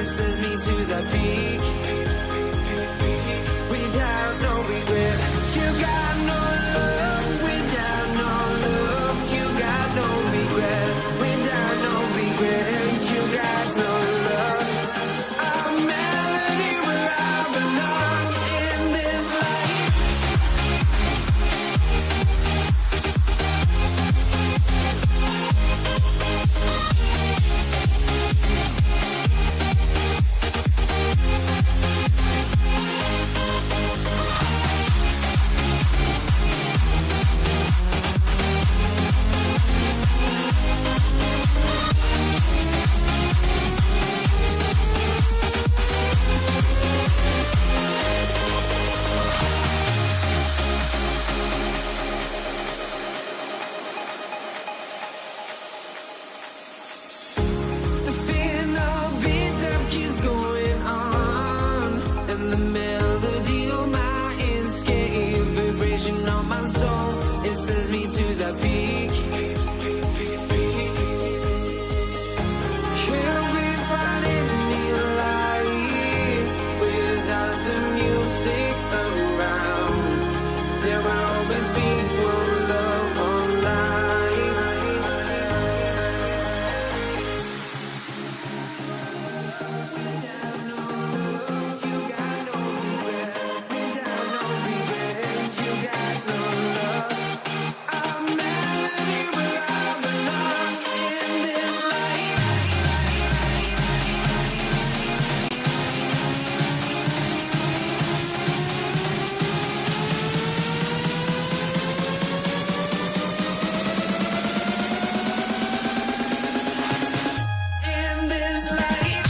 sends me to the peak without no regret. You got no love without no love. You got no regret without no regret. You got no love. A melody where I belong in this life. The final beat up keeps going on, and the melody on my escape, vibration on my soul, it sends me to the peak. Can we find any light without the music around? There will always be one love, one life. Without no love, you got no regret. Without no regret, you got no love. A melody where I belong in this life. In this life.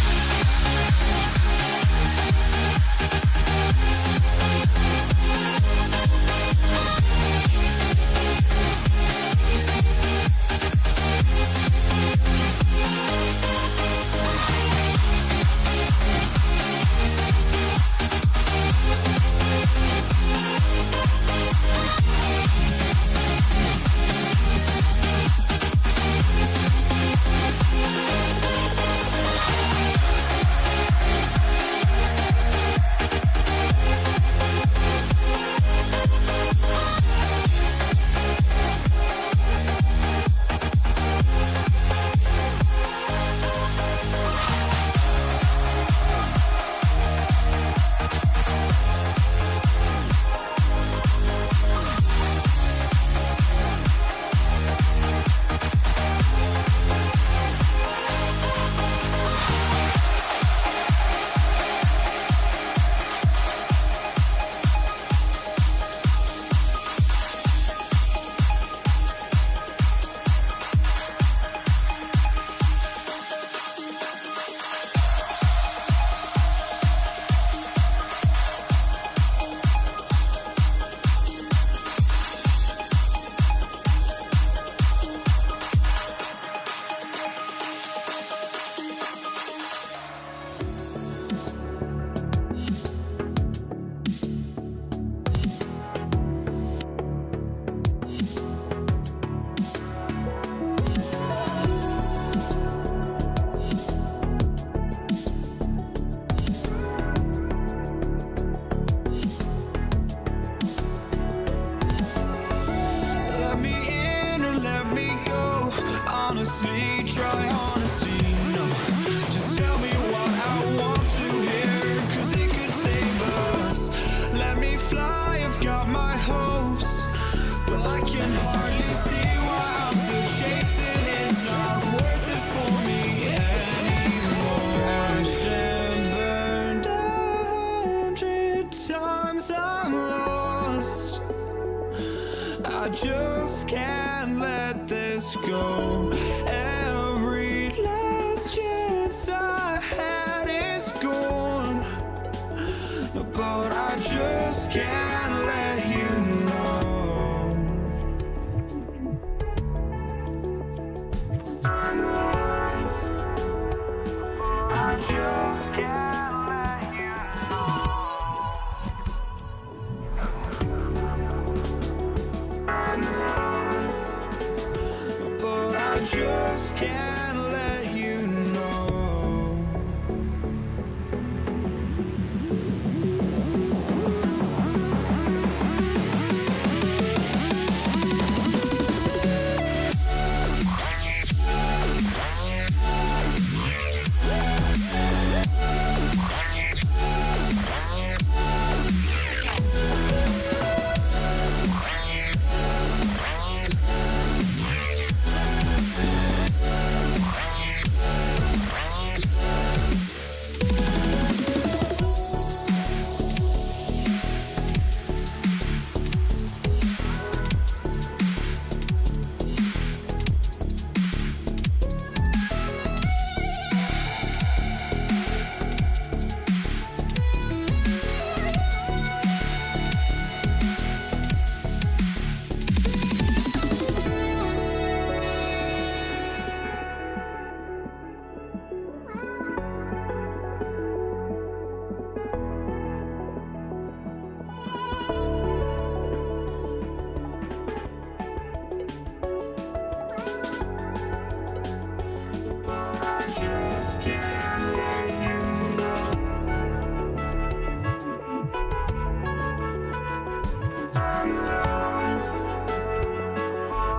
Let me in or let me go. Honestly, try honesty. No, just tell me what I want to hear, 'cause it could save us. Let me fly, I've got my hopes, but I can hardly see why I'm still chasing. It's not worth it for me anymore. Crashed and burned 100 times, I'm lost. I just can't let this go. Every last chance I had is gone, but I just can't let you know. I just can't let you know. But I just can't let you know.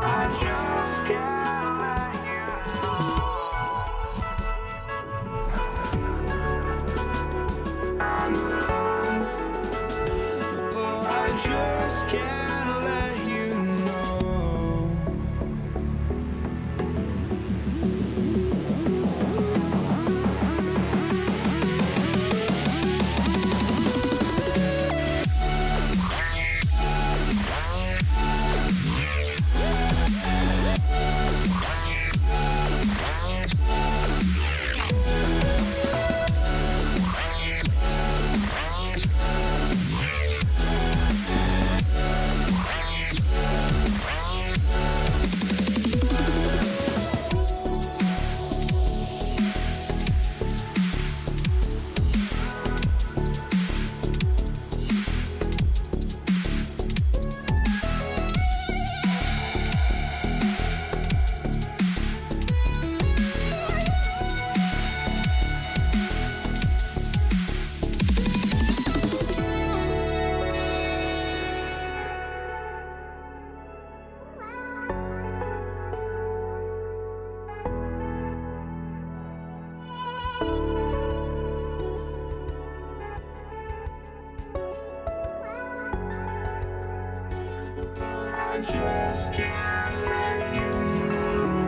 I just can't let you know. Oh, I just can't let you know. I just can't let you know.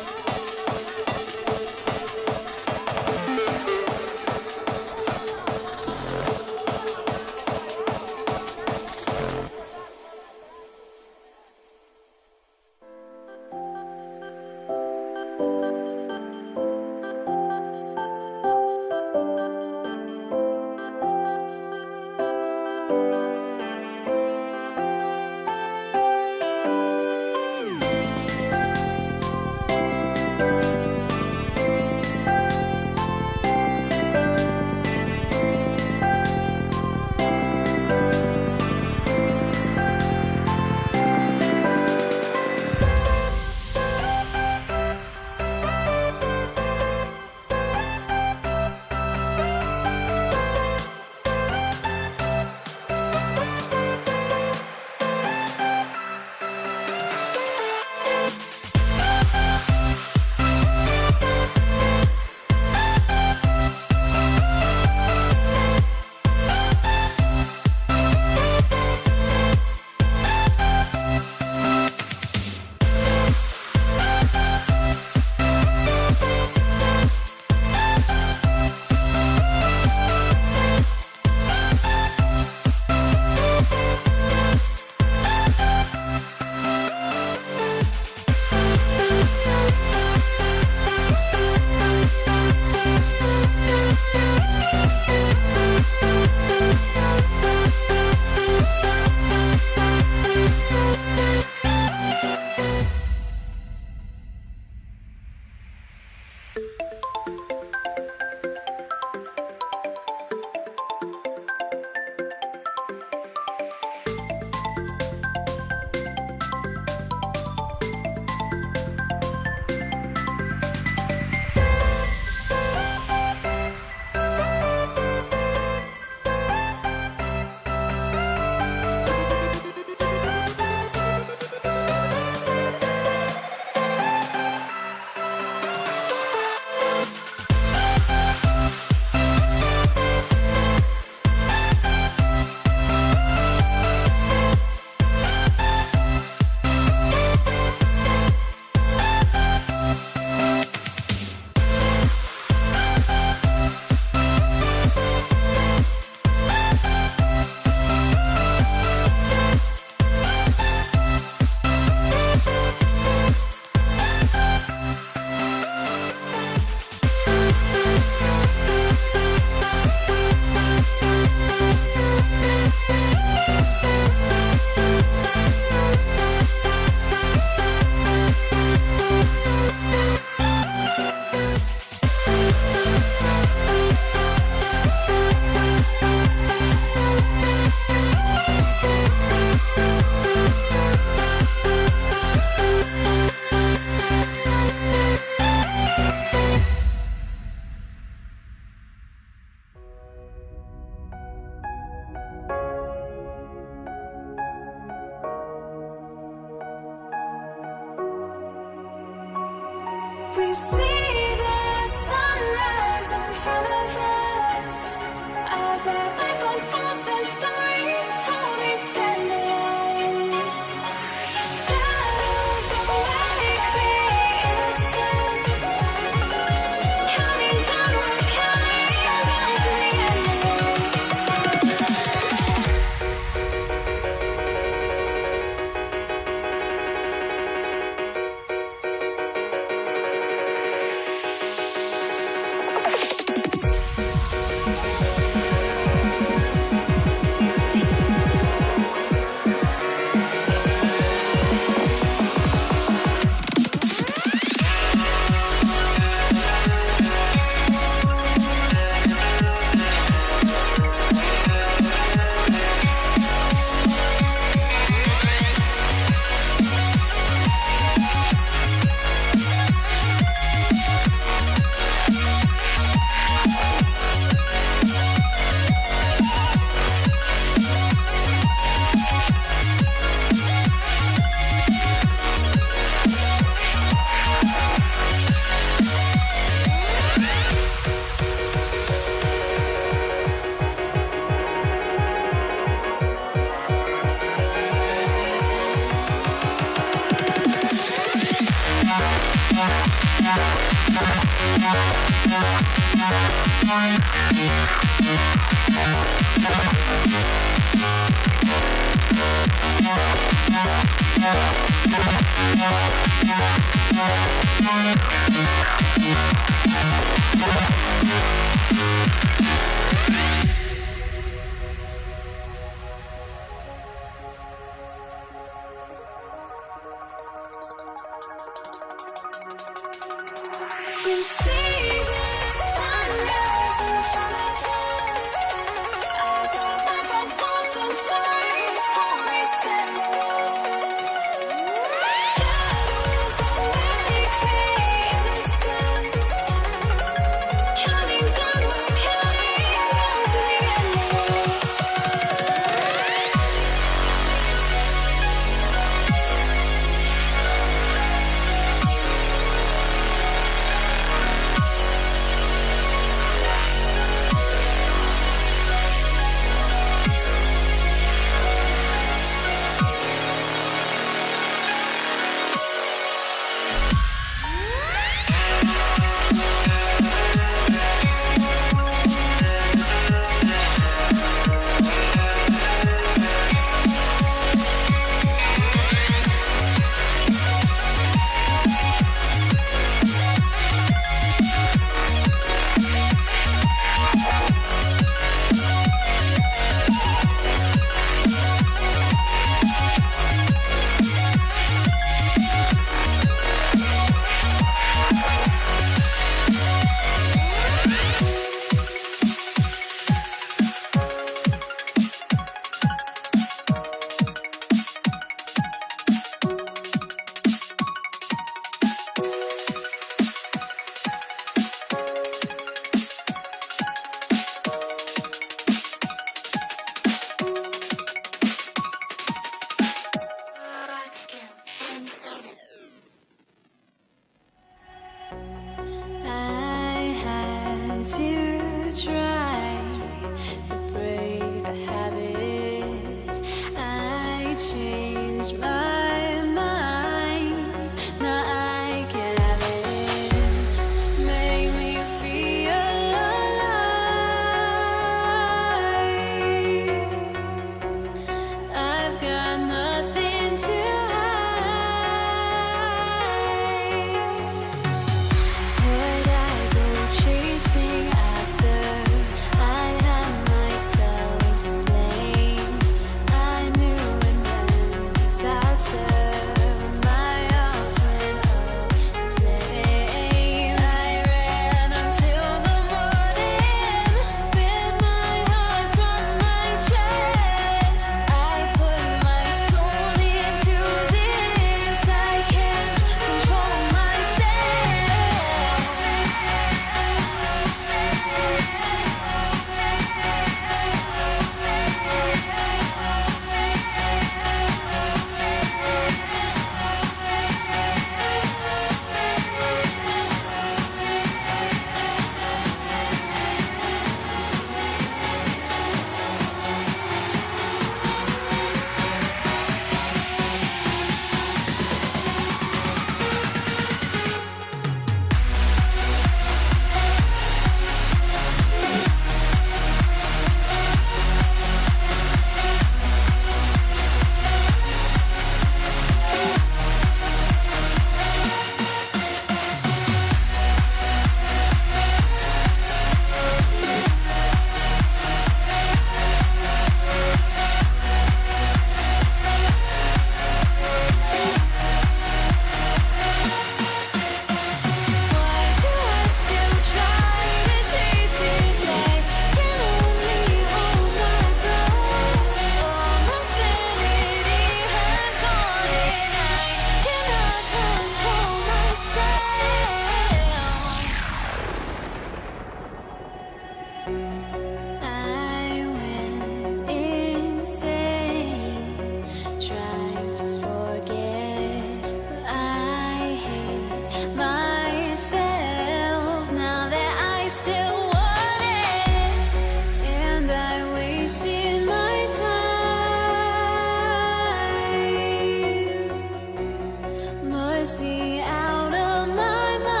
must be out of my mind.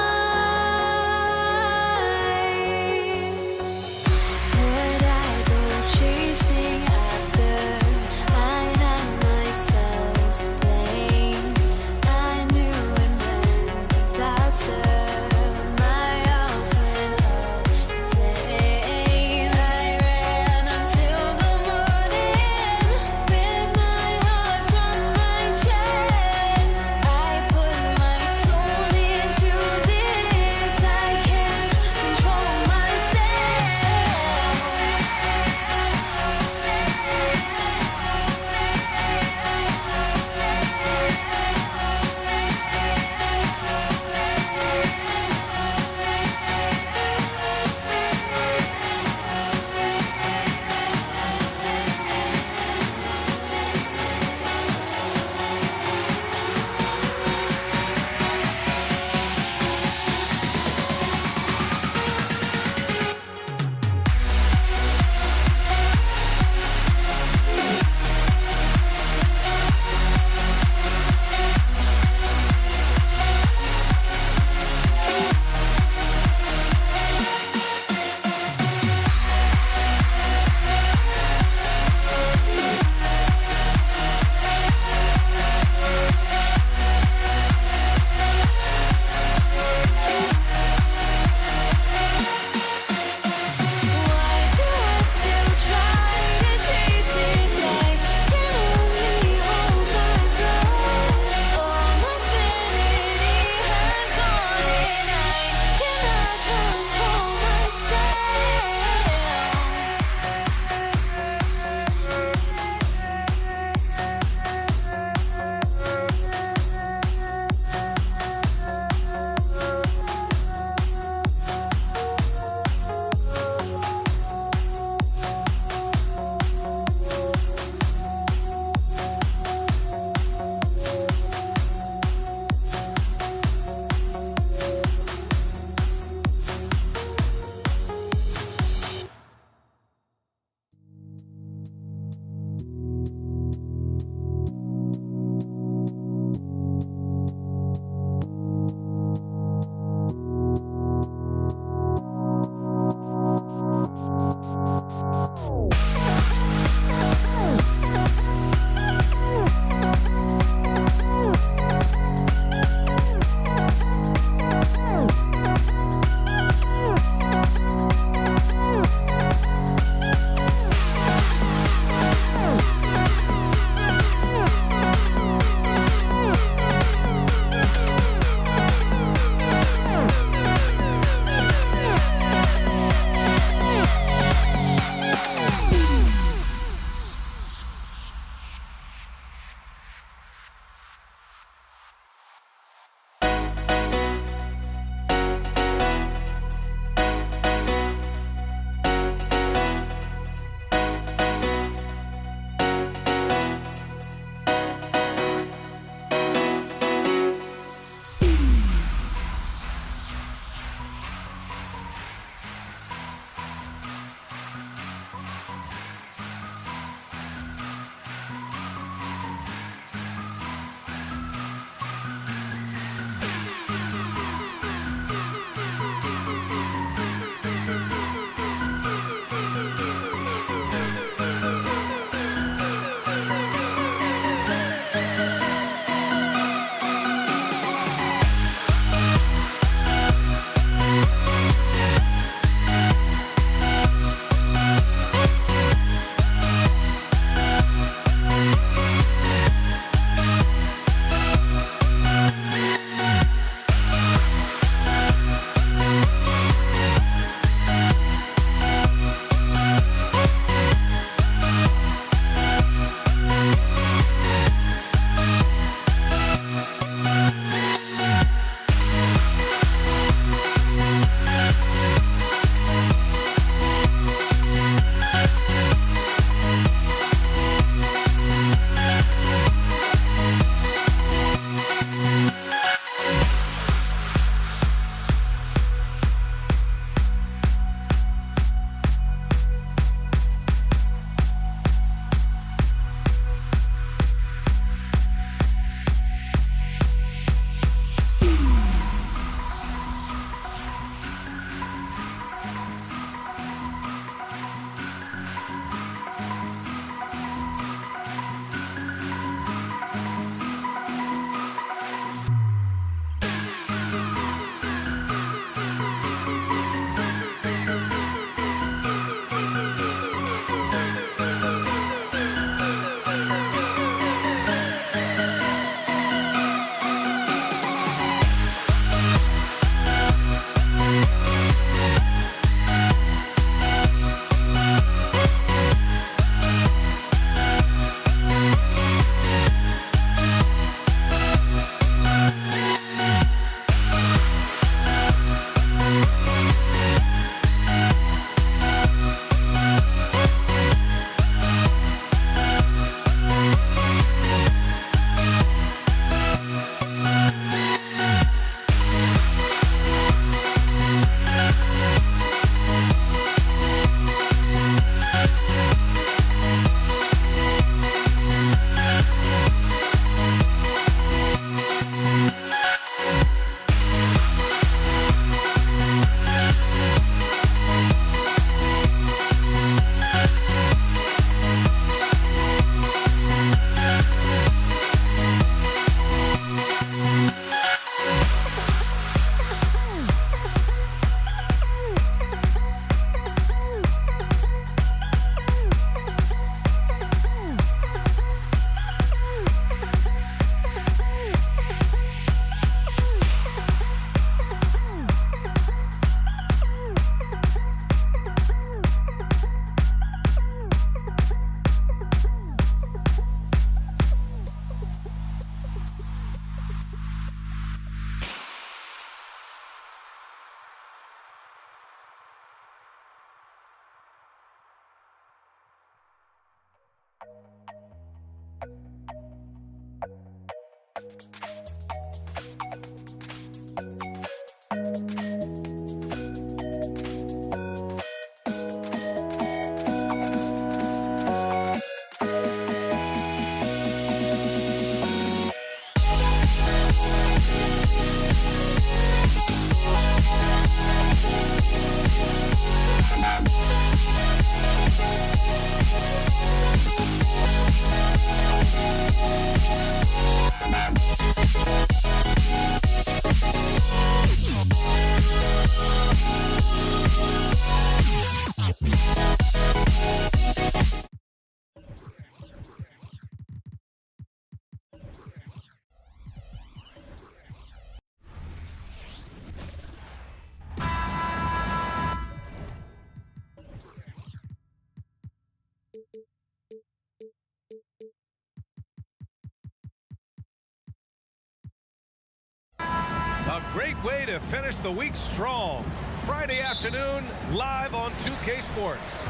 Great way to finish the week strong. Friday afternoon, live on 2K Sports.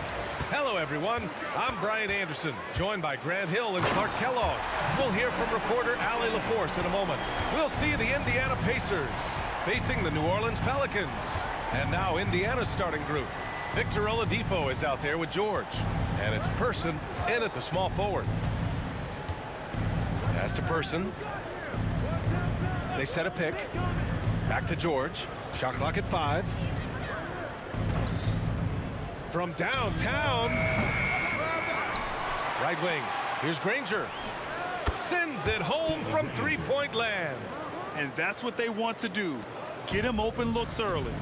Hello, everyone. I'm Brian Anderson, joined by Grant Hill and Clark Kellogg. We'll hear from reporter Allie LaForce in a moment. We'll see the Indiana Pacers facing the New Orleans Pelicans. And now Indiana's starting group. Victor Oladipo is out there with George. And it's Person in at the small forward. Pass to Person. They set a pick. Back to George. Shot clock at 5. From downtown. Right wing. Here's Granger. Sends it home from three-point land. And that's what they want to do. Get him open looks early.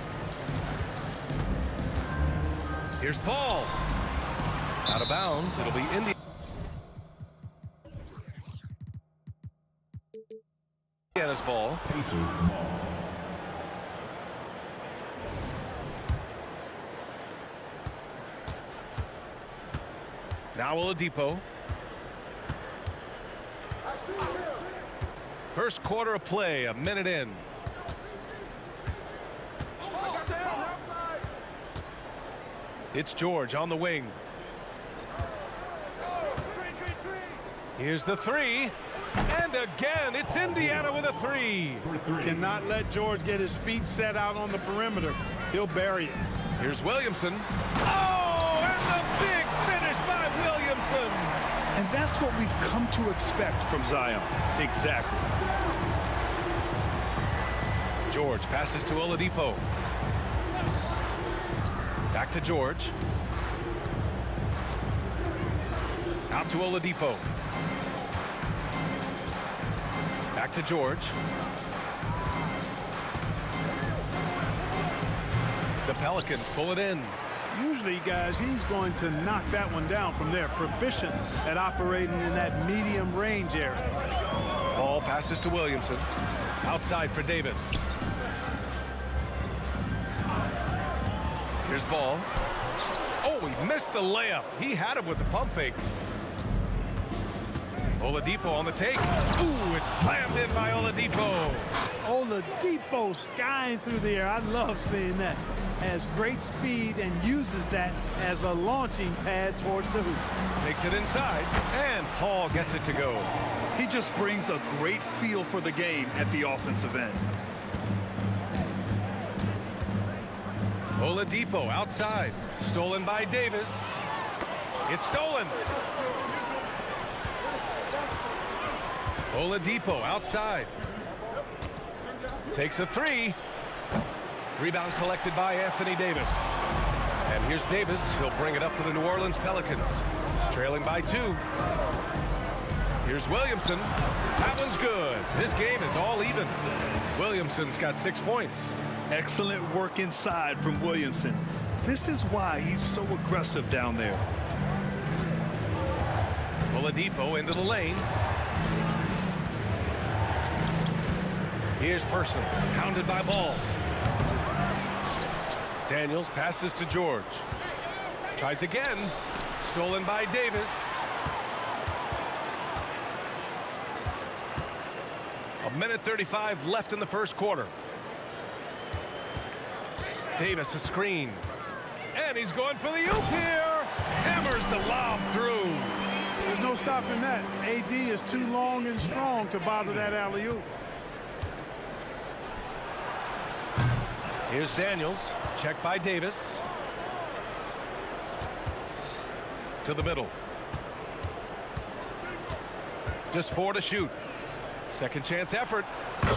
Here's Paul. Out of bounds. It'll be Indiana's ball. Now Oladipo. I see him. First quarter of play, a minute in. It's George on the wing. Here's the three. And again, it's Indiana with a three. Cannot let George get his feet set out on the perimeter. He'll bury it. Here's Williamson. Oh, and the big finish by Williamson. And that's what we've come to expect from Zion. Exactly. George passes to Oladipo. Back to George. Out to Oladipo. Back to George. The Pelicans pull it in. Usually, guys, he's going to knock that one down from there. Proficient at operating in that medium range area. Ball passes to Williamson. Outside for Davis. Here's Ball. Oh, he missed the layup. He had him with the pump fake. Oladipo on the take. Ooh, it's slammed in by Oladipo. Oladipo skying through the air. I love seeing that. Has great speed and uses that as a launching pad towards the hoop. Takes it inside, and Paul gets it to go. He just brings a great feel for the game at the offensive end. Oladipo outside. Stolen by Davis. It's stolen. Oladipo outside. Takes a three. Rebound collected by Anthony Davis. And here's Davis. He'll bring it up for the New Orleans Pelicans. Trailing by 2. Here's Williamson. That one's good. This game is all even. Williamson's got 6 points. Excellent work inside from Williamson. This is why he's so aggressive down there. Oladipo into the lane. Here's Person, pounded by Ball. Daniels passes to George. Tries again. Stolen by Davis. A minute 35 left in the first quarter. Davis a screen. And he's going for the oop here. Hammers the lob through. There's no stopping that. AD is too long and strong to bother that alley-oop. Here's Daniels. Checked by Davis. To the middle. Just 4 to shoot. Second chance effort.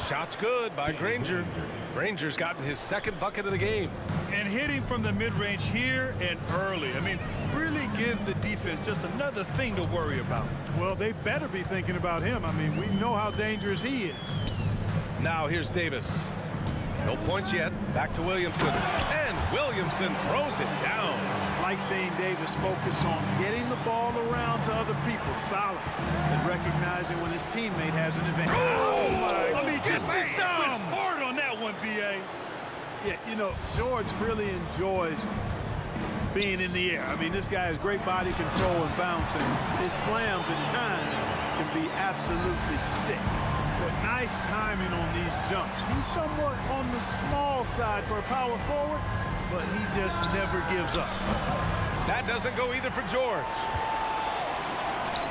Shot's good by Granger. Granger's gotten his second bucket of the game. And hitting from the mid-range here and early. I mean, really give the defense just another thing to worry about. Well, they better be thinking about him. I mean, we know how dangerous he is. Now here's Davis. No points yet. Back to Williamson. And Williamson throws it down. Like saying Davis focus on getting the ball around to other people. Solid. And recognizing when his teammate has an advantage. Oh, my I mean, just goodness. went hard on that one, B.A. Yeah, you know, George really enjoys being in the air. I mean, this guy has great body control and bouncing. His slams at times can be absolutely sick. But nice timing on these jumps. He's somewhat on the small side for a power forward, but he just never gives up. That doesn't go either for George.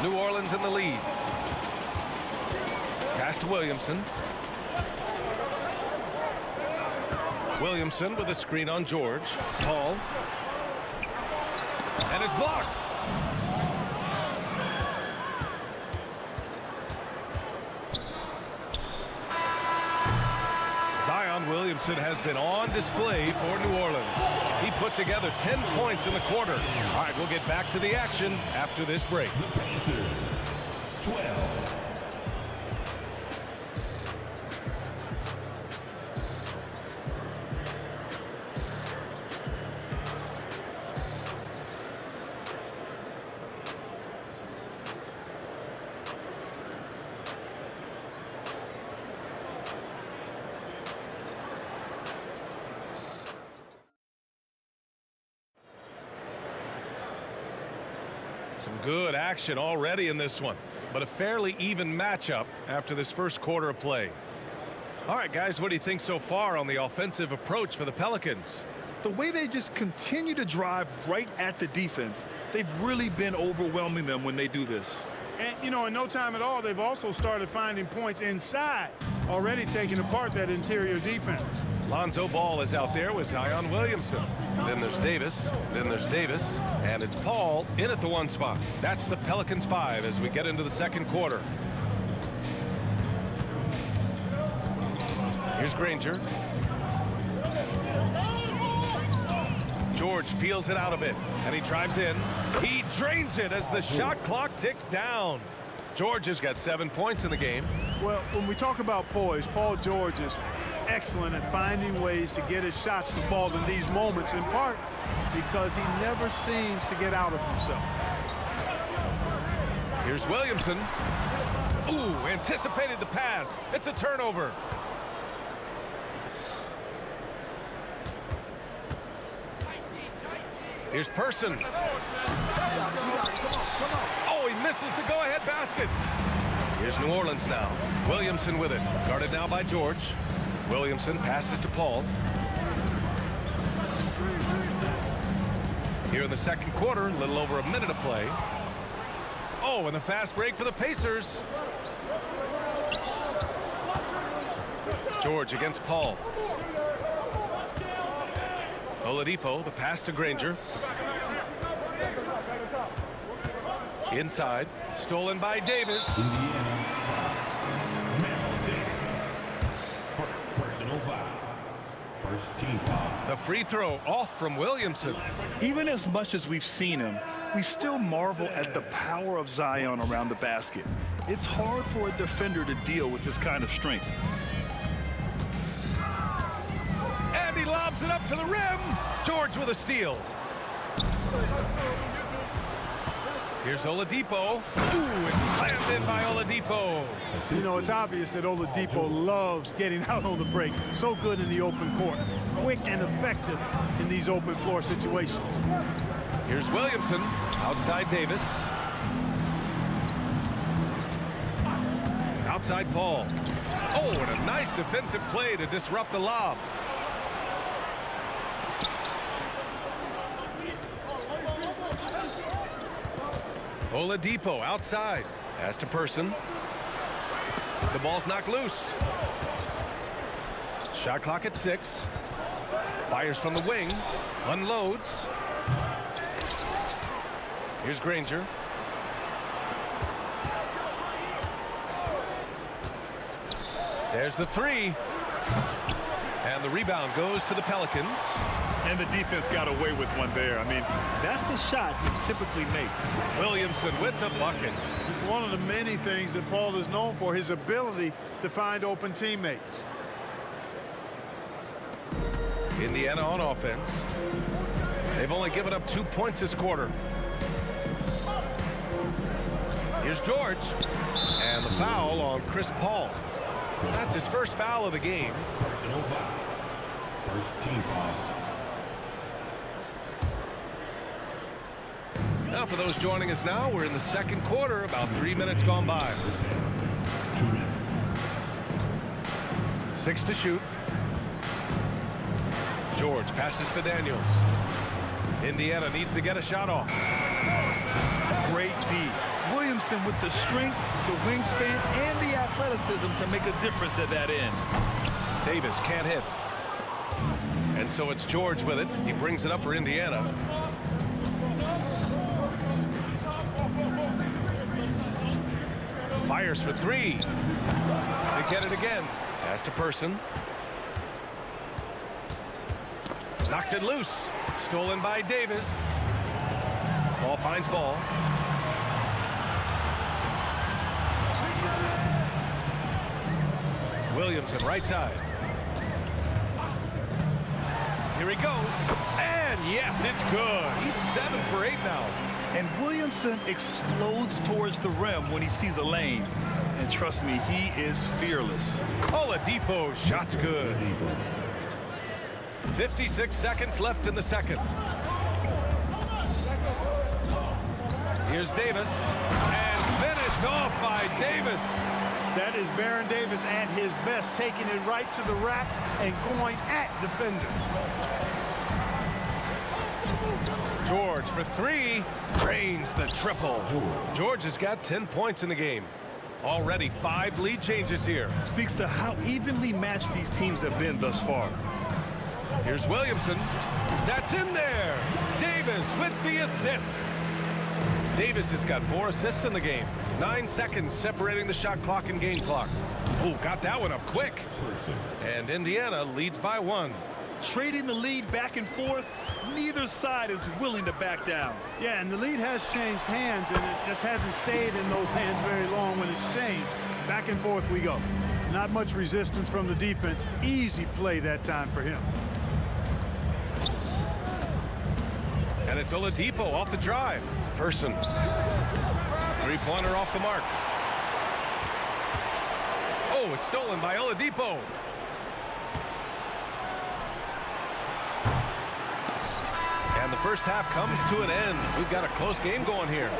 New Orleans in the lead. Pass to Williamson. Williamson with a screen on George. Paul. And it's blocked. Williamson has been on display for New Orleans. He put together 10 points in the quarter. All right, we'll get back to the action after this break. 12. Some good action already in this one, but a fairly even matchup after this first quarter of play. All right, guys, what do you think so far on the offensive approach for the Pelicans? The way they just continue to drive right at the defense, they've really been overwhelming them when they do this. And, you know, in no time at all, they've also started finding points inside, already taking apart that interior defense. Lonzo Ball is out there with Zion Williamson. Then there's Davis. Then there's Davis. And it's Paul in at the one spot. That's the Pelicans 5 as we get into the second quarter. Here's Granger. George feels it out a bit, and he drives in. He drains it as the shot clock ticks down. George has got 7 points in the game. Well, when we talk about poise, Paul George is excellent at finding ways to get his shots to fall in these moments, in part because he never seems to get out of himself. Here's Williamson. Ooh, anticipated the pass. It's a turnover. Here's Person. Oh, he misses the go-ahead basket. Here's New Orleans now. Williamson with it. Guarded now by George. Williamson passes to Paul. Here in the second quarter, a little over a minute of play. Oh, and the fast break for the Pacers. George against Paul. Oladipo, the pass to Granger. Inside, stolen by Davis. Personal foul. First team foul. The free throw off from Williamson. Even as much as we've seen him, we still marvel at the power of Zion around the basket. It's hard for a defender to deal with this kind of strength. And he lobs it up to the rim. George with a steal. Here's Oladipo. Ooh, it's slammed in by Oladipo. You know, it's obvious that Oladipo loves getting out on the break. So good in the open court. Quick and effective in these open floor situations. Here's Williamson. Outside Davis. Outside Paul. Oh, and a nice defensive play to disrupt the lob. Oladipo outside. Pass to Person. The ball's knocked loose. Shot clock at 6. Fires from the wing. Unloads. Here's Granger. There's the 3. And the rebound goes to the Pelicans. And the defense got away with one there. I mean, that's a shot he typically makes. Williamson with the bucket. It's one of the many things that Paul is known for, his ability to find open teammates. Indiana on offense. They've only given up 2 points this quarter. Here's George. And the foul on Chris Paul. That's his first foul of the game. Personal foul. First team foul. Now for those joining us now, we're in the second quarter, about 3 minutes gone by. 2 minutes. 6 to shoot. George passes to Daniels. Indiana needs to get a shot off. Great D. Williamson with the strength, the wingspan, and the athleticism to make a difference at that end. Davis can't hit. And so it's George with it. He brings it up for Indiana. Fires for 3. They get it again. Pass to Person. Knocks it loose. Stolen by Davis. Ball finds ball. Williamson right side. Here he goes. And yes, it's good. He's 7 for 8 now. And Williamson explodes towards the rim when he sees a lane. And trust me, he is fearless. Oladipo, shot's good. 56 seconds left in the second. Here's Davis. And finished off by Davis. That is Baron Davis at his best, taking it right to the rack and going at defenders. George for 3. Drains the triple. George has got 10 points in the game. Already 5 lead changes here. Speaks to how evenly matched these teams have been thus far. Here's Williamson. That's in there. Davis with the assist. Davis has got 4 assists in the game. 9 seconds separating the shot clock and game clock. Oh, got that one up quick. And Indiana leads by 1. Trading the lead back and forth, neither side is willing to back down. Yeah, and the lead has changed hands, and it just hasn't stayed in those hands very long when it's changed. Back and forth we go. Not much resistance from the defense. Easy play that time for him. And it's Oladipo off the drive. Person. 3-pointer off the mark. Oh, it's stolen by Oladipo. And the first half comes to an end. We've got a close game going here.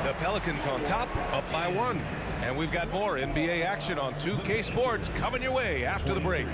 The Pelicans on top, up by 1. And we've got more NBA action on 2K Sports coming your way after the break.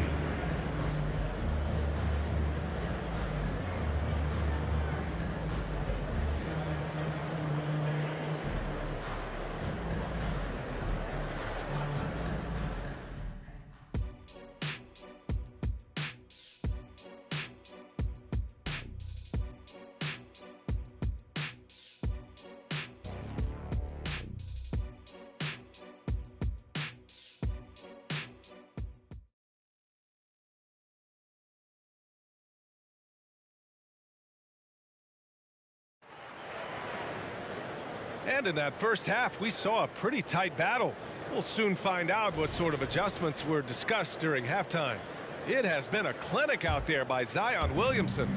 And in that first half, we saw a pretty tight battle. We'll soon find out what sort of adjustments were discussed during halftime. It has been a clinic out there by Zion Williamson.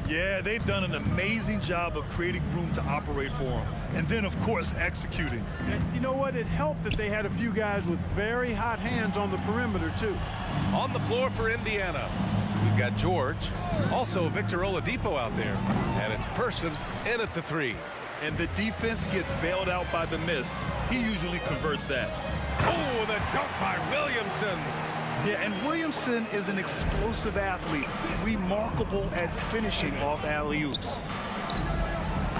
Yeah, they've done an amazing job of creating room to operate for him. And then, of course, executing. You know what? It helped that they had a few guys with very hot hands on the perimeter, too. On the floor for Indiana, we've got George, also Victor Oladipo out there. And it's Person in at the 3. And the defense gets bailed out by the miss. He usually converts that. Oh, the dunk by Williamson. Yeah, and Williamson is an explosive athlete, remarkable at finishing off alley-oops.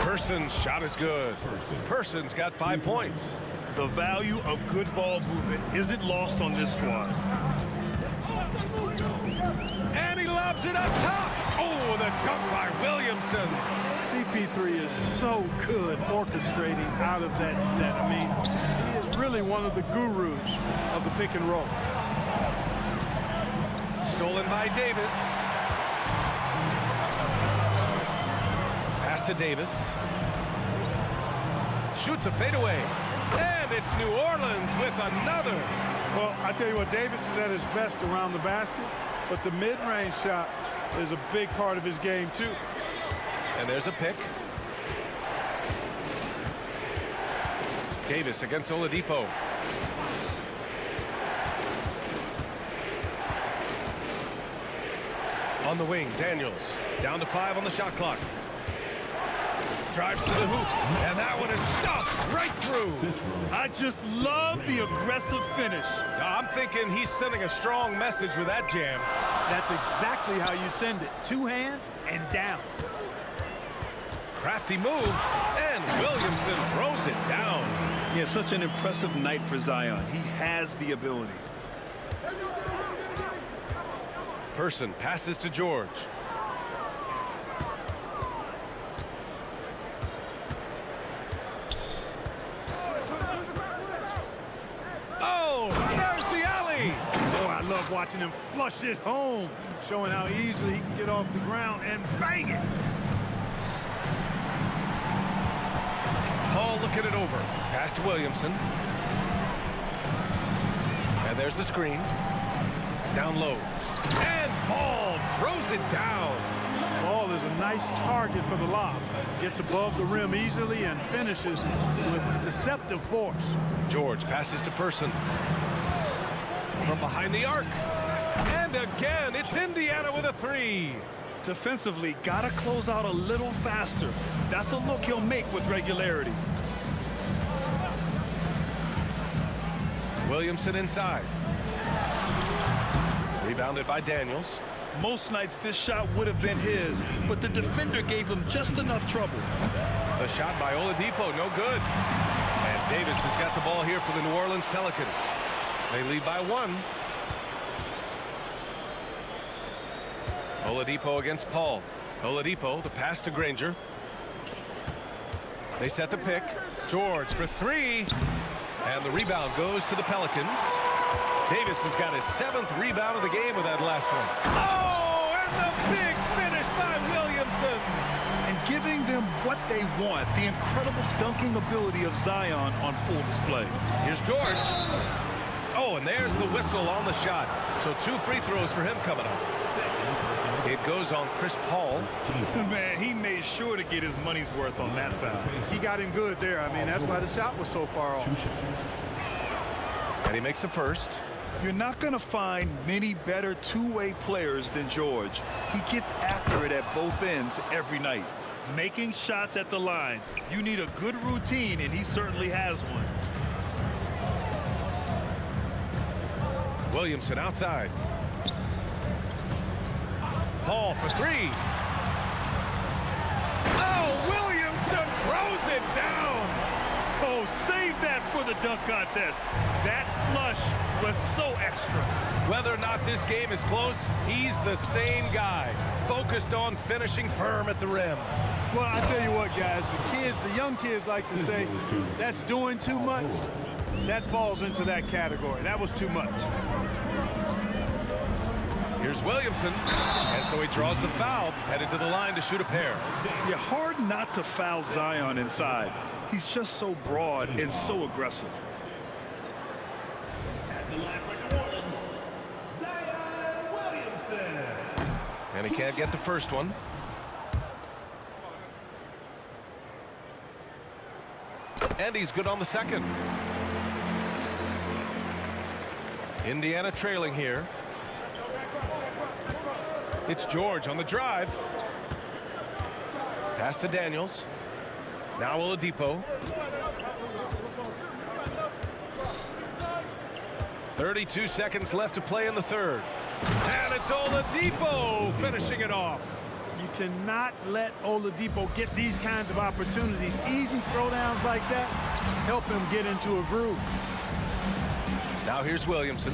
Person's shot is good. Person's got 5 points. The value of good ball movement isn't lost on this squad. And he lobs it up top. Oh, the dunk by Williamson. CP3 is so good orchestrating out of that set. I mean, he is really one of the gurus of the pick and roll. Stolen by Davis. Pass to Davis. Shoots a fadeaway. And it's New Orleans with another. Well, I tell you what, Davis is at his best around the basket, but the mid-range shot is a big part of his game, too. And there's a pick. Davis against Oladipo. On the wing, Daniels. Down to 5 on the shot clock. Drives to the hoop, and that one is stuffed right through. I just love the aggressive finish. I'm thinking he's sending a strong message with that jam. That's exactly how you send it. Two hands and down. Crafty move, and Williamson throws it down. Yeah, such an impressive night for Zion. He has the ability. Person passes to George. Oh, there's the alley. Oh, I love watching him flush it home, showing how easily he can get off the ground and bang it. Paul looking it over. Pass to Williamson. And there's the screen. Down low. And Paul throws it down. Ball is a nice target for the lob. Gets above the rim easily and finishes with deceptive force. George passes to Person. From behind the arc. And again, it's Indiana with a three. Defensively, gotta close out a little faster. That's a look he'll make with regularity. Williamson inside. Rebounded by Daniels. Most nights this shot would have been his, but the defender gave him just enough trouble. The shot by Oladipo, no good. And Davis has got the ball here for the New Orleans Pelicans. They lead by one. Oladipo against Paul. Oladipo, the pass to Granger. They set the pick. George for three. And the rebound goes to the Pelicans. Davis has got his 7th rebound of the game with that last one. Oh, and the big finish by Williamson. And giving them what they want, the incredible dunking ability of Zion on full display. Here's George. Oh, and there's the whistle on the shot. So 2 free throws for him coming up. It goes on Chris Paul. Man, he made sure to get his money's worth on that foul. He got him good there. I mean, that's why the shot was so far off. And he makes the first. You're not going to find many better two-way players than George. He gets after it at both ends every night. Making shots at the line. You need a good routine, and he certainly has one. Williamson outside. Paul for three. Oh, Williamson throws it down. Oh, save that for the dunk contest. That flush was so extra. Whether or not this game is close, he's the same guy, focused on finishing firm at the rim. Well, I tell you what, guys, the young kids like to say, that's doing too much. That falls into that category. That was too much. Here's Williamson, and so he draws the foul, headed to the line to shoot a pair. Yeah, hard not to foul Zion inside. He's just so broad and so aggressive. And he can't get the first one. And he's good on the second. Indiana trailing here. It's George on the drive. Pass to Daniels. Now Oladipo. 32 seconds left to play in the third. And it's Oladipo finishing it off. You cannot let Oladipo get these kinds of opportunities. Easy throwdowns like that help him get into a groove. Now here's Williamson.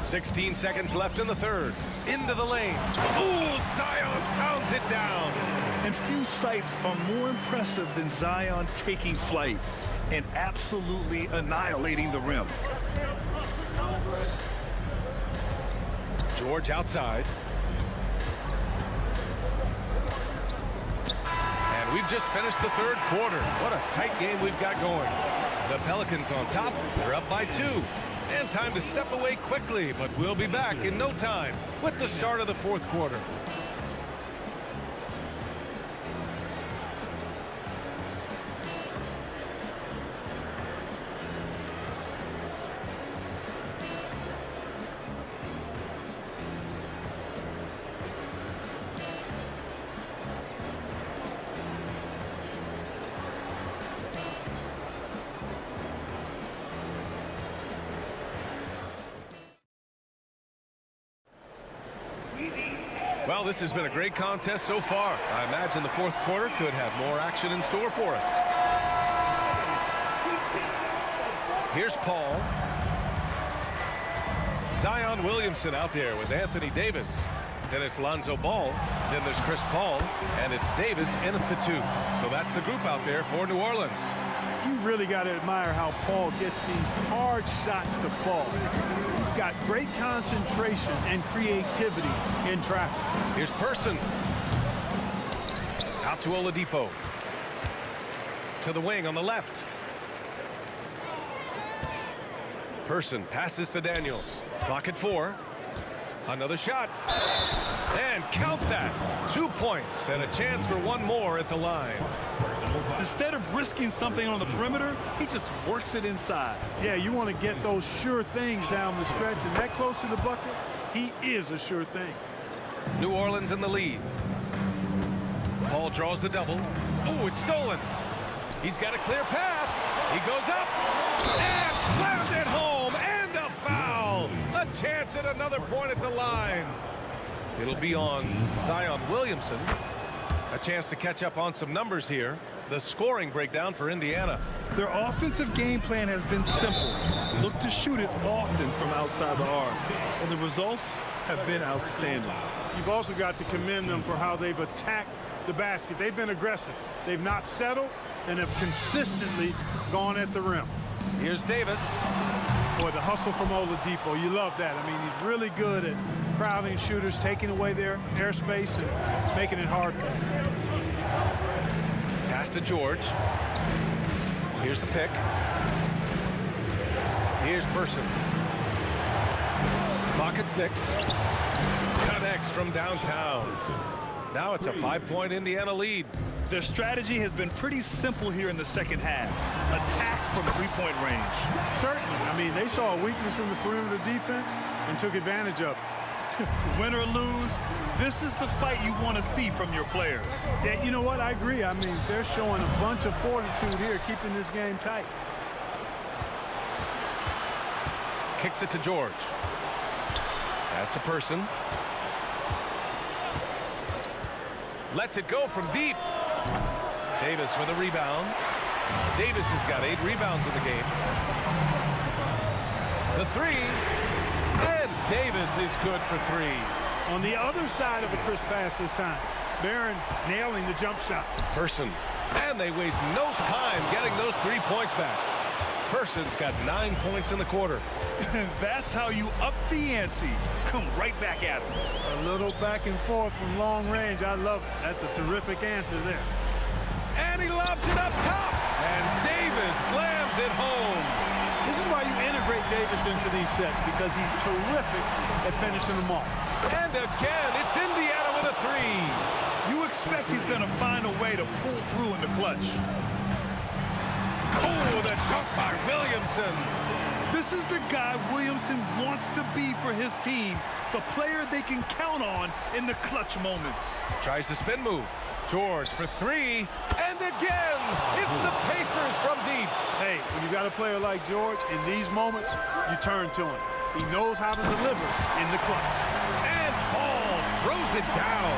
16 seconds left in the third. Into the lane. Ooh, Zion pounds it down. And few sights are more impressive than Zion taking flight and absolutely annihilating the rim. George outside. And we've just finished the third quarter. What a tight game we've got going. The Pelicans on top. They're up by 2. And time to step away quickly, but we'll be back in no time with the start of the fourth quarter. Well, this has been a great contest so far. I imagine the fourth quarter could have more action in store for us. Here's Paul. Zion Williamson out there with Anthony Davis. Then it's Lonzo Ball. Then there's Chris Paul. And it's Davis in at the 2. So that's the group out there for New Orleans. You really got to admire how Paul gets these hard shots to fall. He's got great concentration and creativity in traffic. Here's Person. Out to Oladipo. To the wing on the left. Person passes to Daniels. Clock at 4. Another shot. And count that. 2 points and a chance for one more at the line. Instead of risking something on the perimeter, he just works it inside. Yeah, you want to get those sure things down the stretch, and that close to the bucket, he is a sure thing. New Orleans in the lead. Paul draws the double. Oh, it's stolen. He's got a clear path. He goes up and slammed it home, and a foul. A chance at another point at the line. It'll be on Zion Williamson. A chance to catch up on some numbers here. The scoring breakdown for Indiana. Their offensive game plan has been simple. Look to shoot it often from outside the arc. And the results have been outstanding. You've also got to commend them for how they've attacked the basket. They've been aggressive. They've not settled and have consistently gone at the rim. Here's Davis. Boy, the hustle from Oladipo, you love that. I mean, he's really good at crowding shooters, taking away their airspace and making it hard for them. Pass to George. Here's the pick. Here's Person. Clock at 6. Connects from downtown. Now it's a 5-point Indiana lead. Their strategy has been pretty simple here in the second half. Attack from three-point range. Certainly. I mean, they saw a weakness in the perimeter defense and took advantage of it. Win or lose, this is the fight you want to see from your players. Yeah, you know what? I agree. I mean, they're showing a bunch of fortitude here, keeping this game tight. Kicks it to George. Pass to Person. Lets it go from deep. Davis with a rebound. Davis has got 8 rebounds in the game. The 3. And Davis is good for 3. On the other side of a crisp pass this time, Barron nailing the jump shot. Person. And they waste no time getting those 3 points back. Person's got 9 points in the quarter. That's how you up the ante. Come right back at him. A little back and forth from long range. I love it. That's a terrific answer there. And he lobs it up top. And Davis slams it home. This is why you integrate Davis into these sets, because he's terrific at finishing them off. And again, it's Indiana with a 3. You expect he's going to find a way to pull through in the clutch. Oh, the dunk by Williamson. This is the guy Williamson wants to be for his team, the player they can count on in the clutch moments. Tries the spin move. George for 3. And again, it's the Pacers from deep. Hey, when you got a player like George, in these moments, you turn to him. He knows how to deliver in the clutch. And Ball throws it down.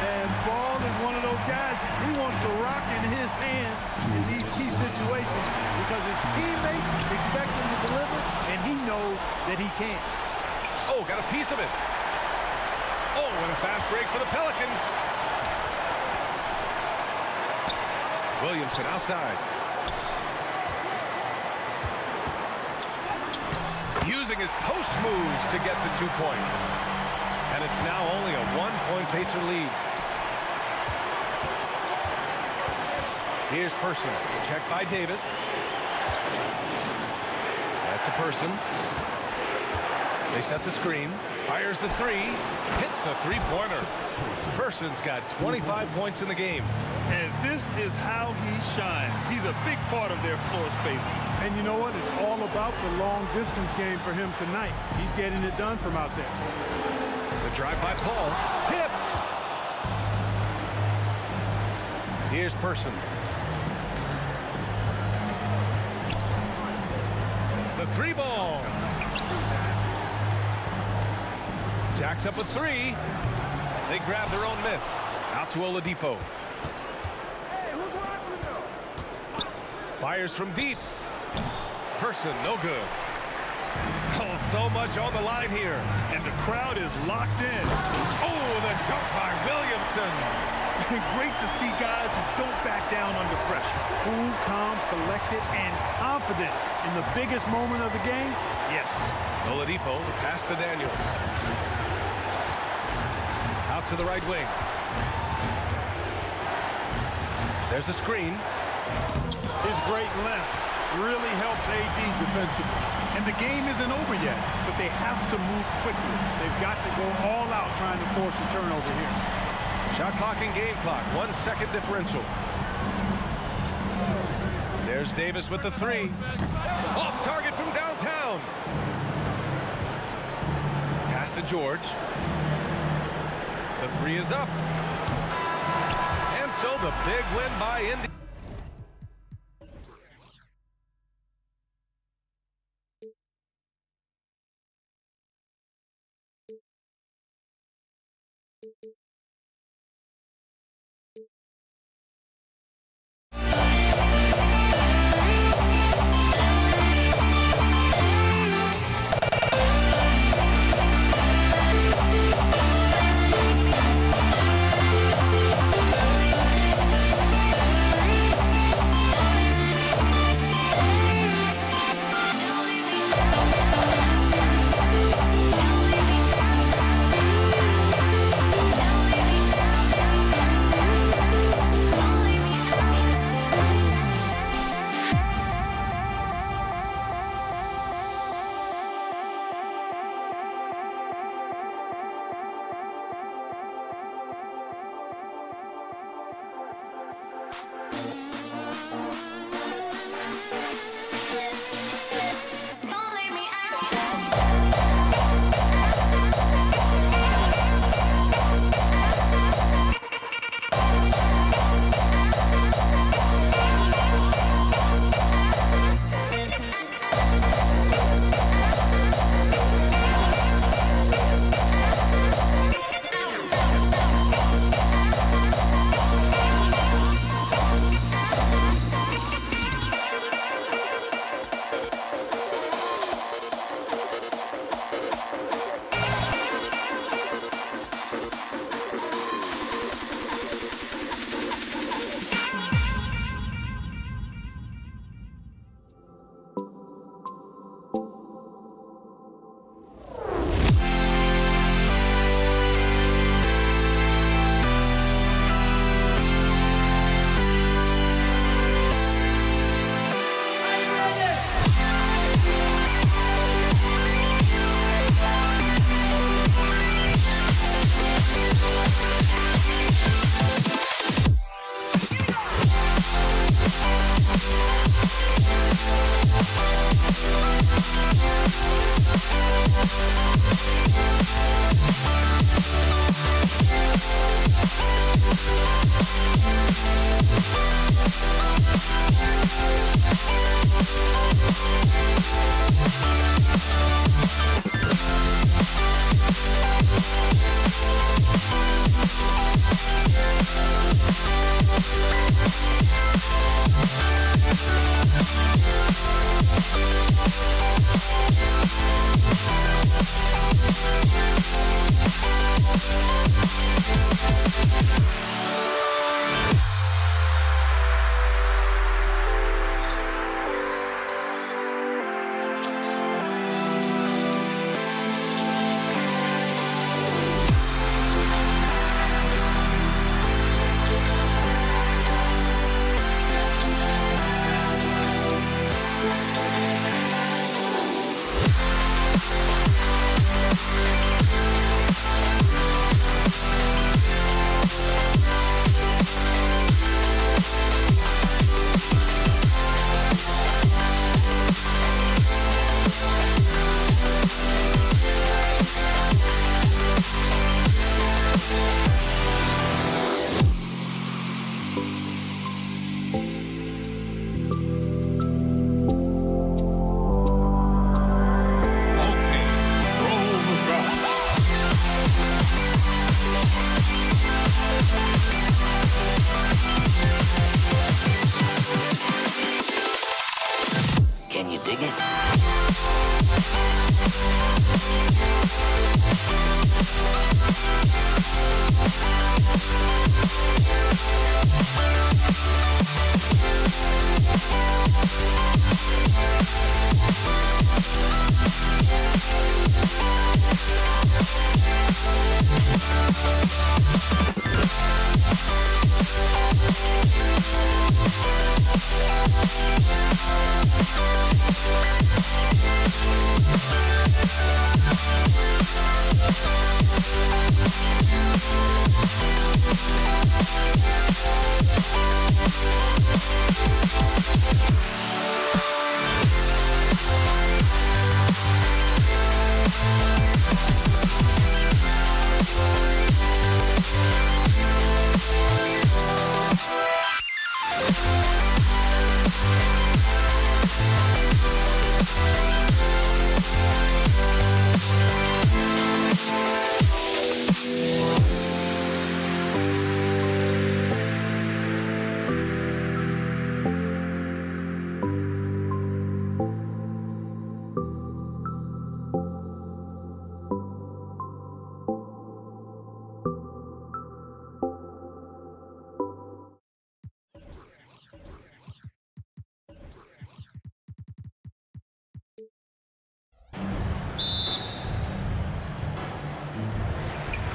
And Ball is one of those guys, he wants to rock in his hands in these key situations because his teammates expect him to deliver, and he knows that he can. Oh, got a piece of it. Oh, and a fast break for the Pelicans. Williamson outside. Using his post moves to get the 2 points. And it's now only a 1-point Pacer lead. Here's Person. Checked by Davis. Pass to Person. They set the screen. Fires the 3. Hits a 3-pointer. Person's got 25 points in the game. And this is how he shines. He's a big part of their floor spacing. And you know what? It's all about the long-distance game for him tonight. He's getting it done from out there. The drive by Paul. Tipped. Here's Person. The 3 ball. Jacks up a 3. They grab their own miss. Out to Oladipo. Fires from deep. Person, no good. Oh, so much on the line here. And the crowd is locked in. Oh, the dunk by Williamson. Great to see guys who don't back down under pressure. Cool, calm, collected, and confident in the biggest moment of the game. Yes. Oladipo, the pass to Daniels. Out to the right wing. There's a screen. His great length really helps AD defensively. And the game isn't over yet, but they have to move quickly. They've got to go all out trying to force a turnover here. Shot clock and game clock, 1 second differential. There's Davis with the three. Off target from downtown. Pass to George. The three is up. And so the big win by Indy.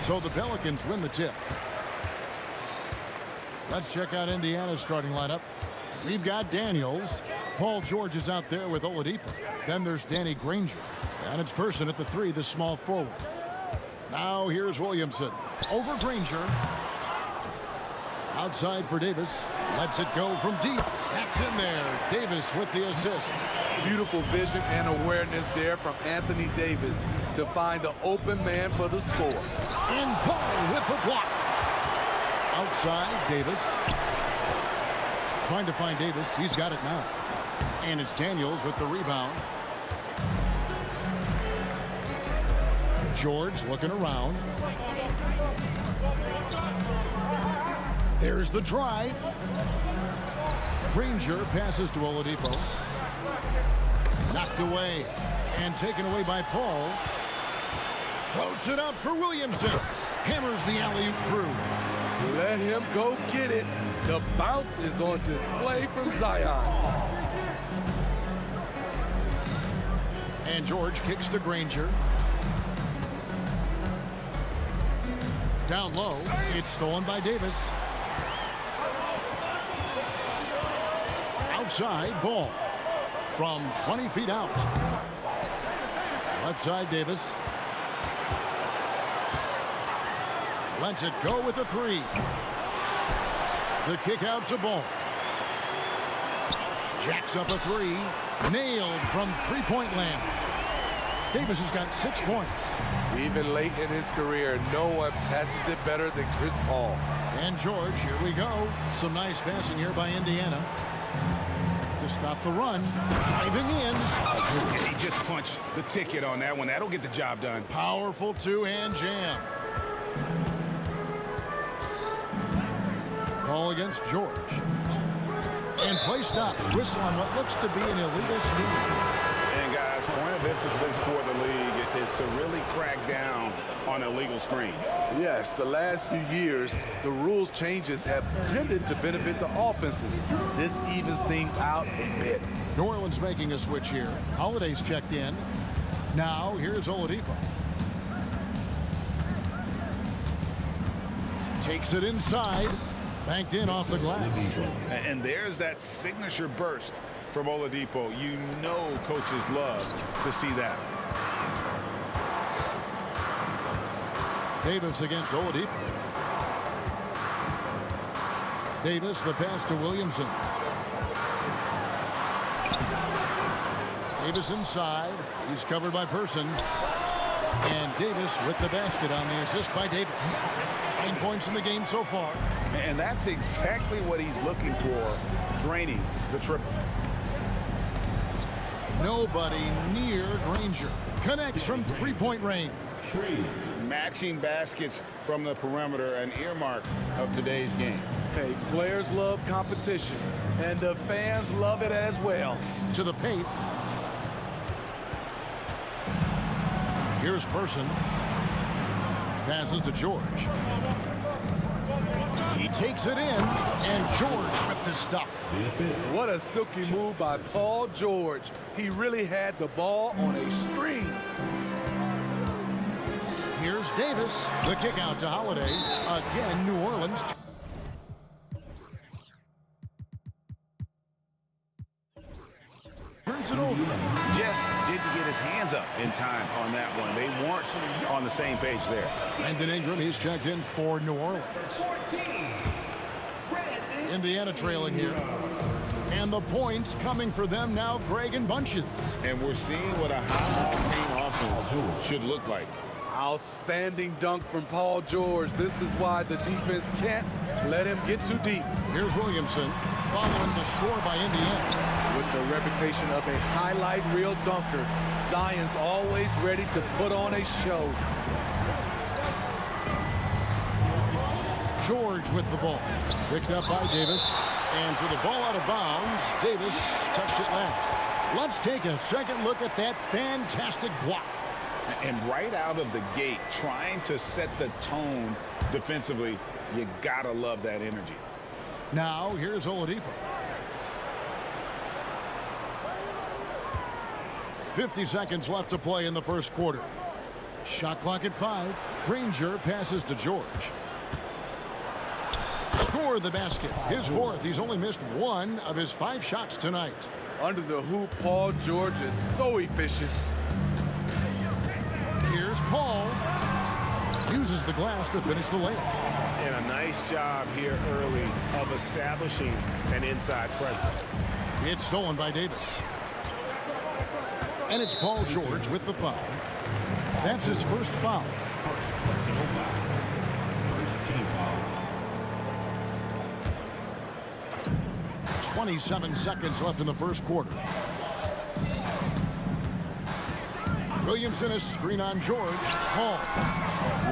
So the Pelicans win the tip. Let's check out Indiana's starting lineup. We've got Daniels. Paul George is out there with Oladipo. Then there's Danny Granger. And it's Person at the 3, the small forward. Now here's Williamson. Over Granger. Outside for Davis. Lets it go from deep. That's in there. Davis with the assist. Beautiful vision and awareness there from Anthony Davis to find the open man for the score. And Paul with the block. Outside, Davis. Trying to find Davis. He's got it now. And it's Daniels with the rebound. George looking around. There's the drive. Granger passes to Oladipo. Knocked away and taken away by Paul. Floats it up for Williamson. Hammers the alley-oop through. Let him go get it. The bounce is on display from Zion. And George kicks to Granger. Down low. It's stolen by Davis. Outside, Ball. From 20 feet out. Left side, Davis. Lets it go with the 3. The kick out to Ball. Jacks up a 3. Nailed from three-point land. Davis has got 6 points. Even late in his career, no one passes it better than Chris Paul. And George, here we go. Some nice passing here by Indiana. To stop the run. Diving in. And he just punched the ticket on that one. That'll get the job done. Powerful two-hand jam. Ball against George. And play stops. Whistle on what looks to be an illegal screen. And guys, point of emphasis for the league is to really crack down on illegal screens. Yes, the last few years, the rules changes have tended to benefit the offenses. This evens things out a bit. New Orleans making a switch here. Holiday's checked in. Now, here's Oladipo. Takes it inside. Banked in off the glass. And there's that signature burst from Oladipo. You know coaches love to see that. Davis against Oladipo. Davis, the pass to Williamson. Davis inside. He's covered by Person. And Davis with the basket on the assist by Davis. 9 points in the game so far. And that's exactly what he's looking for, draining the triple. Nobody near Granger. Connects from three-point range. Matching baskets from the perimeter, an earmark of today's game. Hey, players love competition, and the fans love it as well. To the paint. Here's Person. Passes to George. He takes it in, and George with the stuff. What a silky move by Paul George. He really had the ball on a string. Here's Davis. The kick out to Holiday. Again, New Orleans. Turns it over. Just didn't get his hands up in time on that one. They weren't on the same page there. Brandon Ingram, he's checked in for New Orleans. Indiana trailing here. And the points coming for them now, Greg, in bunches. And we're seeing what a high-octane offense should look like. Outstanding dunk from Paul George. This is why the defense can't let him get too deep. Here's Williamson following the score by Indiana. With the reputation of a highlight reel dunker, Zion's always ready to put on a show. George with the ball. Picked up by Davis. And for the ball out of bounds, Davis touched it last. Let's take a second look at that fantastic block. And right out of the gate, trying to set the tone defensively, you gotta love that energy. Now, here's Oladipo. 50 seconds left to play in the first quarter. Shot clock at 5. Granger passes to George. Score the basket. His fourth. He's only missed 1 of his 5 shots tonight. Under the hoop, Paul George is so efficient. Here's Paul. Uses the glass to finish the layup. And a nice job here early of establishing an inside presence. It's stolen by Davis. And it's Paul George with the foul. That's his first foul. 27 seconds left in the first quarter. Williamson is screen on George. Paul.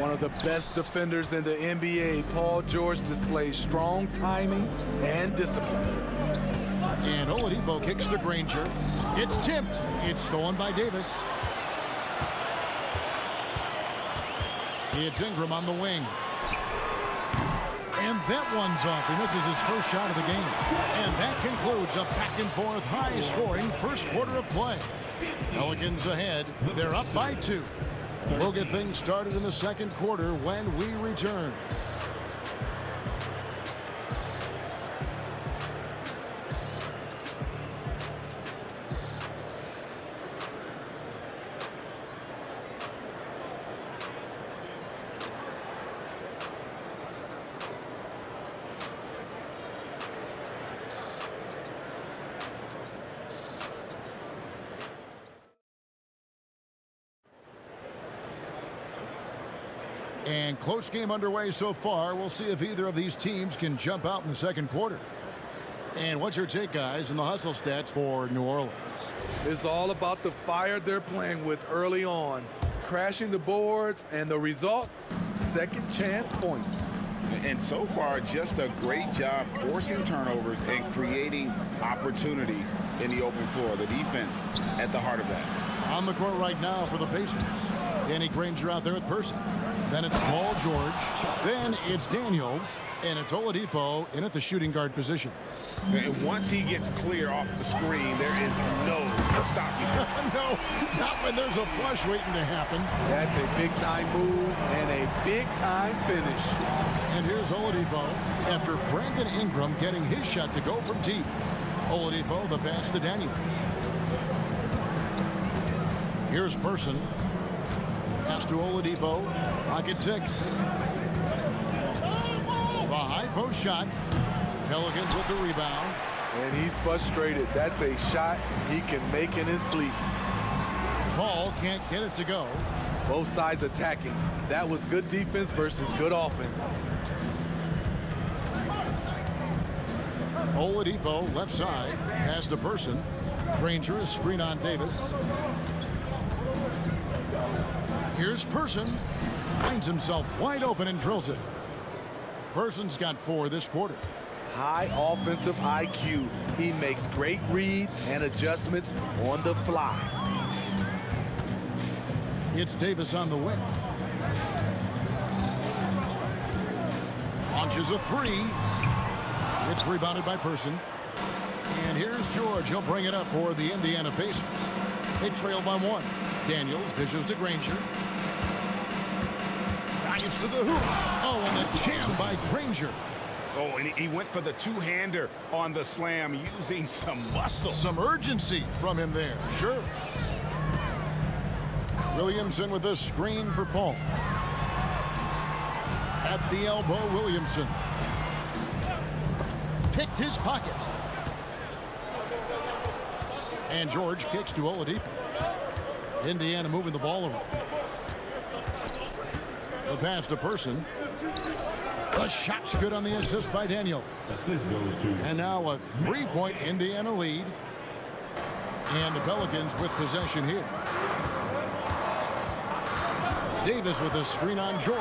One of the best defenders in the NBA, Paul George displays strong timing and discipline. And Oladipo kicks to Granger. It's tipped. It's stolen by Davis. It's Ingram on the wing. And that one's off. He misses his first shot of the game. And that concludes a back-and-forth, high-scoring first quarter of play. Pelicans ahead. They're up by 2. We'll get things started in the second quarter when we return. And close game underway so far. We'll see if either of these teams can jump out in the second quarter. And what's your take, guys, in the hustle stats for New Orleans? It's all about the fire they're playing with early on. Crashing the boards, and the result, second chance points. And so far, just a great job forcing turnovers and creating opportunities in the open floor. The defense at the heart of that. On the court right now for the Pacers. Danny Granger out there with Person. Then it's Paul George. Then it's Daniels. And it's Oladipo in at the shooting guard position. And once he gets clear off the screen, there is no stopping him. No, not when there's a flush waiting to happen. That's a big-time move and a big-time finish. And here's Oladipo after Brandon Ingram getting his shot to go from deep. Oladipo, the pass to Daniels. Here's Person. Pass to Oladipo. Pocket 6. The high post shot. Pelicans with the rebound. And he's frustrated. That's a shot he can make in his sleep. Paul can't get it to go. Both sides attacking. That was good defense versus good offense. Oladipo left side. Pass to Person. Granger is screen on Davis. Here's Person. Finds himself wide open and drills it. Person's got 4 this quarter. High offensive IQ. He makes great reads and adjustments on the fly. It's Davis on the wing. Launches a 3. It's rebounded by Person. And here's George. He'll bring it up for the Indiana Pacers. They trail by 1. Daniels dishes to Granger. drives to the hoop. Oh, and the jam by Granger. Oh, and he went for the two-hander on the slam using some muscle. Some urgency from him there, sure. Williamson with a screen for Paul. At the elbow, Williamson. Picked his pocket. And George kicks to Oladipo. Indiana moving the ball around. The pass to Person. The shot's good on the assist by Daniel. Assist goes to. And now a three-point Indiana lead. And the Pelicans with possession here. Davis with a screen on George.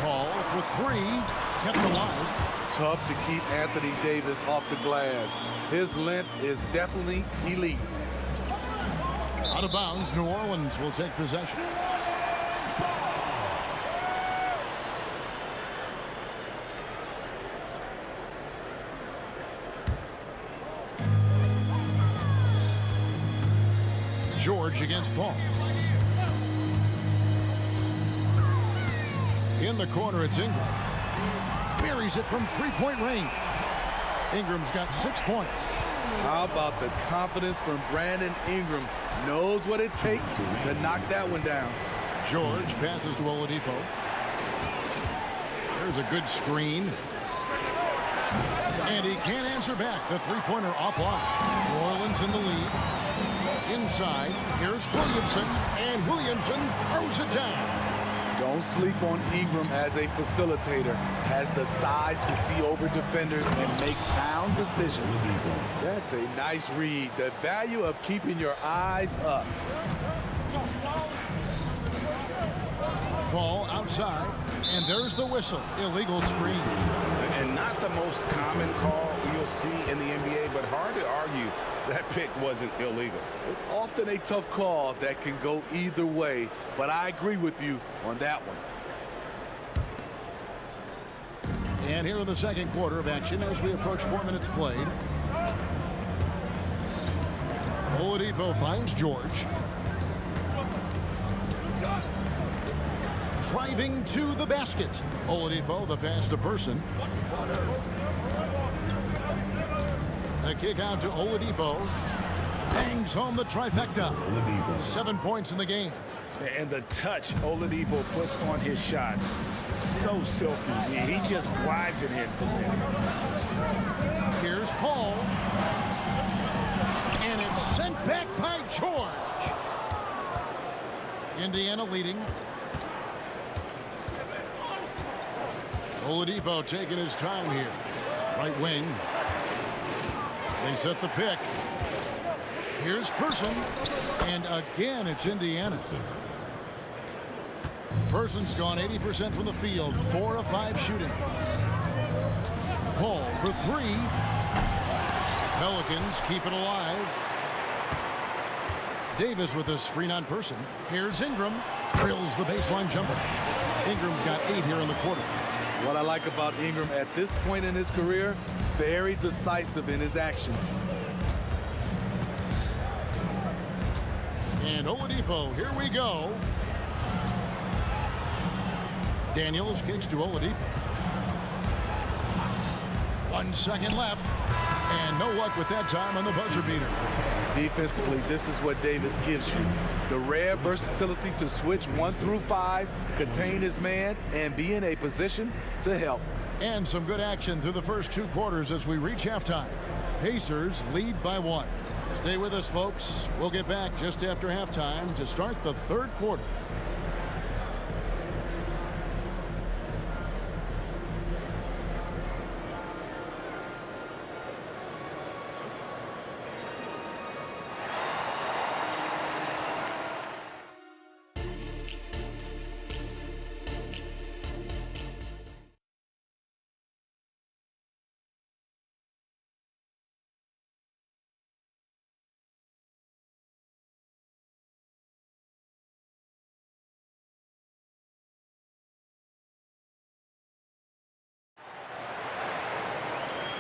Paul for three. Kept alive. Tough to keep Anthony Davis off the glass. His length is definitely elite. Out of bounds, New Orleans will take possession. George against Paul. In the corner, it's Ingram. Buries it from three-point range. Ingram's got 6 points. How about the confidence from Brandon Ingram? Knows what it takes to knock that one down. George passes to Oladipo. There's a good screen. And he can't answer back. The three-pointer offline. New Orleans in the lead. Inside, here's Williamson. And Williamson throws it down. Don't sleep on Ingram as a facilitator. Has the size to see over defenders and make sound decisions. That's a nice read. The value of keeping your eyes up. Ball outside, and there's the whistle. Illegal screen. And not the most common call you'll see in the NBA, but hard to argue that pick wasn't illegal. It's often a tough call that can go either way, but I agree with you on that one. And here in the second quarter of action as we approach 4 minutes played. Oladipo finds George. Driving to the basket. Oladipo, the pass to Person. The kick out to Oladipo. Bangs home the trifecta. 7 points in the game. And the touch Oladipo puts on his shots, so silky. He just glides it in from there. Here's Paul. And it's sent back by George. Indiana leading. Oladipo taking his time here. Right wing. They set the pick. Here's Person. And again, it's Indiana. Person's gone 80% from the field. 4 of 5 shooting. Paul for three. Pelicans keep it alive. Davis with a screen on Person. Here's Ingram. Drills the baseline jumper. Ingram's got 8 here in the quarter. What I like about Ingram at this point in his career, very decisive in his actions. And Oladipo, here we go. Daniels kicks to Oladipo. 1 second left. And no luck with that time on the buzzer beater. Defensively, this is what Davis gives you. The rare versatility to switch 1 through 5, contain his man, and be in a position to help. And some good action through the first 2 quarters as we reach halftime. Pacers lead by 1. Stay with us, folks. We'll get back just after halftime to start the third quarter.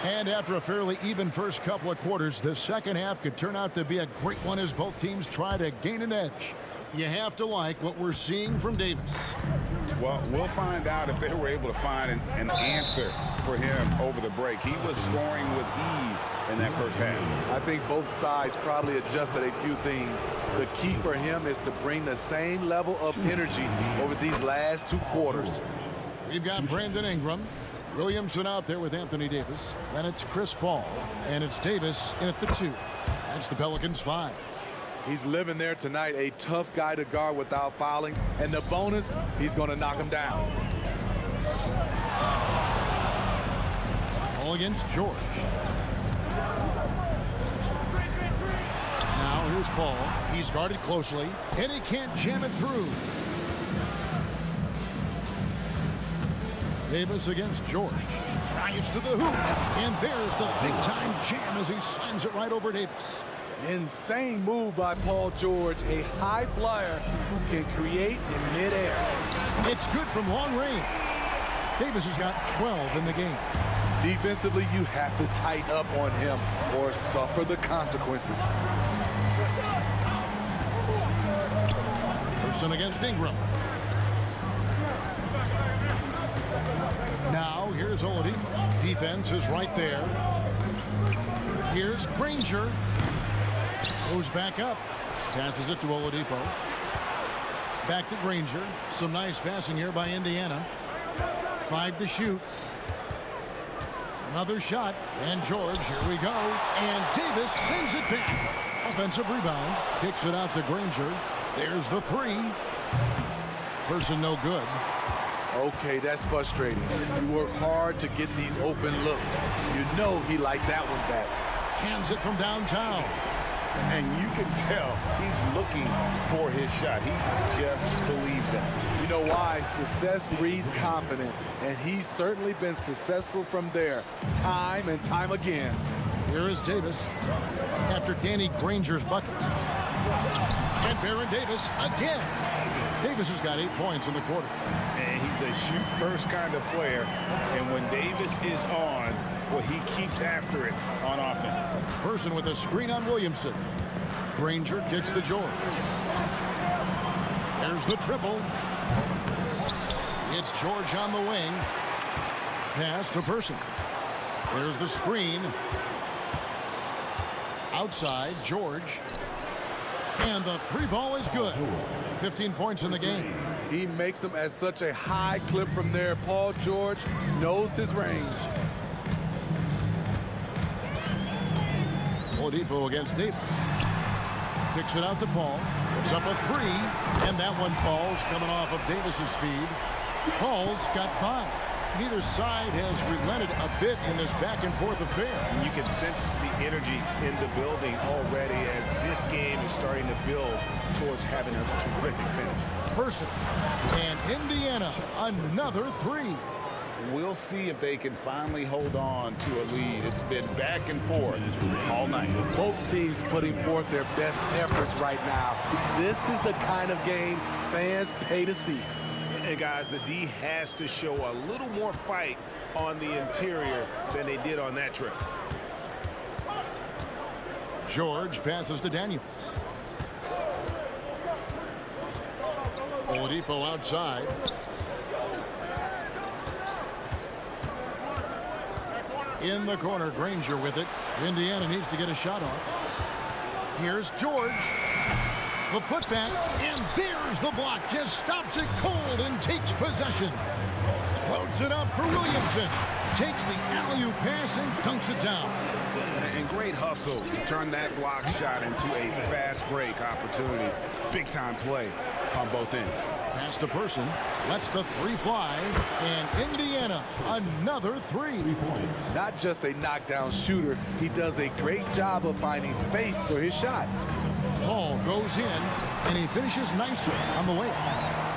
And after a fairly even first couple of quarters, the second half could turn out to be a great one as both teams try to gain an edge. You have to like what we're seeing from Davis. Well, we'll find out if they were able to find an answer for him over the break. He was scoring with ease in that first half. I think both sides probably adjusted a few things. The key for him is to bring the same level of energy over these last 2 quarters. We've got Brandon Ingram, Williamson out there with Anthony Davis. Then it's Chris Paul, and it's Davis in at the 2. That's the Pelicans 5. He's living there tonight, a tough guy to guard without fouling. And the bonus, he's going to knock him down. All against George. Now here's Paul. He's guarded closely, and he can't jam it through. Davis against George. Drives to the hoop. And there's the big-time jam as he slams it right over Davis. Insane move by Paul George, a high flyer who can create in midair. It's good from long range. Davis has got 12 in the game. Defensively, you have to tighten up on him or suffer the consequences. Person against Ingram. Now here's Oladipo. Defense is right there. Here's Granger. Goes back up. Passes it to Oladipo. Back to Granger. Some nice passing here by Indiana. 5 to shoot. Another shot. And George, here we go. And Davis sends it back. Offensive rebound. Kicks it out to Granger. There's the 3. Person no good. Okay, that's frustrating. You work hard to get these open looks. You know he liked that one back. Cans it from downtown. And you can tell he's looking for his shot. He just believes it. You know why? Success breeds confidence, and he's certainly been successful from there, time and time again. Here is Davis after Danny Granger's bucket. And Baron Davis again. Davis has got 8 points in the quarter. And he's a shoot-first kind of player. And when Davis is on, well, he keeps after it on offense. Person with a screen on Williamson. Granger kicks to George. There's the triple. It's George on the wing. Pass to Person. There's the screen. Outside, George. And the 3 ball is good. 15 points in the game. He makes them at such a high clip from there. Paul George knows his range. Oladipo against Davis. Kicks it out to Paul. It's up a 3. And that one falls coming off of Davis's feed. Paul's got 5. Neither side has relented a bit in this back-and-forth affair. And you can sense the energy in the building already as this game is starting to build towards having a terrific finish. Person. And Indiana, another 3. We'll see if they can finally hold on to a lead. It's been back and forth all night. Both teams putting forth their best efforts right now. This is the kind of game fans pay to see. And guys, the D has to show a little more fight on the interior than they did on that trip. George passes to Daniels. Oladipo outside. In the corner, Granger with it. Indiana needs to get a shot off. Here's George. The putback, and there's the block. Just stops it cold and takes possession. Floats it up for Williamson. Takes the alley-oop pass and dunks it down. And great hustle to turn that block shot into a fast break opportunity. Big-time play on both ends. Pass to Person. Lets the 3 fly. And Indiana, another 3. Not just a knockdown shooter, he does a great job of finding space for his shot. Paul goes in, and he finishes nicely on the way.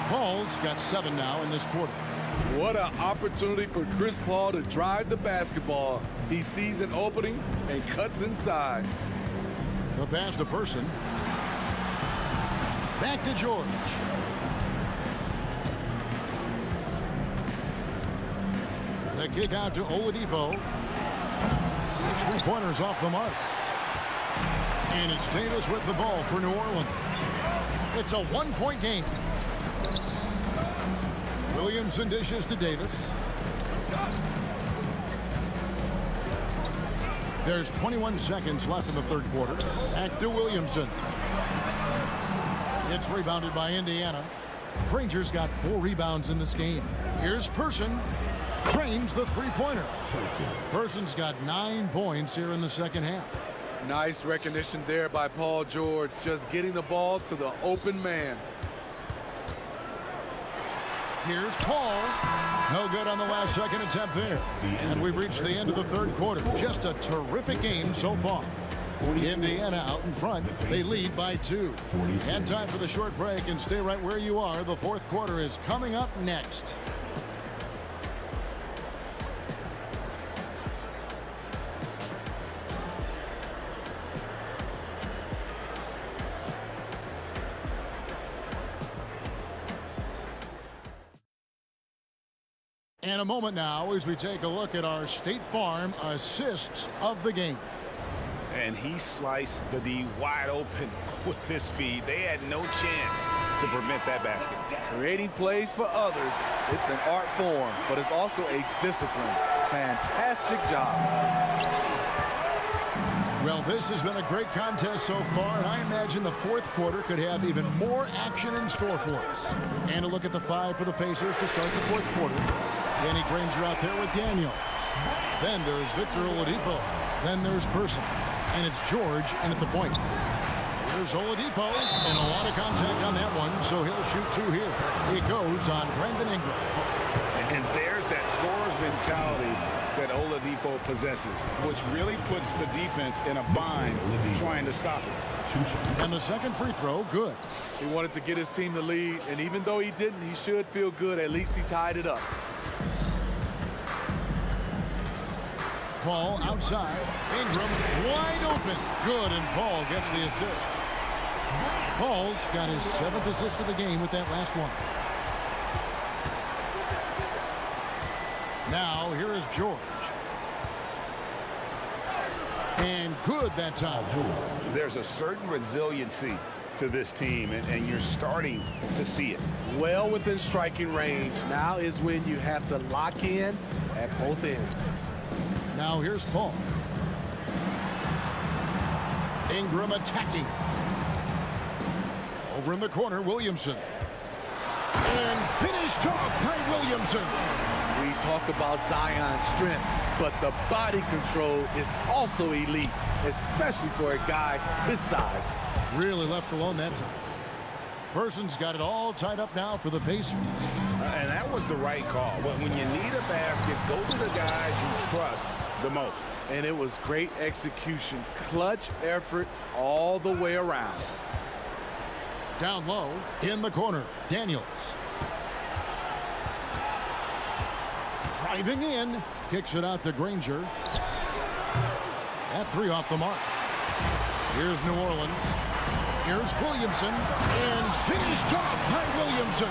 Paul's got 7 now in this quarter. What an opportunity for Chris Paul to drive the basketball. He sees an opening and cuts inside. The pass to Person. Back to George. The kick out to Oladipo. His 3-pointers off the mark. And it's Davis with the ball for New Orleans. It's a 1-point game. Williamson dishes to Davis. There's 21 seconds left in the third quarter. Back to Williamson. It's rebounded by Indiana. Granger's got 4 rebounds in this game. Here's Person. Drains the three-pointer. Person's got 9 points here in the second half. Nice recognition there by Paul George, just getting the ball to the open man. Here's Paul. No good on the last second attempt there. And we've reached the end of the third quarter. Just a terrific game so far. Indiana out in front. They lead by 2. And time for the short break, and stay right where you are. The fourth quarter is coming up next. And a moment now as we take a look at our State Farm assists of the game. And he sliced the D wide open with his feed. They had no chance to prevent that basket. Creating plays for others, it's an art form, but it's also a discipline. Fantastic job. Well, this has been a great contest so far, and I imagine the fourth quarter could have even more action in store for us. And a look at the 5 for the Pacers to start the fourth quarter. Danny Granger out there with Daniels. Then there's Victor Oladipo. Then there's Person. And it's George in at the point. Here's Oladipo, and a lot of contact on that one, so he'll shoot 2 here. It goes on Brandon Ingram. And there's that scorer's mentality that Oladipo possesses, which really puts the defense in a bind trying to stop it. And the second free throw, good. He wanted to get his team the lead, and even though he didn't, he should feel good. At least he tied it up. Paul outside. Ingram wide open. Good, and Paul gets the assist. Paul's got his 7th assist of the game with that last one. Now, here is George. And good that time. There's a certain resiliency to this team, and you're starting to see it. Well within striking range. Now is when you have to lock in at both ends. Now here's Paul. Ingram attacking. Over in the corner, Williamson. And finished off by Williamson. We talk about Zion's strength, but the body control is also elite, especially for a guy his size. Really left alone that time. Person's got it all tied up now for the Pacers. And that was the right call. When you need a basket, go to the guys you trust the most. And it was great execution. Clutch effort all the way around. Down low, in the corner, Daniels. Driving in, kicks it out to Granger. That 3 off the mark. Here's New Orleans. Here's Williamson, and finished off by Williamson.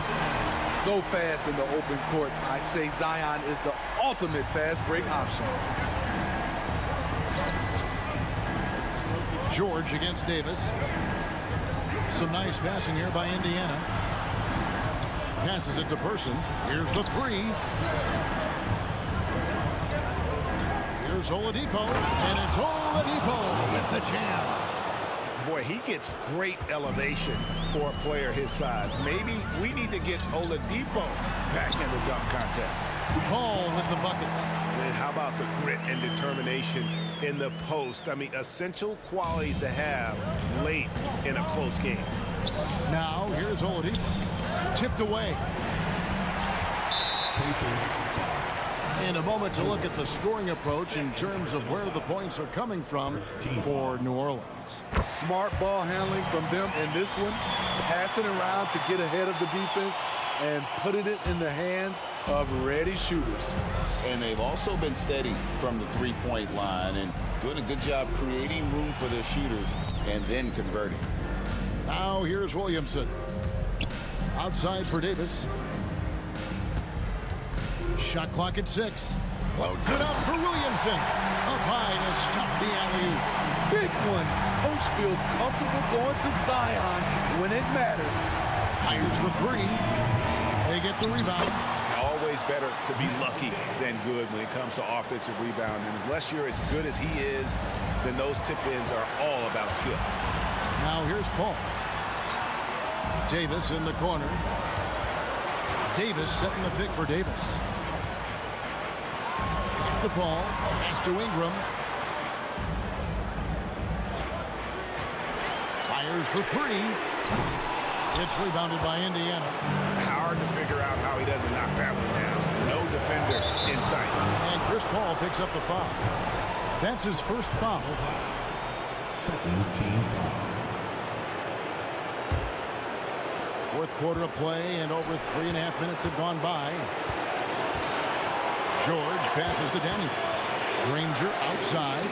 So fast in the open court. I say Zion is the ultimate fast break option. George against Davis. Some nice passing here by Indiana. Passes it to Person. Here's the 3. Here's Oladipo, and it's Oladipo with the jam. Boy, he gets great elevation for a player his size. Maybe we need to get Oladipo back in the dunk contest. Paul with the bucket. And how about the grit and determination in the post? I mean, essential qualities to have late in a close game. Now, here's Oladipo. Tipped away. In a moment to look at the scoring approach in terms of where the points are coming from for New Orleans. Smart ball handling from them in this one. Passing around to get ahead of the defense and putting it in the hands of ready shooters. And they've also been steady from the three-point line and doing a good job creating room for their shooters and then converting. Now here's Williamson. Outside for Davis. Shot clock at 6. Loads it up for Williamson. Up high to stop the alley-oop. Big one. Coach feels comfortable going to Zion when it matters. Fires the 3. They get the rebound. always better to be lucky than good when it comes to offensive rebound. And unless you're as good as he is, then those tip-ins are all about skill. Now here's Paul. Davis in the corner. Davis setting the pick for Davis. Back to Paul. Pass to Ingram. Fires for three. It's rebounded by Indiana. Hard to figure out how he doesn't knock that one down. No defender in sight. And Chris Paul picks up the foul. That's his first foul. Second team foul. Fourth quarter of play, and over 3.5 minutes have gone by. George passes to Daniels. Granger outside.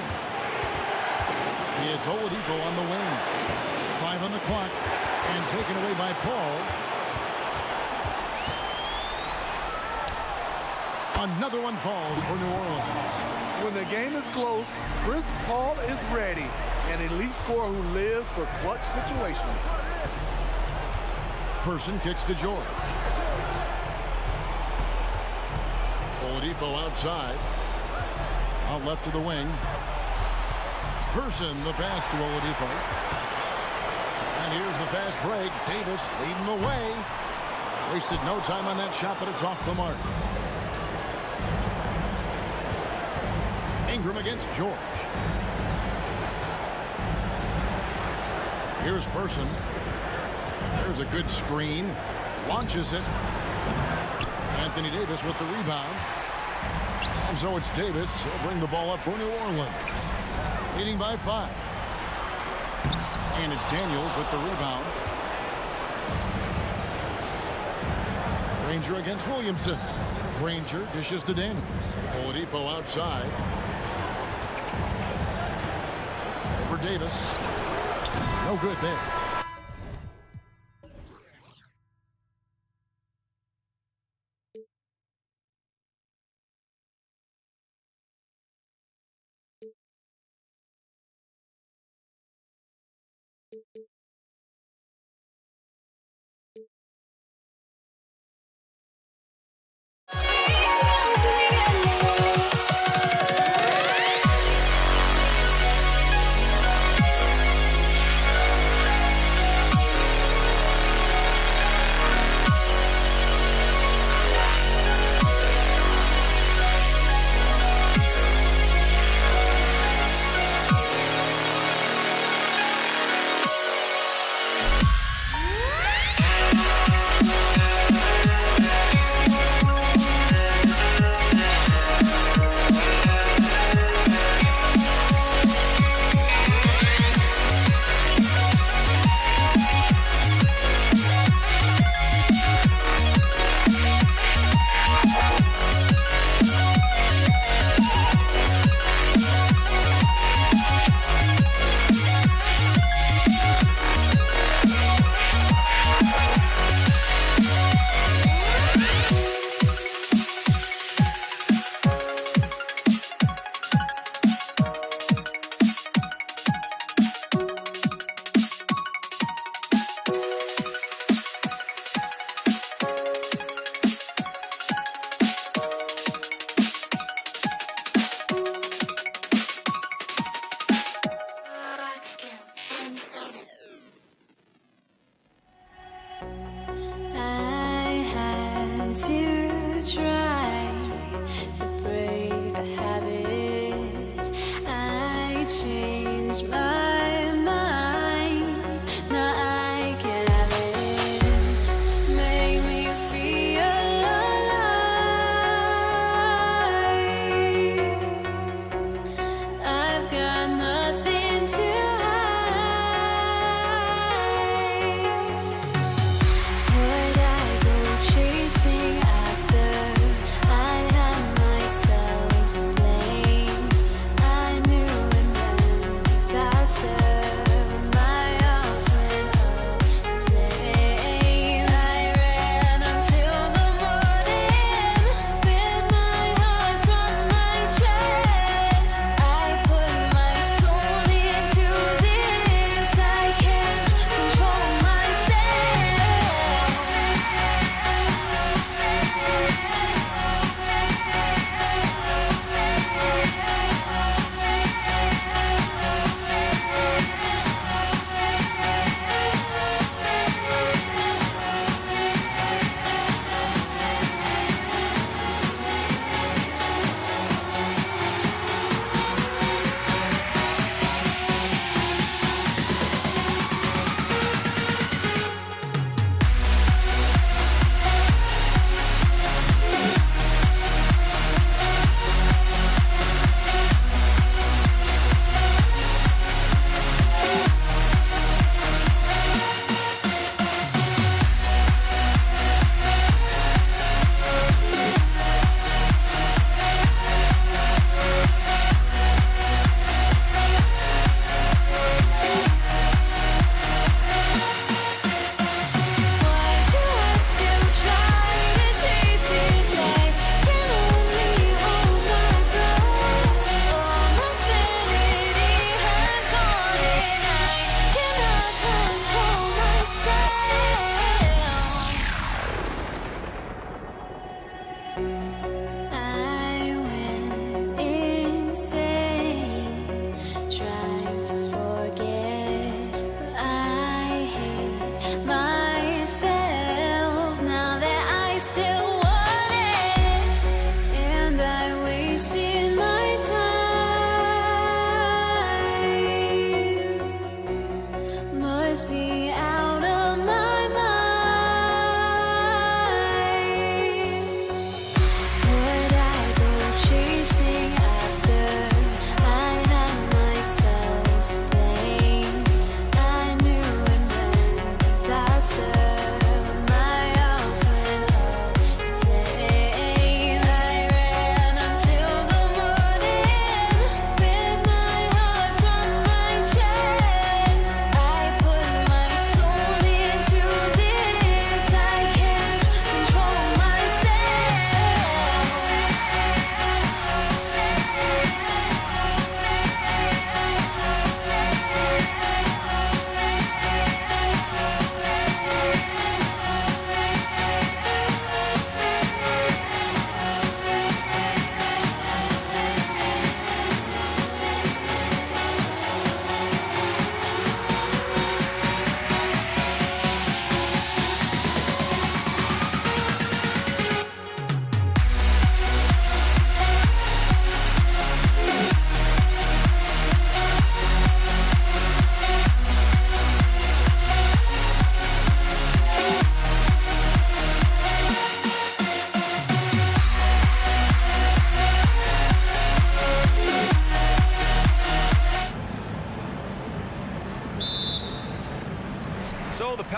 It's Oladipo on the wing. 5 on the clock, and taken away by Paul. Another one falls for New Orleans. When the game is close, Chris Paul is ready. An elite scorer who lives for clutch situations. Person kicks to George. Oladipo outside. Out left to the wing. Person the pass to Oladipo. And here's the fast break. Davis leading the way. Wasted no time on that shot, but it's off the mark. Ingram against George. Here's Person. There's a good screen. Launches it. Anthony Davis with the rebound. And so it's Davis. He'll bring the ball up for New Orleans. Leading by 5. And it's Daniels with the rebound. Granger against Williamson. Granger dishes to Daniels. Oladipo outside. For Davis. No good there.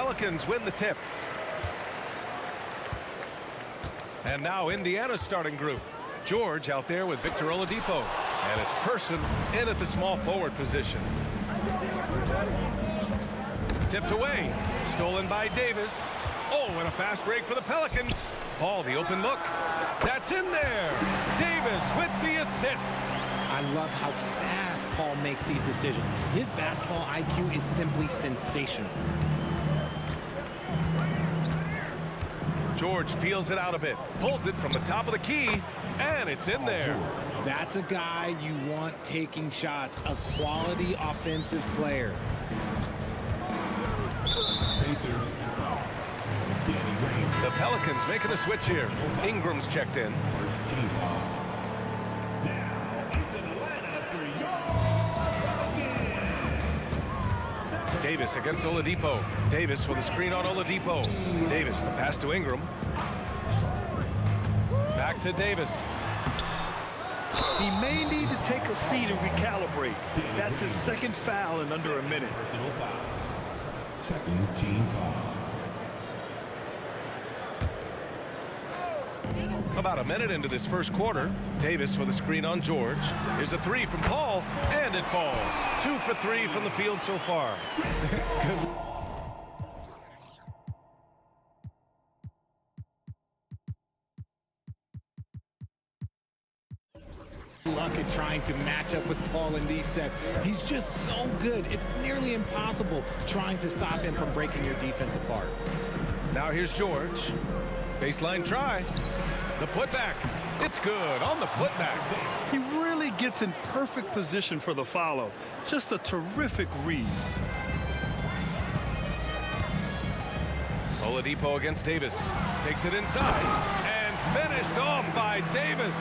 Pelicans win the tip. And now Indiana's starting group. George out there with Victor Oladipo. And it's Person in at the small forward position. Tipped away. Stolen by Davis. Oh, and a fast break for the Pelicans. Paul, the open look. That's in there. Davis with the assist. I love how fast Paul makes these decisions. His basketball IQ is simply sensational. George feels it out a bit. Pulls it from the top of the key. And it's in there. That's a guy you want taking shots. A quality offensive player. The Pelicans making a switch here. Ingram's checked in. Davis against Oladipo. Davis with a screen on Oladipo. Davis, the pass to Ingram. Back to Davis. He may need to take a seat and recalibrate. That's his second foul in under a minute. Second team foul. About a minute into this first quarter. Davis with a screen on George. Here's a three from Paul, and it falls. 2 for 3 from the field so far. Luck at trying to match up with Paul in these sets. He's just so good. It's nearly impossible trying to stop him from breaking your defense apart. Now here's George. Baseline try. The putback. It's good on the putback. He really gets in perfect position for the follow. Just a terrific read. Oladipo against Davis. Takes it inside and finished off by Davis.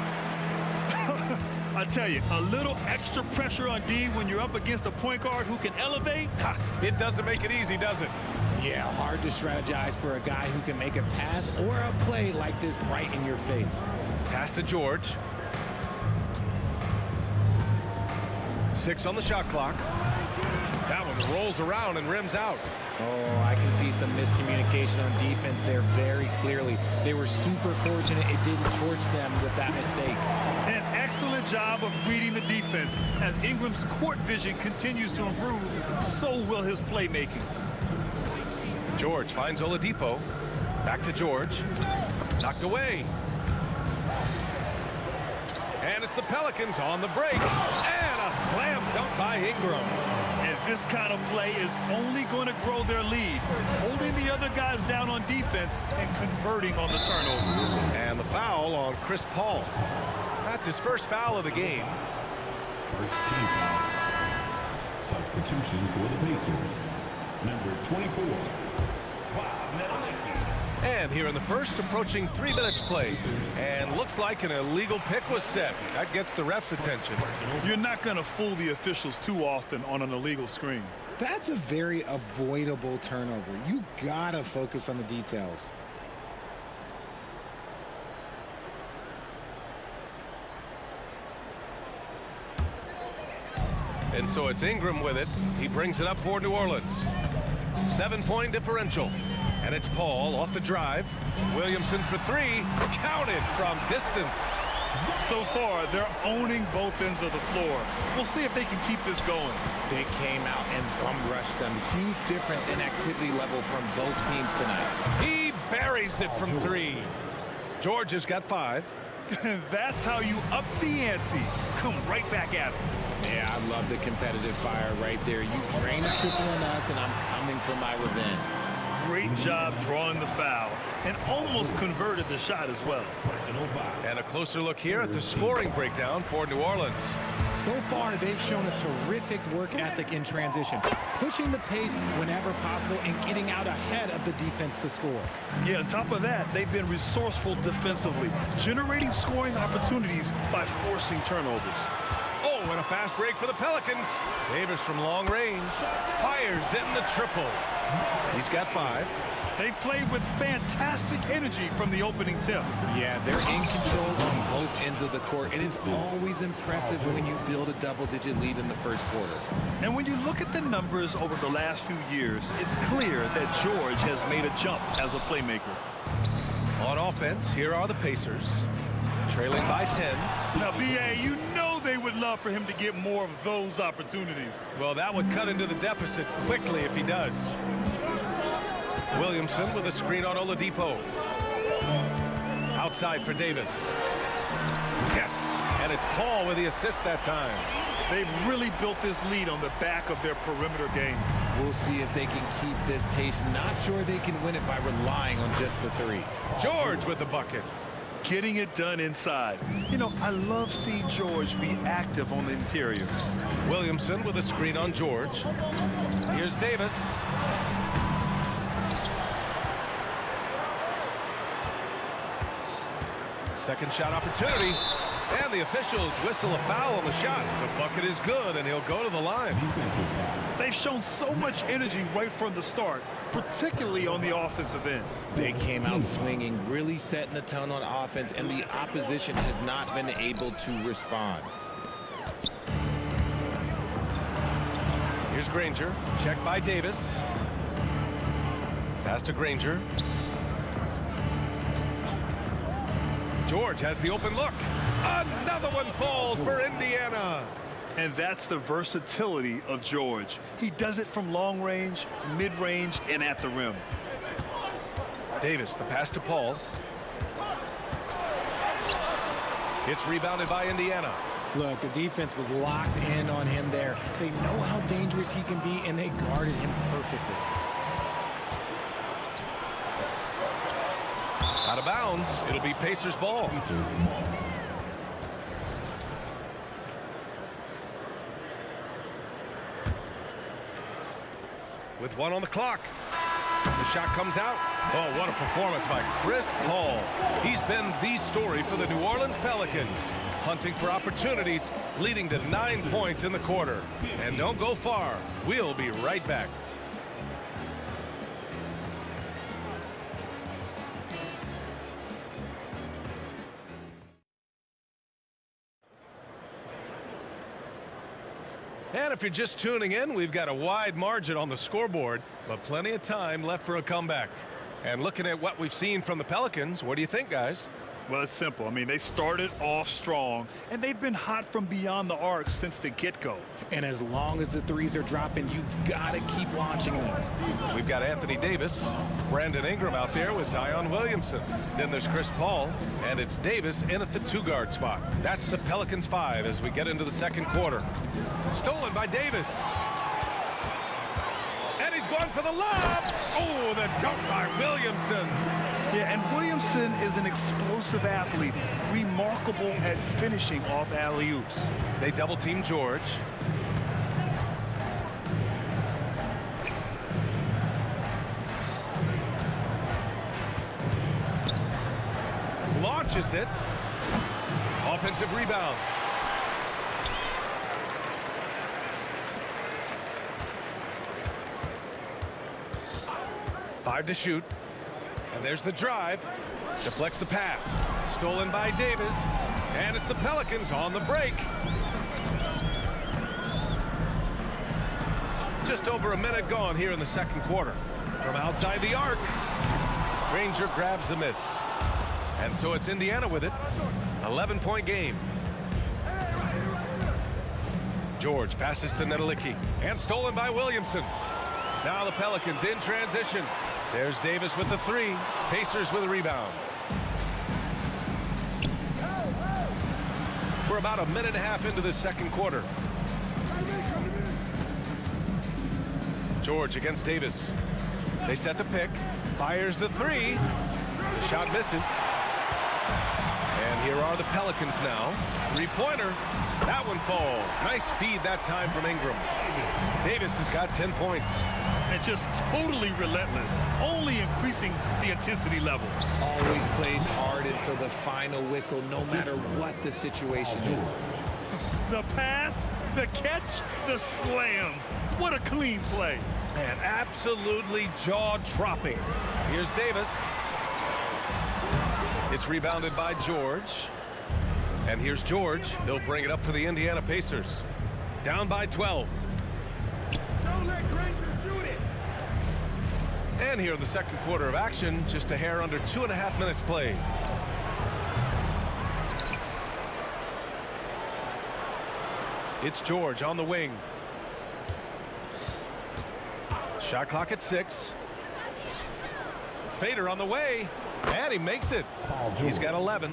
I tell you, a little extra pressure on D when you're up against a point guard who can elevate. Ha, it doesn't make it easy, does it? Yeah, hard to strategize for a guy who can make a pass or a play like this right in your face. Pass to George. 6 on the shot clock. That one rolls around and rims out. Oh, I can see some miscommunication on defense there very clearly. They were super fortunate it didn't torch them with that mistake. An excellent job of reading the defense. As Ingram's court vision continues to improve, so will his playmaking. George finds Oladipo. Back to George. Knocked away. And it's the Pelicans on the break. And a slam dunk by Ingram. And this kind of play is only going to grow their lead, holding the other guys down on defense and converting on the turnover. And the foul on Chris Paul. That's his first foul of the game. First team foul. Substitution for the Pacers. Number 24. And here in the first, approaching 3 minutes played. And looks like an illegal pick was set. That gets the ref's attention. You're not going to fool the officials too often on an illegal screen. That's a very avoidable turnover. You gotta focus on the details. And so it's Ingram with it. He brings it up for New Orleans. 7-point differential. And it's Paul off the drive. Williamson for 3. Counted from distance. So far, they're owning both ends of the floor. We'll see if they can keep this going. They came out and bum-rushed them. Huge difference in activity level from both teams tonight. He buries it from 3. George has got 5. That's how you up the ante. Come right back at it. Yeah, I love the competitive fire right there. You drain a triple on us, and I'm coming for my revenge. Great job drawing the foul and almost converted the shot as well. And a closer look here at the scoring breakdown for New Orleans. So far, they've shown a terrific work ethic in transition, pushing the pace whenever possible and getting out ahead of the defense to score. Yeah, on top of that, they've been resourceful defensively, generating scoring opportunities by forcing turnovers. Oh, and a fast break for the Pelicans. Davis from long range fires in the triple. He's got 5. They played with fantastic energy from the opening tip. Yeah, they're in control on both ends of the court, and it's always impressive when you build a double-digit lead in the first quarter. And when you look at the numbers over the last few years, it's clear that George has made a jump as a playmaker. On offense, here are the Pacers, trailing by 10. Now, B.A., you know they would love for him to get more of those opportunities. Well, that would cut into the deficit quickly if he does. Williamson with a screen on Oladipo. Outside for Davis. Yes, and it's Paul with the assist that time. They've really built this lead on the back of their perimeter game. We'll see if they can keep this pace. Not sure they can win it by relying on just the three. George with the bucket. Getting it done inside. You know, I love seeing George be active on the interior. Williamson with a screen on George. Here's Davis. Second shot opportunity. And the officials whistle a foul on the shot. The bucket is good, and he'll go to the line. They've shown so much energy right from the start, particularly on the offensive end. They came out swinging, really setting the tone on offense, and the opposition has not been able to respond. Here's Granger. Checked by Davis. Pass to Granger. George has the open look. Another one falls for Indiana. And that's the versatility of George. He does it from long range, mid-range, and at the rim. Davis, the pass to Paul. It's rebounded by Indiana. Look, the defense was locked in on him there. They know how dangerous he can be, and they guarded him perfectly. Out of bounds. It'll be Pacers ball. With one on the clock. The shot comes out. Oh, what a performance by Chris Paul. He's been the story for the New Orleans Pelicans. Hunting for opportunities, leading to 9 points in the quarter. And don't go far. We'll be right back. And if you're just tuning in, we've got a wide margin on the scoreboard, but plenty of time left for a comeback. And looking at what we've seen from the Pelicans, what do you think, guys? Well, it's simple. I mean, they started off strong, and they've been hot from beyond the arc since the get-go. And as long as the threes are dropping, you've got to keep launching them. We've got Anthony Davis, Brandon Ingram out there with Zion Williamson. Then there's Chris Paul, and it's Davis in at the two-guard spot. That's the Pelicans 5 as we get into the second quarter. Stolen by Davis. And he's going for the lob. Oh, the dunk by Williamson. Yeah, and Williamson is an explosive athlete, remarkable at finishing off alley-oops. They double-team George. Launches it. Offensive rebound. Five to shoot. And there's the drive. Deflects the pass. Stolen by Davis. And it's the Pelicans on the break. Just over a minute gone here in the second quarter. From outside the arc, Granger grabs the miss. And so it's Indiana with it. 11-point game. George passes to Nedelicki. And stolen by Williamson. Now the Pelicans in transition. There's Davis with the three. Pacers with a rebound. We're about a minute and a half into the second quarter. George against Davis. They set the pick. Fires the three. The shot misses. And here are the Pelicans now. Three-pointer. That one falls. Nice feed that time from Ingram. Davis has got 10 points. And just totally relentless, only increasing the intensity level. Always plays hard until the final whistle, no matter what the situation is. The pass The catch, the slam. What a clean play. And absolutely jaw-dropping. Here's Davis. It's rebounded by George. And here's George. He'll bring it up for the Indiana Pacers. Down by 12. Don't let Granger shoot it. And here in the second quarter of action, just a hair under 2.5 minutes played. It's George on the wing. Shot clock at 6. Fader on the way, and he makes it. He's got 11.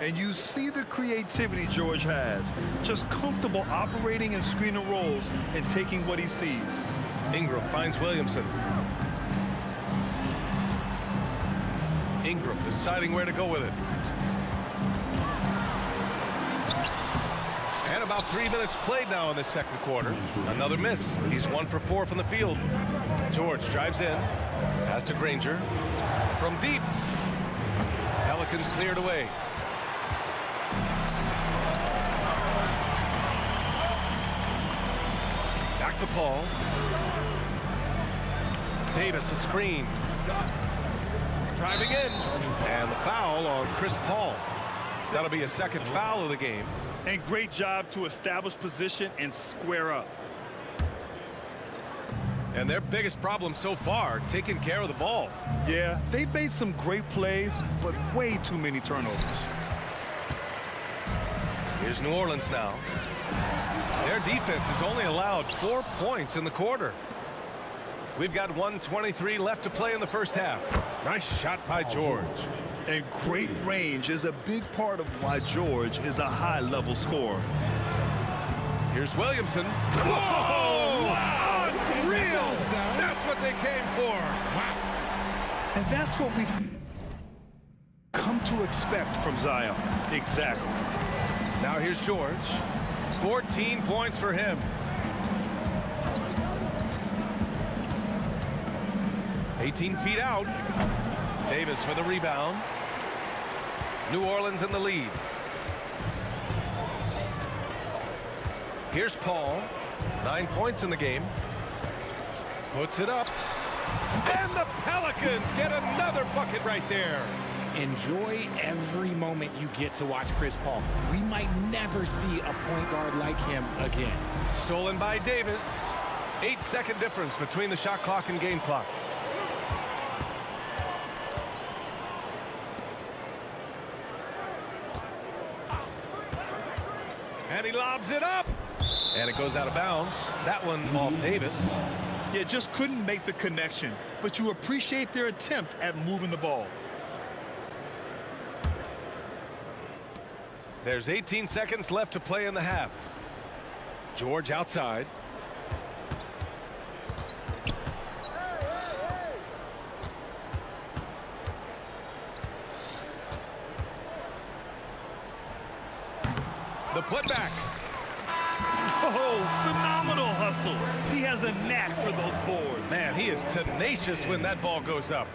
And you see the creativity George has. Just comfortable operating in screen and rolls and taking what he sees. Ingram finds Williamson. Ingram deciding where to go with it. And about 3 minutes played now in this second quarter. Another miss. He's 1 for 4 from the field. George drives in. Pass to Granger. From deep. Pelicans cleared away. Back to Paul. Davis a screen. Driving in. And the foul on Chris Paul. That'll be a second foul of the game. And great job to establish position and square up. And their biggest problem so far, taking care of the ball. Yeah, they've made some great plays, but way too many turnovers. Here's New Orleans now. Their defense has only allowed 4 points in the quarter. We've got 1:23 left to play in the first half. Nice shot by George. And great range is a big part of why George is a high-level scorer. Here's Williamson. Whoa! Wow. Unreal! That's what they came for. Wow. And that's what we've come to expect from Zion. Exactly. Now here's George. 14 points for him. "18 feet out. Davis with a rebound. New Orleans in the lead. Here's Paul. 9 points in the game. Puts it up. And the Pelicans get another bucket right there. Enjoy every moment you get to watch Chris Paul. We might never see a point guard like him again. Stolen by Davis. 8-second difference between the shot clock and game clock. And he lobs it up. And it goes out of bounds. That one off Davis. Yeah, just couldn't make the connection, but you appreciate their attempt at moving the ball. There's 18 seconds left to play in the half. George outside. The putback. Oh, phenomenal hustle. He has a knack for those boards. Man, he is tenacious when that ball goes up.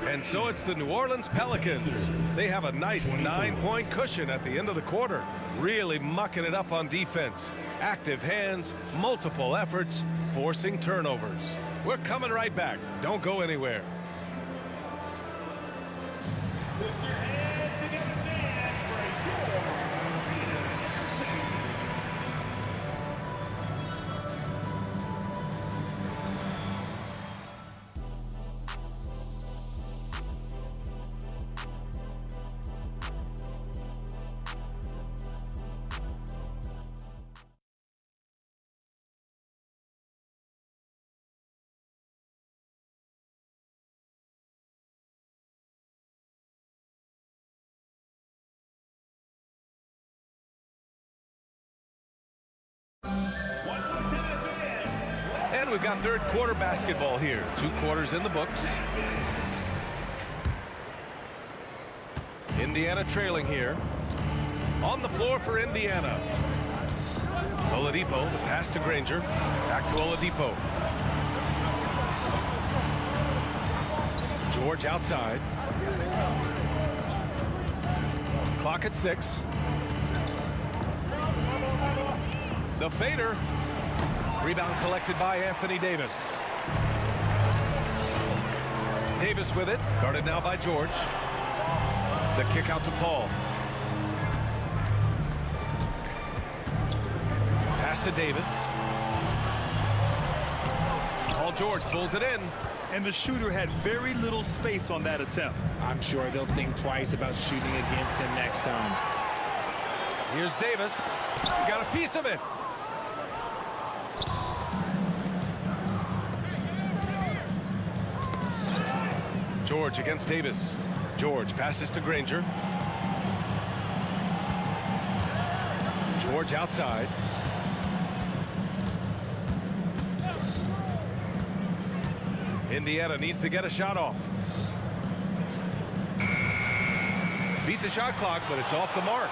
And so it's the New Orleans Pelicans. They have a nice 9-point cushion at the end of the quarter. Really mucking it up on defense. Active hands, multiple efforts, forcing turnovers. We're coming right back. Don't go anywhere. And we've got third quarter basketball here. 2 quarters in the books. Indiana trailing here. On the floor for Indiana. Oladipo, the pass to Granger. Back to Oladipo. George outside. Clock at 6. The fader. Rebound collected by Anthony Davis. Davis with it. Guarded now by George. The kick out to Paul. Pass to Davis. Paul George pulls it in. And the shooter had very little space on that attempt. I'm sure they'll think twice about shooting against him next time. Here's Davis. Got a piece of it. George against Davis. George passes to Granger. George outside. Indiana needs to get a shot off. Beat the shot clock, but it's off the mark.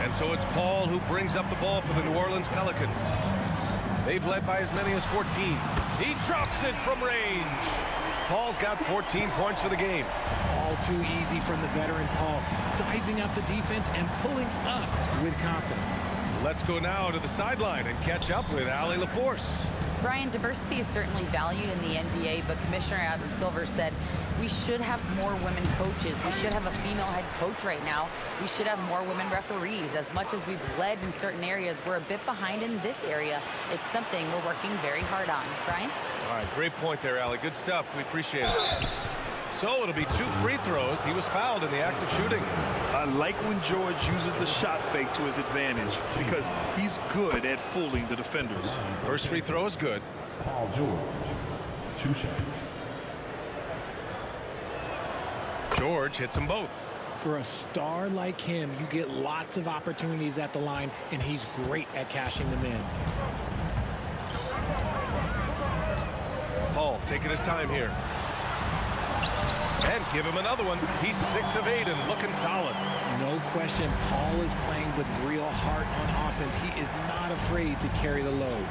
And so it's Paul who brings up the ball for the New Orleans Pelicans. They've led by as many as 14. He drops it from range. Paul's got 14 points for the game. All too easy from the veteran Paul, sizing up the defense and pulling up with confidence. Let's go now to the sideline and catch up with Allie LaForce. Brian, diversity is certainly valued in the NBA, but Commissioner Adam Silver said we should have more women coaches. We should have a female head coach right now. We should have more women referees. As much as we've led in certain areas, we're a bit behind in this area. It's something we're working very hard on. Brian? All right, great point there, Allie. Good stuff. We appreciate it. So it'll be 2 free throws. He was fouled in the act of shooting. I like when George uses the shot fake to his advantage because he's good at fooling the defenders. First free throw is good. Paul George, 2 shots. George hits them both. For a star like him, you get lots of opportunities at the line, and he's great at cashing them in. Paul taking his time here. And give him another one. He's 6 of 8 and looking solid. No question, Paul is playing with real heart on offense. He is not afraid to carry the load.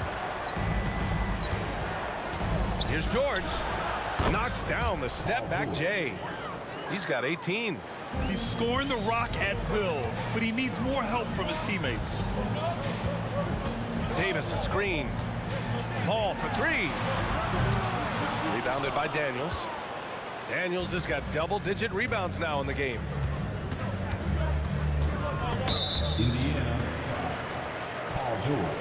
Here's George. Knocks down the step-back J. He's got 18. He's scoring the rock at will, but he needs more help from his teammates. Davis a screen. Paul for 3. Rebounded by Daniels. Daniels has got double-digit rebounds now in the game. Indiana, Paul George,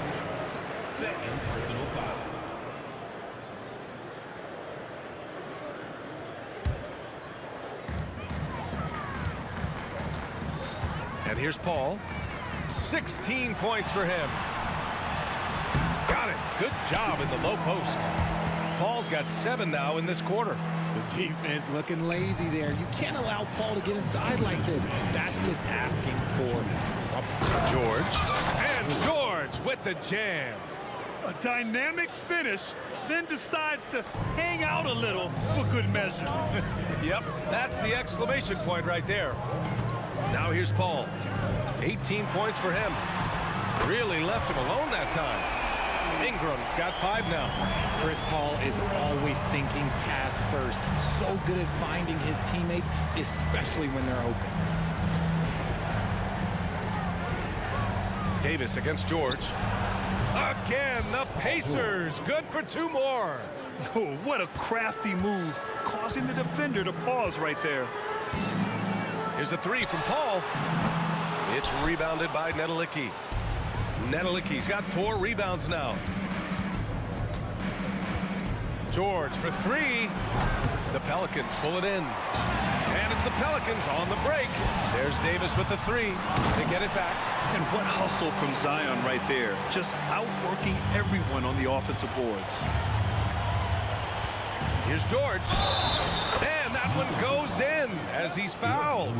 second personal foul. And here's Paul. 16 points for him. Got it. Good job in the low post. Paul's got 7 now in this quarter. The defense looking lazy there. You can't allow Paul to get inside like this. That's just asking for George. And George with the jam. A dynamic finish, then decides to hang out a little for good measure. Yep, that's the exclamation point right there. Now here's Paul. 18 points for him. Really left him alone that time. Ingram's got 5 now. Chris Paul is always thinking pass first. He's so good at finding his teammates, especially when they're open. Davis against George. Again, the Pacers. Good for 2 more. Oh, what a crafty move, causing the defender to pause right there. Here's a 3 from Paul. It's rebounded by Nedelicki. Nedelicki's got 4 rebounds now. George for 3. The Pelicans pull it in. And it's the Pelicans on the break. There's Davis with the 3 to get it back. And what hustle from Zion right there. Just outworking everyone on the offensive boards. Here's George. And that one goes in as he's fouled.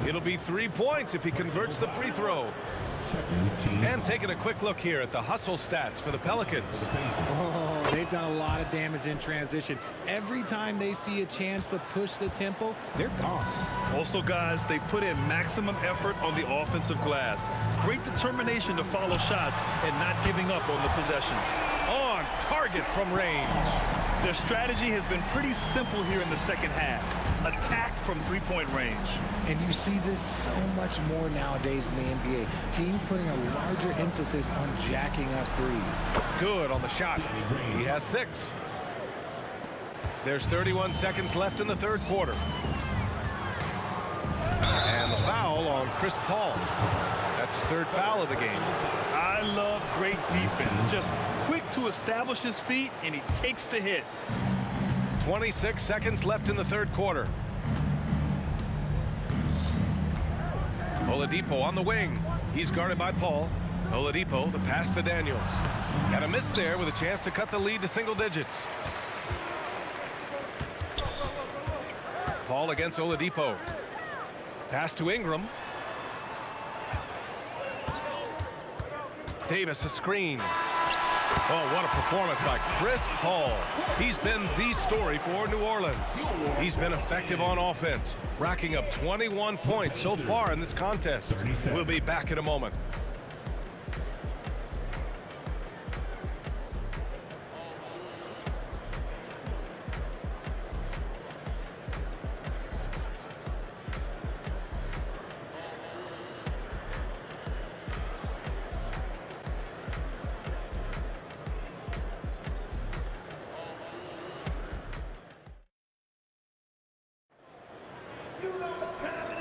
It'll be 3 points if he converts the free throw. And taking a quick look here at the hustle stats for the Pelicans. Oh, they've done a lot of damage in transition. Every time they see a chance to push the tempo, they're gone. Also, guys, they put in maximum effort on the offensive glass. Great determination to follow shots and not giving up on the possessions. On target from range. Their strategy has been pretty simple here in the second half. Attack from three-point range. And you see this so much more nowadays in the NBA. Teams putting a larger emphasis on jacking up threes. Good on the shot. He has 6. There's 31 seconds left in the third quarter. And the foul on Chris Paul. That's his 3rd foul of the game. I love great defense. Just quick to establish his feet, and he takes the hit. 26 seconds left in the third quarter. Oladipo on the wing. He's guarded by Paul. Oladipo, the pass to Daniels. Got a miss there with a chance to cut the lead to single digits. Paul against Oladipo. Pass to Ingram. Davis, a screen. Oh, what a performance by Chris Paul. He's been the story for New Orleans. He's been effective on offense, racking up 21 points so far in this contest. We'll be back in a moment.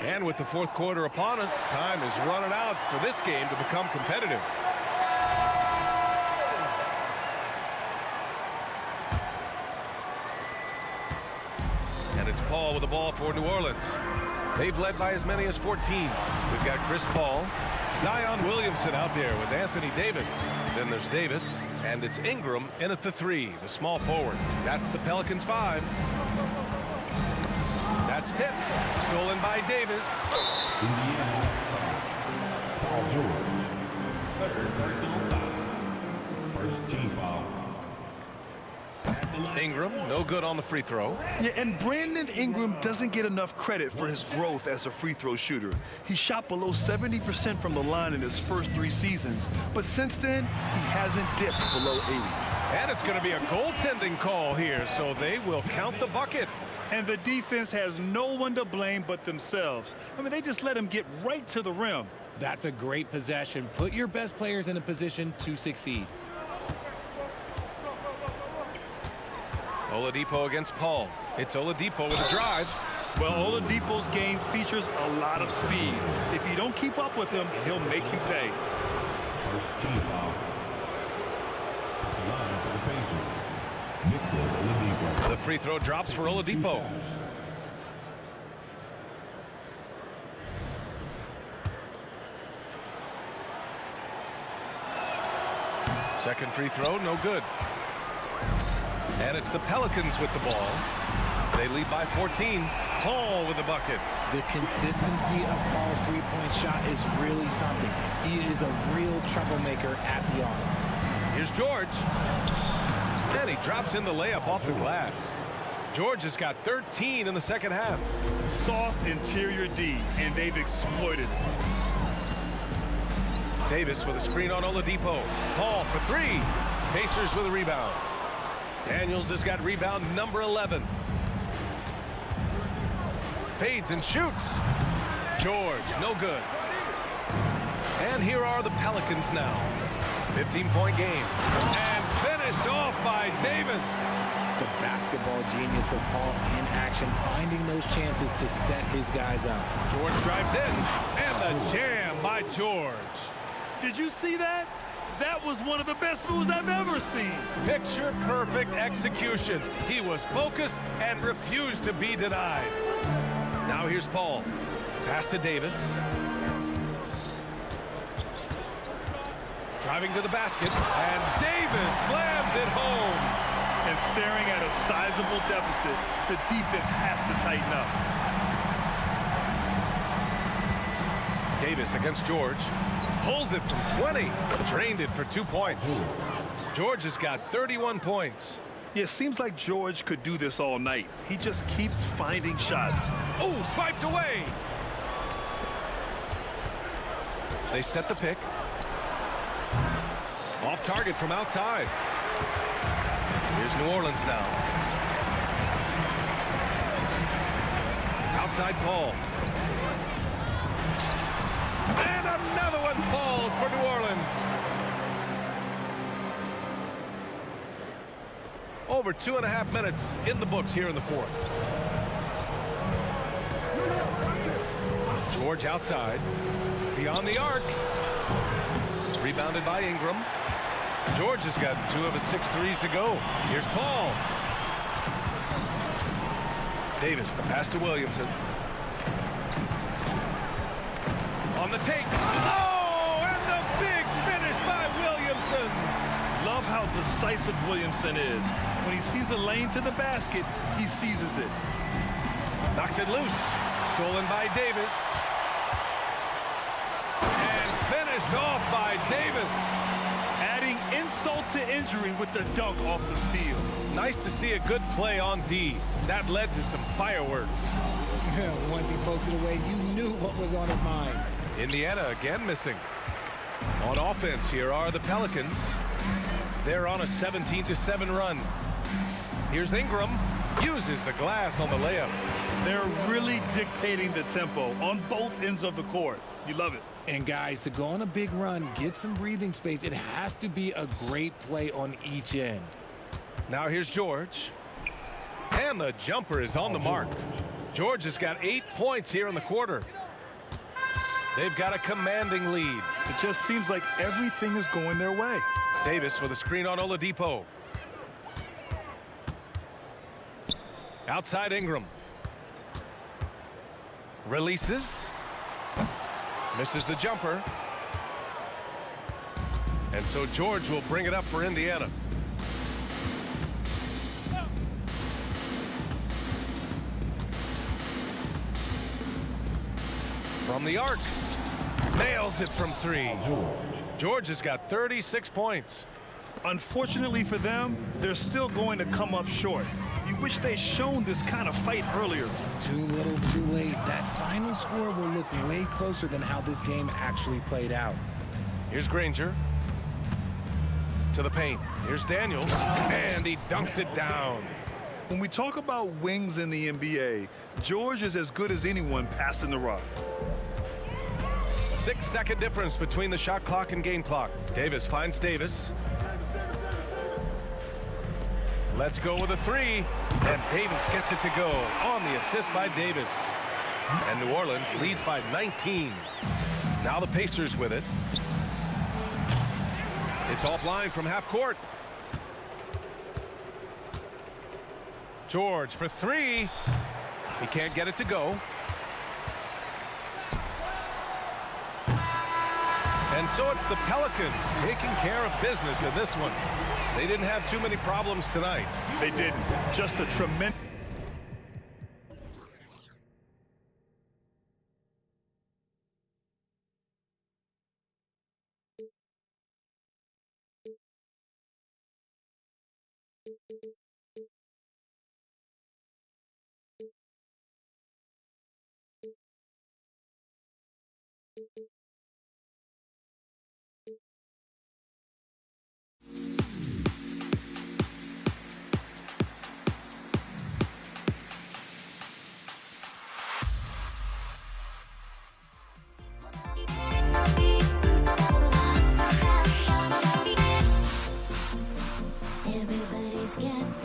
And with the fourth quarter upon us, time is running out for this game to become competitive. And it's Paul with the ball for New Orleans. They've led by as many as 14. We've got Chris Paul, Zion Williamson out there with Anthony Davis. Then there's Davis, and it's Ingram in at the 3, the small forward. That's the Pelicans' 5. That's tipped. Stolen by Davis. Indiana. Paul George. 3rd personal foul. 1st team foul. Ingram, no good on the free throw. Yeah, and Brandon Ingram doesn't get enough credit for his growth as a free throw shooter. He shot below 70% from the line in his first 3 seasons, but since then, he hasn't dipped below 80. And it's going to be a goaltending call here, so they will count the bucket. And the defense has no one to blame but themselves. I mean, they just let him get right to the rim. That's a great possession. Put your best players in a position to succeed. Oladipo against Paul. It's Oladipo with a drive. Well, Oladipo's game features a lot of speed. If you don't keep up with him, he'll make you pay. 1st team foul. At the line for the Pacers. Victor Oladipo. The free throw drops for Oladipo. Second free throw, no good. And it's the Pelicans with the ball. They lead by 14. Paul with the bucket. The consistency of Paul's three-point shot is really something. He is a real troublemaker at the arc. Here's George. And he drops in the layup off the glass. George has got 13 in the second half. Soft interior D, and they've exploited it. Davis with a screen on Oladipo. Paul for 3. Pacers with a rebound. Daniels has got rebound number 11. Fades and shoots. George, no good. And here are the Pelicans now. 15-point game. And finished off by Davis. The basketball genius of Paul in action, finding those chances to set his guys up. George drives in. And the jam by George. Did you see that? That was one of the best moves I've ever seen. Picture perfect execution. He was focused and refused to be denied. Now here's Paul. Pass to Davis. Driving to the basket. And Davis slams it home. And staring at a sizable deficit, the defense has to tighten up. Davis against George. Pulls it from 20. Drained it for 2 points. George has got 31 points. Yeah, it seems like George could do this all night. He just keeps finding shots. Oh, swiped away. They set the pick. Off target from outside. Here's New Orleans now. Outside call. And another one falls for New Orleans. Over 2.5 minutes in the books here in the fourth. George outside. Beyond the arc. Rebounded by Ingram. George has got 2 of his 6 threes to go. Here's Paul. Davis, the pass to Williamson. On the take. Oh, and the big finish by Williamson. Love how decisive Williamson is. When he sees a lane to the basket, he seizes it. Knocks it loose. Stolen by Davis. And finished off by Davis. Adding insult to injury with the dunk off the steal. Nice to see a good play on D. That led to some fireworks. Once he poked it away, you knew what was on his mind. Indiana again missing. On offense, here are the Pelicans. They're on a 17-7 run. Here's Ingram. Uses the glass on the layup. They're really dictating the tempo on both ends of the court. You love it. And guys, to go on a big run, get some breathing space, it has to be a great play on each end. Now here's George. And the jumper is on the mark. George has got 8 points here in the quarter. They've got a commanding lead. It just seems like everything is going their way. Davis with a screen on Oladipo. Outside Ingram. Releases. Misses the jumper. And so George will bring it up for Indiana. From the arc. Nails it from 3. George has got 36 points. Unfortunately for them, they're still going to come up short. You wish they'd shown this kind of fight earlier. Too little, too late. That final score will look way closer than how this game actually played out. Here's Granger. To the paint. Here's Daniels. And he dunks it down. When we talk about wings in the NBA, George is as good as anyone passing the rock. 6-second difference between the shot clock and game clock. Davis finds Davis. Let's go with a 3. And Davis gets it to go on the assist by Davis. And New Orleans leads by 19. Now the Pacers with it. It's offline from half court. George for 3. He can't get it to go. And so it's the Pelicans taking care of business in this one. They didn't have too many problems tonight. They didn't. Just a tremendous... Everybody's got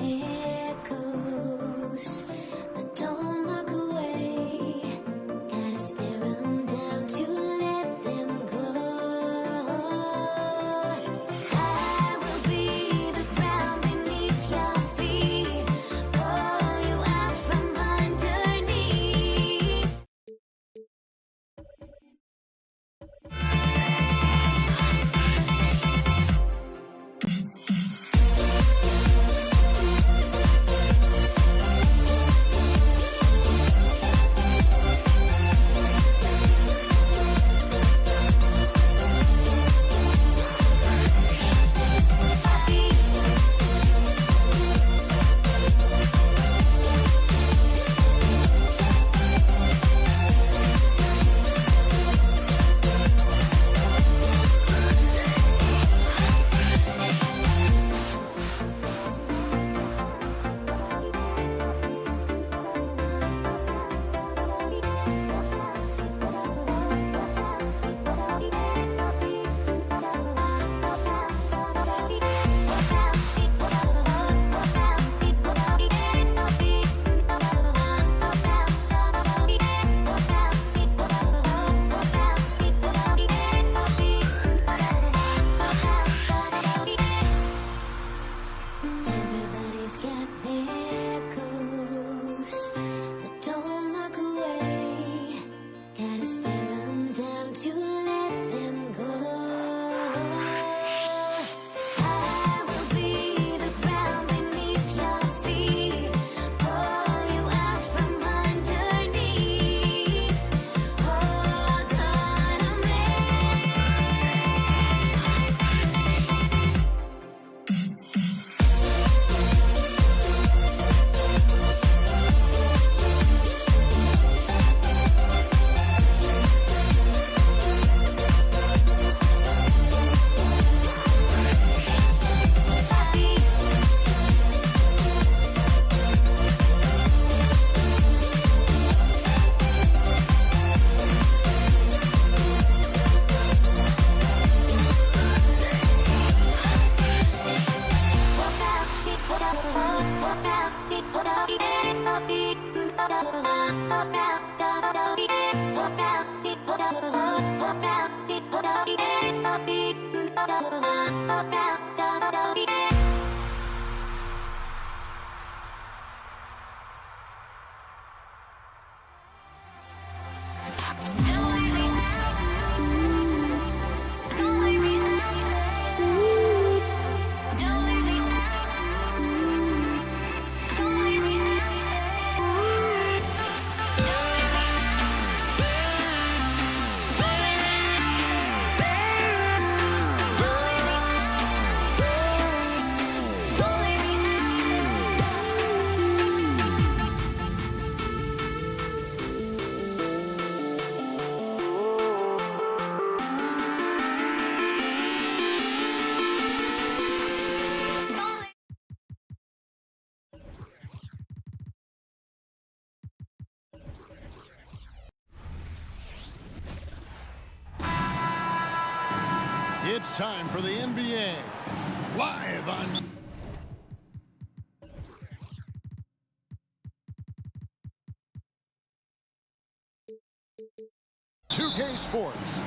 It's time for the NBA. Live on... "2K Sports."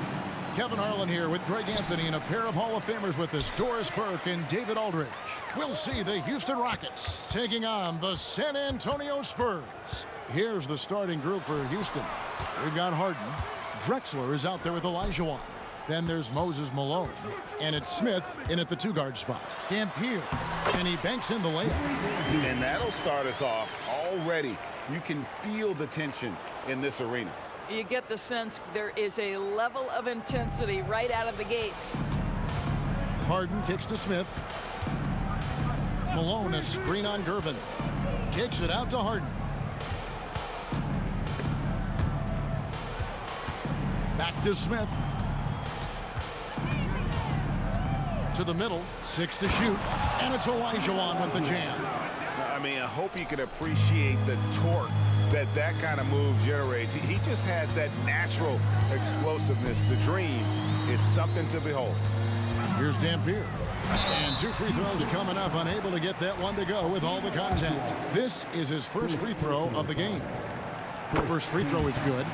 Kevin Harlan here with Greg Anthony and a pair of Hall of Famers with us, Doris Burke and David Aldridge. We'll see the Houston Rockets taking on the San Antonio Spurs. Here's the starting group for Houston. We've got Harden. Drexler is out there with Olajuwon. Then there's Moses Malone. And it's Smith in at the two-guard spot. Dampier. And he banks in the layup. And that'll start us off already. You can feel the tension in this arena. You get the sense there is a level of intensity right out of the gates. Harden kicks to Smith. Malone, a screen on Gervin. Kicks it out to Harden. Back to Smith. To the middle, 6 to shoot, and it's Olajuwon with the jam. I mean, I hope you can appreciate the torque that kind of move generates. He just has that natural explosiveness. The dream is something to behold. Here's Dampier. And 2 free throws coming up, unable to get that one to go with all the contact. This is his first free throw of the game. The first free throw is good.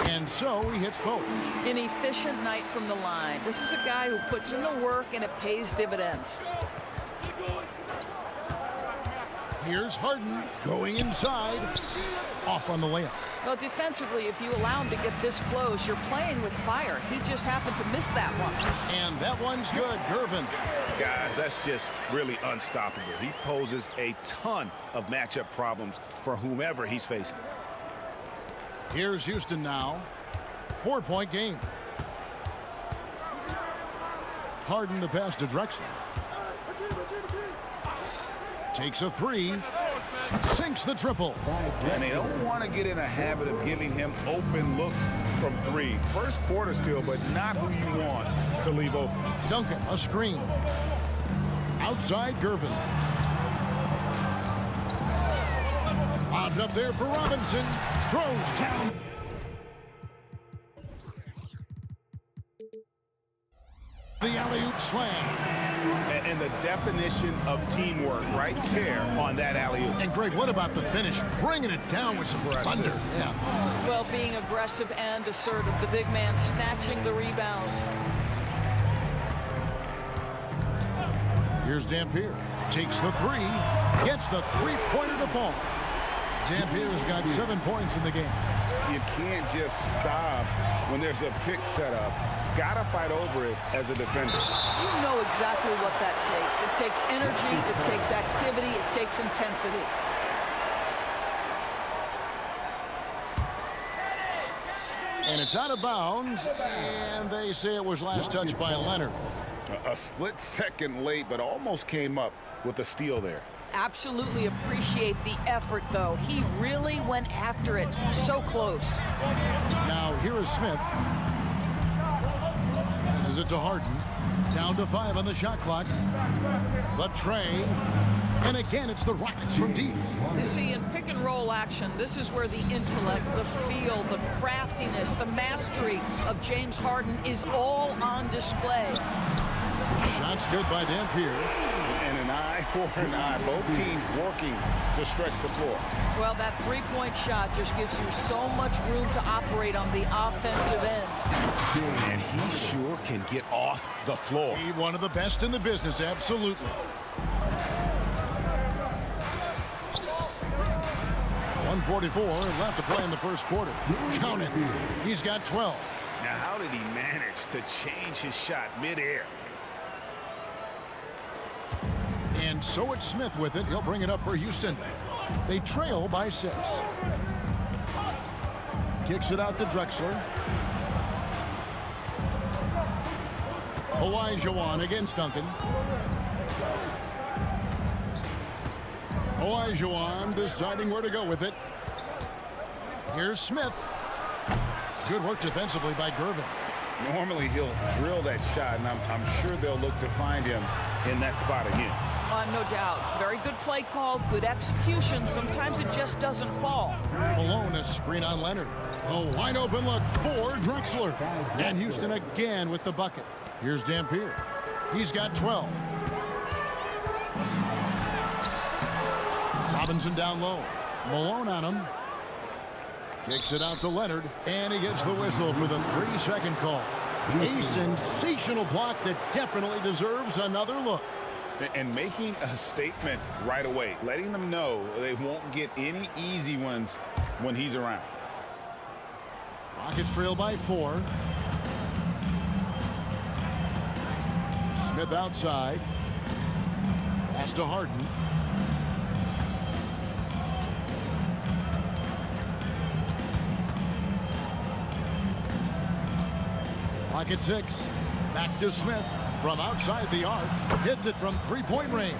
And so he hits both. An efficient night from the line. This is a guy who puts in the work and it pays dividends. Here's Harden going inside. Off on the layup. Well, defensively, if you allow him to get this close, you're playing with fire. He just happened to miss that one. And that one's good. Gervin. Guys, that's just really unstoppable. He poses a ton of matchup problems for whomever he's facing. Here's Houston now. 4-point game. Harden the pass to Drexler. Takes a 3. Sinks the triple. And they don't want to get in a habit of giving him open looks from 3. First quarter still, but not who you want to leave open. Duncan, a screen. Outside Gervin. Bobbed up there for Robinson. Throws down. The alley-oop slam. And the definition of teamwork right there on that alley-oop. And Greg, what about the finish? Bringing it down with some thunder. Yeah. Well, being aggressive and assertive. The big man snatching the rebound. Here's Dampier. Takes the 3. Gets the three-pointer to fall. Dampier's got 7 points in the game. You can't just stop when there's a pick set up. Gotta fight over it as a defender. You know exactly what that takes. It takes energy, it takes activity, it takes intensity. And it's out of bounds, and they say it was last touched by Leonard. A split second late, but almost came up with a steal there. Absolutely appreciate the effort, though. He really went after it. So close. Now, here is Smith. Passes it to Harden. Down to 5 on the shot clock. The tray. And again, it's the Rockets from deep. You see, in pick and roll action, this is where the intellect, the feel, the craftiness, the mastery of James Harden is all on display. Shot's good by Dampier. And an eye for an eye. Both teams working to stretch the floor. Well, that three-point shot just gives you so much room to operate on the offensive end. And he sure can get off the floor. He one of the best in the business, absolutely. 1:44 left to play in the first quarter. Count it. He's got 12. Now, how did he manage to change his shot midair? And so it's Smith with it. He'll bring it up for Houston. They trail by 6. Kicks it out to Drexler. Olajuwon against Duncan. Olajuwon deciding where to go with it. Here's Smith. Good work defensively by Gervin. Normally, he'll drill that shot, and I'm sure they'll look to find him in that spot again. No doubt. Very good play call, good execution. Sometimes it just doesn't fall. Malone, a screen on Leonard. A wide open look for Drexler. And Houston again with the bucket. Here's Dampier. He's got 12. Robinson down low. Malone on him. Kicks it out to Leonard. And he gets the whistle for the 3-second call. A sensational block that definitely deserves another look. And making a statement right away, letting them know they won't get any easy ones when he's around. Rockets trail by 4. Smith outside. Pass to Harden. Rocket 6. Back to Smith. From outside the arc, hits it from three-point range.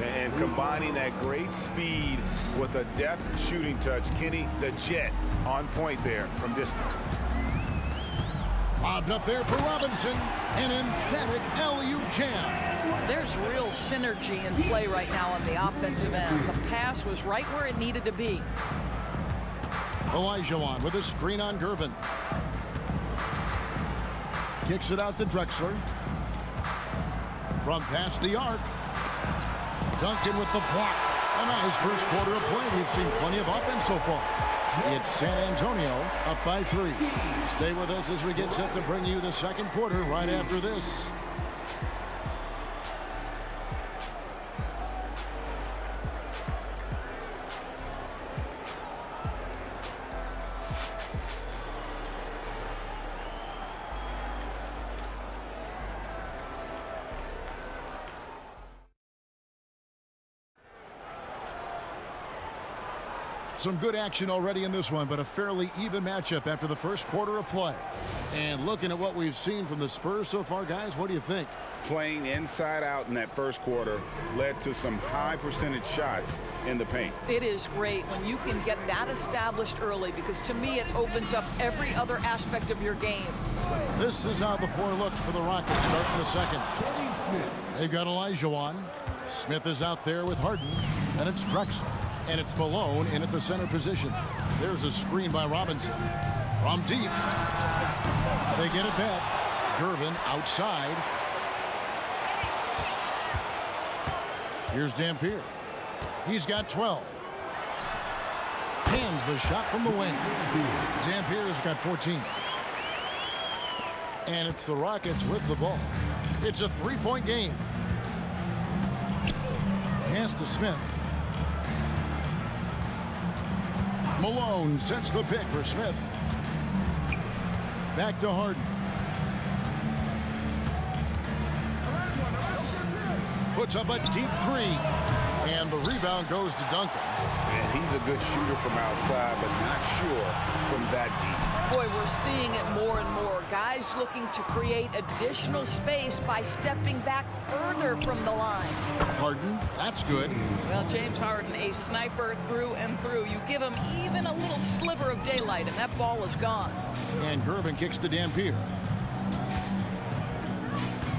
And combining that great speed with a deft shooting touch, Kenny, the Jet, on point there from distance. Lobbed up there for Robinson. An emphatic LU jam. There's real synergy in play right now on the offensive end. The pass was right where it needed to be. Olajuwon with a screen on Gervin. Kicks it out to Drexler. From past the arc. Duncan with the block. A nice first quarter of play. We've seen plenty of offense so far. It's San Antonio up by 3. Stay with us as we get set to bring you the second quarter right after this. Some good action already in this one, but a fairly even matchup after the first quarter of play. And looking at what we've seen from the Spurs so far, guys, what do you think? Playing inside out in that first quarter led to some high percentage shots in the paint. It is great when you can get that established early, because to me it opens up every other aspect of your game. This is how the floor looks for the Rockets starting the second. They've got Olajuwon. Smith is out there with Harden. And it's Drexler. And it's Malone in at the center position. There's a screen by Robinson. From deep. They get it back. Gervin outside. Here's Dampier. He's got 12. Hands the shot from the wing. Dampier's got 14. And it's the Rockets with the ball. It's a 3-point game. Pass to Smith. Malone sets the pick for Smith. Back to Harden. Puts up a deep 3. And the rebound goes to Duncan. And he's a good shooter from outside, but not sure from that deep. Boy, we're seeing it more and more. Guys looking to create additional space by stepping back further from the line. Harden, that's good. Well, James Harden, a sniper through and through. You give him even a little sliver of daylight, and that ball is gone. And Gervin kicks to Dampier.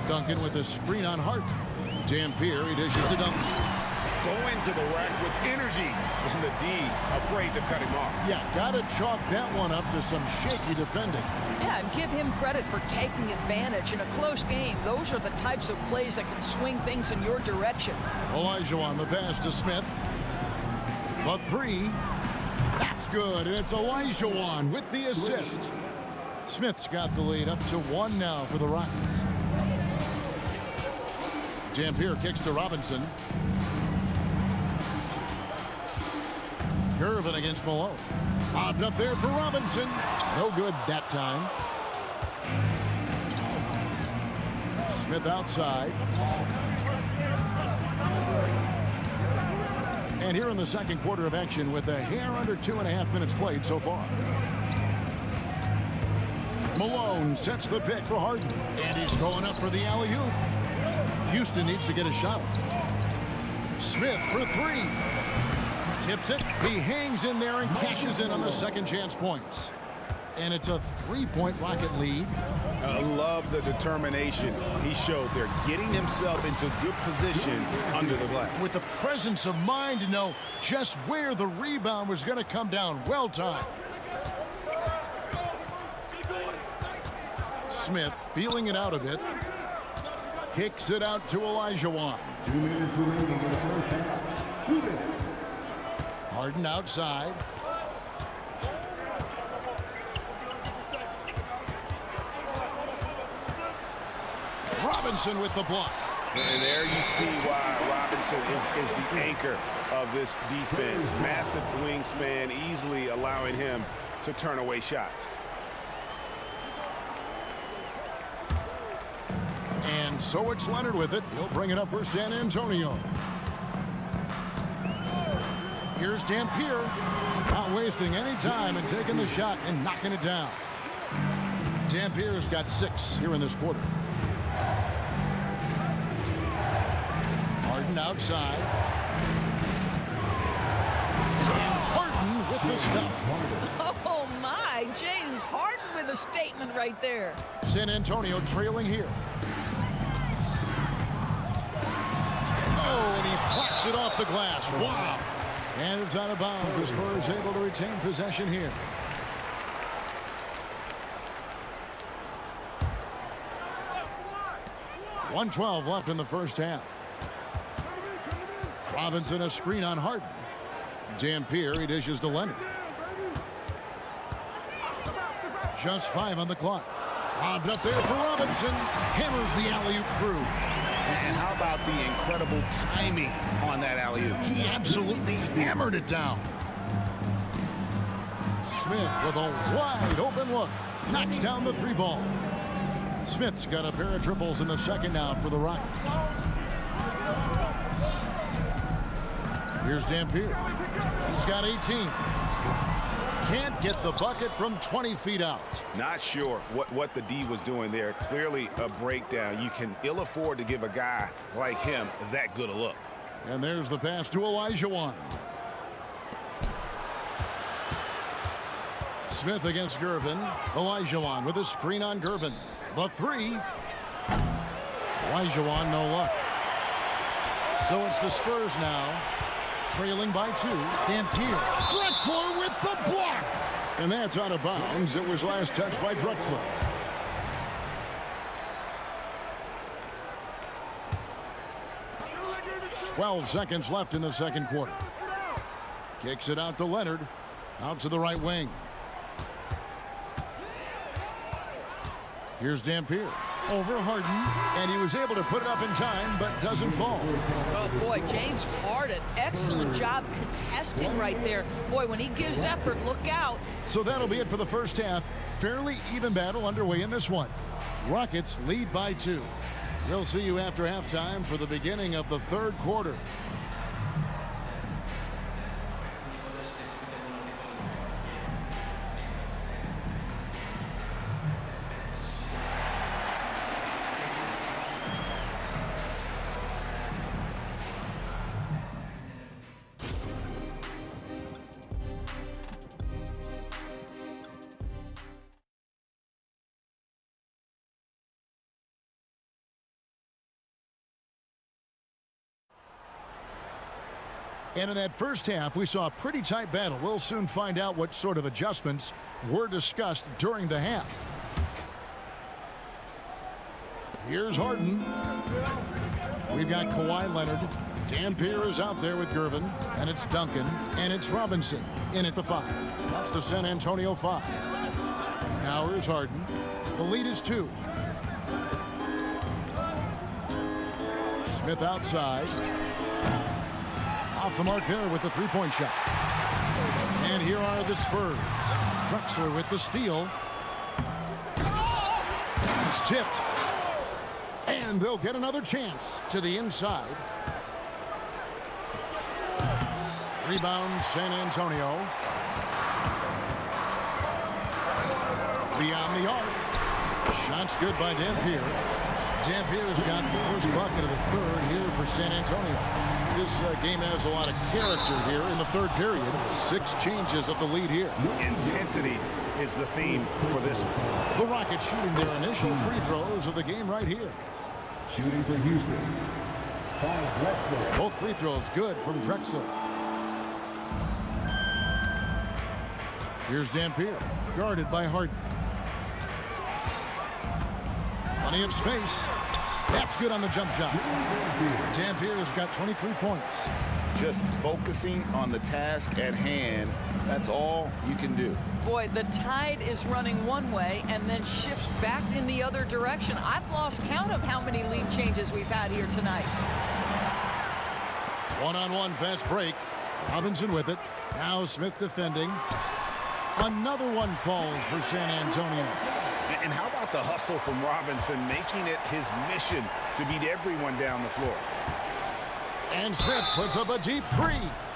Duncan with a screen on Harden. Dampier, he dishes to Duncan. going to the rack with energy, and the D afraid to cut him off. Yeah, got to chalk that one up to some shaky defending. Yeah, and give him credit for taking advantage in a close game. Those are the types of plays that can swing things in your direction. Olajuwon, the pass to Smith. The three. That's good, and it's Olajuwon with the assist. Smith's got the lead up to 1 now for the Rockets. Dampier kicks to Robinson. Gervin against Malone. Popped up there for Robinson. No good that time. Smith outside. And here in the second quarter of action with a hair under 2.5 minutes played so far. Malone sets the pick for Harden. And he's going up for the alley-oop. Houston needs to get a shot. Smith for three. Tips it. He hangs in there and cashes in on the second chance points. And it's a 3-point Rocket lead. I love the determination he showed there, getting himself into good position under the glass. With the presence of mind to know just where the rebound was going to come down. Well timed. Smith feeling it out a bit. Kicks it out to Olajuwon. 2 minutes remaining in the first half. 2 minutes. Harden outside. Robinson with the block. And there you see why Robinson is the anchor of this defense. Massive wingspan, easily allowing him to turn away shots. And so it's Leonard with it. He'll bring it up for San Antonio. Here's Dampier. Not wasting any time and taking the shot and knocking it down. Dampier's got 6 here in this quarter. Harden outside. And Harden with the stuff. Oh, my. James Harden with a statement right there. San Antonio trailing here. Oh, and he plucks it off the glass. Wow. And it's out of bounds. The Spurs able to retain possession here. .112 left in the first half. Robinson a screen on Harden. Dampier, he dishes to Leonard. Just 5 on the clock. Lobbed up there for Robinson. Hammers the alley-oop through. And how about the incredible timing on that alley-oop? He absolutely hammered it down. Smith with a wide open look. Knocks down the 3 ball. Smith's got a pair of triples in the second now for the Rockets. Here's Dampier. He's got 18. Can't get the bucket from 20 feet out. Not sure what the D was doing there. Clearly a breakdown. You can ill afford to give a guy like him that good a look. And there's the pass to Olajuwon. Smith against Gervin. Olajuwon with a screen on Gervin. The 3. Olajuwon, no luck. So it's the Spurs now, trailing by 2. Dampier. Drexler with the block. And that's out of bounds. It was last touched by Drexler. .12 seconds left in the second quarter. Kicks it out to Leonard. Out to the right wing. Here's Dampier. Over Harden, and he was able to put it up in time, but doesn't fall. Oh, boy, James Harden, excellent job contesting right there. Boy, when he gives effort, look out. So that'll be it for the first half. Fairly even battle underway in this one. Rockets lead by 2. We'll see you after halftime for the beginning of the third quarter. And in that first half, we saw a pretty tight battle. We'll soon find out what sort of adjustments were discussed during the half. Here's Harden. We've got Kawhi Leonard. Dampier is out there with Gervin. And it's Duncan. And it's Robinson in at the 5. That's the San Antonio 5. Now here's Harden. The lead is 2. Smith outside. Off the mark there with the three-point shot. And here are the Spurs. Drexler with the steal. It's tipped. And they'll get another chance to the inside. Rebound San Antonio. Beyond the arc. Shots good by Dampier. Dampier's got the first bucket of the third here for San Antonio. This game has a lot of character here in the third period. 6 changes of the lead here. Intensity is the theme for this one. The Rockets shooting their initial free throws of the game right here. Shooting for Houston. Drexler. Both free throws good from Drexler. Here's Dampier, guarded by Harden. Plenty of space. That's good on the jump shot. Dampier's got 23 points. Just focusing on the task at hand. That's all you can do. Boy, the tide is running one way and then shifts back in the other direction. I've lost count of how many lead changes we've had here tonight. One-on-one fast break. Robinson with it. Now Smith defending. Another one falls for San Antonio. And how about the hustle from Robinson, making it his mission to beat everyone down the floor. And Smith puts up a deep 3.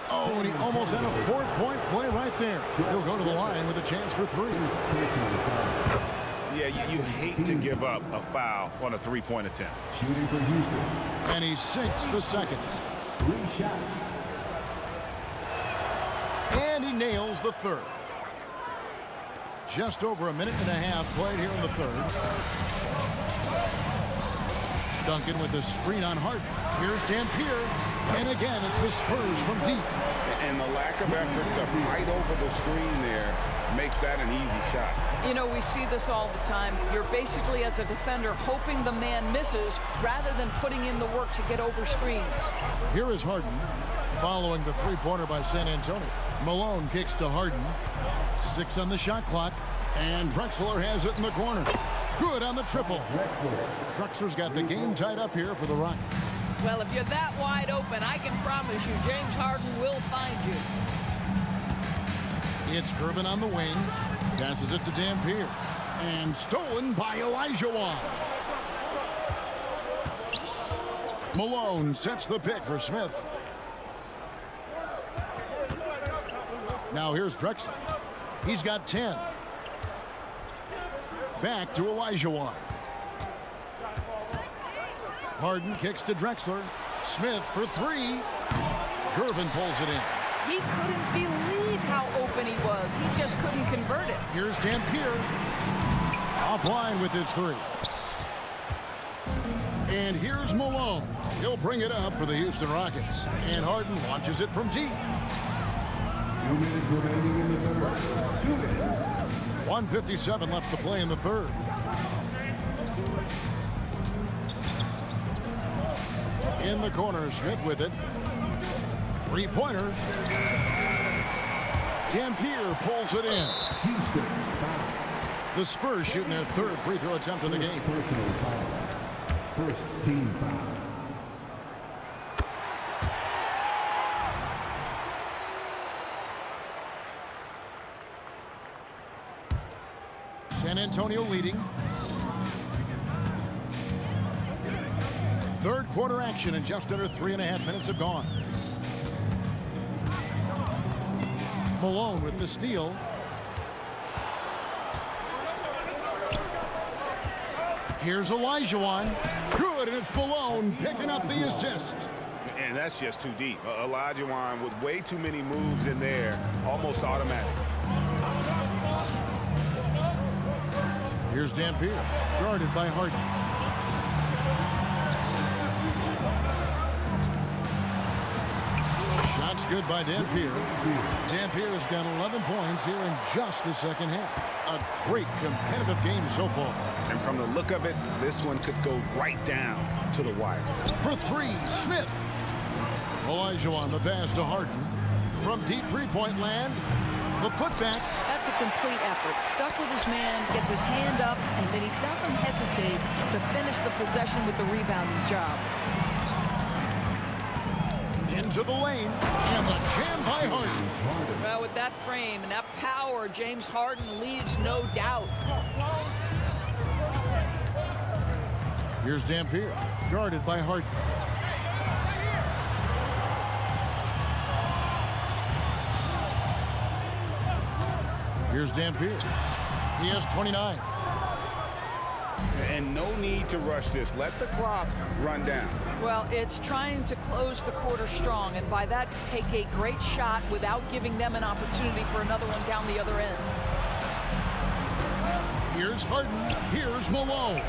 Oh, and he almost had a 4-point play right there. He'll go to the line with a chance for 3. Yeah, you hate to give up a foul on a 3-point attempt. Shooting for Houston. And he sinks the second. 3 shots. And he nails the third. Just over a minute and a half played here in the third. Duncan with a screen on Harden. Here's Dampier. And again, it's the Spurs from deep. And the lack of effort to fight over the screen there makes that an easy shot. You know, we see this all the time. You're basically, as a defender, hoping the man misses rather than putting in the work to get over screens. Here is Harden following the three-pointer by San Antonio. Malone kicks to Harden. 6 on the shot clock. And Drexler has it in the corner. Good on the triple. Drexler's got the game tied up here for the Rockets. Well, if you're that wide open, I can promise you James Harden will find you. It's Gervin on the wing. Passes it to Dampier. And stolen by Olajuwon. Malone sets the pick for Smith. Now here's Drexler. He's got 10. Back to Olajuwon. Harden kicks to Drexler. Smith for 3. Gervin pulls it in. He couldn't believe how open he was. He just couldn't convert it. Here's Dampier. Offline with his 3. And here's Malone. He'll bring it up for the Houston Rockets. And Harden launches it from deep. 2 minutes remaining in the third. 2 minutes. 1:57 left to play in the third. In the corner, Smith with it. 3-pointer. Dampier pulls it in. Houston. The Spurs shooting their third free throw attempt of the game. Personal foul. First team foul. San Antonio leading. Third quarter action, and just under 3.5 minutes have gone. Malone with the steal. Here's Olajuwon. Good, and it's Malone picking up the assist. And that's just too deep. Olajuwon with way too many moves in there, almost automatic. Here's Dampier, guarded by Harden. Shots good by Dampier. Dampier's got 11 points here in just the second half. A great competitive game so far. And from the look of it, this one could go right down to the wire. For three, Smith. Olajuwon, the pass to Harden. From deep three-point land, the putback. That's a complete effort. Stuck with his man, gets his hand up, and then he doesn't hesitate to finish the possession with the rebounding job. Into the lane, and the jam by Harden. Well, with that frame and that power, James Harden leaves no doubt. Here's Dampier, guarded by Harden. Here's Dampier. He has 29. And no need to rush this. Let the clock run down. Well, it's trying to close the quarter strong, and by that, take a great shot without giving them an opportunity for another one down the other end. Here's Harden. Here's Malone.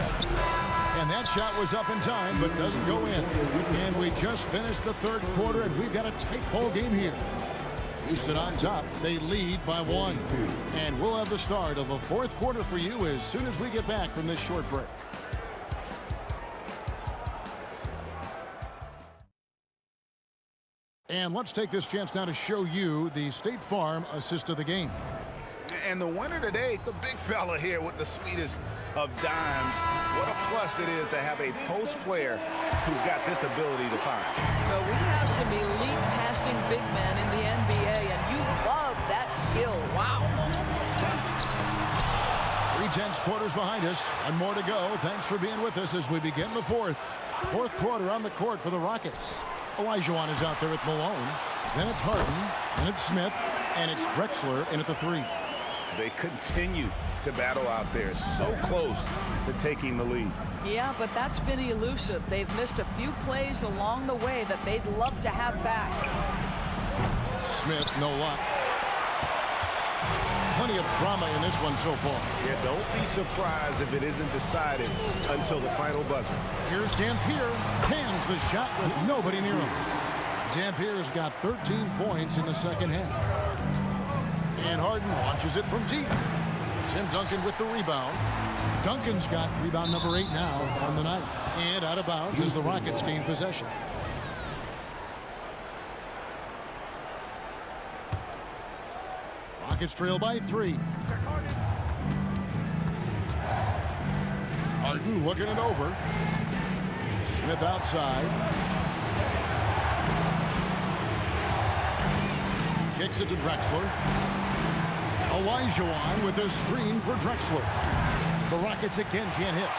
And that shot was up in time, but doesn't go in. And we just finished the third quarter, and we've got a tight ball game here. Houston on top. They lead by 1. And we'll have the start of the fourth quarter for you as soon as we get back from this short break. And let's take this chance now to show you the State Farm assist of the game. And the winner today, the big fella here with the sweetest of dimes. What a plus it is to have a post player who's got this ability to fire. So we have some elite passing big men in the NBA, and you love that skill. Wow. 3/10 quarters behind us. One more to go. Thanks for being with us as we begin the fourth. Fourth quarter on the court for the Rockets. Olajuwon is out there with Malone. Then it's Harden. Then it's Smith. And it's Drexler in at the 3. They continue to battle out there, so close to taking the lead. Yeah, but that's been elusive. They've missed a few plays along the way that they'd love to have back. Smith, no luck. Plenty of drama in this one so far. Yeah, don't be surprised if it isn't decided until the final buzzer. Here's Dampier. Hands the shot with nobody near him. Dampier's got 13 points in the second half. And Harden launches it from deep. Tim Duncan with the rebound. Duncan's got rebound number 8 now on the night. And out of bounds as the Rockets gain possession. Rockets trail by 3. Harden looking it over. Smith outside. Kicks it to Drexler. Olajuwon with a screen for Drexler. The Rockets again can't hit.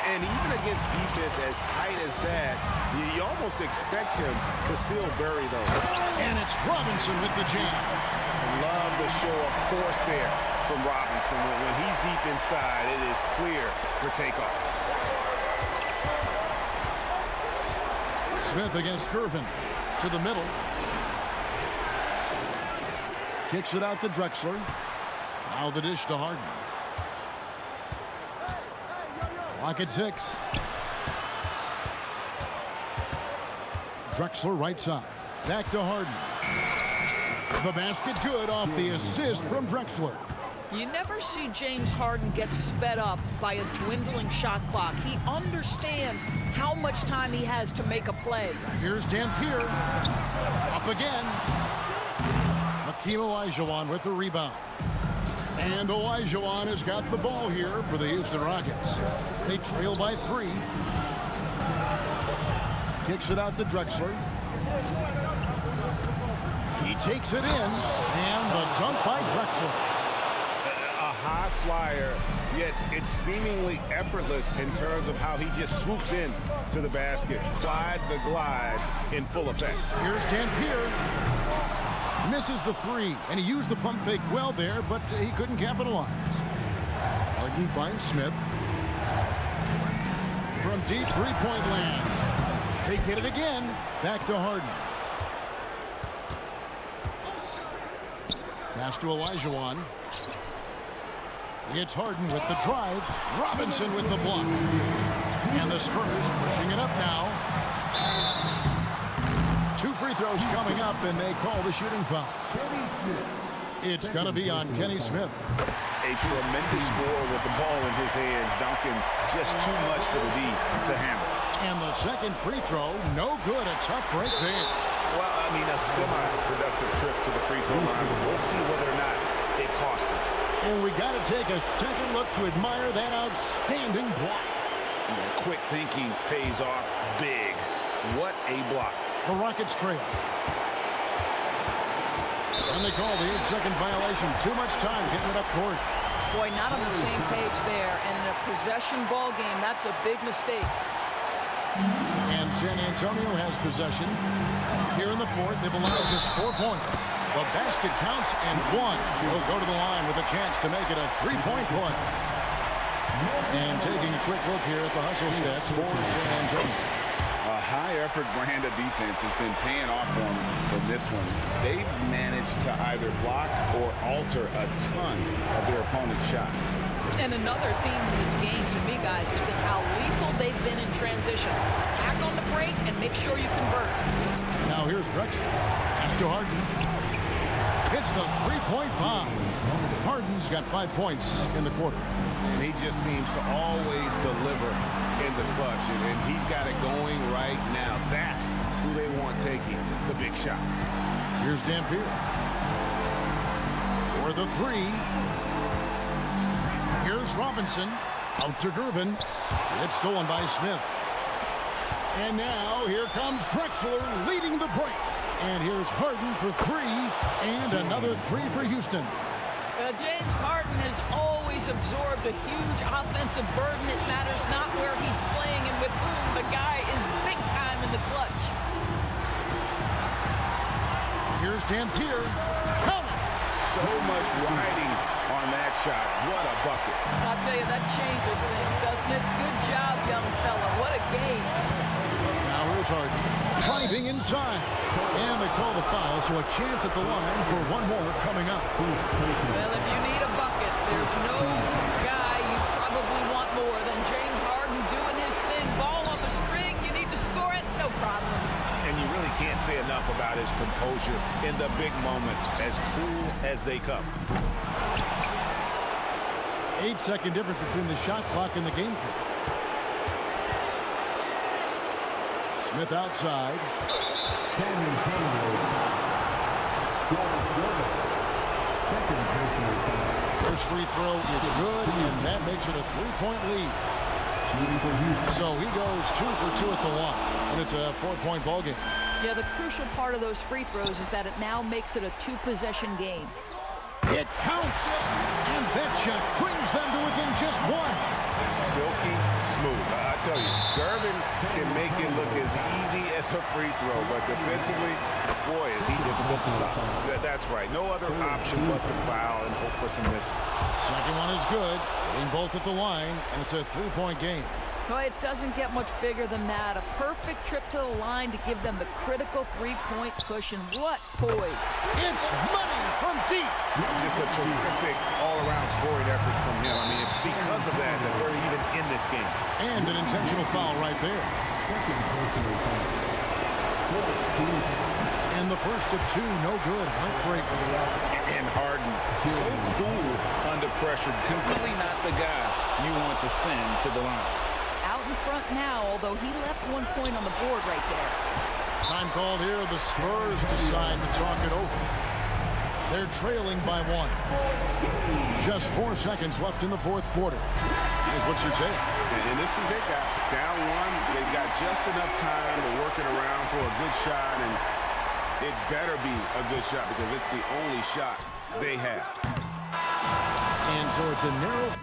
And even against defense as tight as that, you almost expect him to still bury those. And it's Robinson with the jam. Love the show of force there from Robinson. When he's deep inside, it is clear for takeoff. Smith against Gervin. To the middle. Kicks it out to Drexler. Now the dish to Harden. Clock at 6. Drexler right side. Back to Harden. The basket good off the assist from Drexler. You never see James Harden get sped up by a dwindling shot clock. He understands how much time he has to make a play. Here's Dampier. Up again. Hakeem Olajuwon with the rebound. And Olajuwon has got the ball here for the Houston Rockets. They trail by 3. Kicks it out to Drexler. He takes it in. And the dunk by Drexler. A high flyer, yet it's seemingly effortless in terms of how he just swoops in to the basket. Clyde the glide in full effect. Here's Dampier. Misses the 3, and he used the pump fake well there, but he couldn't capitalize. Harden finds Smith. From deep three-point land. They get it again. Back to Harden. Pass to Olajuwon. It's Harden with the drive. Robinson with the block. And the Spurs pushing it up now. 2 free throws coming up, and they call the shooting foul. It's going to be on Kenny Smith. A tremendous score with the ball in his hands. Duncan, just too much for the D to handle. And the second free throw, no good. A tough break there. Well, I mean, a semi-productive trip to the free throw line. We'll see whether or not it costs him. And we got to take a second look to admire that outstanding block. Yeah, quick thinking pays off big. What a block. The Rockets trail. And they call the 8-second violation. Too much time getting it up court. Boy, not on the same page there. And in a possession ball game, that's a big mistake. And San Antonio has possession. Here in the fourth, they've allowed just 4 points. The basket counts and 1. He'll go to the line with a chance to make it a 3-point play. And taking a quick look here at the hustle stats for San Antonio. A high-effort brand of defense has been paying off for them in this one. They've managed to either block or alter a ton of their opponent's shots. And another theme in this game to me, guys, has been how lethal they've been in transition. Attack on the break and make sure you convert. Now here's Drexler. Pass to Harden. Hits the 3-point bomb. Harden's got 5 points in the quarter. And he just seems to always deliver in the clutch. And he's got it going right now. That's who they want taking the big shot. Here's Dampier. For the 3. Here's Robinson. Out to Gervin. It's stolen by Smith. And now here comes Drexler leading the break. And here's Harden for 3. And another 3 for Houston. James Harden has always absorbed a huge offensive burden. It matters not where he's playing and with whom. The guy is big time in the clutch. Here's Dampier. Count it. So much riding on that shot. What a bucket. I'll tell you, that changes things, doesn't it? Good job, young fella. What a game. Now here's Harden. Driving inside. And they call the foul, so a chance at the line for 1 more coming up. Well, if you need a bucket, there's no guy you probably want more than James Harden doing his thing. Ball on the string, you need to score it, no problem. And you really can't say enough about his composure in the big moments, as cool as they come. 8-second difference between the shot clock and the game clock. Smith outside. San Antonio. Second personal foul. First free throw is good, and that makes it a 3-point lead. So he goes 2 for 2 at the line, and it's a 4-point ball game. Yeah, the crucial part of those free throws is that it now makes it a 2-possession game. It counts, and that shot brings them to within just 1. Silky smooth. I tell you, Gervin can make it look as easy as a free throw, but defensively, boy, is he difficult to stop. That's right. No other option but to foul and hope for some misses. Second one is good, getting both at the line, and it's a 3-point game. Well, it doesn't get much bigger than that. A perfect trip to the line to give them the critical 3-point cushion. What poise. It's money from deep. Just a terrific all-around scoring effort from him. I mean, it's because of that that they're even in this game. And an intentional foul right there. Second personal foul. And the first of 2, no good. Heartbreaker. And Harden, so cool under pressure. Completely not the guy you want to send to the line. Out in front now, although he left 1 point on the board right there. Time called here. The Spurs decide to talk it over. They're trailing by 1. Just 4 seconds left in the fourth quarter. Here's what you say. And this is it, guys. Down 1. They've got just enough time to work it around for a good shot, and it better be a good shot because it's the only shot they have. And so it's a narrow...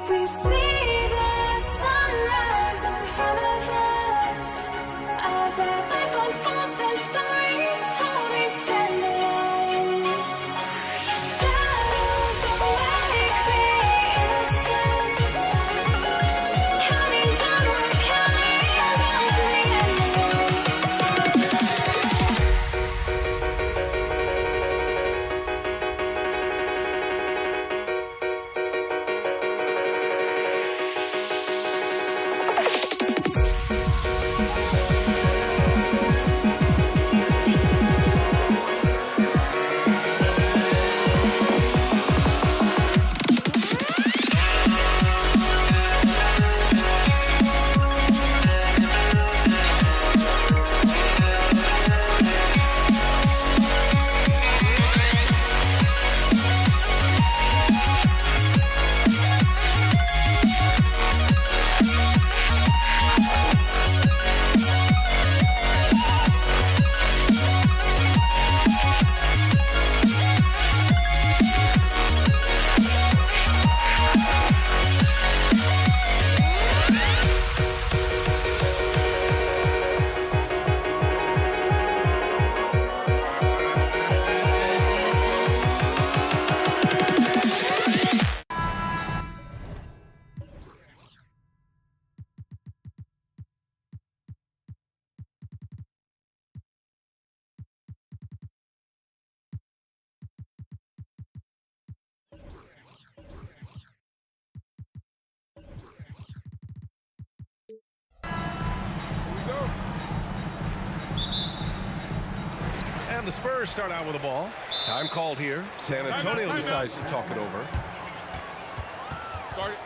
We see the sunrise in front of us as our life unfolds and stories told. We stand alone. Shadows awake the innocent, counting down, we're counting down to the end. And the Spurs start out with the ball. Time called here. San Antonio decides to talk it over. Start it.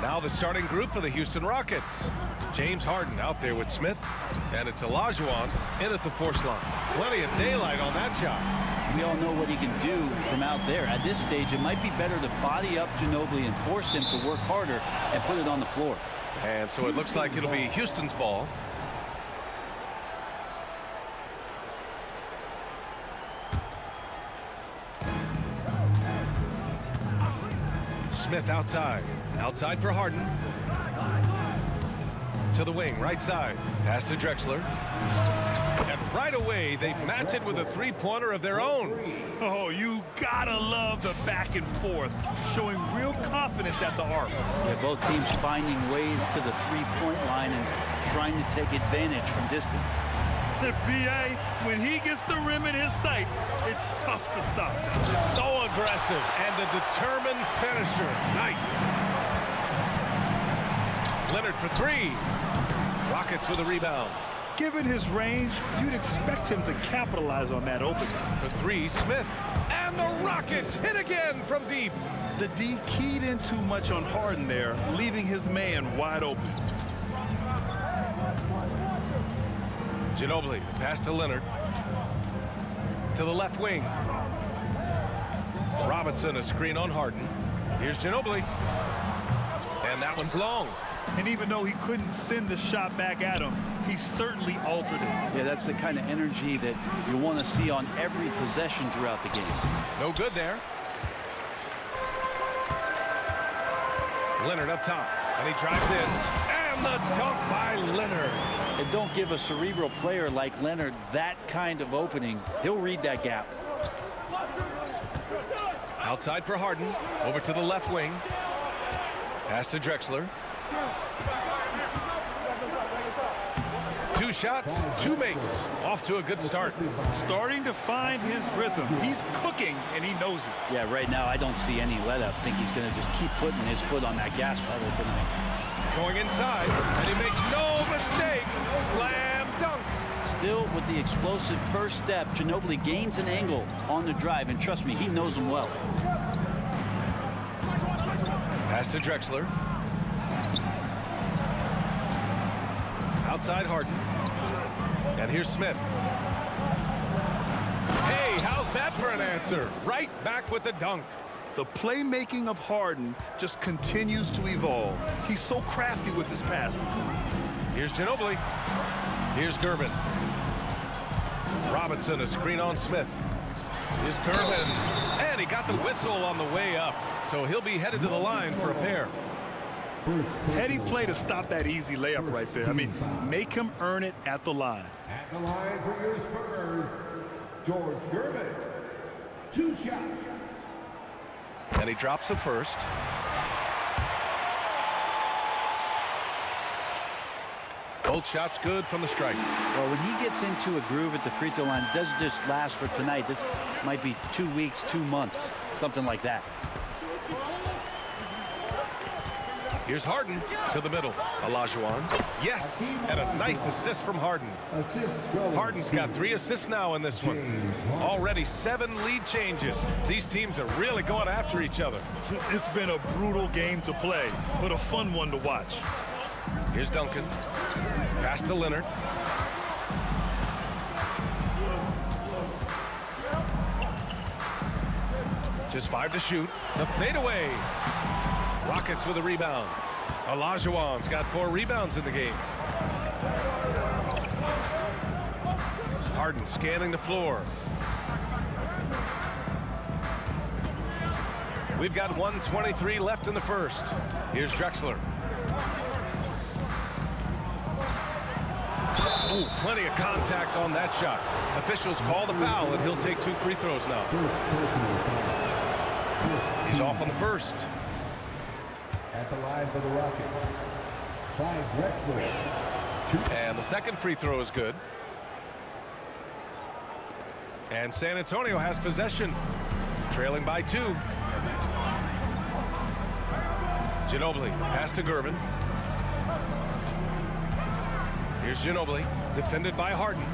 Now the starting group for the Houston Rockets. James Harden out there with Smith. And it's Olajuwon in at the force line. Plenty of daylight on that shot. We all know what he can do from out there. At this stage, it might be better to body up Ginobili and force him to work harder and put it on the floor. And so it looks like it'll be Houston's ball. Smith outside. Outside for Harden. To the wing, right side. Pass to Drexler. And right away, they match it with a three-pointer of their own. Oh, you gotta love the back and forth, showing real confidence at the arc. Yeah, both teams finding ways to the three-point line and trying to take advantage from distance. The BA, when he gets the rim in his sights, it's tough to stop. So aggressive and a determined finisher. Nice. Leonard for three. Rockets with a rebound. Given his range, you'd expect him to capitalize on that opening. For three, Smith. And the Rockets hit again from deep. The D keyed in too much on Harden there, leaving his man wide open. Ginobili, pass to Leonard. To the left wing. Robinson, a screen on Harden. Here's Ginobili. And that one's long. And even though he couldn't send the shot back at him, he certainly altered it. Yeah, that's the kind of energy that you want to see on every possession throughout the game. No good there. Leonard up top, and he drives in. And the dunk by Leonard. And don't give a cerebral player like Leonard that kind of opening. He'll read that gap. Outside for Harden, over to the left wing. Pass to Drexler. Two shots, 2 makes. Off to a good start. Starting to find his rhythm. He's cooking, and he knows it. Yeah, right now I don't see any let-up. I think he's going to just keep putting his foot on that gas pedal tonight. Going inside, and he makes no mistake. Slam dunk. Still with the explosive first step, Ginobili gains an angle on the drive, and trust me, he knows him well. Pass to Drexler. Outside Harden. And here's Smith. Hey, how's that for an answer? Right back with the dunk. The playmaking of Harden just continues to evolve. He's so crafty with his passes. Here's Ginobili. Here's Gervin. Robinson, a screen on Smith. Here's Gervin. And he got the whistle on the way up. So he'll be headed to the line for a pair. Heady play to stop that easy layup right there. I mean, make him earn it at the line. At the line for your Spurs, George Gervin. 2 shots. And he drops it first. Both shots good from the strike. Well, when he gets into a groove at the free throw line, it doesn't just last for tonight. This might be 2 weeks, 2 months, something like that. Here's Harden to the middle. Olajuwon. Yes, and a nice assist from Harden. Harden's got 3 assists now in this one. Already 7 lead changes. These teams are really going after each other. It's been a brutal game to play, but a fun one to watch. Here's Duncan. Pass to Leonard. Just 5 to shoot. The fadeaway. Rockets with a rebound. Olajuwon's got 4 rebounds in the game. Harden scanning the floor. We've got 1:23 left in the first. Here's Drexler. Ooh, plenty of contact on that shot. Officials call the foul, and he'll take 2 free throws now. He's off on the first. At the line for the Rockets, Clyde Drexler. And the second free throw is good. And San Antonio has possession, trailing by 2. Ginobili, pass to Gervin. Here's Ginobili, defended by Harden.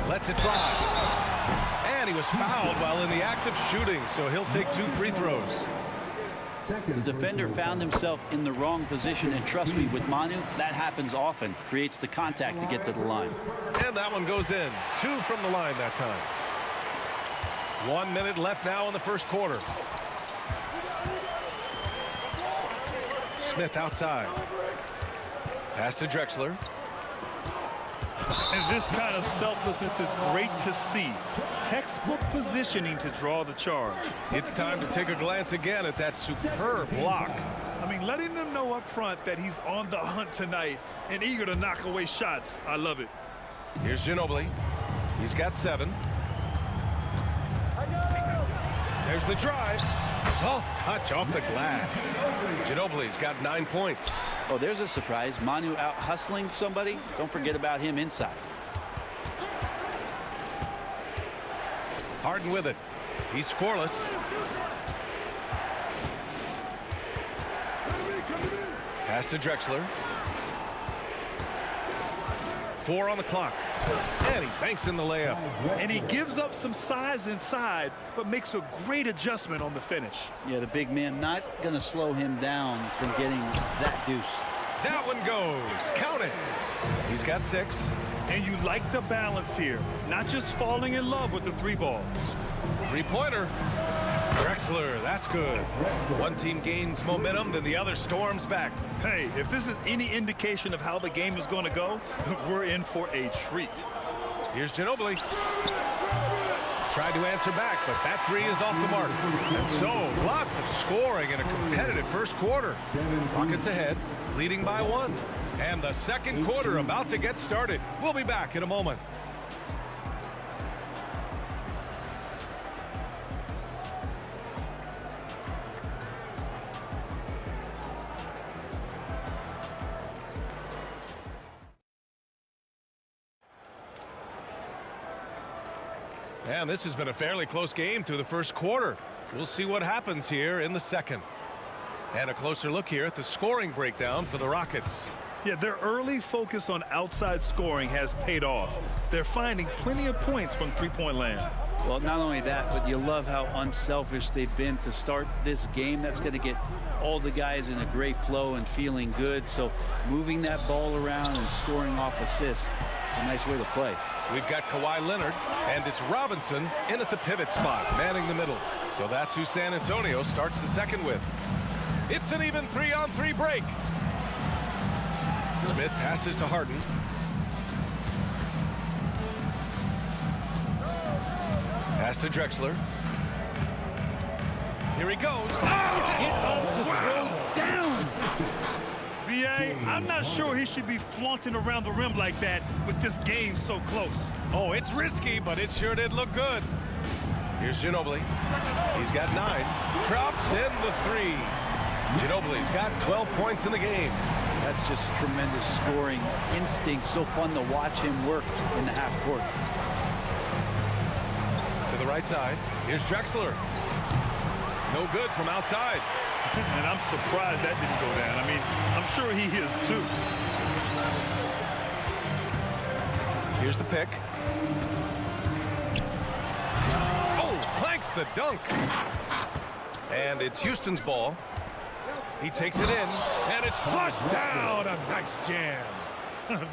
Lets it fly. And he was fouled while in the act of shooting, so he'll take 2 free throws. The defender found himself in the wrong position, and trust me, with Manu, that happens often. Creates the contact to get to the line. And that one goes in. 2 from the line that time. 1 minute left now in the first quarter. Smith outside. Pass to Drexler. And this kind of selflessness is great to see. Textbook positioning to draw the charge. It's time to take a glance again at that superb block. I mean, letting them know up front that he's on the hunt tonight and eager to knock away shots. I love it. Here's Ginobili. He's got 7. There's the drive. Soft touch off the glass. Ginobili's got 9 points. Oh, there's a surprise. Manu out hustling somebody. Don't forget about him inside. Harden with it. He's scoreless. Pass to Drexler. 4 on the clock. And he banks in the layup. And he gives up some size inside, but makes a great adjustment on the finish. Yeah, the big man not going to slow him down from getting that deuce. That one goes. Count it. He's got 6. And you like the balance here. Not just falling in love with the 3 balls. 3-pointer. Drexler, that's good. One team gains momentum, then the other storms back. Hey, if this is any indication of how the game is going to go, we're in for a treat. Here's Ginobili. Tried to answer back, but that 3 is off the mark. And so, lots of scoring in a competitive first quarter. Rockets ahead, leading by 1. And the second quarter about to get started. We'll be back in a moment. And this has been a fairly close game through the first quarter. We'll see what happens here in the second. And a closer look here at the scoring breakdown for the Rockets. Yeah, their early focus on outside scoring has paid off. They're finding plenty of points from three-point land. Well, not only that, but you love how unselfish they've been to start this game. That's going to get all the guys in a great flow and feeling good. So moving that ball around and scoring off assists, it's a nice way to play. We've got Kawhi Leonard, and it's Robinson in at the pivot spot, manning the middle. So that's who San Antonio starts the second with. It's an even 3-on-3 break. Smith passes to Harden. Pass to Drexler. Here he goes. Oh! Get up to throw down. B.A., I'm not sure he should be flaunting around the rim like that with this game so close. Oh, it's risky, but it sure did look good. Here's Ginobili. He's got 9. Drops in the 3. Ginobili's got 12 points in the game. That's just tremendous scoring instinct. So fun to watch him work in the half court. To the right side. Here's Drexler. No good from outside. And I'm surprised that didn't go down. I mean, I'm sure he is too. Here's the pick. Oh, clanks the dunk. And it's Houston's ball. He takes it in, and it's flushed down. A nice jam.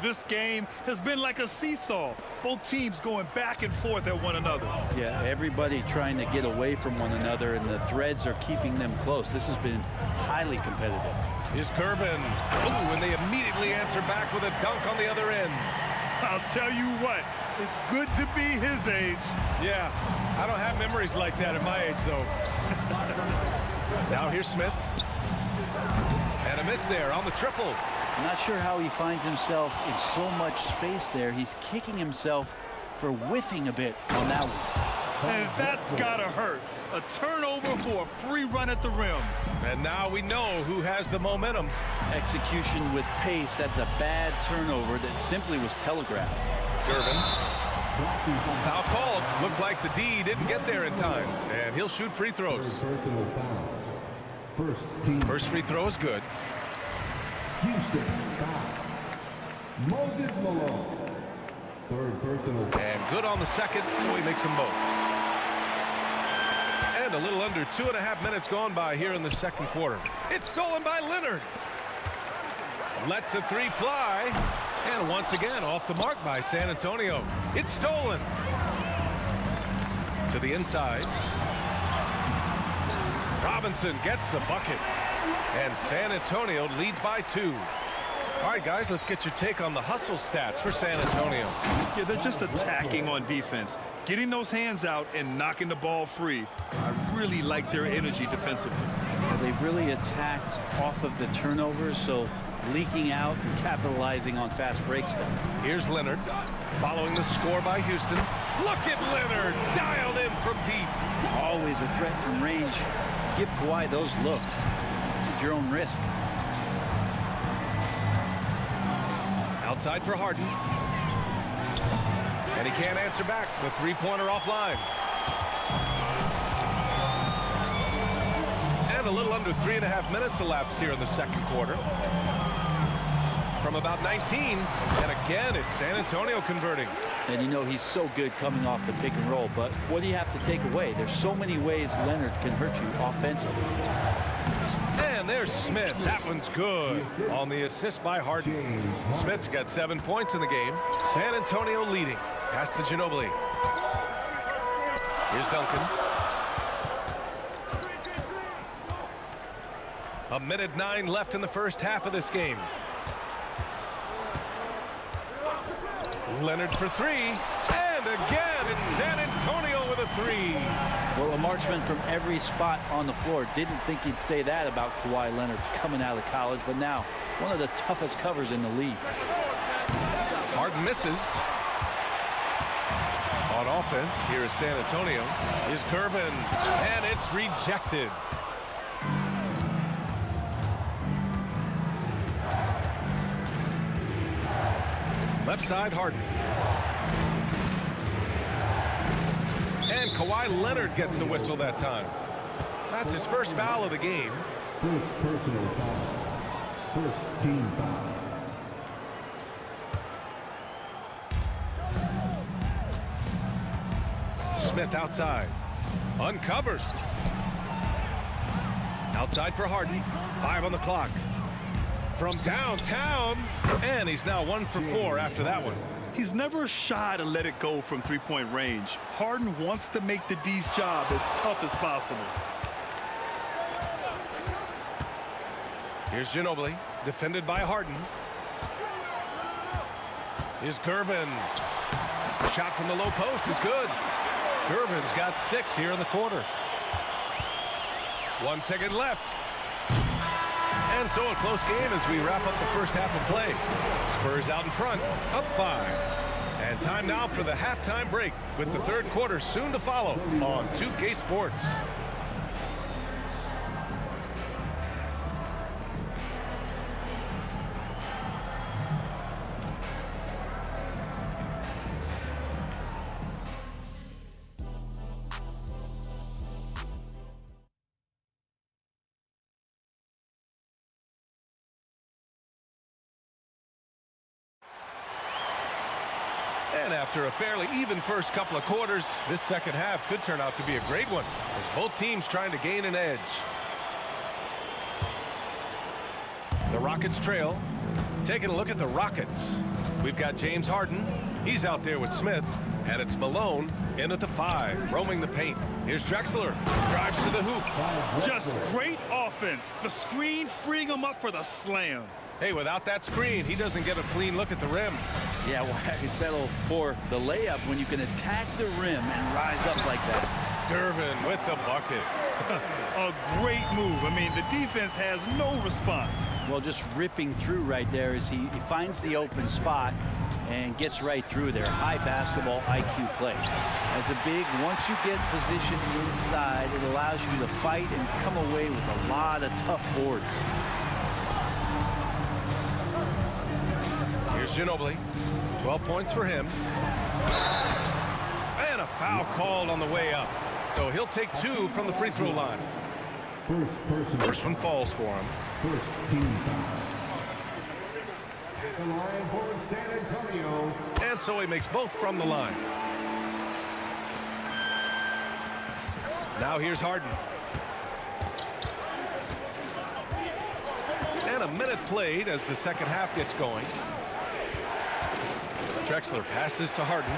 This game has been like a seesaw. Both teams going back and forth at one another. Yeah, everybody trying to get away from one another, and the threads are keeping them close. This has been highly competitive. Here's Curvin. Ooh, and they immediately answer back with a dunk on the other end. I'll tell you what, it's good to be his age. Yeah, I don't have memories like that at my age, though. Now here's Smith. And a miss there on the triple. I'm not sure how he finds himself in so much space there. He's kicking himself for whiffing a bit on that one. And that's gotta hurt. A turnover for a free run at the rim. And now we know who has the momentum. Execution with pace. That's a bad turnover that simply was telegraphed. Gervin. Foul called. Looked like the D didn't get there in time. And he'll shoot free throws. Personal foul. First free throw is good. Houston foul. Moses Malone. Third personal. And good on the second, so he makes them both. And a little under 2.5 minutes gone by here in the second quarter. It's stolen by Leonard. Lets the 3 fly. And once again off the mark by San Antonio. It's stolen. To the inside. Robinson gets the bucket. And San Antonio leads by 2. All right, guys, let's get your take on the hustle stats for San Antonio. Yeah, they're just attacking on defense. Getting those hands out and knocking the ball free. I really like their energy defensively. Well, they've really attacked off of the turnovers, so leaking out and capitalizing on fast break stuff. Here's Leonard following the score by Houston. Look at Leonard dialed in from deep. Always a threat from range. Give Kawhi those looks. It's at your own risk. Outside for Harden. And he can't answer back. The 3-pointer offline. And a little under 3.5 minutes elapsed here in the second quarter. From about 19. And again, it's San Antonio converting. And you know he's so good coming off the pick and roll. But what do you have to take away? There's so many ways Leonard can hurt you offensively. And there's Smith. That one's good on the assist by Harden. Smith's got 7 points in the game. San Antonio leading. Pass to Ginobili. Here's Duncan. 1:09 left in the first half of this game. Leonard for 3. And again, it's San Antonio with a 3. Well, a marksman from every spot on the floor. Didn't think he'd say that about Kawhi Leonard coming out of college, but now one of the toughest covers in the league. Harden misses. On offense, here is San Antonio. Here's Curvin, and it's rejected. Left side, Harden. And Kawhi Leonard gets the whistle that time. That's his first foul of the game. First personal foul. First team foul. Smith outside. Uncovered. Outside for Harden. 5 on the clock. From downtown. And he's now 1 for 4 after that one. He's never shy to let it go from three-point range. Harden wants to make the D's job as tough as possible. Here's Ginobili, defended by Harden. Here's Gervin. Shot from the low post is good. Gervin's got 6 here in the quarter. 1 second left. And so a close game as we wrap up the first half of play. Spurs out in front, up 5. And time now for the halftime break with the third quarter soon to follow on 2K Sports. And after a fairly even first couple of quarters, this second half could turn out to be a great one as both teams trying to gain an edge. The Rockets trail. Taking a look at the Rockets. We've got James Harden. He's out there with Smith. And it's Malone in at the 5, roaming the paint. Here's Drexler. Drives to the hoop. Just great offense. The screen freeing him up for the slam. Hey, without that screen, he doesn't get a clean look at the rim. Yeah, why settle for the layup when you can attack the rim and rise up like that? Gervin with the bucket. A great move. I mean, the defense has no response. Well, just ripping through right there as he finds the open spot and gets right through there. High basketball IQ play. As a big, once you get positioned inside, it allows you to fight and come away with a lot of tough boards. Here's Ginobili. 12 points for him. And a foul called on the way up. So he'll take 2 from the free throw line. First one falls for him. First team foul. The line for San Antonio. And so he makes both from the line. Now here's Harden. And a minute played as the second half gets going. Drexler passes to Harden.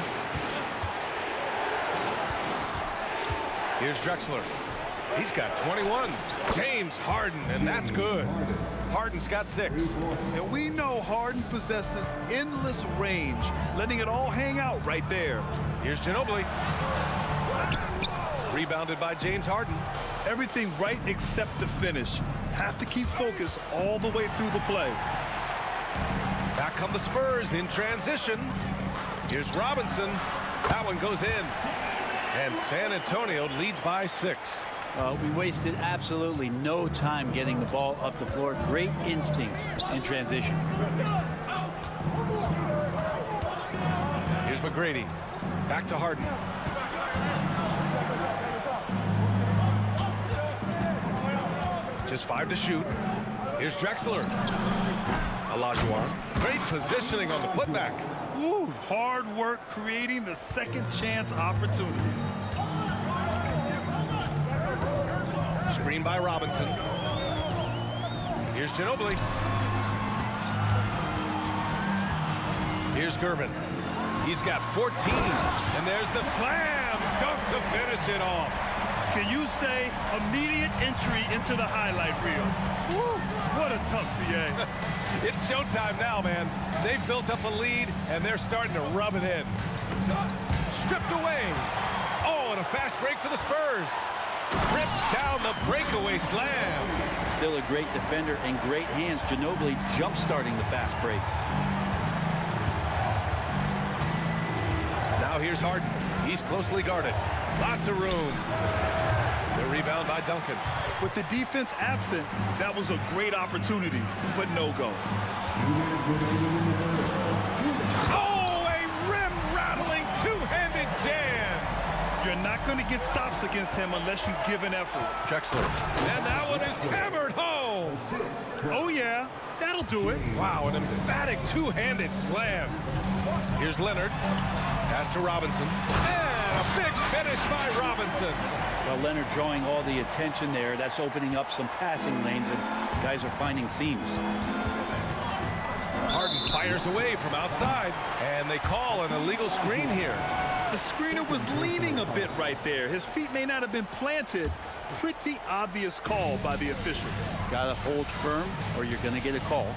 Here's Drexler. He's got 21. James Harden, and that's good. Harden's got 6. And we know Harden possesses endless range, letting it all hang out right there. Here's Ginobili. Rebounded by James Harden. Everything right except the finish. Have to keep focused all the way through the play. Back come the Spurs in transition. Here's Robinson. That one goes in. And San Antonio leads by 6. We wasted absolutely no time getting the ball up the floor. Great instincts in transition. Here's McGrady. Back to Harden. Just 5 to shoot. Here's Drexler. Olajuwon. Great positioning on the putback. Woo, hard work creating the second chance opportunity. Screen by Robinson. Here's Ginobili. Here's Gervin. He's got 14. And there's the slam dunk to finish it off. Can you say immediate entry into the highlight reel? Woo, what a tough BA. It's showtime now, man. They've built up a lead, and they're starting to rub it in. Stripped away. Oh, and a fast break for the Spurs. Rips down the breakaway slam. Still a great defender and great hands. Ginobili jump-starting the fast break. Now here's Harden. He's closely guarded. Lots of room. The rebound by Duncan. With the defense absent, that was a great opportunity, but no go. Oh, a rim-rattling two-handed jam. You're not going to get stops against him unless you give an effort. Drexler. And that one is hammered home. Oh, yeah. That'll do it. Wow, an emphatic two-handed slam. Here's Leonard. Pass to Robinson. And a big finish by Robinson. Well, Leonard drawing all the attention there. That's opening up some passing lanes, and guys are finding seams. Harden fires away from outside, and they call an illegal screen here. The screener was leaning a bit right there. His feet may not have been planted. Pretty obvious call by the officials. Gotta hold firm or you're gonna get a call.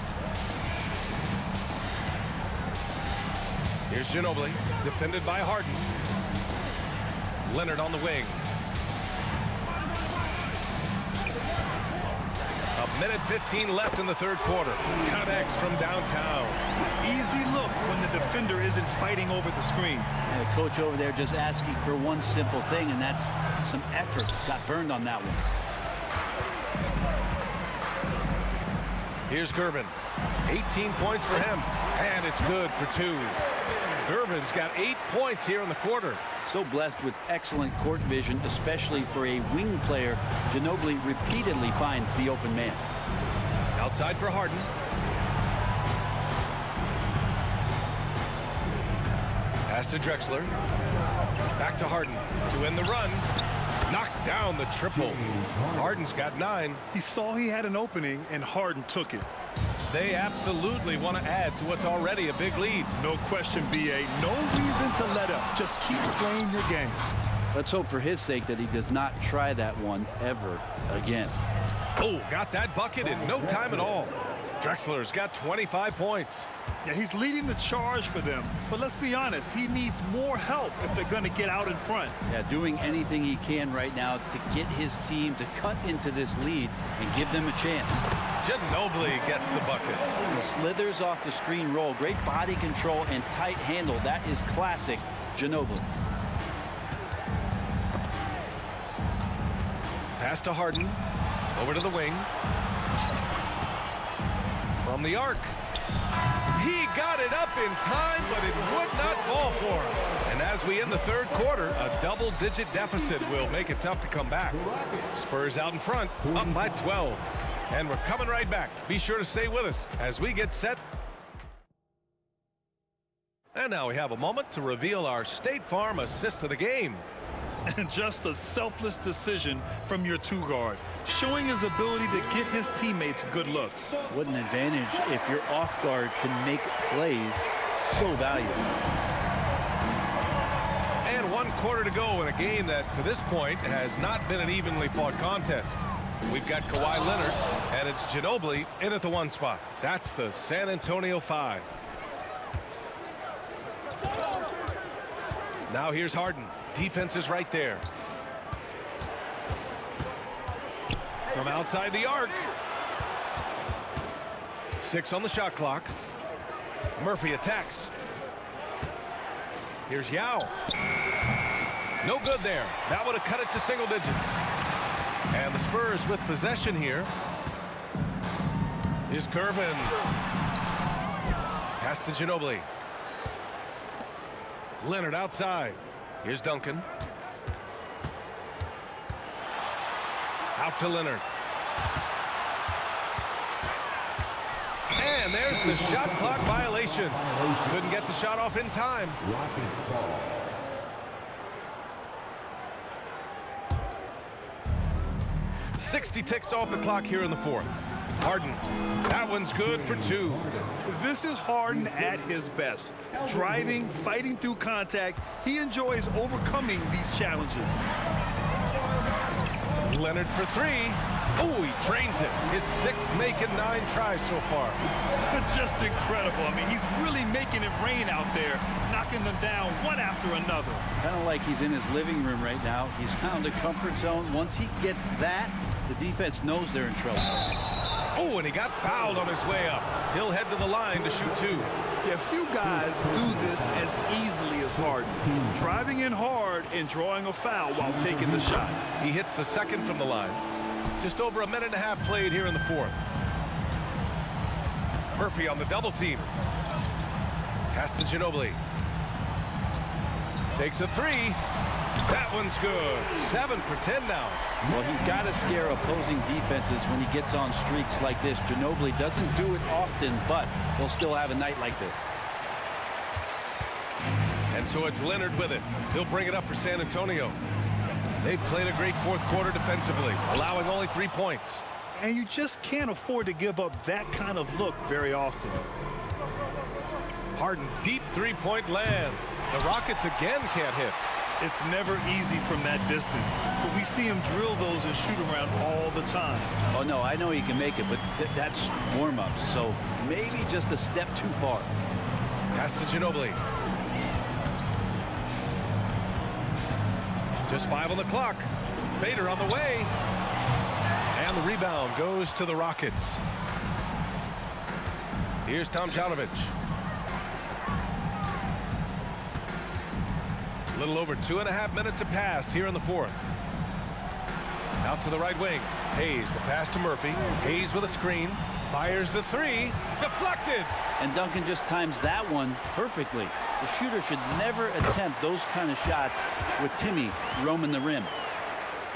Here's Ginobili, defended by Harden. Leonard on the wing. A minute 15 left in the third quarter. Connects from downtown. Easy look when the defender isn't fighting over the screen. And the coach over there just asking for one simple thing, and that's some effort. Got burned on that one. Here's Gervin. 18 points for him, and it's good for 2. Gervin's got 8 points here in the quarter. So blessed with excellent court vision, especially for a wing player. Ginobili repeatedly finds the open man. Outside for Harden. Pass to Drexler. Back to Harden to end the run. Knocks down the triple. Harden's got 9. He saw he had an opening, and Harden took it. They absolutely want to add to what's already a big lead. No question, B.A. No reason to let up. Just keep playing your game. Let's hope for his sake that he does not try that one ever again. Oh, got that bucket in no time at all. Drexler's got 25 points. Yeah, he's leading the charge for them. But let's be honest, he needs more help if they're going to get out in front. Yeah, doing anything he can right now to get his team to cut into this lead and give them a chance. Ginobili gets the bucket. He slithers off the screen roll. Great body control and tight handle. That is classic Ginobili. Pass to Harden. Over to the wing. From the arc. He got it up in time, but it would not fall for him. And as we end the third quarter, a double-digit deficit will make it tough to come back. Spurs out in front, up by 12. And we're coming right back. Be sure to stay with us as we get set. And now we have a moment to reveal our State Farm assist of the game. And just a selfless decision from your 2-guard, showing his ability to get his teammates good looks. What an advantage if your off guard can make plays so valuable. And 1 quarter to go in a game that, to this point, has not been an evenly fought contest. We've got Kawhi Leonard, and it's Ginobili in at the 1 spot. That's the San Antonio 5. Now here's Harden. Defense is right there. From outside the arc. 6 on the shot clock. Murphy attacks. Here's Yao. No good there. That would have cut it to single digits. And the Spurs with possession here. Here's Gervin. Pass to Ginobili. Leonard outside. Here's Duncan. Out to Leonard. And there's the shot clock violation. Couldn't get the shot off in time. Rockets ball. .60 ticks off the clock here in the 4th. Harden. That one's good for 2. This is Harden at his best. Driving, fighting through contact. He enjoys overcoming these challenges. Leonard for 3. Oh, he drains it. His 6th make in 9 tries so far. Just incredible. I mean, he's really making it rain out there, knocking them down one after another. Kind of like he's in his living room right now. He's found a comfort zone. Once he gets that, the defense knows they're in trouble. Oh, and he got fouled on his way up. He'll head to the line to shoot 2. Yeah, few guys do this as easily as Harden. Driving in hard and drawing a foul while taking the shot. He hits the 2nd from the line. Just over a minute and a half played here in the 4th. Murphy on the double team. Pass to Ginobili. Takes a 3. That one's good. 7 for 10 now. Well, he's got to scare opposing defenses when he gets on streaks like this. Ginobili doesn't do it often, but he'll still have a night like this. And so it's Leonard with it. He'll bring it up for San Antonio. They've played a great fourth quarter defensively, allowing only 3 points. And you just can't afford to give up that kind of look very often. Harden, deep three-point land. The Rockets again can't hit. It's never easy from that distance, but we see him drill those and shoot around all the time. Oh, no, I know he can make it, but that's warm-ups, so maybe just a step too far. Pass to Ginobili. Just 5 on the clock. Fader on the way. And the rebound goes to the Rockets. Here's Tomjanovich. A little over 2.5 minutes have passed here in the fourth. Out to the right wing. Hayes, the pass to Murphy. Hayes with a screen. Fires the three. Deflected. And Duncan just times that one perfectly. The shooter should never attempt those kind of shots with Timmy roaming the rim.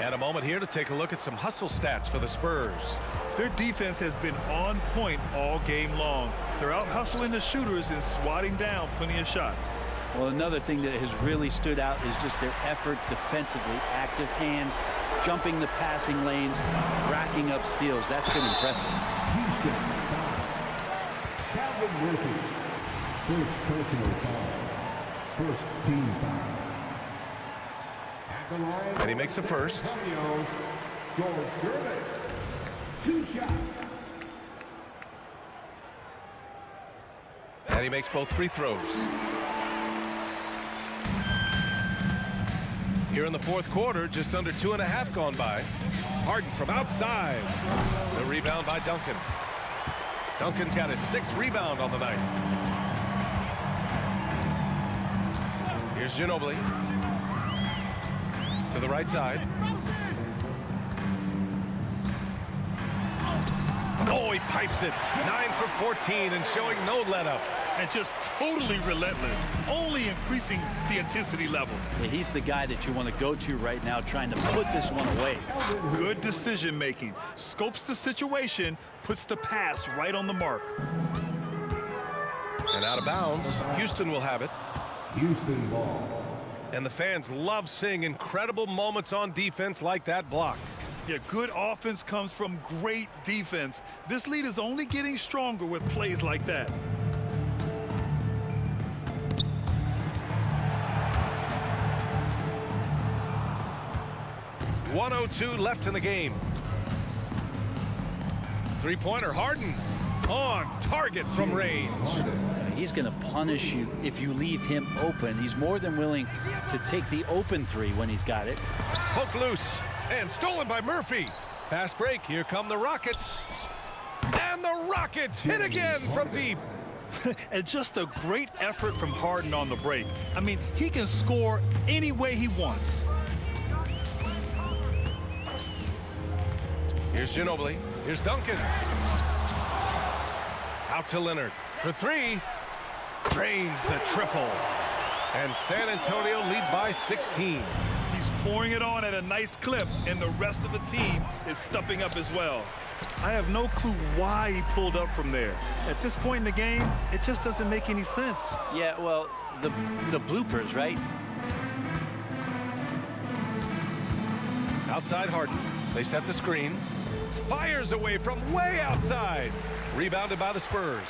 And a moment here to take a look at some hustle stats for the Spurs. Their defense has been on point all game long. They're out hustling the shooters and swatting down plenty of shots. Well, another thing that has really stood out is just their effort defensively. Active hands, jumping the passing lanes, racking up steals. That's been impressive. Houston, Calvin Murphy. First personal foul. First team foul. At the line. And he makes the first. Antonio, George Gervin. 2 shots. And he makes both free throws. Here in the fourth quarter, just under 2.5 gone by. Harden from outside. The rebound by Duncan. Duncan's got his 6th rebound on the night. Here's Ginobili. To the right side. Oh, he pipes it. 9 for 14 and showing no let-up. And just totally relentless, only increasing the intensity level. Yeah, he's the guy that you want to go to right now, trying to put this one away. Good decision making. Scopes the situation, puts the pass right on the mark. And out of bounds. Houston will have it. Houston ball. And the fans love seeing incredible moments on defense like that block. Yeah, good offense comes from great defense. This lead is only getting stronger with plays like that. .102 left in the game. Three-pointer, Harden on target from range. He's going to punish you if you leave him open. He's more than willing to take the open three when he's got it. Poke loose and stolen by Murphy. Fast break. Here come the Rockets. And the Rockets hit again from deep. And just a great effort from Harden on the break. I mean, he can score any way he wants. Here's Ginobili. Here's Duncan. Out to Leonard for 3. Drains the triple. And San Antonio leads by 16. He's pouring it on at a nice clip, and the rest of the team is stepping up as well. I have no clue why he pulled up from there. At this point in the game, it just doesn't make any sense. Yeah, well, the bloopers, right? Outside Harden. They set the screen. Fires away from way outside. Rebounded by the Spurs.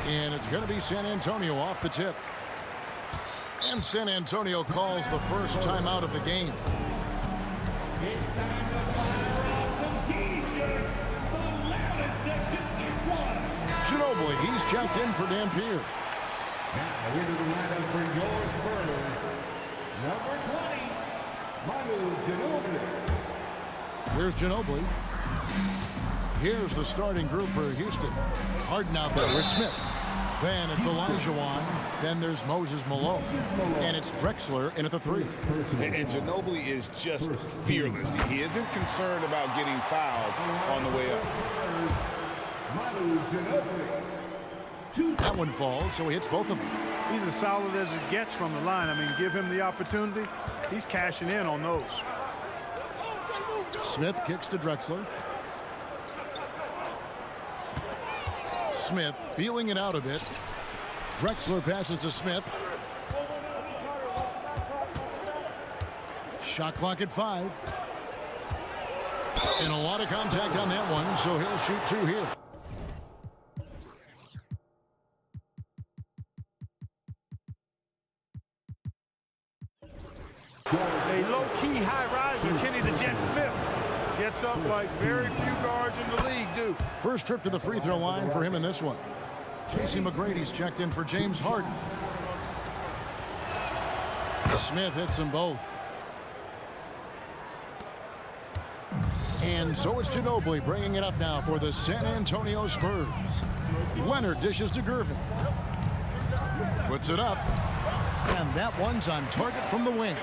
And it's going to be San Antonio off the tip. And San Antonio calls the first timeout of the game. Ginobili, he's checked in for Dampier. Now into the lineup for your Spurs, number 20, Manu Ginobili. Here's Ginobili. Here's the starting group for Houston. Harden out there with Smith. Then it's Olajuwon. Then there's Moses Malone. And it's Drexler in at the 3. And Ginobili is just fearless. He isn't concerned about getting fouled on the way up. That one falls, so he hits both of them. He's as solid as it gets from the line. I mean, give him the opportunity. He's cashing in on those. Smith kicks to Drexler. Smith feeling it out a bit. Drexler passes to Smith. Shot clock at 5. And a lot of contact on that one, so he'll shoot 2 here. A low-key high riser, Kenny the Jet Smith. Gets up like very few guards in the league do. First trip to the free throw line for him in this one. Tracy McGrady's checked in for James Harden. Smith hits them both. And so it's Ginobili bringing it up now for the San Antonio Spurs. Leonard dishes to Gervin. Puts it up. And that one's on target from the wing.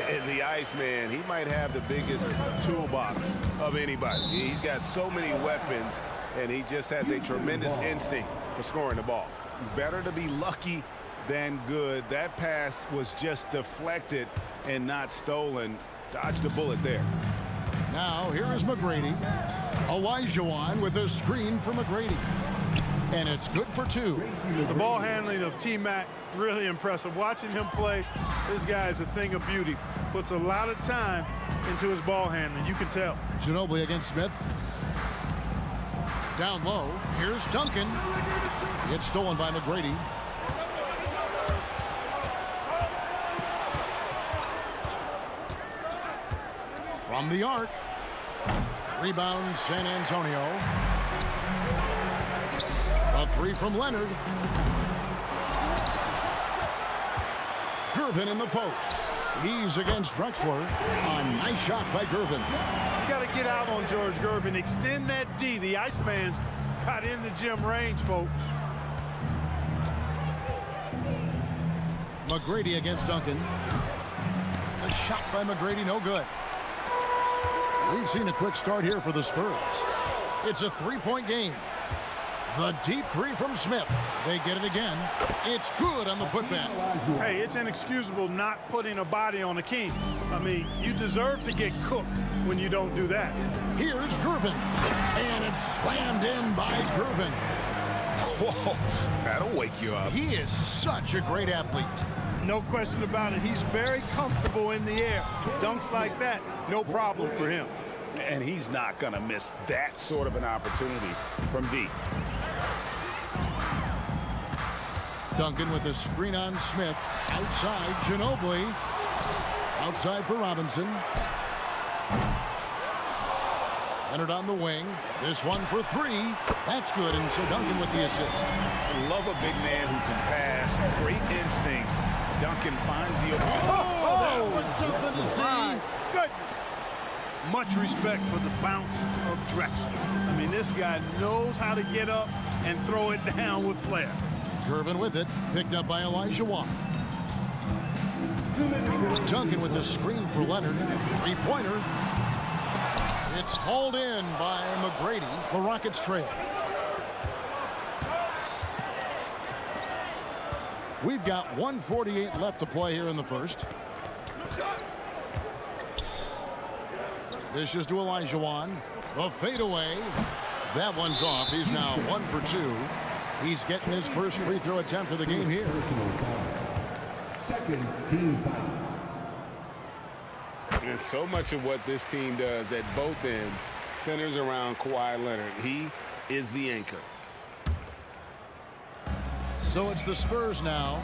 And the Iceman, he might have the biggest toolbox of anybody. He's got so many weapons, and he just has a tremendous instinct for scoring the ball. Better to be lucky than good. That pass was just deflected and not stolen. Dodged a bullet there. Now here is McGrady. Olajuwon with a screen for McGrady. And it's good for 2. The ball handling of T-Mac, really impressive. Watching him play, this guy is a thing of beauty. Puts a lot of time into his ball handling, you can tell. Ginobili against Smith. Down low, here's Duncan. It's stolen by McGrady. From the arc. Rebound San Antonio. A 3 from Leonard. Gervin in the post. He's against Drexler. A nice shot by Gervin. You got to get out on George Gervin. Extend that D. The Iceman's got in the gym range, folks. McGrady against Duncan. A shot by McGrady, no good. We've seen a quick start here for the Spurs. It's a 3-point game. The deep 3 from Smith. They get it again. It's good on the putback. Hey, it's inexcusable not putting a body on a king. I mean, you deserve to get cooked when you don't do that. Here's Gervin. And it's slammed in by Gervin. Whoa, that'll wake you up. He is such a great athlete. No question about it. He's very comfortable in the air. Dunks like that, no problem for him. And he's not going to miss that sort of an opportunity from deep. Duncan with a screen on Smith. Outside, Ginobili. Outside for Robinson. Leonard on the wing. This one for 3. That's good, and so Duncan with the assist. I love a big man who can pass. Great instincts. Duncan finds the open. That was something to see. Goodness. Much respect for the bounce of Drexler. I mean, this guy knows how to get up and throw it down with flair. Gervin with it, picked up by Olajuwon. Duncan with the screen for Leonard. 3-pointer. It's hauled in by McGrady. The Rockets trail. We've got 1:48 left to play here in the first. Dishes to Olajuwon. The fadeaway. That one's off. He's now 1 for 2. He's getting his first free throw attempt of the game here. Second team foul. And so much of what this team does at both ends centers around Kawhi Leonard. He is the anchor. So it's the Spurs now.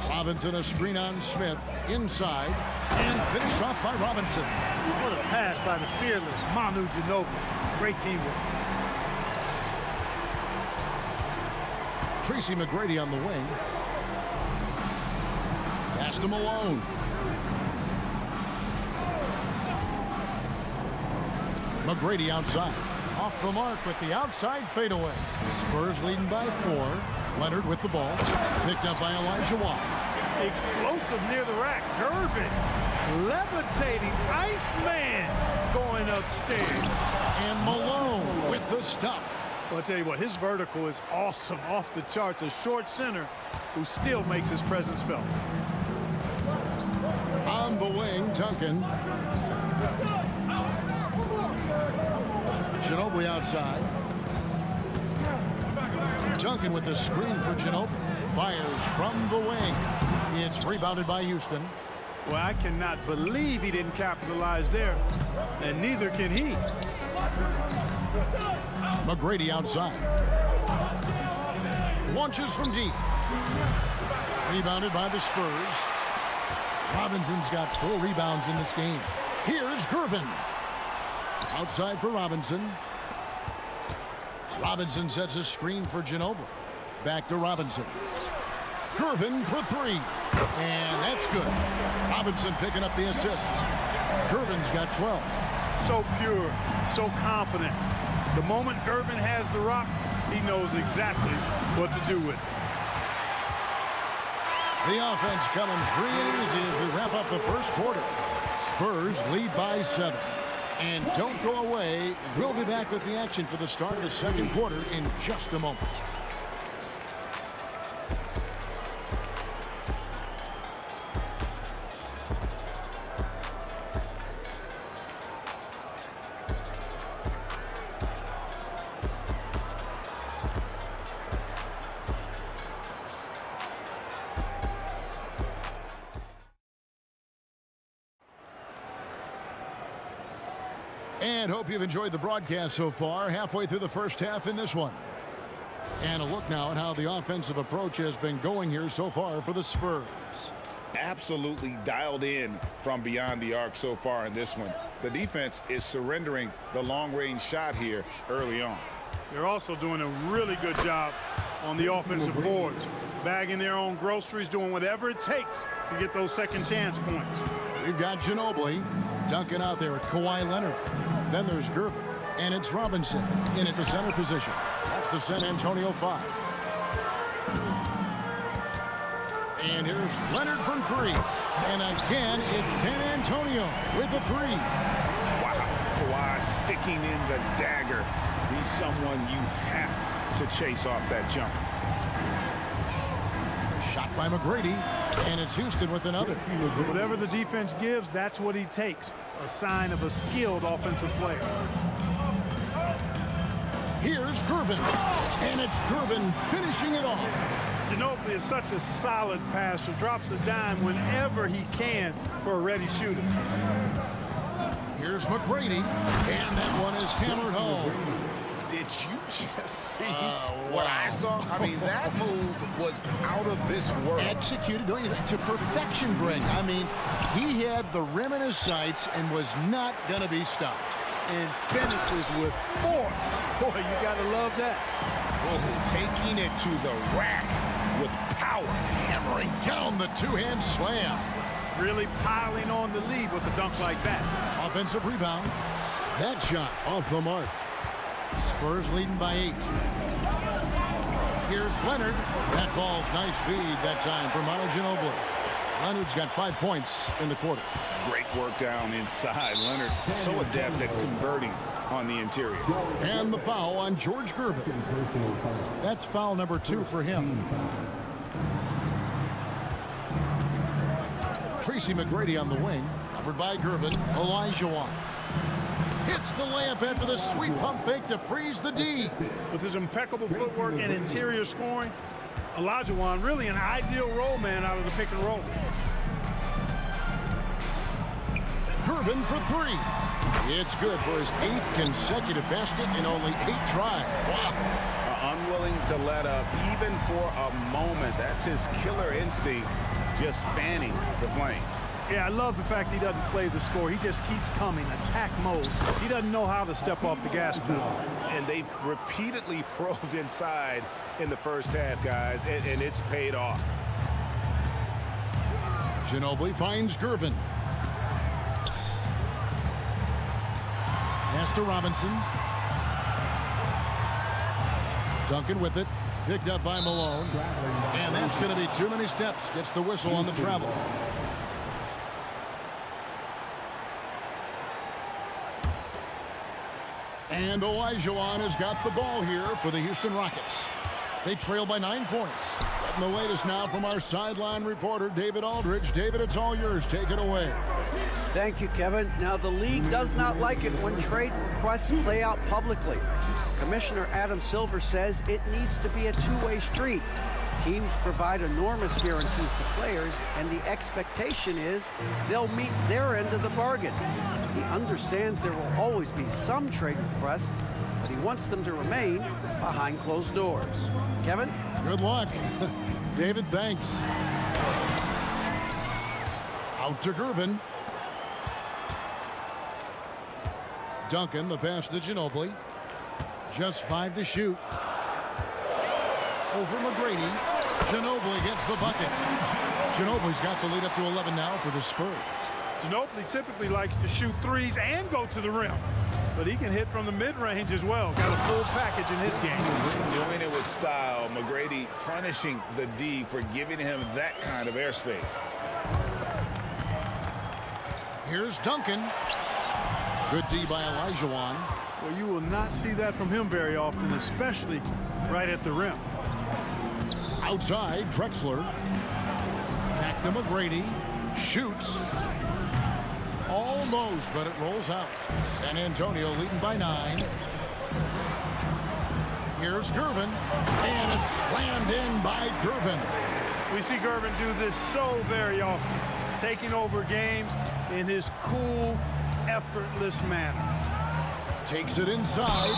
Robinson, a screen on Smith, inside, and finished off by Robinson. What a pass by the fearless Manu Ginobili. Great teamwork. Tracy McGrady on the wing. Pass to Malone. McGrady outside. Off the mark with the outside fadeaway. Spurs leading by 4. Leonard with the ball. Picked up by Elijah Watt. Explosive near the rack. Gervin levitating. Iceman going upstairs. And Malone with the stuff. Well, I'll tell you what, his vertical is awesome, off the charts. A short center who still makes his presence felt. On the wing, Duncan. Ginobili outside. Duncan with the screen for Ginobili. Fires from the wing. It's rebounded by Houston. Well, I cannot believe he didn't capitalize there, and neither can he. McGrady outside. Launches from deep. Rebounded by the Spurs. Robinson's got 4 rebounds in this game. Here's Gervin. Outside for Robinson. Robinson sets a screen for Ginobili. Back to Robinson. Gervin for 3. And that's good. Robinson picking up the assist. Gervin's got 12. So pure, so confident. The moment Gervin has the rock, he knows exactly what to do with it. The offense coming free and easy as we wrap up the first quarter. Spurs lead by 7. And don't go away. We'll be back with the action for the start of the second quarter in just a moment. And hope you've enjoyed the broadcast so far. Halfway through the first half in this one. And a look now at how the offensive approach has been going here so far for the Spurs. Absolutely dialed in from beyond the arc so far in this one. The defense is surrendering the long-range shot here early on. They're also doing a really good job on the offensive boards. Bagging their own groceries, doing whatever it takes to get those second chance points. We've got Ginobili. Duncan out there with Kawhi Leonard. Then there's Gervin. And it's Robinson in at the center position. That's the San Antonio 5. And here's Leonard from 3. And again, it's San Antonio with a 3. Wow. Kawhi sticking in the dagger. He's someone you have to chase off that jump. Shot by McGrady. And it's Houston with another. Whatever the defense gives, that's what he takes. A sign of a skilled offensive player. Here's Gervin. And it's Gervin finishing it off. Ginobili is such a solid passer. Drops a dime whenever he can for a ready shooter. Here's McGrady. And that one is hammered home. Did you just see what I saw? I mean, that move was out of this world. Executed, don't you think, to perfection, Greg. I mean, he had the rim in his sights and was not going to be stopped. And finishes with 4. Boy, you got to love that. Oh, taking it to the rack with power. Hammering down the two-hand slam. Really piling on the lead with a dunk like that. Offensive rebound. That shot off the mark. Spurs leading by 8. Here's Leonard. That falls. Nice feed that time from Manu Ginobili. Leonard's got 5 points in the quarter. Great work down inside. Leonard so adept at converting on the interior. And the foul on George Gervin. That's foul number 2 for him. Tracy McGrady on the wing. Covered by Gervin. Elijah Watt. Hits the layup after the sweet pump fake to freeze the D. With his impeccable footwork and interior scoring, Olajuwon really an ideal roll man out of the pick and roll. Gervin for 3. It's good for his 8th consecutive basket in only 8 tries. Wow. unwilling to let up even for a moment. That's his killer instinct, just fanning the flame. Yeah, I love the fact he doesn't play the score. He just keeps coming, attack mode. He doesn't know how to step off the gas pedal. And they've repeatedly probed inside in the first half, guys, and it's paid off. Ginobili finds Gervin. Pass to Robinson. Duncan with it. Picked up by Malone. And that's going to be too many steps. Gets the whistle on the travel. And Olajuwon has got the ball here for the Houston Rockets. They trail by 9 points. Getting the latest now from our sideline reporter, David Aldridge. David, it's all yours. Take it away. Thank you, Kevin. Now, the league does not like it when trade requests play out publicly. Commissioner Adam Silver says it needs to be a two-way street. Teams provide enormous guarantees to players, and the expectation is they'll meet their end of the bargain. He understands there will always be some trade requests, but he wants them to remain behind closed doors. Kevin? Good luck. David, thanks. Out to Gervin. Duncan, the pass to Ginobili. Just 5 to shoot. Over McGrady. Ginobili gets the bucket. Ginobili's got the lead up to 11 now for the Spurs. Ginobili typically likes to shoot threes and go to the rim, but he can hit from the mid-range as well. Got a full package in his game. Doing it with style. McGrady punishing the D for giving him that kind of airspace. Here's Duncan. Good D by Olajuwon. Well, you will not see that from him very often, especially right at the rim. Outside, Drexler. Back to McGrady. Shoots. Almost, but it rolls out. San Antonio leading by 9. Here's Gervin. And it's slammed in by Gervin. We see Gervin do this so very often, taking over games in his cool, effortless manner. Takes it inside.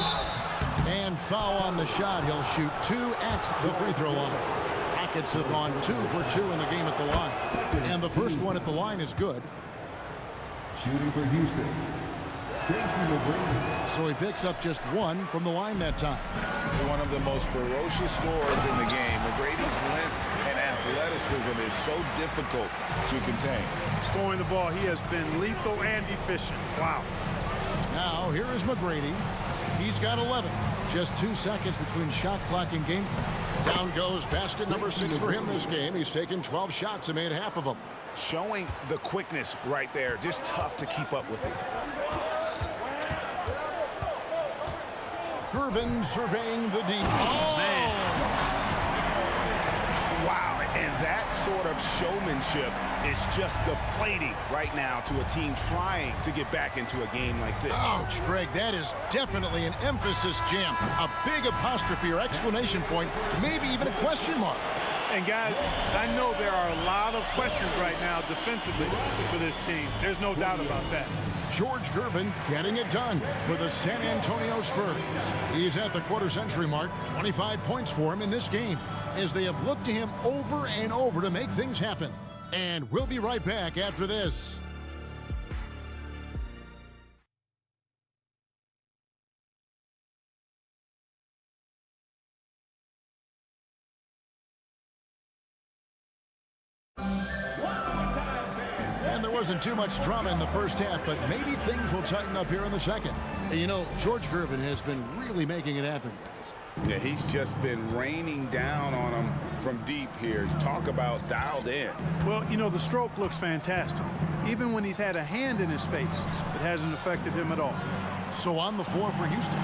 And foul on the shot. He'll shoot 2 at the free throw line. Rockets have gone 2 for 2 in the game at the line. And the first one at the line is good. Shooting for Houston. So he picks up just 1 from the line that time. One of the most ferocious scorers in the game. McGrady's length and athleticism is so difficult to contain. Scoring the ball, he has been lethal and efficient. Wow. Now, here is McGrady. He's got 11. Just 2 seconds between shot clock and game. Down goes basket number 6 for him this game. He's taken 12 shots and made half of them. Showing the quickness right there. Just tough to keep up with it. Gervin surveying the deep. Oh, man. Wow, and that sort of showmanship is just deflating right now to a team trying to get back into a game like this. Ouch, Greg, that is definitely an emphasis jam. A big apostrophe or exclamation point, maybe even a question mark. And guys, I know there are a lot of questions right now defensively for this team. There's no doubt about that. George Gervin getting it done for the San Antonio Spurs. He's at the quarter-century mark. 25 points for him in this game as they have looked to him over and over to make things happen. And we'll be right back after this. And there wasn't too much drama in the first half, but maybe things will tighten up here in the second. And you know, George Gervin has been really making it happen, guys. Yeah, he's just been raining down on them from deep here. Talk about dialed in. Well, you know, the stroke looks fantastic. Even when he's had a hand in his face, it hasn't affected him at all. So on the floor for Houston,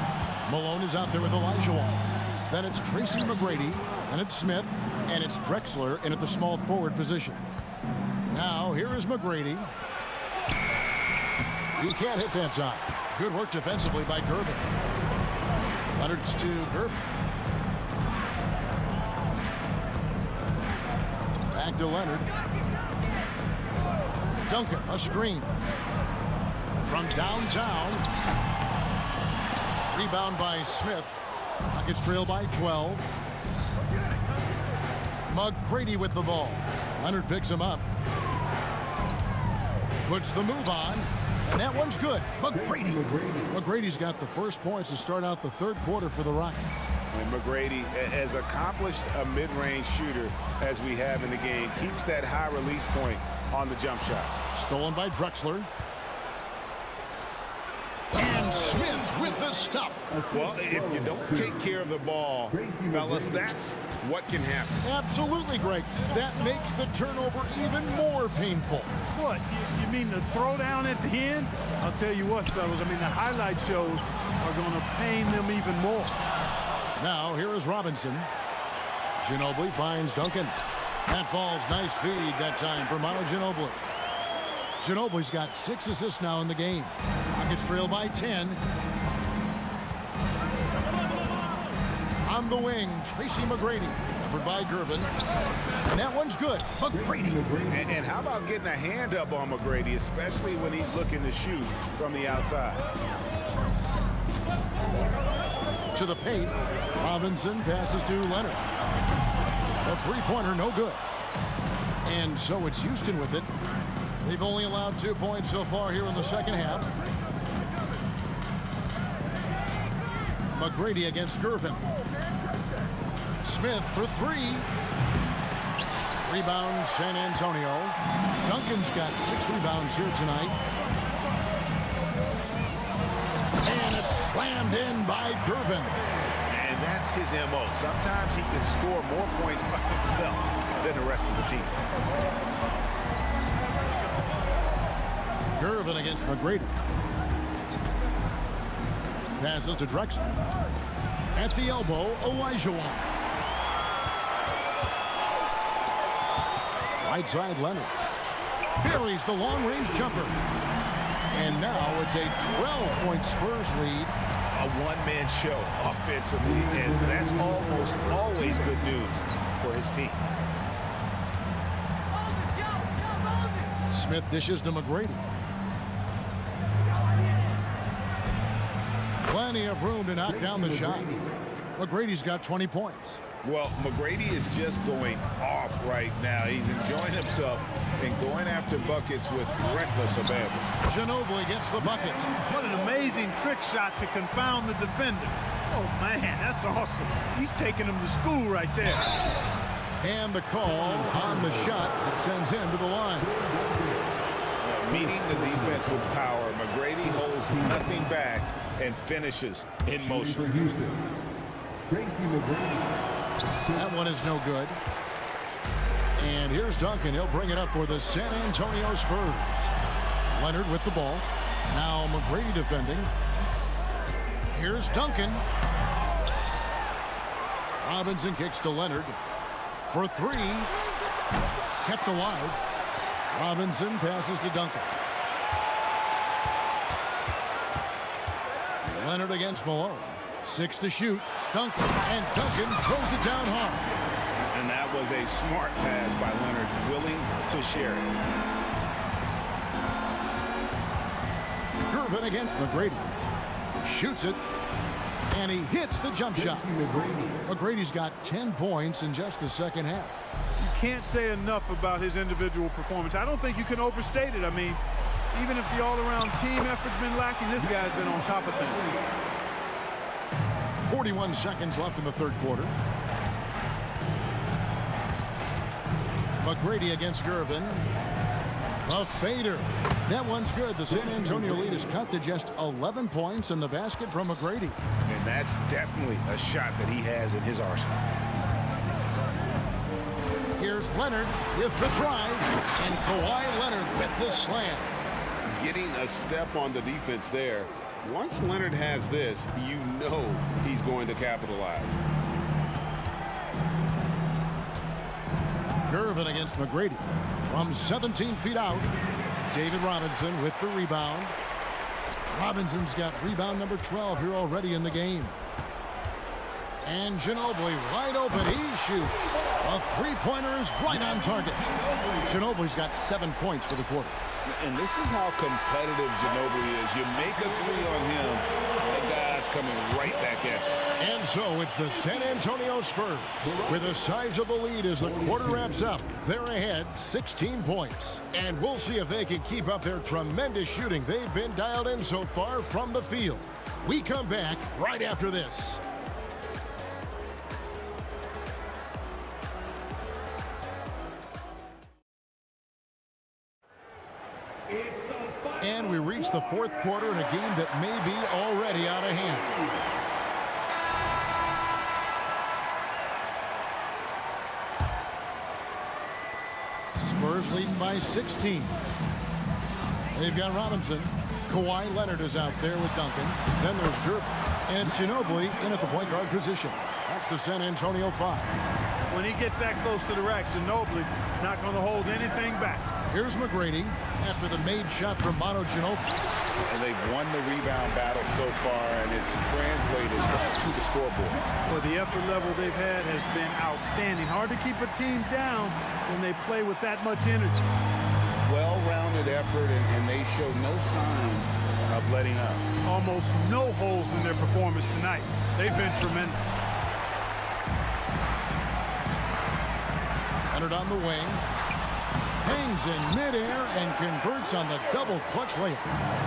Malone is out there with Olajuwon. Then it's Tracy McGrady, and it's Smith, and it's Drexler in at the small forward position. Now, here is McGrady. He can't hit that time. Good work defensively by Gervin. Leonard's to Gervin. Back to Leonard. Duncan, a screen. From downtown. Rebound by Smith. Rockets trail by 12. McGrady with the ball. Leonard picks him up. Puts the move on. And that one's good. McGrady. McGrady's got the first points to start out the third quarter for the Rockets. And McGrady, as accomplished a mid-range shooter as we have in the game, keeps that high release point on the jump shot. Stolen by Drexler. And Smith with the stuff. Well, if you don't take care of the ball, fellas, that's what can happen. Absolutely, Greg. That makes the turnover even more painful. What? You mean the throwdown at the end? I'll tell you what, fellas. I mean, the highlight shows are going to pain them even more. Now, here is Robinson. Ginobili finds Duncan. That falls. Nice feed that time for Manu Ginobili. Ginobili's got 6 assists now in the game. Rockets trail by 10. On the wing, Tracy McGrady. Covered by Gervin. And that one's good. McGrady. And how about getting a hand up on McGrady, especially when he's looking to shoot from the outside? To the paint. Robinson passes to Leonard. The three-pointer, no good. And so it's Houston with it. They've only allowed 2 points so far here in the second half. McGrady against Gervin. Smith for 3. Rebound San Antonio. Duncan's got 6 rebounds here tonight. And it's slammed in by Gervin. And that's his MO. Sometimes he can score more points by himself than the rest of the team. Gervin against McGrady. Passes to Drexler. At the elbow, Olajuwon. Right side, Leonard. Buries the long-range jumper. And now it's a 12-point Spurs lead. A one-man show offensively, and that's almost always good news for his team. Smith dishes to McGrady. Plenty of room to knock down the shot. McGrady's got 20 points. Well, McGrady is just going off right now. He's enjoying himself and going after buckets with reckless abandon. Ginobili gets the bucket. What an amazing trick shot to confound the defender. Oh, man, that's awesome. He's taking him to school right there. And the call on the shot that sends him to the line. Meeting the defense with power, McGrady holds nothing back and finishes in motion. Tracy McGrady. That one is no good. And here's Duncan. He'll bring it up for the San Antonio Spurs. Leonard with the ball. Now McGrady defending. Here's Duncan. Robinson kicks to Leonard for 3. Kept alive. Robinson passes to Duncan. Leonard against Malone. 6 to shoot. Duncan. And Duncan throws it down hard. And that was a smart pass by Leonard, willing to share it. Gervin against McGrady. Shoots it. And he hits the jump shot. McGrady's got 10 points in just the second half. You can't say enough about his individual performance. I don't think you can overstate it. I mean, even if the all-around team effort's been lacking, this guy's been on top of things. 41 seconds left in the third quarter. McGrady against Gervin. A fader. That one's good. The San Antonio lead is cut to just 11 points in the basket from McGrady. And that's definitely a shot that he has in his arsenal. Here's Leonard with the drive. And Kawhi Leonard with the slam. Getting a step on the defense there. Once Leonard has this, you know he's going to capitalize. Gervin against McGrady. From 17 feet out, David Robinson with the rebound. Robinson's got rebound number 12 here already in the game. And Ginobili wide open. He shoots. A three-pointer is right on target. Ginobili's got 7 points for the quarter. And this is how competitive Ginobili is. You make a three on him, the guy size coming right back at you. And so it's the San Antonio Spurs with a sizable lead as the quarter wraps up. They're ahead 16 points. And we'll see if they can keep up their tremendous shooting they've been dialed in so far from the field. We come back right after this. And we reach the fourth quarter in a game that may be already out of hand. Spurs leading by 16. They've got Robinson. Kawhi Leonard is out there with Duncan. Then there's Gervin. And it's Ginobili in at the point guard position. That's the San Antonio 5. When he gets that close to the rack, Ginobili not going to hold anything back. Here's McGrady after the made shot from Mono Ginobili. And they've won the rebound battle so far, and it's translated to the scoreboard. Well, the effort level they've had has been outstanding. Hard to keep a team down when they play with that much energy. Well-rounded effort, and they show no signs of letting up. Almost no holes in their performance tonight. They've been tremendous. Leonard on the wing. Hangs in midair and converts on the double clutch layup.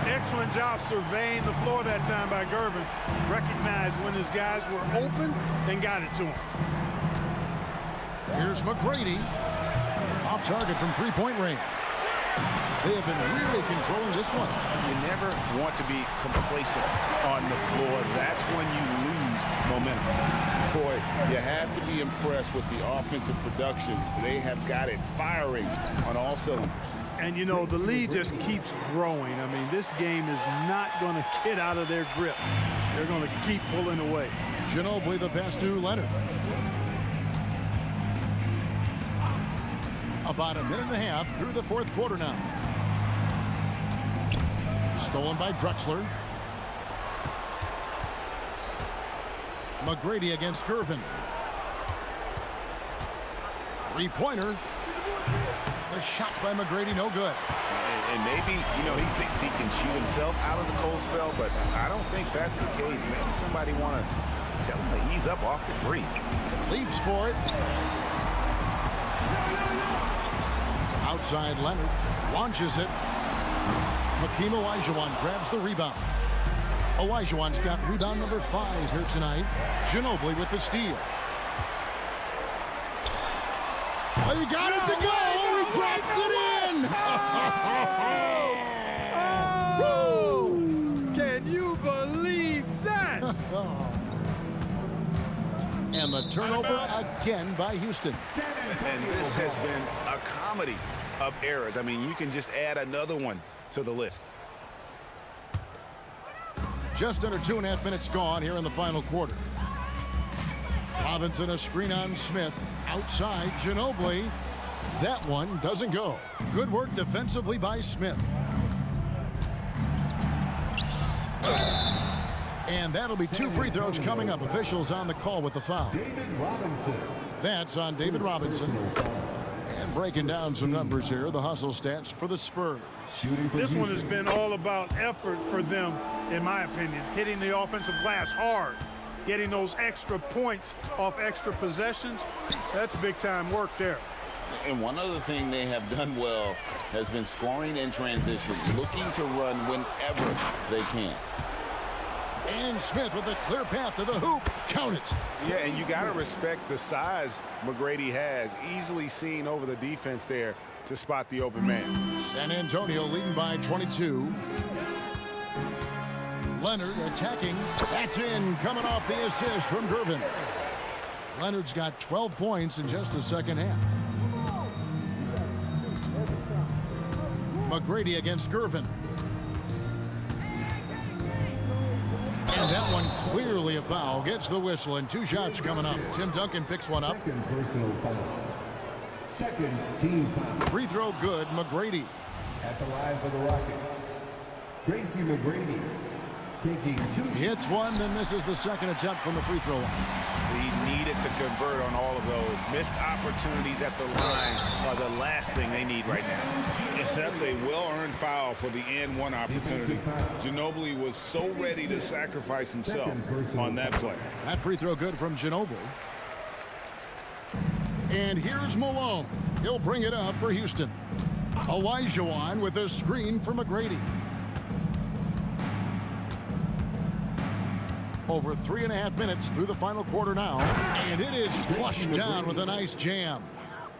Excellent job surveying the floor that time by Gervin. Recognized when his guys were open and got it to him. Here's McGrady. Off target from three-point range. They have been really controlling this one. You never want to be complacent on the floor. That's when you lose momentum. Boy, you have to be impressed with the offensive production. They have got it firing on all cylinders. And, you know, the lead just keeps growing. I mean, this game is not going to get out of their grip. They're going to keep pulling away. Ginobili the pass to Leonard. About a minute and a half through the fourth quarter now. Stolen by Drexler. McGrady against Gervin. Three-pointer. The shot by McGrady, no good. And maybe, you know, he thinks he can shoot himself out of the cold spell, but I don't think that's the case. Maybe somebody want to tell him to ease up off the threes. Leaps for it. Outside Leonard. Launches it. Hakeem Olajuwon grabs the rebound. Olajuwon's got rebound number 5 here tonight. Ginobili with the steal. Oh, he got it to go! Oh, he drops it in! Oh! Can you believe that? And the turnover again by Houston. And this has been a comedy of errors. I mean, you can just add another one to the list. Just under 2.5 minutes gone here in the final quarter. Robinson a screen on Smith. Outside Ginobili. That one doesn't go. Good work defensively by Smith. And that'll be 2 free throws coming up. Officials on the call with the foul. David Robinson. That's on David Robinson. And breaking down some numbers here, the hustle stats for the Spurs. This one has been all about effort for them, in my opinion. Hitting the offensive glass hard. Getting those extra points off extra possessions. That's big-time work there. And one other thing they have done well has been scoring in transition, looking to run whenever they can. And Smith with a clear path to the hoop. Count it. Yeah, and you got to respect the size McGrady has. Easily seen over the defense there to spot the open man. San Antonio leading by 22. Leonard attacking. That's in. Coming off the assist from Gervin. Leonard's got 12 points in just the second half. McGrady against Gervin. And that one clearly a foul. Gets the whistle and 2 shots coming up. Tim Duncan picks one up. Second personal foul. Second team foul. Free throw good. McGrady. At the line for the Rockets, Tracy McGrady taking 2 shots. Hits one, then misses the second attempt from the free throw line. We need a to convert on all of those. Missed opportunities at the line are the last thing they need right now. That's a well-earned foul for the and one opportunity. Ginobili was so ready to sacrifice himself on that play. That free throw good from Ginobili. And here's Malone. He'll bring it up for Houston. Olajuwon with a screen for McGrady. Over 3.5 minutes through the final quarter now, and it is flushed down with a nice jam.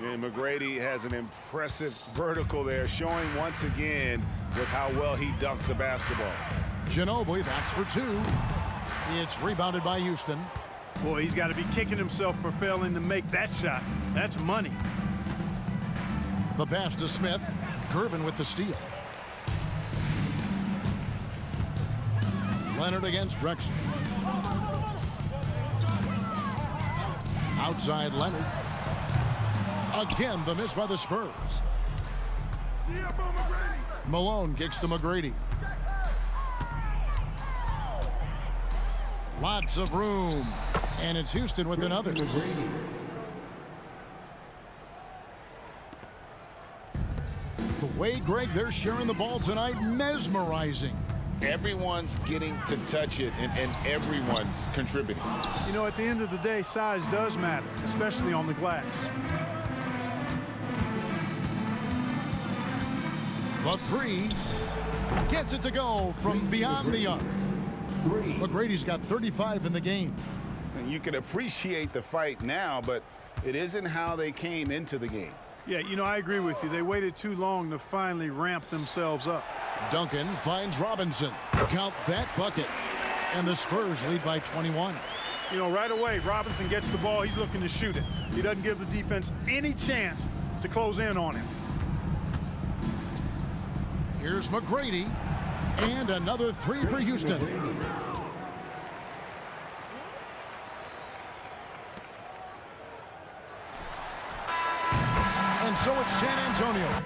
And McGrady has an impressive vertical there, showing once again with how well he dunks the basketball. Ginobili, that's for two. It's rebounded by Houston. Boy, he's got to be kicking himself for failing to make that shot. That's money. The pass to Smith. Gervin with the steal. Leonard against Drexler. Outside Leonard. Again, the miss by the Spurs. Malone kicks to McGrady. Lots of room. And it's Houston with another. The way, Greg, they're sharing the ball tonight, mesmerizing. Everyone's getting to touch it, and everyone's contributing. You know, at the end of the day, size does matter, especially on the glass. The three gets it to go from beyond the arc. McGrady's got 35 in the game. And you can appreciate the fight now, but it isn't how they came into the game. Yeah, you know, I agree with you. They waited too long to finally ramp themselves up. Duncan finds Robinson. Count that bucket. And the Spurs lead by 21. You know, right away, Robinson gets the ball. He's looking to shoot it. He doesn't give the defense any chance to close in on him. Here's McGrady. And another three for Houston. And so it's San Antonio.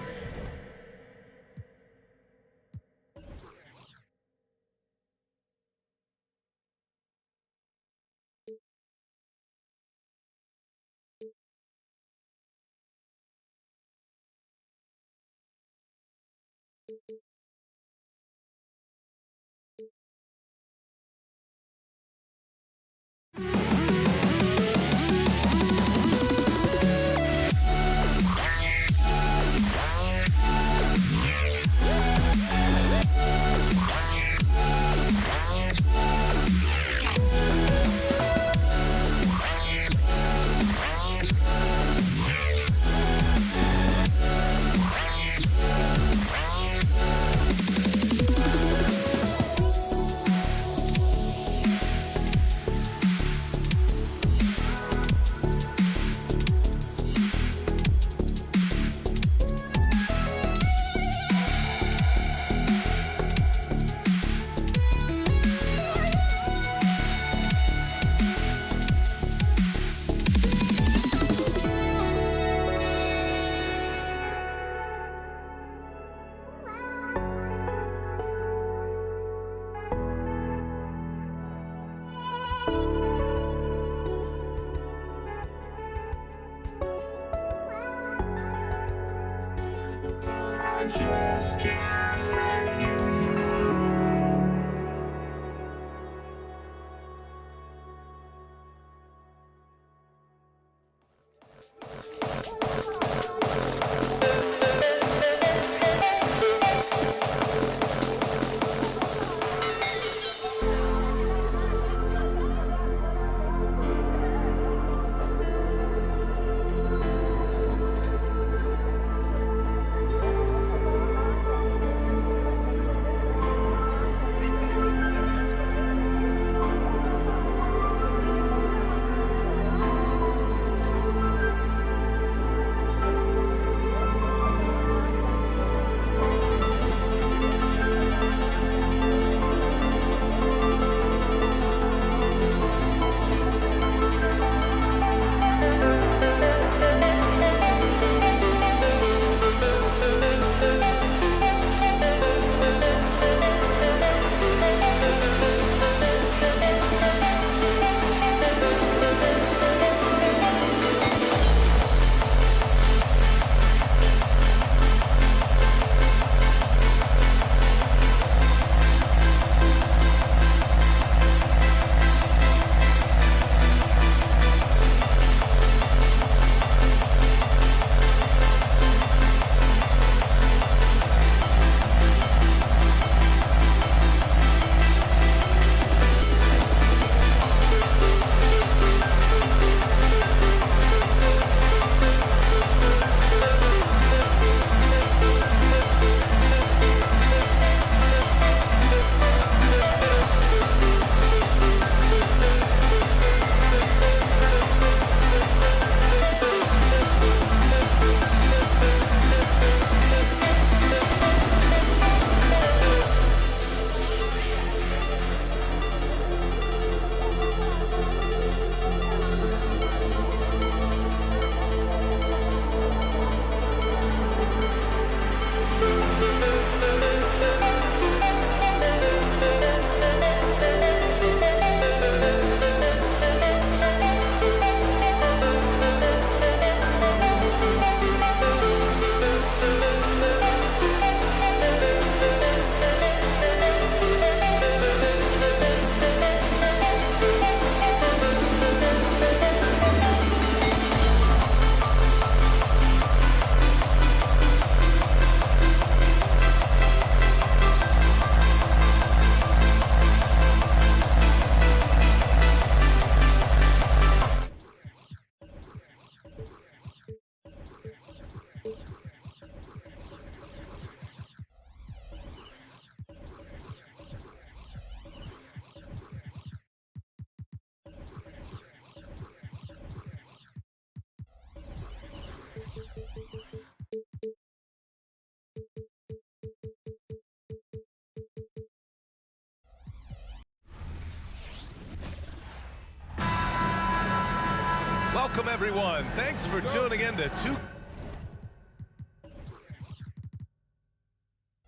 Welcome, everyone. Thanks for tuning in to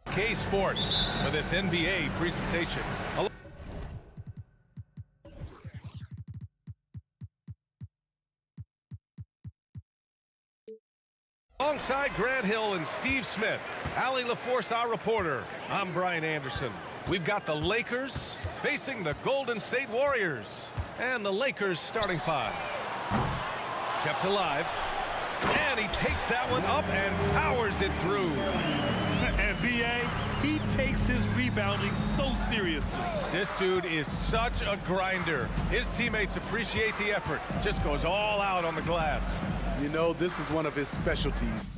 2K Sports for this NBA presentation. Alongside Grant Hill and Steve Smith, Allie LaForce, our reporter, I'm Brian Anderson. We've got the Lakers facing the Golden State Warriors. And the Lakers starting five. Kept alive. And he takes that one up and powers it through. And B.A., he takes his rebounding so seriously. This dude is such a grinder. His teammates appreciate the effort. Just goes all out on the glass. You know, this is one of his specialties.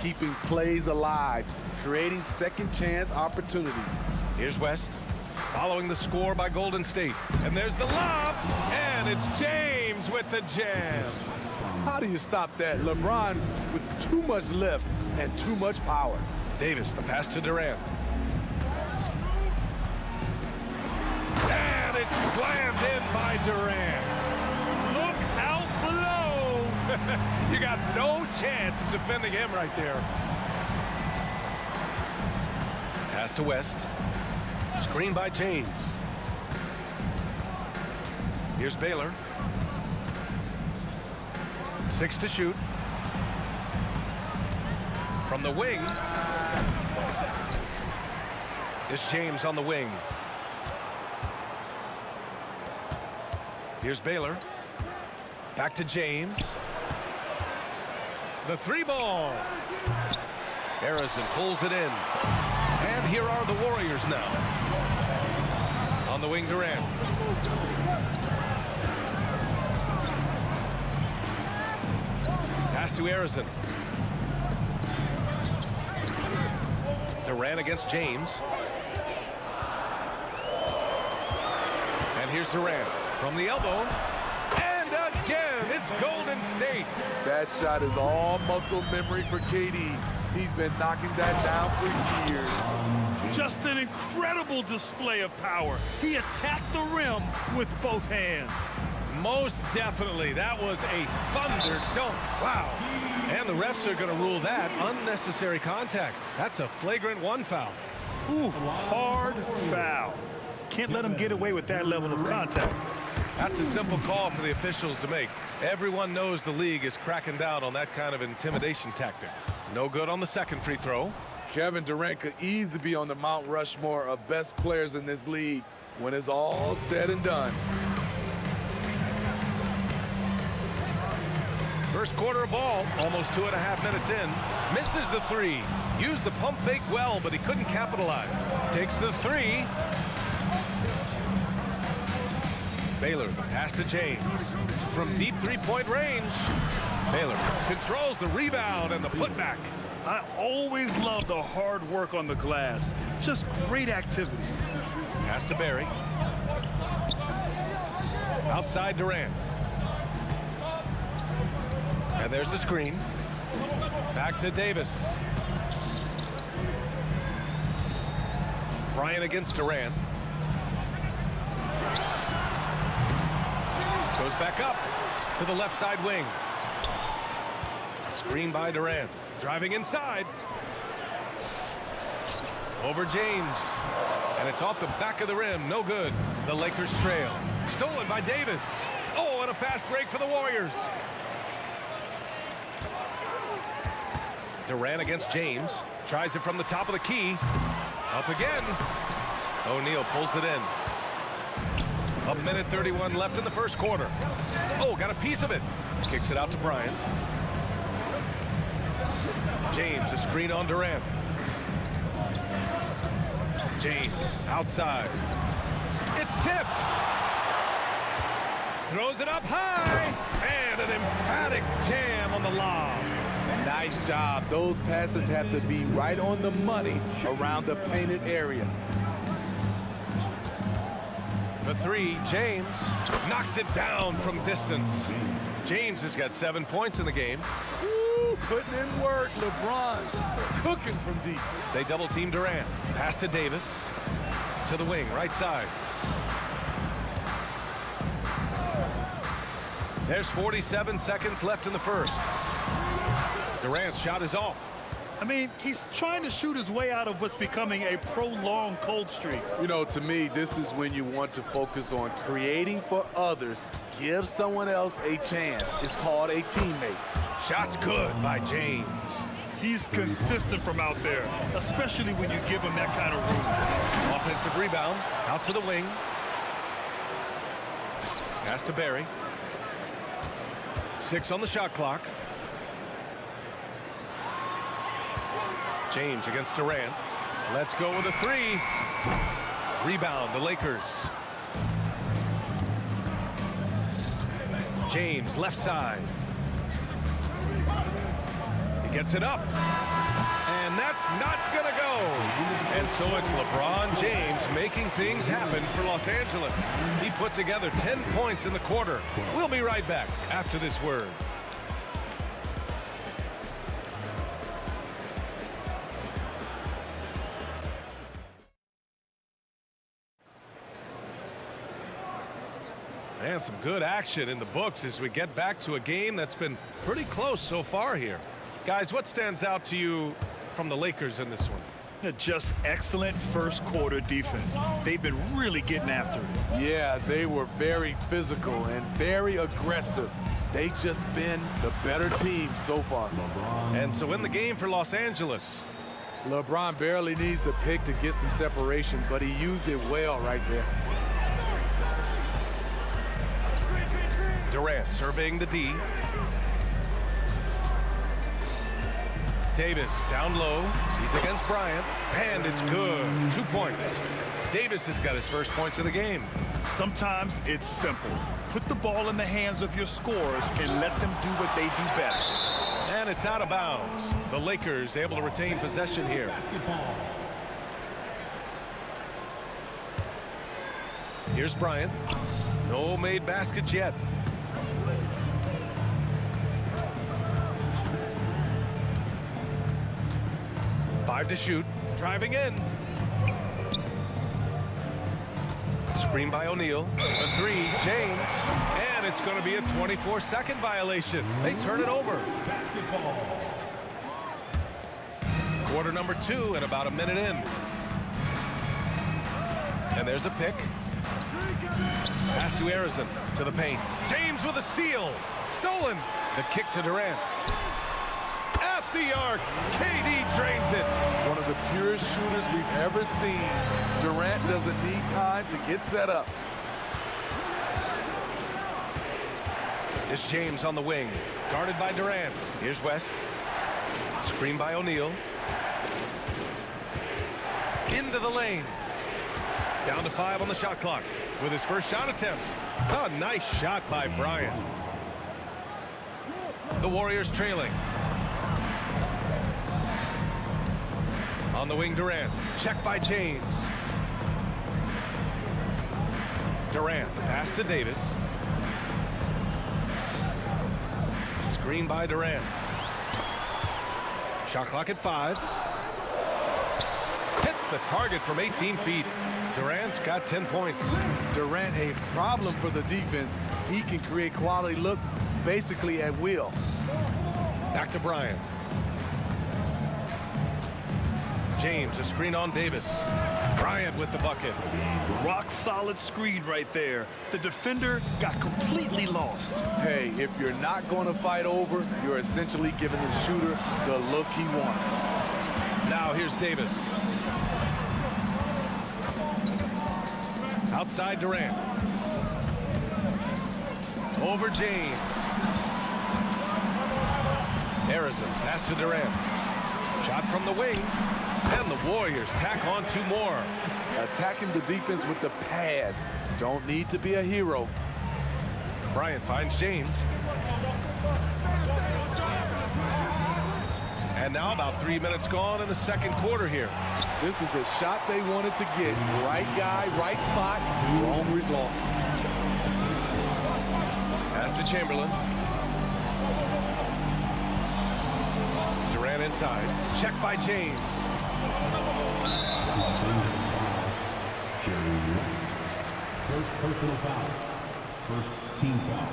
Keeping plays alive, creating second chance opportunities. Here's West, following the score by Golden State. And there's the lob, and it's James with the jam. How do you stop that? LeBron with too much lift and too much power. Davis, the pass to Durant. And it's slammed in by Durant. Look out below. You got no chance of defending him right there. Pass to West. Screen by James. Here's Baylor. 6 to shoot. From the wing. It's James on the wing. Here's Baylor. Back to James. The three ball. Harrison pulls it in. And here are the Warriors now. On the wing, Durant. Pass to Harrison. Durant against James. And here's Durant from the elbow. And again, it's Golden State. That shot is all muscle memory for KD. He's been knocking that down for years. Just an incredible display of power. He attacked the rim with both hands. Most definitely. That was a thunder dunk. Wow. And the refs are going to rule that unnecessary contact. That's a flagrant 1 foul. Ooh, hard foul. Can't let him get away with that level of contact. That's a simple call for the officials to make. Everyone knows the league is cracking down on that kind of intimidation tactic. No good on the second free throw. Kevin Durant could easily be on the Mount Rushmore of best players in this league when it's all said and done. First quarter of ball, almost 2.5 minutes in. Misses the three. Used the pump fake well, but he couldn't capitalize. Takes the three. Baylor, pass to James. From deep three-point range. Baylor controls the rebound and the putback. I always love the hard work on the glass. Just great activity. Pass to Barry. Outside Durant. And there's the screen. Back to Davis. Bryant against Durant. Goes back up to the left side wing. Screen by Durant. Driving inside. Over James. And it's off the back of the rim. No good. The Lakers trail. Stolen by Davis. Oh, and a fast break for the Warriors. Durant against James. Tries it from the top of the key. Up again. O'Neal pulls it in. A minute 31 left in the first quarter. Oh, got a piece of it. Kicks it out to Bryant. James, a screen on Durant. James, outside. It's tipped. Throws it up high. And an emphatic jam on the lob. Nice job. Those passes have to be right on the money around the painted area. For three, James knocks it down from distance. James has got 7 points in the game. Ooh, putting in work. LeBron cooking from deep. They double team Durant. Pass to Davis. To the wing, right side. There's 47 seconds left in the first. Durant's shot is off. I mean, he's trying to shoot his way out of what's becoming a prolonged cold streak. You know, to me, this is when you want to focus on creating for others. Give someone else a chance. It's called a teammate. Shot's good by James. He's consistent from out there, especially when you give him that kind of room. Offensive rebound, out to the wing. Pass to Barry. 6 on the shot clock. James against Durant. Let's go with a 3. Rebound, the Lakers. James, left side. He gets it up. And that's not gonna go. And so it's LeBron James making things happen for Los Angeles. He put together 10 points in the quarter. We'll be right back after this word. And some good action in the books as we get back to a game that's been pretty close so far here. Guys, what stands out to you from the Lakers in this one? Just excellent first quarter defense. They've been really getting after it. Yeah, they were very physical and very aggressive. They've just been the better team so far. And so in the game for Los Angeles. LeBron barely needs the pick to get some separation, but he used it well right there. Durant surveying the D. Davis down low. He's against Bryant, and it's good. 2 points. Davis has got his first points of the game. Sometimes it's simple. Put the ball in the hands of your scorers and let them do what they do best. And it's out of bounds. The Lakers able to retain possession here. Here's Bryant. No made baskets yet. Five to shoot. Driving in. Screen by O'Neal. A 3, James. And it's going to be a 24-second violation. They turn it over. Quarter number 2 and about a minute in. And there's a pick. Pass to Arizon, to the paint. James with a steal. Stolen. The kick to Durant. At the arc. KD drains it. One of the purest shooters we've ever seen. Durant doesn't need time to get set up. It's James on the wing. Guarded by Durant. Here's West. Screen by O'Neal. Into the lane. Down to 5 on the shot clock with his first shot attempt. Oh, nice shot by Bryant. The Warriors trailing. On the wing, Durant. Check by James. Durant, the pass to Davis. Screen by Durant. Shot clock at 5. Hits the target from 18 feet. Durant's got 10 points. Durant, a problem for the defense. He can create quality looks basically at will. Back to Bryant. James, a screen on Davis. Bryant with the bucket. Rock solid screen right there. The defender got completely lost. Hey, if you're not going to fight over, you're essentially giving the shooter the look he wants. Now here's Davis. Outside Durant. Over James. Arizon, pass to Durant. Shot from the wing. And the Warriors tack on 2 more. Attacking the defense with the pass. Don't need to be a hero. Bryant finds James. And now about 3 minutes gone in the second quarter here. This is the shot they wanted to get. Right guy, right spot, wrong result. Pass to Chamberlain. Durant inside. Check by James. First personal foul. First team foul.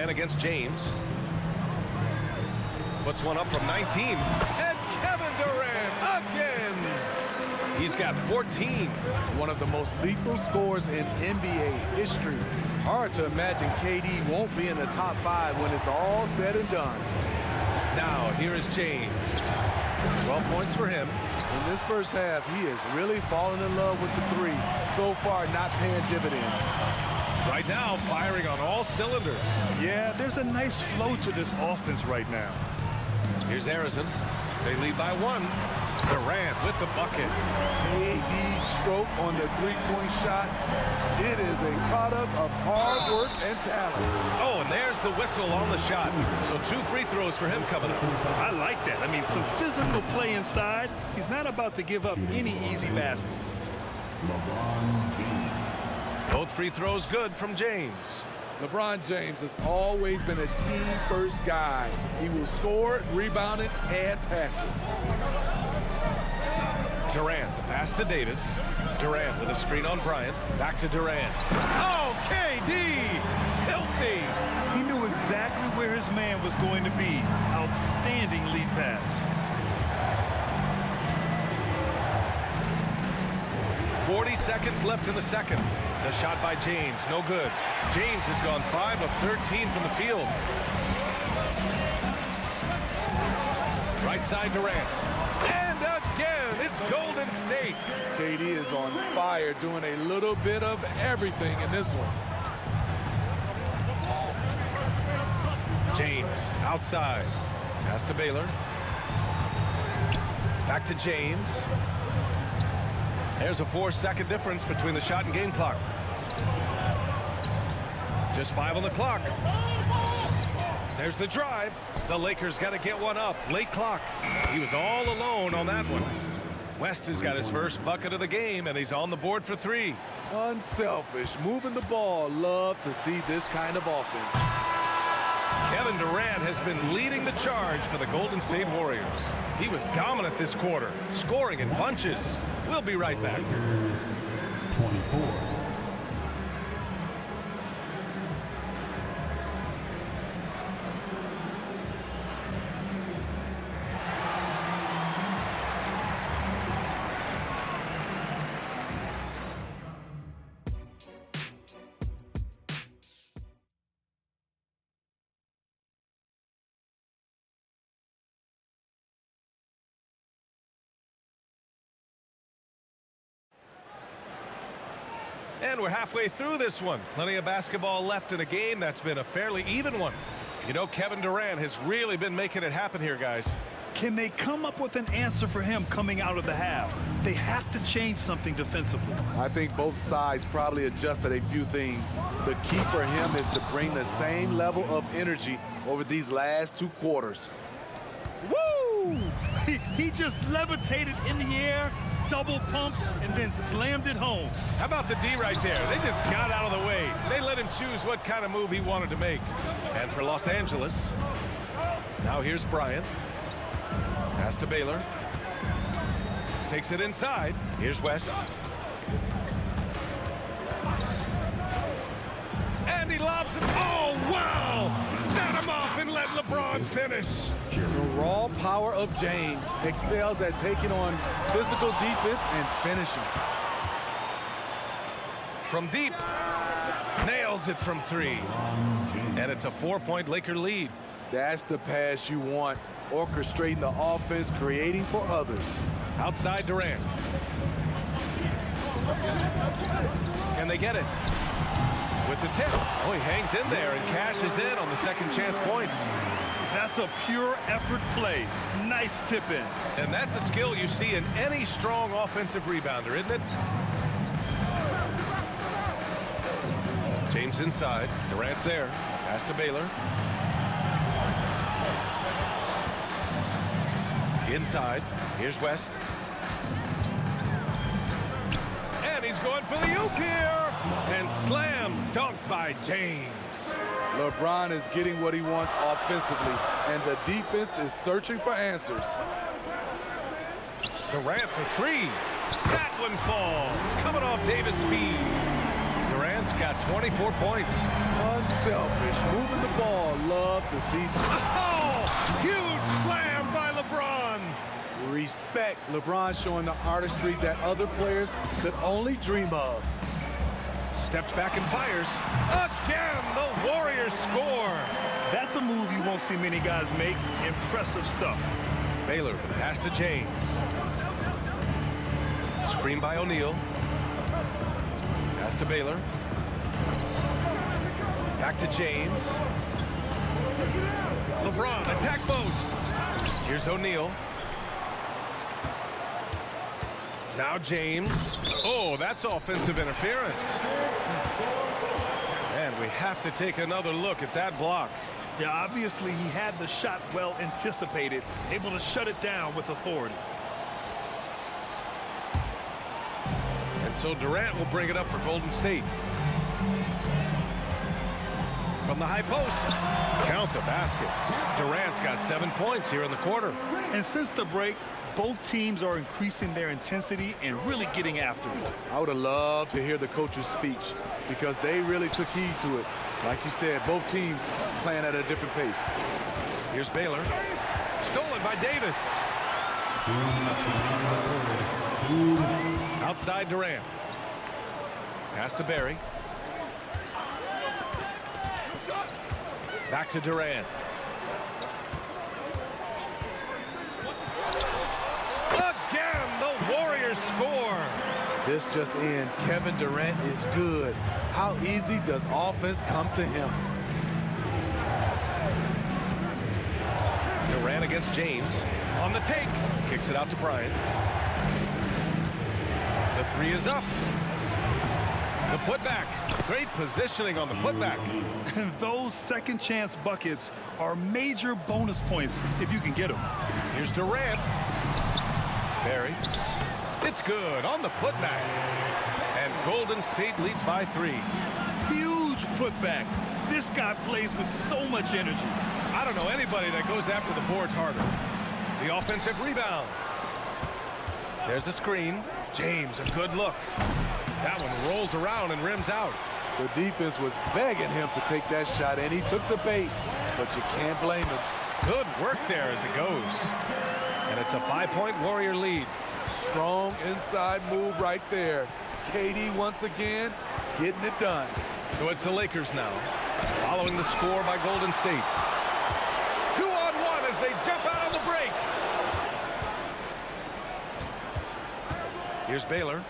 Durant against James. Puts one up from 19. And Kevin Durant again. He's got 14. One of the most lethal scores in NBA history. Hard to imagine KD won't be in the top 5 when it's all said and done. Now, here is James. 12 points for him. In this first half, he has really fallen in love with the 3. So far, not paying dividends. Right now, firing on all cylinders. Yeah, there's a nice flow to this offense right now. Here's Harrison. They lead by 1. Durant with the bucket. KD's stroke on the 3-point shot. It is a product of hard work and talent. Oh, and there's the whistle on the shot. So 2 free throws for him coming up. I like that. I mean, some physical play inside. He's not about to give up any easy baskets. Both free throws good from James. LeBron James has always been a team-first guy. He will score, rebound it, and pass it. Durant, the pass to Davis. Durant with a screen on Bryant. Back to Durant. Oh, KD! Filthy! He knew exactly where his man was going to be. Outstanding lead pass. 40 seconds left in the second. The shot by James, no good. James has gone 5 of 13 from the field. Right side Durant. And again, it's Golden State. KD is on fire, doing a little bit of everything in this one. James outside. Pass to Baylor. Back to James. There's a 4-second difference between the shot and game clock. Just 5 on the clock. There's the drive. The Lakers got to get one up. Late clock. He was all alone on that one. West has got his first bucket of the game, and he's on the board for 3. Unselfish, moving the ball. Love to see this kind of offense. Kevin Durant has been leading the charge for the Golden State Warriors. He was dominant this quarter, scoring in bunches. We'll be right back. 24. And we're halfway through this one. Plenty of basketball left in a game that's been a fairly even one. You know, Kevin Durant has really been making it happen here, guys. Can they come up with an answer for him coming out of the half? They have to change something defensively. I think both sides probably adjusted a few things. The key for him is to bring the same level of energy over these last 2 quarters. Woo! He just levitated in the air, double pumped, and then slammed it home. How about the D right there? They just got out of the way. They let him choose what kind of move he wanted to make. And for Los Angeles, now here's Bryant. Pass to Baylor. Takes it inside. Here's West. And he lobs it. Oh, wow! Set him up and let LeBron finish. The raw power of James excels at taking on physical defense and finishing. From deep. Nails it from 3. And it's a 4-point Laker lead. That's the pass you want. Orchestrating the offense, creating for others. Outside Durant. Can they get it? With the tip. Oh, he hangs in there and cashes in on the second chance points. That's a pure effort play. Nice tip in. And that's a skill you see in any strong offensive rebounder, isn't it? James inside. Durant's there. Pass to Baylor. Inside. Here's West. And he's going for the oop here. And slam dunk by James. LeBron is getting what he wants offensively, and the defense is searching for answers. Durant for 3. That one falls. Coming off Davis' feed. Durant Durant's got 24 points. Unselfish, moving the ball. Love to see. Oh, huge slam by LeBron. Respect. LeBron showing the artistry that other players could only dream of. Steps back and fires. Again, the Warriors score. That's a move you won't see many guys make. Impressive stuff. Baylor, pass to James. Screen by O'Neal. Pass to Baylor. Back to James. LeBron, attack mode. Here's O'Neal. Now James. Oh, that's offensive interference. And we have to take another look at that block. Yeah, obviously he had the shot well anticipated, able to shut it down with authority. And so Durant will bring it up for Golden State. From the high post. Count the basket. Durant's got 7 points here in the quarter. And since the break, both teams are increasing their intensity and really getting after it. I would have loved to hear the coach's speech because they really took heed to it. Like you said, both teams playing at a different pace. Here's Baylor. Stolen by Davis. Outside Durant. Pass to Barry. Back to Durant. Again, the Warriors score. This just in. Kevin Durant is good. How easy does offense come to him? Durant against James. On the take. Kicks it out to Bryant. The three is up. The putback. Great positioning on the putback. And those second chance buckets are major bonus points if you can get them. Here's Durant. Barry. It's good on the putback. And Golden State leads by 3. Huge putback. This guy plays with so much energy. I don't know anybody that goes after the boards harder. The offensive rebound. There's a screen. James, a good look. That one rolls around and rims out. The defense was begging him to take that shot, and he took the bait, but you can't blame him. Good work there as it goes. And it's a 5-point Warrior lead. Strong inside move right there. KD once again getting it done. So it's the Lakers now, following the score by Golden State. 2-on-1 as they jump out on the break. Here's Baylor.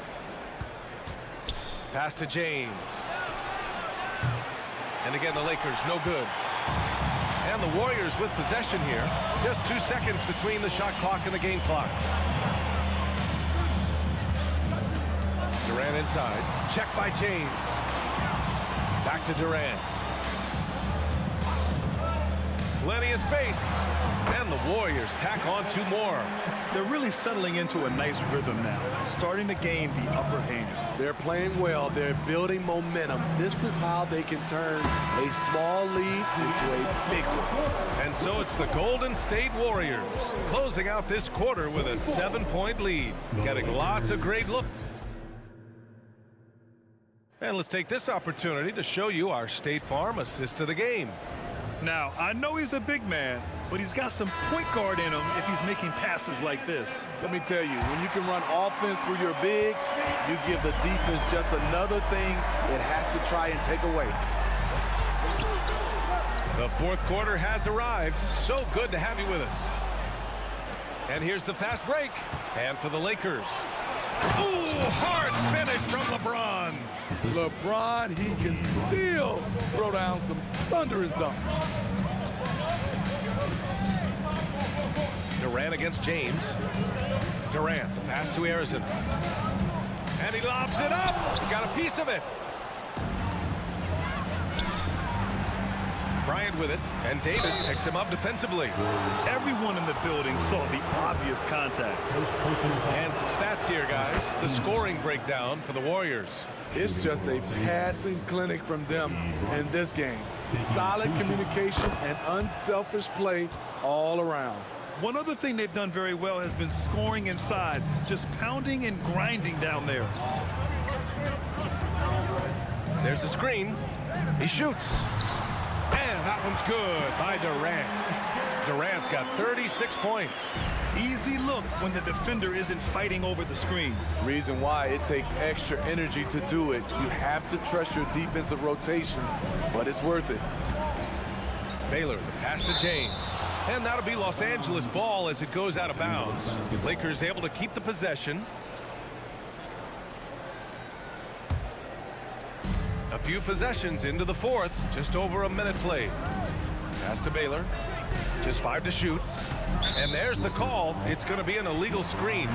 Pass to James. And again, the Lakers no good. And the Warriors with possession here. Just 2 seconds between the shot clock and the game clock. Durant inside. Check by James. Back to Durant. Plenty of space. And the Warriors tack on 2 more. They're really settling into a nice rhythm now, starting to gain the upper hand. They're playing well. They're building momentum. This is how they can turn a small lead into a big one. And so it's the Golden State Warriors closing out this quarter with a 7-point lead, getting lots of great looks. And let's take this opportunity to show you our State Farm assist of the game. Now, I know he's a big man, but he's got some point guard in him if he's making passes like this. Let me tell you, when you can run offense through your bigs, you give the defense just another thing it has to try and take away. The fourth quarter has arrived. So good to have you with us. And here's the fast break. And for the Lakers. Ooh, hard finish from LeBron. LeBron, he can still throw down some thunderous dunks. Durant against James. Durant, the pass to Arizona. And he lobs it up. He got a piece of it. Bryant with it, and Davis picks him up defensively. Everyone in the building saw the obvious contact. And some stats here, guys. The scoring breakdown for the Warriors. It's just a passing clinic from them in this game. Solid communication and unselfish play all around. One other thing they've done very well has been scoring inside, just pounding and grinding down there. There's a screen. He shoots. And that one's good by Durant. Durant's got 36 points. Easy look when the defender isn't fighting over the screen. Reason why it takes extra energy to do it. You have to trust your defensive rotations, but it's worth it. Baylor, the pass to James. And that'll be Los Angeles ball as it goes out of bounds. Lakers able to keep the possession. A few possessions into the fourth. Just over a minute played. Pass to Baylor. Just 5 to shoot. And there's the call. It's going to be an illegal screen.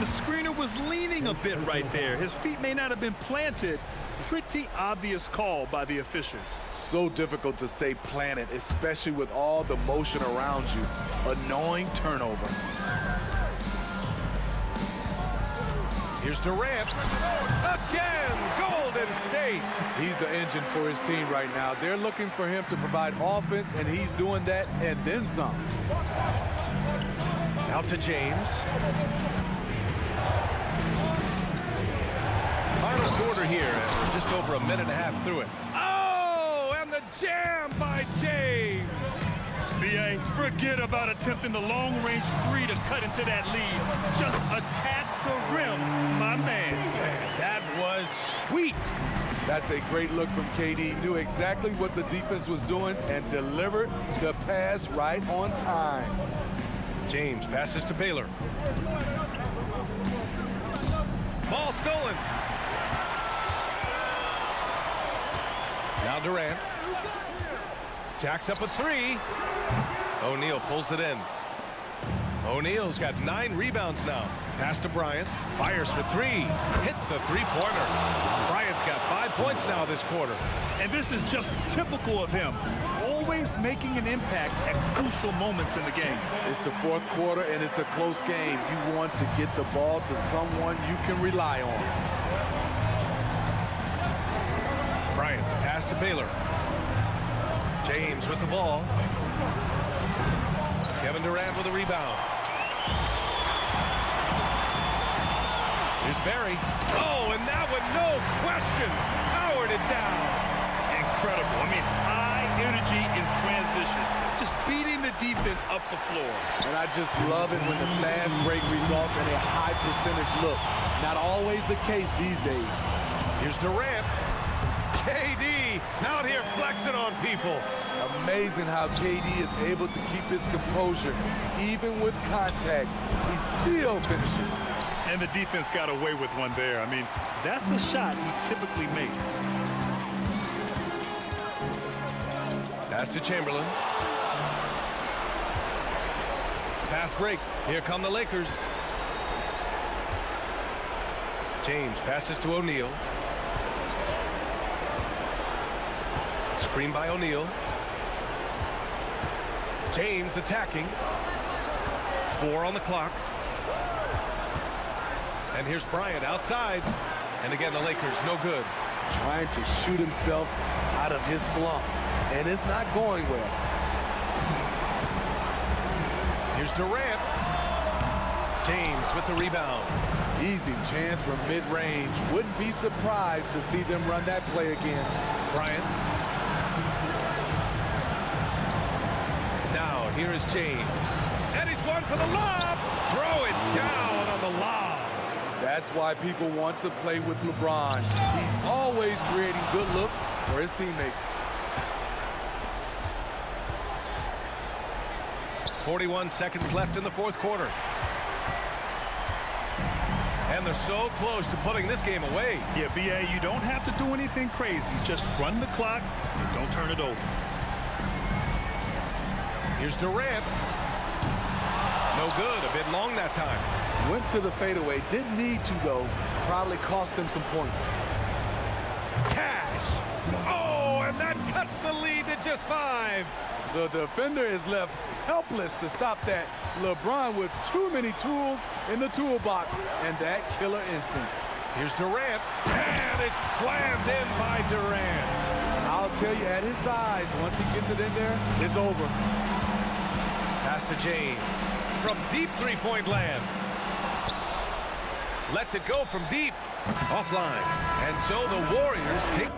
The screener was leaning a bit right there. His feet may not have been planted. Pretty obvious call by the officials. So difficult to stay planted, especially with all the motion around you. Annoying turnover. Here's Durant. Again, Golden State. He's the engine for his team right now. They're looking for him to provide offense, and he's doing that and then some. Out to James. Final quarter here, and we're just over a minute and a half through it. Oh, and the jam by James. B.A., forget about attempting the long-range 3 to cut into that lead. Just attack the rim, my man. That was sweet. That's a great look from KD. Knew exactly what the defense was doing and delivered the pass right on time. James passes to Baylor. Ball stolen. Now Durant. Jacks up a 3. O'Neal pulls it in. O'Neal's got 9 rebounds now. Pass to Bryant. Fires for 3. Hits the three-pointer. Bryant's got 5 points now this quarter. And this is just typical of him. Always making an impact at crucial moments in the game. It's the fourth quarter, and it's a close game. You want to get the ball to someone you can rely on. Bryant, the pass to Baylor. James with the ball. Kevin Durant with a rebound. Here's Barry. Oh, and that one, no question, powered it down. Incredible. I mean, high energy in transition. Just beating the defense up the floor. And I just love it when the fast break results in a high percentage look. Not always the case these days. Here's Durant. KD out here flexing on people. Amazing how KD is able to keep his composure. Even with contact, he still finishes. And the defense got away with one there. I mean, that's a shot he typically makes. Pass to Chamberlain. Fast break. Here come the Lakers. James passes to O'Neal. Screen by O'Neal. James attacking. 4 on the clock. And here's Bryant outside. And again, the Lakers, no good. Trying to shoot himself out of his slump. And it's not going well. Here's Durant. James with the rebound. Easy chance from mid-range. Wouldn't be surprised to see them run that play again. Bryant. Now, here is James. And he's one for the lob. Throw it down on the lob. That's why people want to play with LeBron. He's always creating good looks for his teammates. 41 seconds left in the fourth quarter. And they're so close to putting this game away. Yeah, B.A., you don't have to do anything crazy. Just run the clock and don't turn it over. Here's Durant. No good. A bit long that time. Went to the fadeaway. Didn't need to, though. Probably cost him some points. Cash. Oh, and that cuts the lead to just 5. The defender is left helpless to stop that. LeBron with too many tools in the toolbox and that killer instinct. Here's Durant, and it's slammed in by Durant. I'll tell you, at his size, once he gets it in there, it's over. Pass to James from deep three-point land. Lets it go from deep, offline. And so the Warriors take...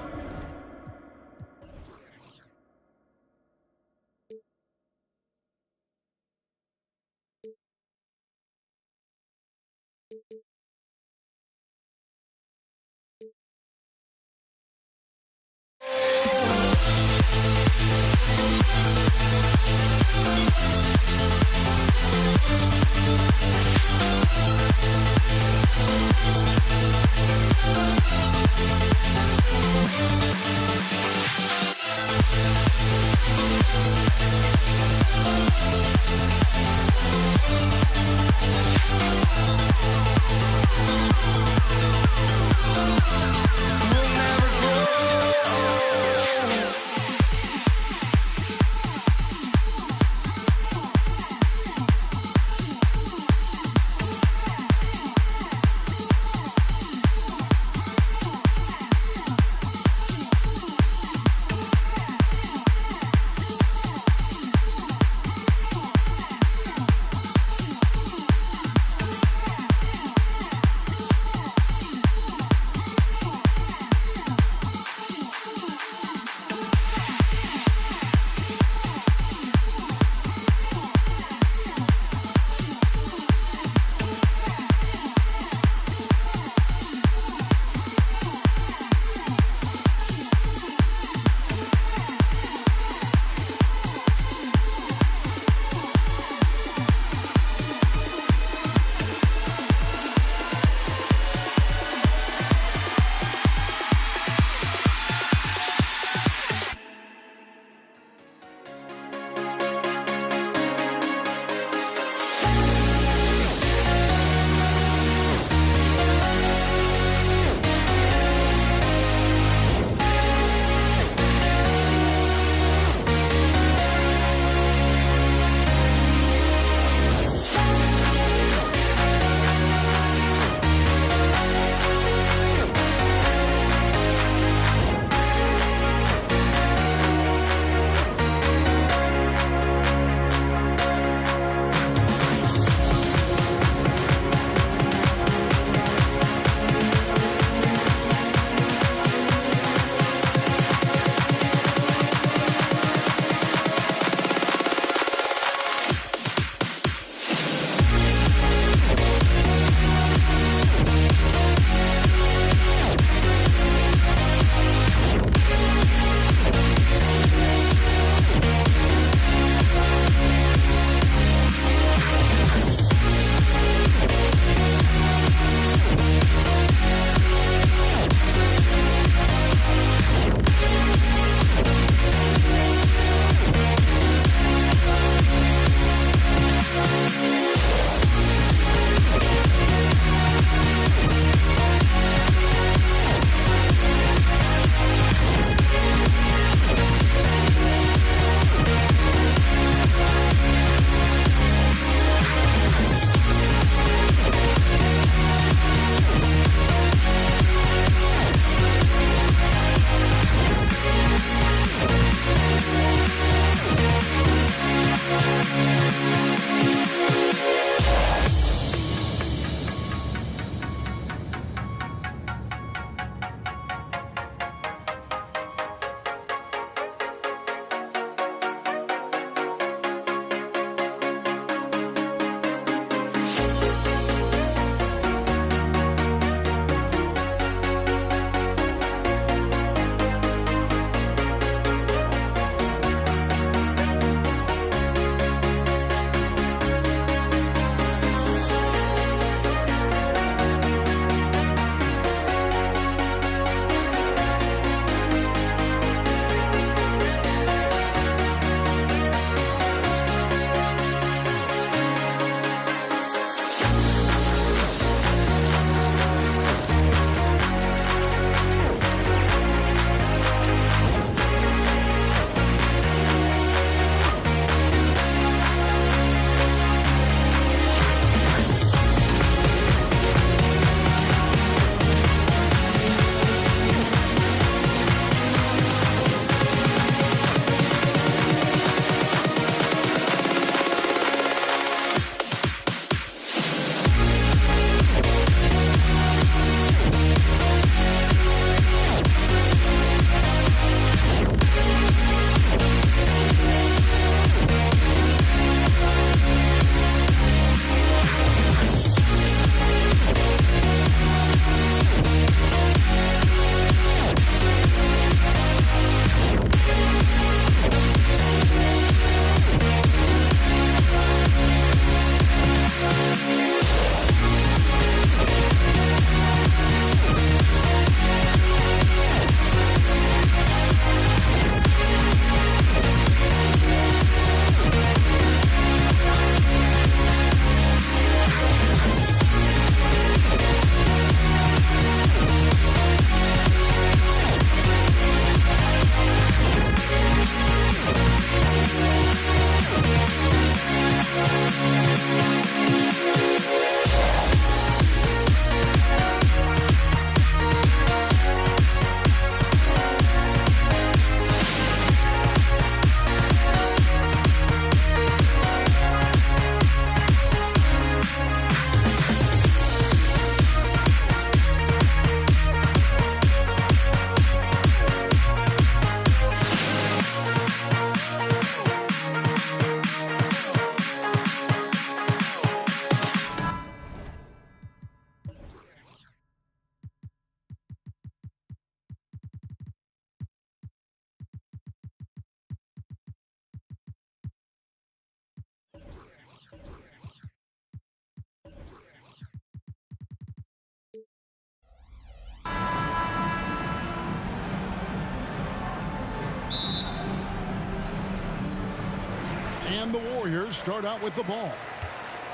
And the Warriors start out with the ball.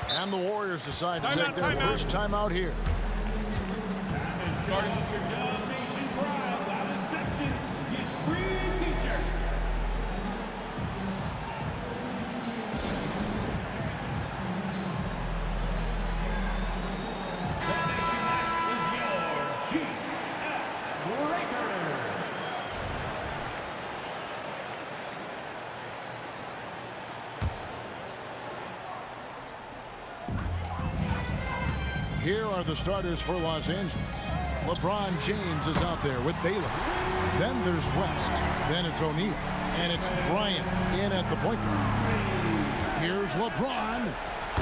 And the Warriors decide to take their first timeout here. Starting with your Nation Pride by the section, get free t-shirt. Here are the starters for Los Angeles. LeBron James is out there with Baylor. Then there's West. Then it's O'Neal. And it's Bryant in at the point guard. Here's LeBron.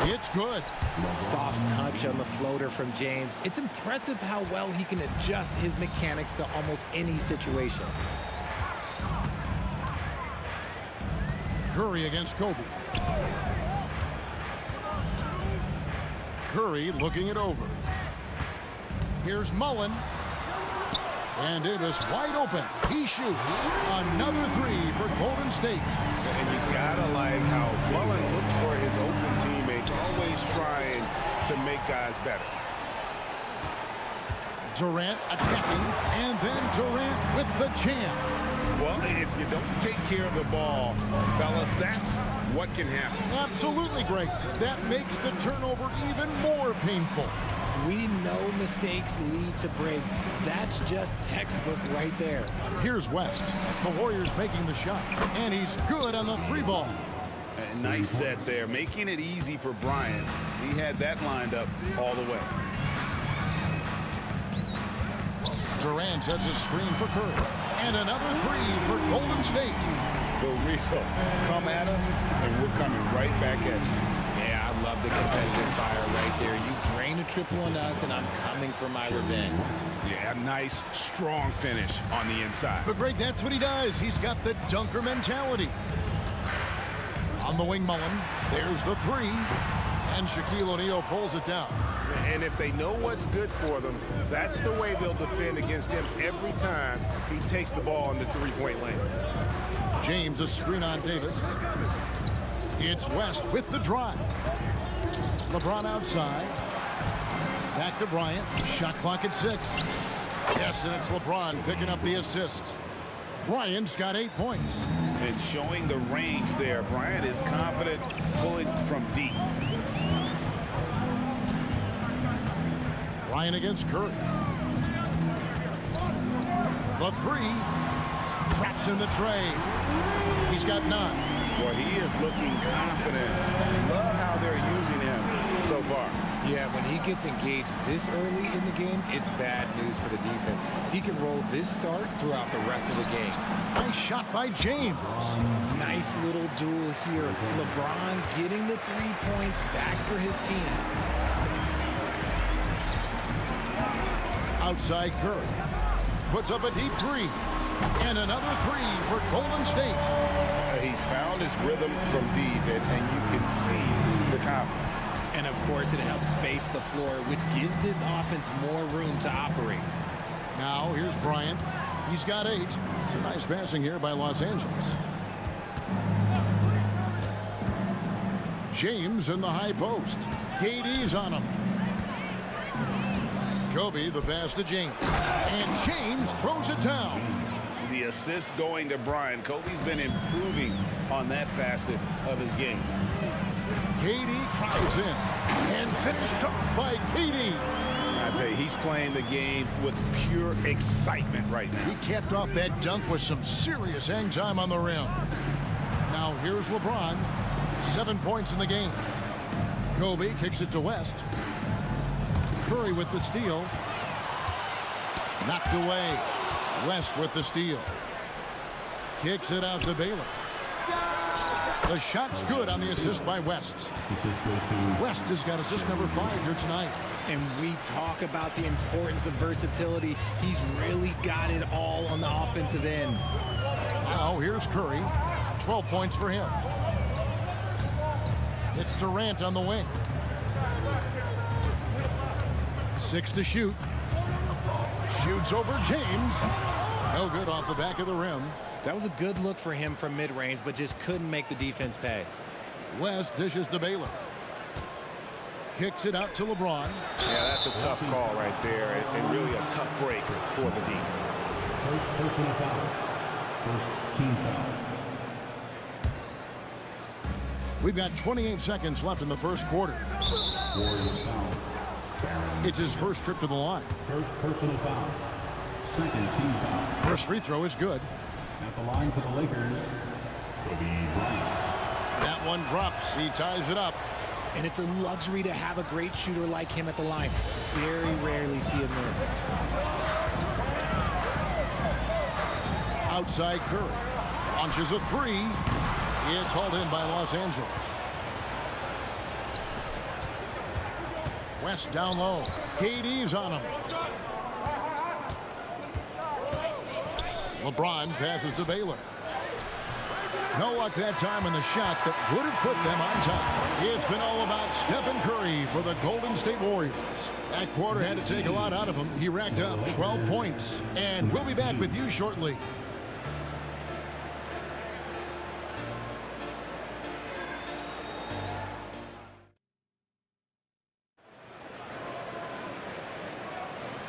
It's good. Soft touch on the floater from James. It's impressive how well he can adjust his mechanics to almost any situation. Curry against Kobe. Curry looking it over. Here's Mullen. And Davis wide open. He shoots. Another three for Golden State. And you gotta like how Mullen looks for his open teammates, always trying to make guys better. Durant attacking, and then Durant with the jam. Well, if you don't take care of the ball, fellas, that's what can happen. Absolutely, Greg. That makes the turnover even more painful. We know mistakes lead to breaks. That's just textbook right there. Here's West. The Warriors making the shot, and he's good on the three ball. A nice set there, making it easy for Bryant. He had that lined up all the way. Durant has a screen for Curry. And another three for Golden State. The real come at us, and we're coming right back at you. Yeah, I love the competitive fire right there. You drain a triple on us, and I'm coming for my revenge. Yeah, a nice, strong finish on the inside. But, Greg, that's what he does. He's got the dunker mentality. On the wing, Mullen. There's the three. And Shaquille O'Neal pulls it down. And if they know what's good for them, that's the way they'll defend against him every time he takes the ball in the three-point lane. James a screen on Davis. It's West with the drive. LeBron outside. Back to Bryant. Shot clock at 6. Yes, and it's LeBron picking up the assist. Bryant's got 8 points. And showing the range there, Bryant is confident pulling from deep. Bryant against Curry. The three. Traps in the tray. He's got 9. Well, he is looking confident. Love how they're using him so far. Yeah, when he gets engaged this early in the game, it's bad news for the defense. He can roll this start throughout the rest of the game. Nice shot by James. Nice little duel here. LeBron getting the 3 points back for his team. Outside Curry. Puts up a deep three. And another three for Golden State. He's found his rhythm from deep, and you can see the confidence. And, of course, it helps space the floor, which gives this offense more room to operate. Now, here's Bryant. He's got 8. It's a nice passing here by Los Angeles. James in the high post. KD's on him. Kobe, the pass to James. And James throws it down. The assist going to Bryant. Kobe's been improving on that facet of his game. KD tries in. And finished off by KD. I tell you, he's playing the game with pure excitement right now. He capped off that dunk with some serious hang time on the rim. Now here's LeBron. 7 points in the game. Kobe kicks it to West. Curry with the steal. Knocked away. West with the steal. Kicks it out to Baylor. The shot's good on the assist by West. West has got assist number 5 here tonight. And we talk about the importance of versatility. He's really got it all on the offensive end. Now here's Curry. 12 points for him. It's Durant on the wing. 6 to shoot. Shoots over James. No good off the back of the rim. That was a good look for him from mid-range, but just couldn't make the defense pay. West dishes to Baylor. Kicks it out to LeBron. Yeah, that's a tough call right there, and really a tough break for the D. First personal foul. First team foul. We've got 28 seconds left in the first quarter. Warriors foul. It's his first trip to the line. First personal foul. Second team foul. First free throw is good. At the line for the Lakers, Kobe Bryant. That one drops. He ties it up. And it's a luxury to have a great shooter like him at the line. Very rarely see him miss. Outside Curry. Launches a three. It's hauled in by Los Angeles. West down low. KD's on him. LeBron passes to Baylor. No luck that time in the shot that would have put them on top. It's been all about Stephen Curry for the Golden State Warriors. That quarter had to take a lot out of him. He racked up 12 points. And we'll be back with you shortly.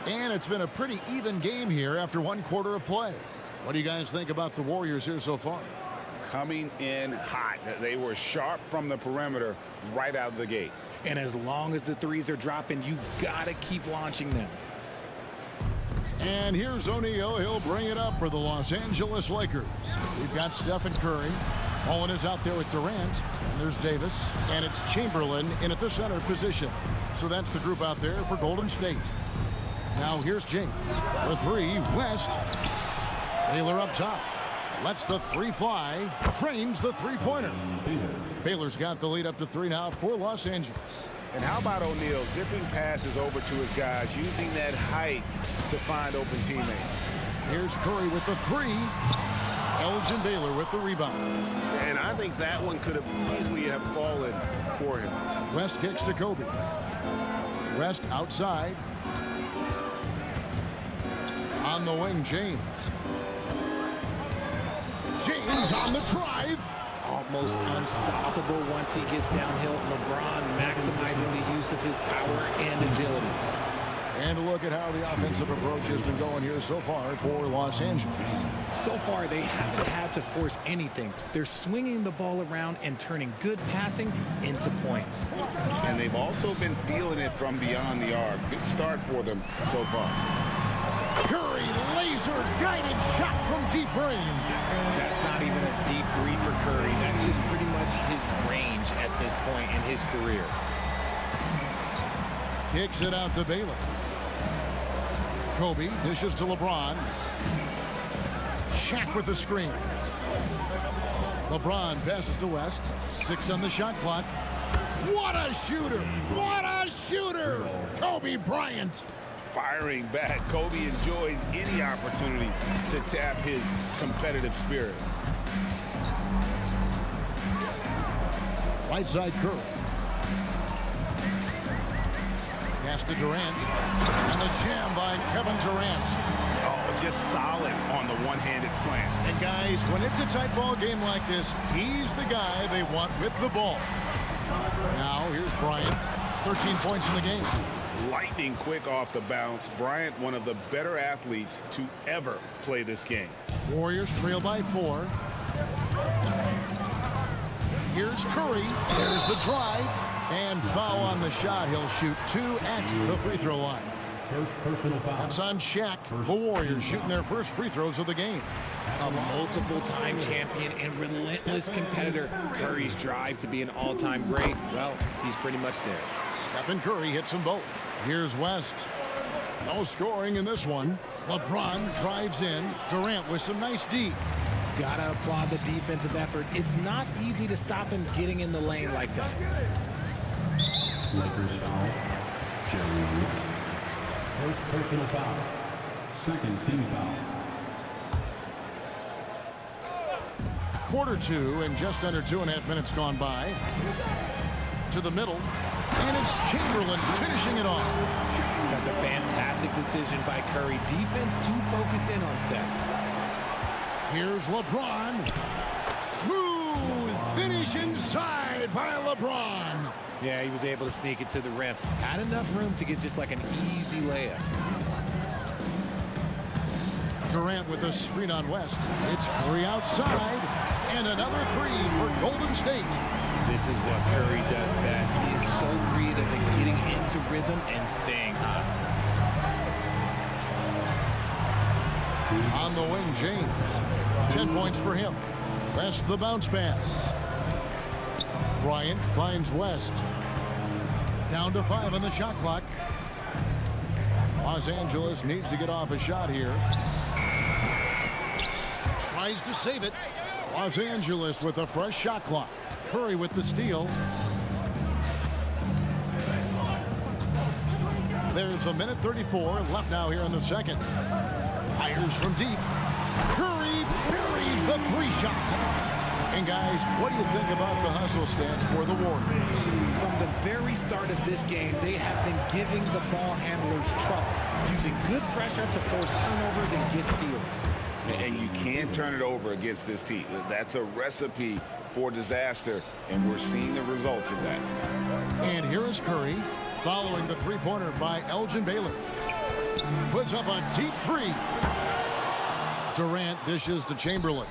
And it's been a pretty even game here after one quarter of play. What do you guys think about the Warriors here so far? Coming in hot. They were sharp from the perimeter right out of the gate. And as long as the threes are dropping, you've got to keep launching them. And here's O'Neal. He'll bring it up for the Los Angeles Lakers. We've got Stephen Curry. Owen is out there with Durant. And there's Davis. And it's Chamberlain in at the center position. So that's the group out there for Golden State. Now here's James. For three, West. Baylor up top. Lets the three fly. Trains the three-pointer. Baylor's got the lead up to 3 now for Los Angeles. And how about O'Neal zipping passes over to his guys, using that height to find open teammates. Here's Curry with the three. Elgin Baylor with the rebound. And I think that one could have easily have fallen for him. West kicks to Kobe. West outside. On the wing, James. James on the drive. Almost unstoppable once he gets downhill. LeBron maximizing the use of his power and agility. And a look at how the offensive approach has been going here so far for Los Angeles. So far, they haven't had to force anything. They're swinging the ball around and turning good passing into points. And they've also been feeling it from beyond the arc. Good start for them so far. Curry, laser-guided shot from deep range. That's not even a deep three for Curry. That's just pretty much his range at this point in his career. Kicks it out to Baylor. Kobe dishes to LeBron. Shaq with the screen. LeBron passes to West. 6 on the shot clock. What a shooter! What a shooter! Kobe Bryant. Firing back. Kobe enjoys any opportunity to tap his competitive spirit. Right side Curry. Pass to Durant. And the jam by Kevin Durant. Oh, just solid on the one-handed slam. And guys, when it's a tight ball game like this, he's the guy they want with the ball. Now here's Bryant. 13 points in the game. Lightning quick off the bounce. Bryant, one of the better athletes to ever play this game. Warriors trail by 4. Here's Curry. There's the drive. And foul on the shot. He'll shoot 2 at the free throw line. First personal foul. That's on Shaq. The Warriors shooting their first free throws of the game. A multiple-time champion and relentless competitor. Curry's drive to be an all-time great, well, he's pretty much there. Stephen Curry hits them both. Here's West. No scoring in this one. LeBron drives in. Durant with some nice D. Gotta applaud the defensive effort. It's not easy to stop him getting in the lane like that. Lakers foul. Jerry Woods. First personal foul. Second team foul. Quarter 2 and just under 2.5 minutes gone by. To the middle. And it's Chamberlain finishing it off. That's a fantastic decision by Curry. Defense too focused in on Steph. Here's LeBron. Smooth finish. Unleash inside by LeBron. Yeah, he was able to sneak it to the rim. Had enough room to get just like an easy layup. Durant with a screen on West. It's Curry outside. And another three for Golden State. This is what Curry does best. He is so creative in getting into rhythm and staying hot. On the wing, James. 10 points for him. West the bounce pass. Bryant finds West. Down to 5 on the shot clock. Los Angeles needs to get off a shot here. Tries to save it. Los Angeles with a fresh shot clock. Curry with the steal. There's a minute 34 left now here in the second. Fires from deep. Curry buries the 3 shot. And guys, what do you think about the hustle stance for the Warriors? From the very start of this game, they have been giving the ball handlers trouble, using good pressure to force turnovers and get steals. And you can't turn it over against this team. That's a recipe for disaster, and we're seeing the results of that. And here is Curry following the three-pointer by Elgin Baylor. Puts up a deep 3. Durant dishes to Chamberlain.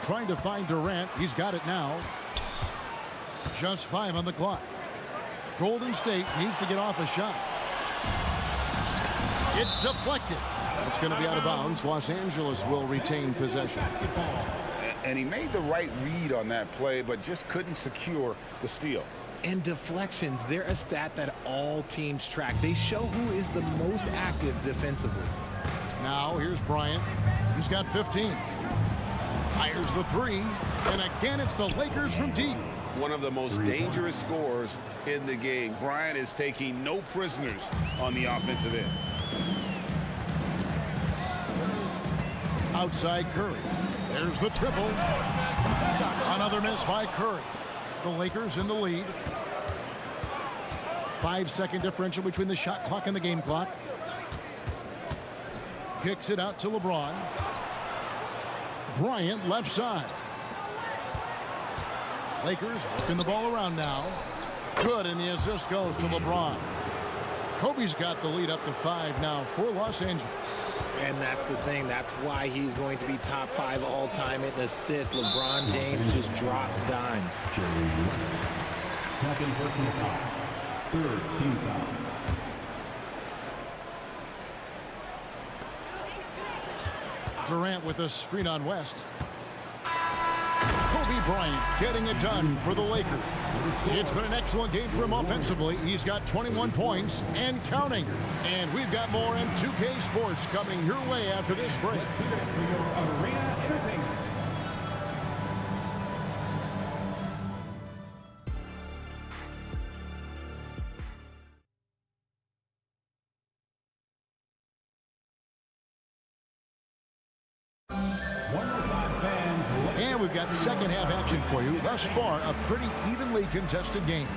Trying to find Durant. He's got it now. Just 5 on the clock. Golden State needs to get off a shot. It's deflected. That's going to be out of bounds. Los Angeles will retain possession. And he made the right read on that play, but just couldn't secure the steal. And deflections, they're a stat that all teams track. They show who is the most active defensively. Now here's Bryant. He's got 15. Fires the 3. And again, it's the Lakers from deep. One of the most dangerous scorers in the game. Bryant is taking no prisoners on the offensive end. Outside Curry. There's the triple. Another miss by Curry. The Lakers in the lead. 5-second differential between the shot clock and the game clock. Kicks it out to LeBron. Bryant left side. Lakers working the ball around now. Good, and the assist goes to LeBron. Kobe's got the lead up to 5 now for Los Angeles. And that's the thing. That's why he's going to be top 5 all-time in assists. LeBron James just drops dimes. Second personal foul. Third team foul. Durant with a screen on West. Kobe Bryant getting it done for the Lakers. It's been an excellent game for him offensively. He's got 21 points and counting. And we've got more M2K Sports coming your way after this break. And we've got second half action for you. Thus far, a pretty evenly contested game.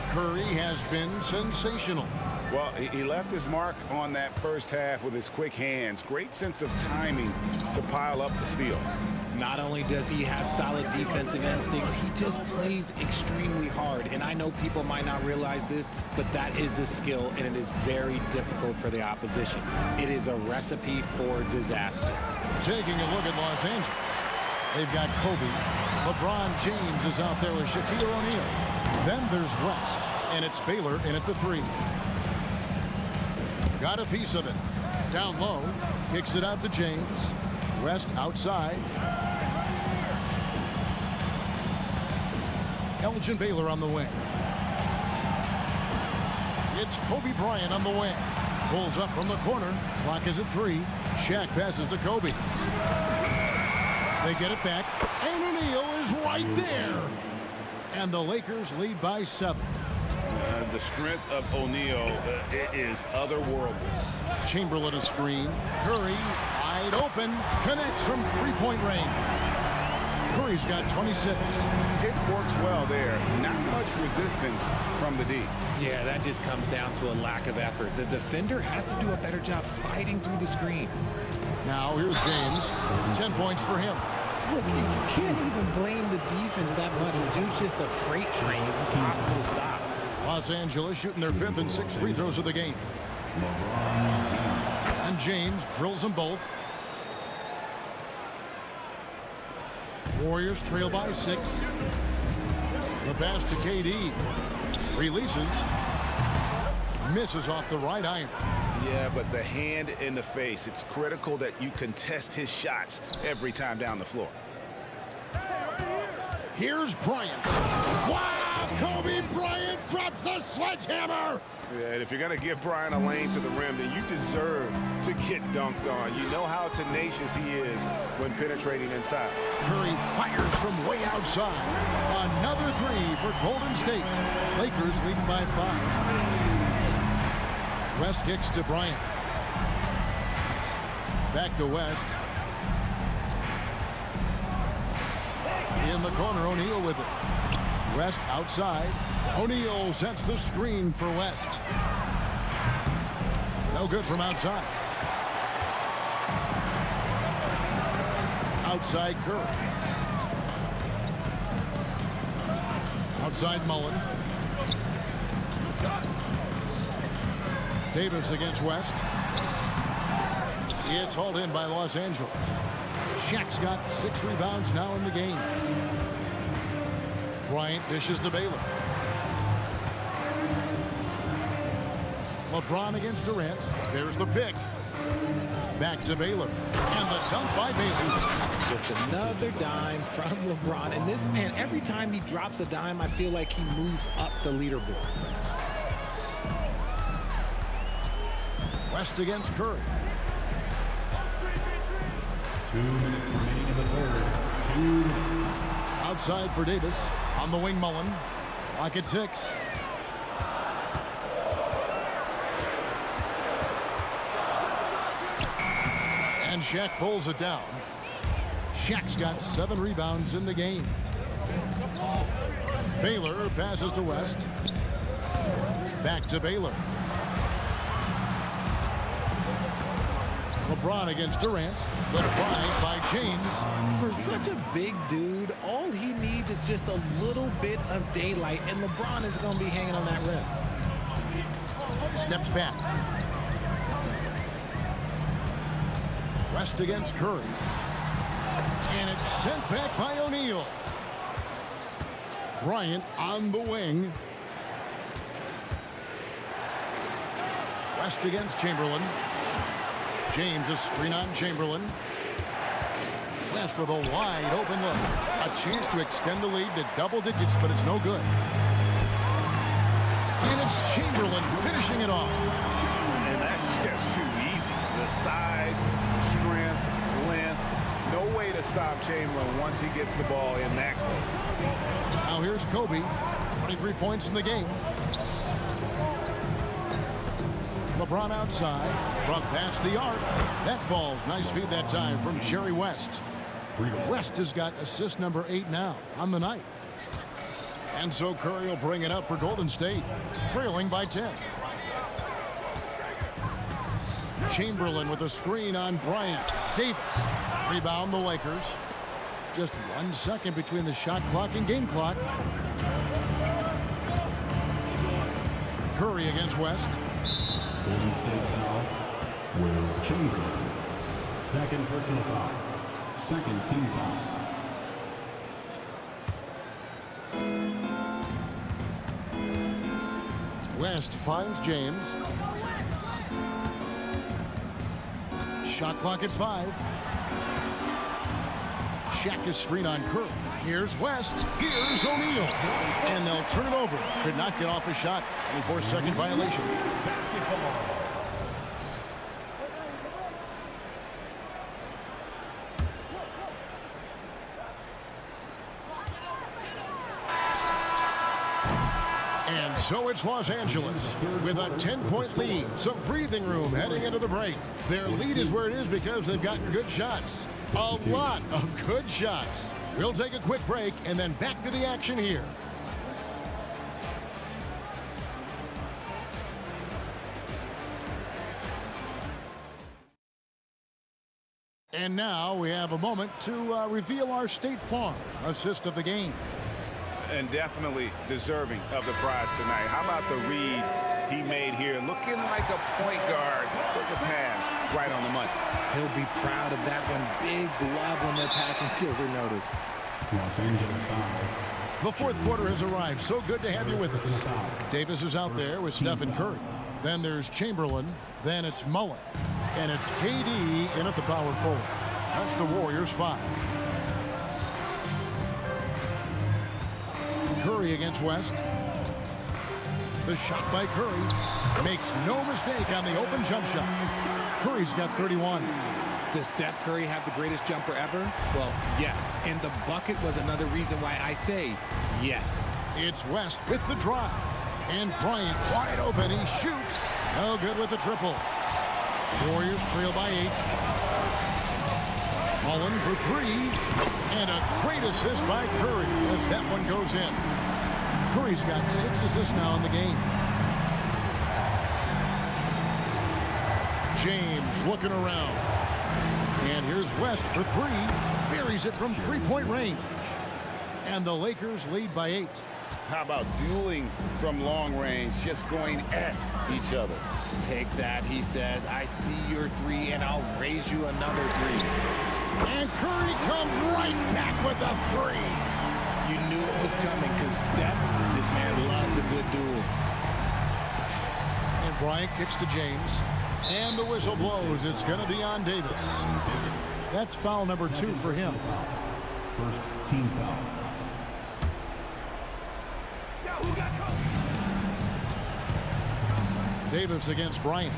Curry has been sensational. Well, he left his mark on that first half with his quick hands. Great sense of timing to pile up the steals. Not only does he have solid defensive instincts, he just plays extremely hard. And I know people might not realize this, but that is a skill, and it is very difficult for the opposition. It is a recipe for disaster. Taking a look at Los Angeles. They've got Kobe. LeBron James is out there with Shaquille O'Neal. Then there's West, and it's Baylor in at the 3. Got a piece of it. Down low. Kicks it out to James. West outside. Elgin Baylor on the wing. It's Kobe Bryant on the wing. Pulls up from the corner. Clock is at 3. Shaq passes to Kobe. They get it back. And O'Neal is right there. And the Lakers lead by 7. The strength of O'Neal is otherworldly. Chamberlain a screen. Curry wide open. Connects from three-point range. Curry's got 26. It works well there. Not much resistance from the D. Yeah, that just comes down to a lack of effort. The defender has to do a better job fighting through the screen. Now here's James. 10 points for him. Look, you can't even blame the defense that much. The dude's just a freight train. It's impossible to stop. Los Angeles shooting their 5th and 6th free throws of the game. And James drills them both. Warriors trail by 6. The pass to KD. Releases. Misses off the right iron. Yeah, but the hand in the face. It's critical that you contest his shots every time down the floor. Here's Bryant. Wow! Kobe Bryant drops the sledgehammer! Yeah, and if you're going to give Bryant a lane to the rim, then you deserve to get dunked on. You know how tenacious he is when penetrating inside. Curry fires from way outside. Another 3 for Golden State. Lakers leading by 5. West kicks to Bryant. Back to West. In the corner, O'Neal with it. West outside. O'Neal sets the screen for West. No good from outside. Outside Curry. Outside Mullen. Davis against West. It's hauled in by Los Angeles. Shaq's got 6 rebounds now in the game. Bryant dishes to Baylor. LeBron against Durant. There's the pick. Back to Baylor. And the dunk by Baylor. Just another dime from LeBron. And this man, every time he drops a dime, I feel like he moves up the leaderboard. West against Curry. 2 minutes remaining in the third. Outside for Davis. On the wing, Mullen. Lock at 6. And Shaq pulls it down. Shaq's got 7 rebounds in the game. Baylor passes to West. Back to Baylor. LeBron against Durant. The drive by James. For such a big dude, all he needs is just a little bit of daylight, and LeBron is going to be hanging on that rim. Steps back. West against Curry. And it's sent back by O'Neal. Bryant on the wing. West against Chamberlain. James, a screen on Chamberlain. West with a wide open look. A chance to extend the lead to double digits, but it's no good. And it's Chamberlain finishing it off. And that's just too easy. The size, strength, length. No way to stop Chamberlain once he gets the ball in that close. Now here's Kobe. 23 points in the game. LeBron outside. Front past the arc. That falls. Nice feed that time from Jerry West. West has got assist number 8 now on the night. And so Curry will bring it up for Golden State, trailing by 10. Chamberlain with a screen on Bryant. Davis. Rebound the Lakers. Just 1 second between the shot clock and game clock. Curry against West. Golden State foul. Will Chamberlain. Second personal foul. Second team foul. West finds James. Shot clock at 5. Shaq is screen on Curry. Here's West. Here's O'Neal. And they'll turn it over. Could not get off a shot. 24-second violation. And so it's Los Angeles with a 10-point lead. Some breathing room heading into the break. Their lead is where it is because they've gotten good shots. A lot of good shots. We'll take a quick break and then back to the action here. And now we have a moment to reveal our State Farm assist of the game. And definitely deserving of the prize tonight. How about the read he made here? Looking like a point guard. Put the pass right on the money. He'll be proud of that one. Bigs love when their passing skills are noticed. The fourth quarter has arrived. So good to have you with us. Davis is out there with Stephen Curry. Then there's Chamberlain. Then it's Mullen. And it's KD in at the power forward. That's the Warriors' 5. Curry against West. The shot by Curry. Makes no mistake on the open jump shot. Curry's got 31. Does Steph Curry have the greatest jumper ever? Well, yes. And the bucket was another reason why I say yes. It's West with the drive. And Bryant wide open. He shoots. No good with the triple. Warriors trail by 8. Mullen for 3. And a great assist by Curry as that one goes in. Curry's got 6 assists now in the game. James looking around. And here's West for 3. Buries it from three-point range. And the Lakers lead by 8. How about dueling from long range, just going at each other? Take that, he says. I see your 3, and I'll raise you another 3. And Curry comes right back with a 3. You knew it was coming because Steph, this man loves a good duel. And Bryant kicks to James. And the whistle blows. It's going to be on Davis. That's foul number 2 for him. First team foul. Davis against Bryant.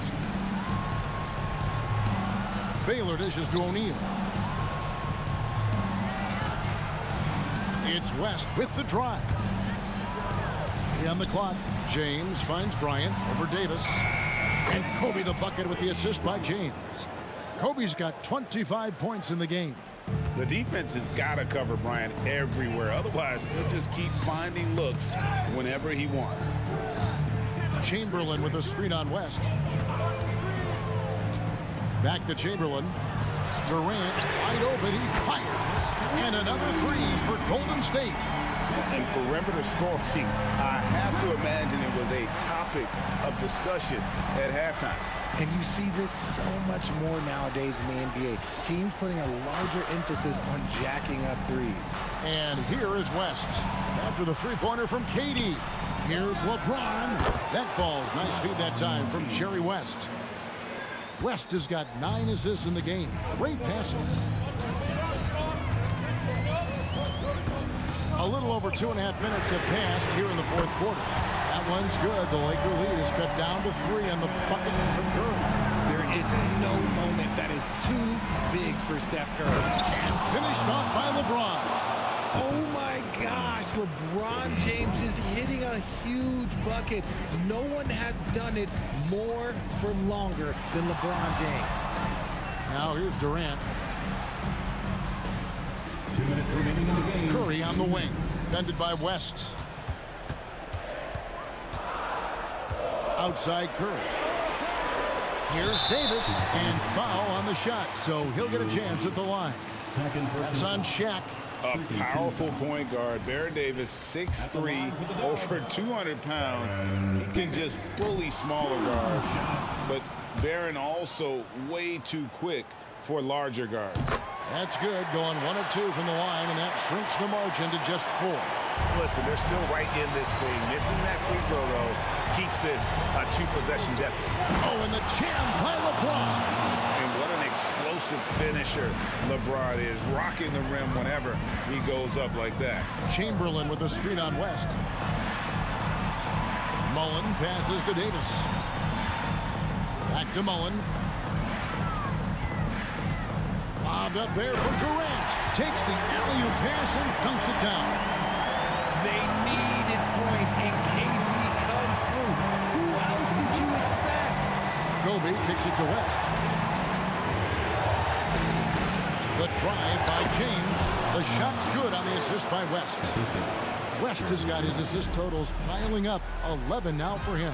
Baylor dishes to O'Neal. It's West with the drive. On the clock, James finds Bryant over Davis. And Kobe the bucket with the assist by James. Kobe's got 25 points in the game. The defense has got to cover Bryant everywhere. Otherwise, he'll just keep finding looks whenever he wants. Chamberlain with a screen on West. Back to Chamberlain. Durant wide open. He fires. And another 3 for Golden State. And perimeter scoring, I have to imagine it was a topic of discussion at halftime. And you see this so much more nowadays in the NBA. Teams putting a larger emphasis on jacking up 3s. And here is West. After the three-pointer from KD. Here's LeBron. That falls. Nice feed that time from Jerry West. West has got 9 assists in the game. Great passing. A little over 2.5 minutes have passed here in the fourth quarter. That one's good. The Laker lead is cut down to 3 on the bucket from Curry. There is no moment that is too big for Steph Curry. And finished off by LeBron. Oh my gosh, LeBron James is hitting a huge bucket. No one has done it more for longer than LeBron James. Now here's Durant. 2 minutes remaining in the game. Curry on the wing. Defended by West. Outside Curry. Here's Davis. And foul on the shot. So he'll get a chance at the line. That's on Shaq. A powerful point guard. Baron Davis, 6'3", over 200 pounds. He can just bully smaller guards. But Baron also way too quick for larger guards. That's good. Going 1 of 2 from the line, and that shrinks the margin to just 4. Listen, they're still right in this thing. Missing that free throw, though, keeps this a 2-possession deficit. Oh, and the jam by LeBron. And what an explosive finisher LeBron is, rocking the rim whenever he goes up like that. Chamberlain with a screen on West. Mullen passes to Davis. Back to Mullen. Lobbed up there for Durant. Takes the alley-oop pass and dunks it down. They needed points, and KD comes through. Who else did you expect? Kobe kicks it to West. The drive by James. The shot's good on the assist by West. West has got his assist totals piling up. 11 now for him.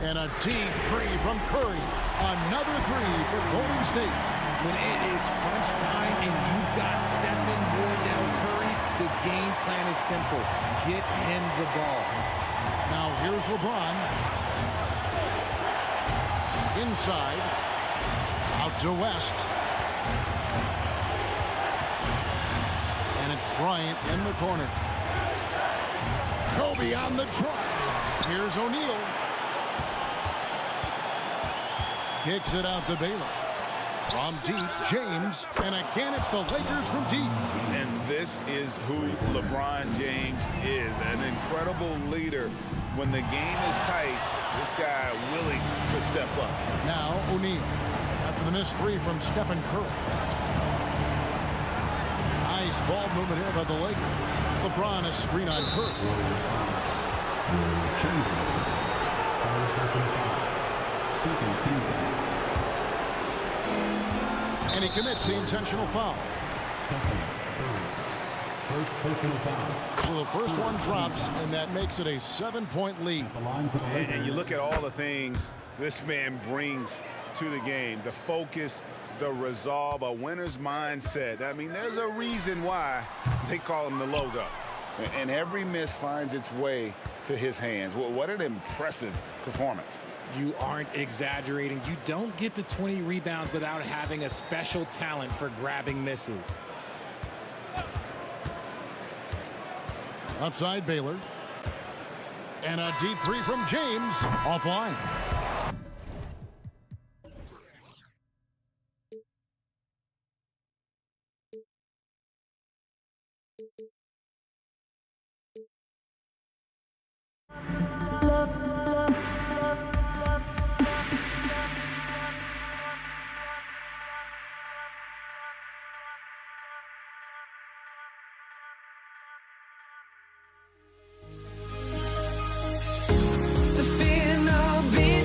And a deep three from Curry. Another three for Golden State. When it is crunch time and you've got Stephen Wardell Curry, the game plan is simple. Get him the ball. Now here's LeBron. Inside. Out to West. And it's Bryant in the corner. Kobe on the drive. Here's O'Neal. Kicks it out to Baylor. From deep, James. And again, it's the Lakers from deep. And this is who LeBron James is. An incredible leader. When the game is tight, this guy willing to step up. Now O'Neal. After the missed three from Stephen Curry. Nice ball movement here by the Lakers. LeBron is screen on Curry. And he commits the intentional foul. So the first one drops, and that makes it a 7-point lead. And you look at all the things this man brings to the game. The focus, the resolve, a winner's mindset. I mean, there's a reason why they call him the logo. And every miss finds its way to his hands. What an impressive performance. You aren't exaggerating. You don't get to 20 rebounds without having a special talent for grabbing misses. Left side, Baylor. And a deep three from James. Offline. The fear of being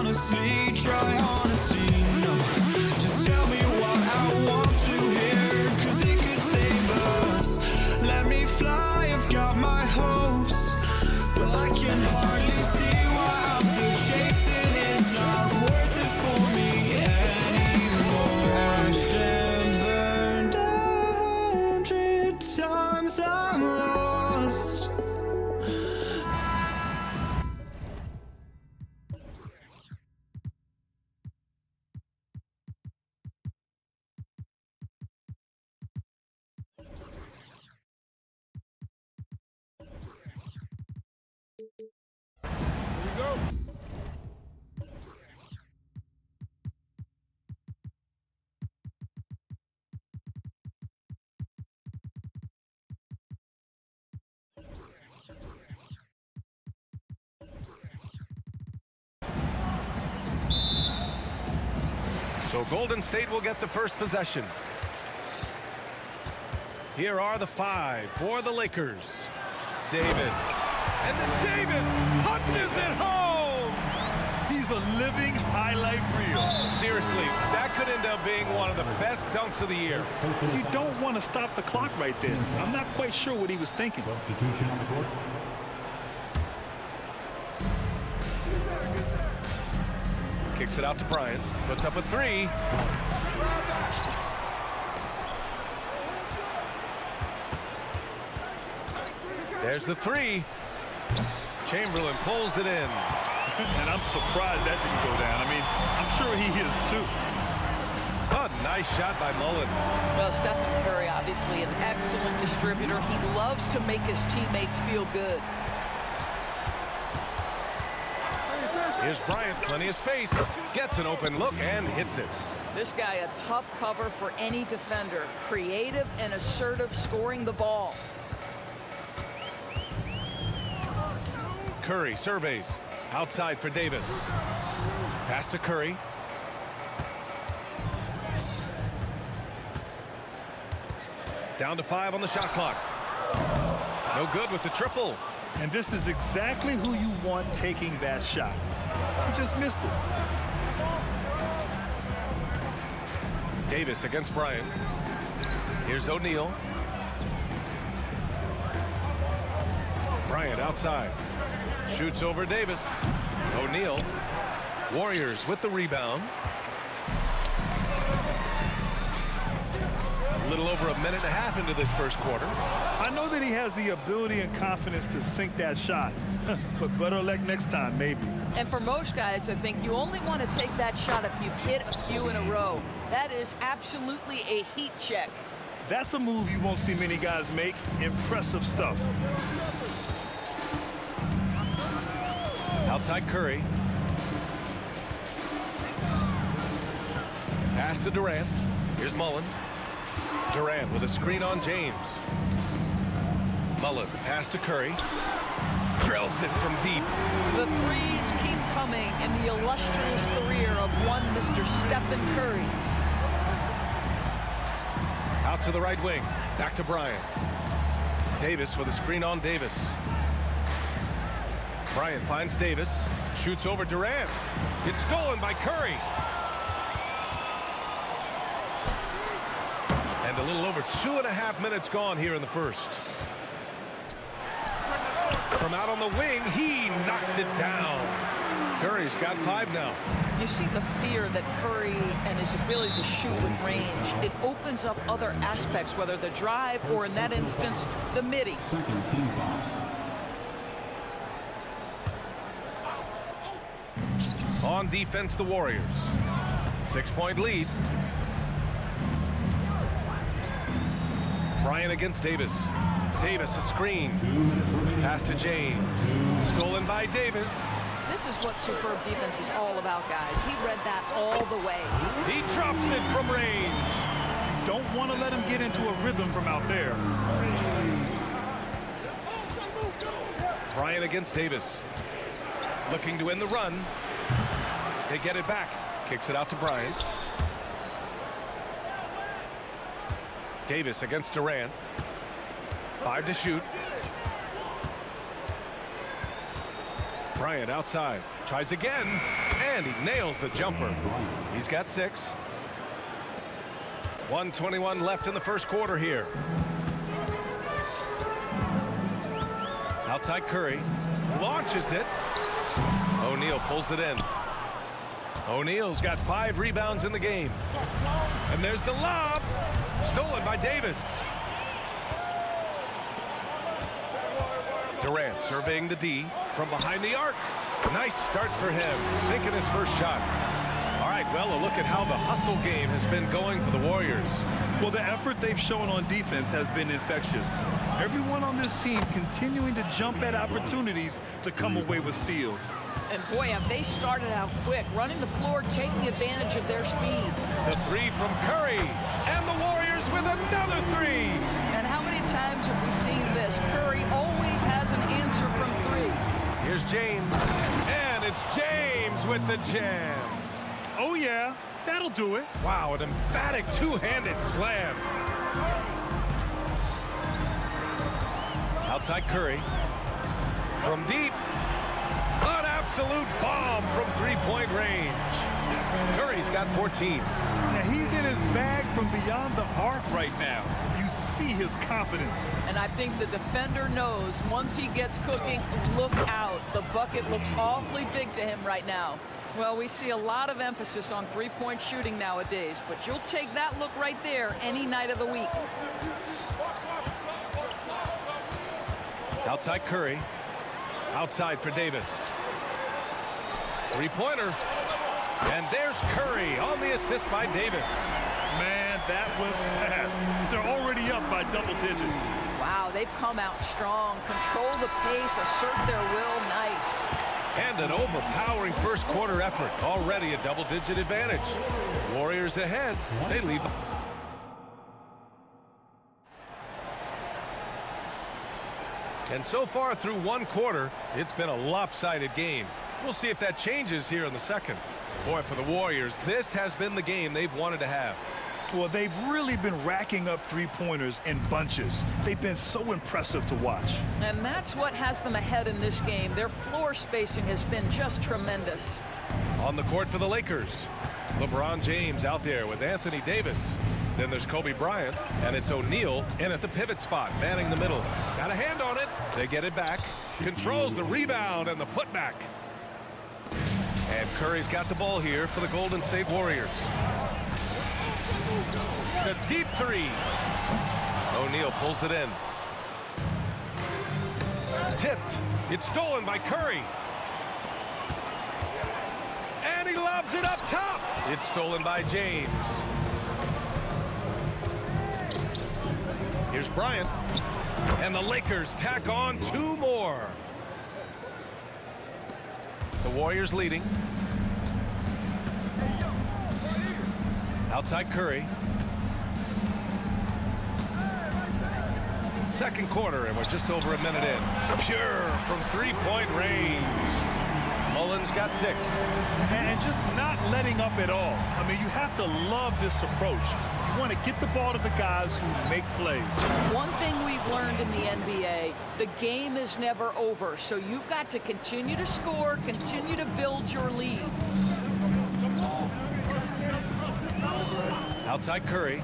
honestly, try honesty. No, just tell me what I want to hear, 'cause it could save us. Let me fly, I've got my hopes, but I can hardly see why I'm still chasing. It's not worth it for me anymore. Crashed and burned 100 times, I'm lost. So Golden State will get the first possession. Here are the 5 for the Lakers. Davis. And then Davis punches it home! He's a living highlight reel. Seriously, that could end up being one of the best dunks of the year. You don't want to stop the clock right there. I'm not quite sure what he was thinking. Substitution on the court. Kicks it out to Bryant. Puts up a 3. There's the 3. Chamberlain pulls it in. And I'm surprised that didn't go down. I mean, I'm sure he is too. A nice shot by Mullen. Well, Stephen Curry, obviously an excellent distributor. He loves to make his teammates feel good. Here's Bryant, plenty of space. Gets an open look and hits it. This guy a tough cover for any defender. Creative and assertive scoring the ball. Curry surveys. Outside for Davis. Pass to Curry. Down to 5 on the shot clock. No good with the triple. And this is exactly who you want taking that shot. He just missed it. Davis against Bryant. Here's O'Neal. Bryant outside. Shoots over Davis. O'Neal. Warriors with the rebound. A little over a minute and a half into this first quarter. I know that he has the ability and confidence to sink that shot, but better luck next time, maybe. And for most guys, I think you only want to take that shot if you've hit a few in a row. That is absolutely a heat check. That's a move you won't see many guys make. Impressive stuff. Outside Curry. Pass to Durant. Here's Mullen. Durant with a screen on James. Mullen, pass to Curry. Drills it from deep. The threes keep coming in the illustrious career of one Mr. Stephen Curry. Out to the right wing. Back to Bryant. Davis with a screen on Davis. Bryant finds Davis. Shoots over Durant. It's stolen by Curry. And a little over 2.5 minutes gone here in the first. From out on the wing, he knocks it down. Curry's got 5 now. You see the fear that Curry and his ability to shoot with range. It opens up other aspects, whether the drive or, in that instance, the midi. Second team foul. On defense, the Warriors. 6-point lead. Bryant against Davis. Davis a screen. Pass to James. Stolen by Davis. This is what superb defense is all about, guys. He read that all the way. He drops it from range. Don't want to let him get into a rhythm from out there. Bryant against Davis. Looking to end the run. They get it back. Kicks it out to Bryant. Davis against Durant. 5 to shoot. Bryant outside. Tries again, and he nails the jumper. He's got 6. 1:21 left in the first quarter here. Outside Curry. Launches it. O'Neal pulls it in. O'Neal's got 5 rebounds in the game. And there's the lob. Stolen by Davis. Durant surveying the D from behind the arc. Nice start for him, sinking his first shot. All right, well, a look at how the hustle game has been going for the Warriors. Well, the effort they've shown on defense has been infectious. Everyone on this team continuing to jump at opportunities to come away with steals. And boy, have they started out quick, running the floor, taking advantage of their speed. The 3 from Curry, and the Warriors with another 3. And how many times have we seen this? Curry always has an answer from 3. Here's James, and it's James with the jam. Oh, yeah, that'll do it. Wow, an emphatic two-handed slam. Outside Curry. From deep. An absolute bomb from three-point range. Curry's got 14. Now, he's in his bag from beyond the arc right now. You see his confidence. And I think the defender knows once he gets cooking, look out. The bucket looks awfully big to him right now. Well, we see a lot of emphasis on three-point shooting nowadays, but you'll take that look right there any night of the week. Outside Curry. Outside for Davis. Three-pointer. And there's Curry on the assist by Davis. Man, that was fast. They're already up by double digits. Wow, they've come out strong. Control the pace, assert their will. Nice. And an overpowering first quarter effort. Already a double-digit advantage. Warriors ahead. They lead. And so far through one quarter, it's been a lopsided game. We'll see if that changes here in the second. Boy, for the Warriors, this has been the game they've wanted to have. Well, they've really been racking up three-pointers in bunches. They've been so impressive to watch. And that's what has them ahead in this game. Their floor spacing has been just tremendous. On the court for the Lakers, LeBron James out there with Anthony Davis. Then there's Kobe Bryant, and it's O'Neal in at the pivot spot, manning the middle. Got a hand on it. They get it back. Controls the rebound and the putback. And Curry's got the ball here for the Golden State Warriors. The deep 3. O'Neal pulls it in. Tipped. It's stolen by Curry. And he lobs it up top. It's stolen by James. Here's Bryant. And the Lakers tack on 2 more. The Warriors leading. Outside Curry. Second quarter, and we're just over a minute in. Pure from three-point range. Mullen's got 6. And just not letting up at all. I mean, you have to love this approach. You want to get the ball to the guys who make plays. One thing we've learned in the NBA, the game is never over. So you've got to continue to score, continue to build your lead. Outside Curry.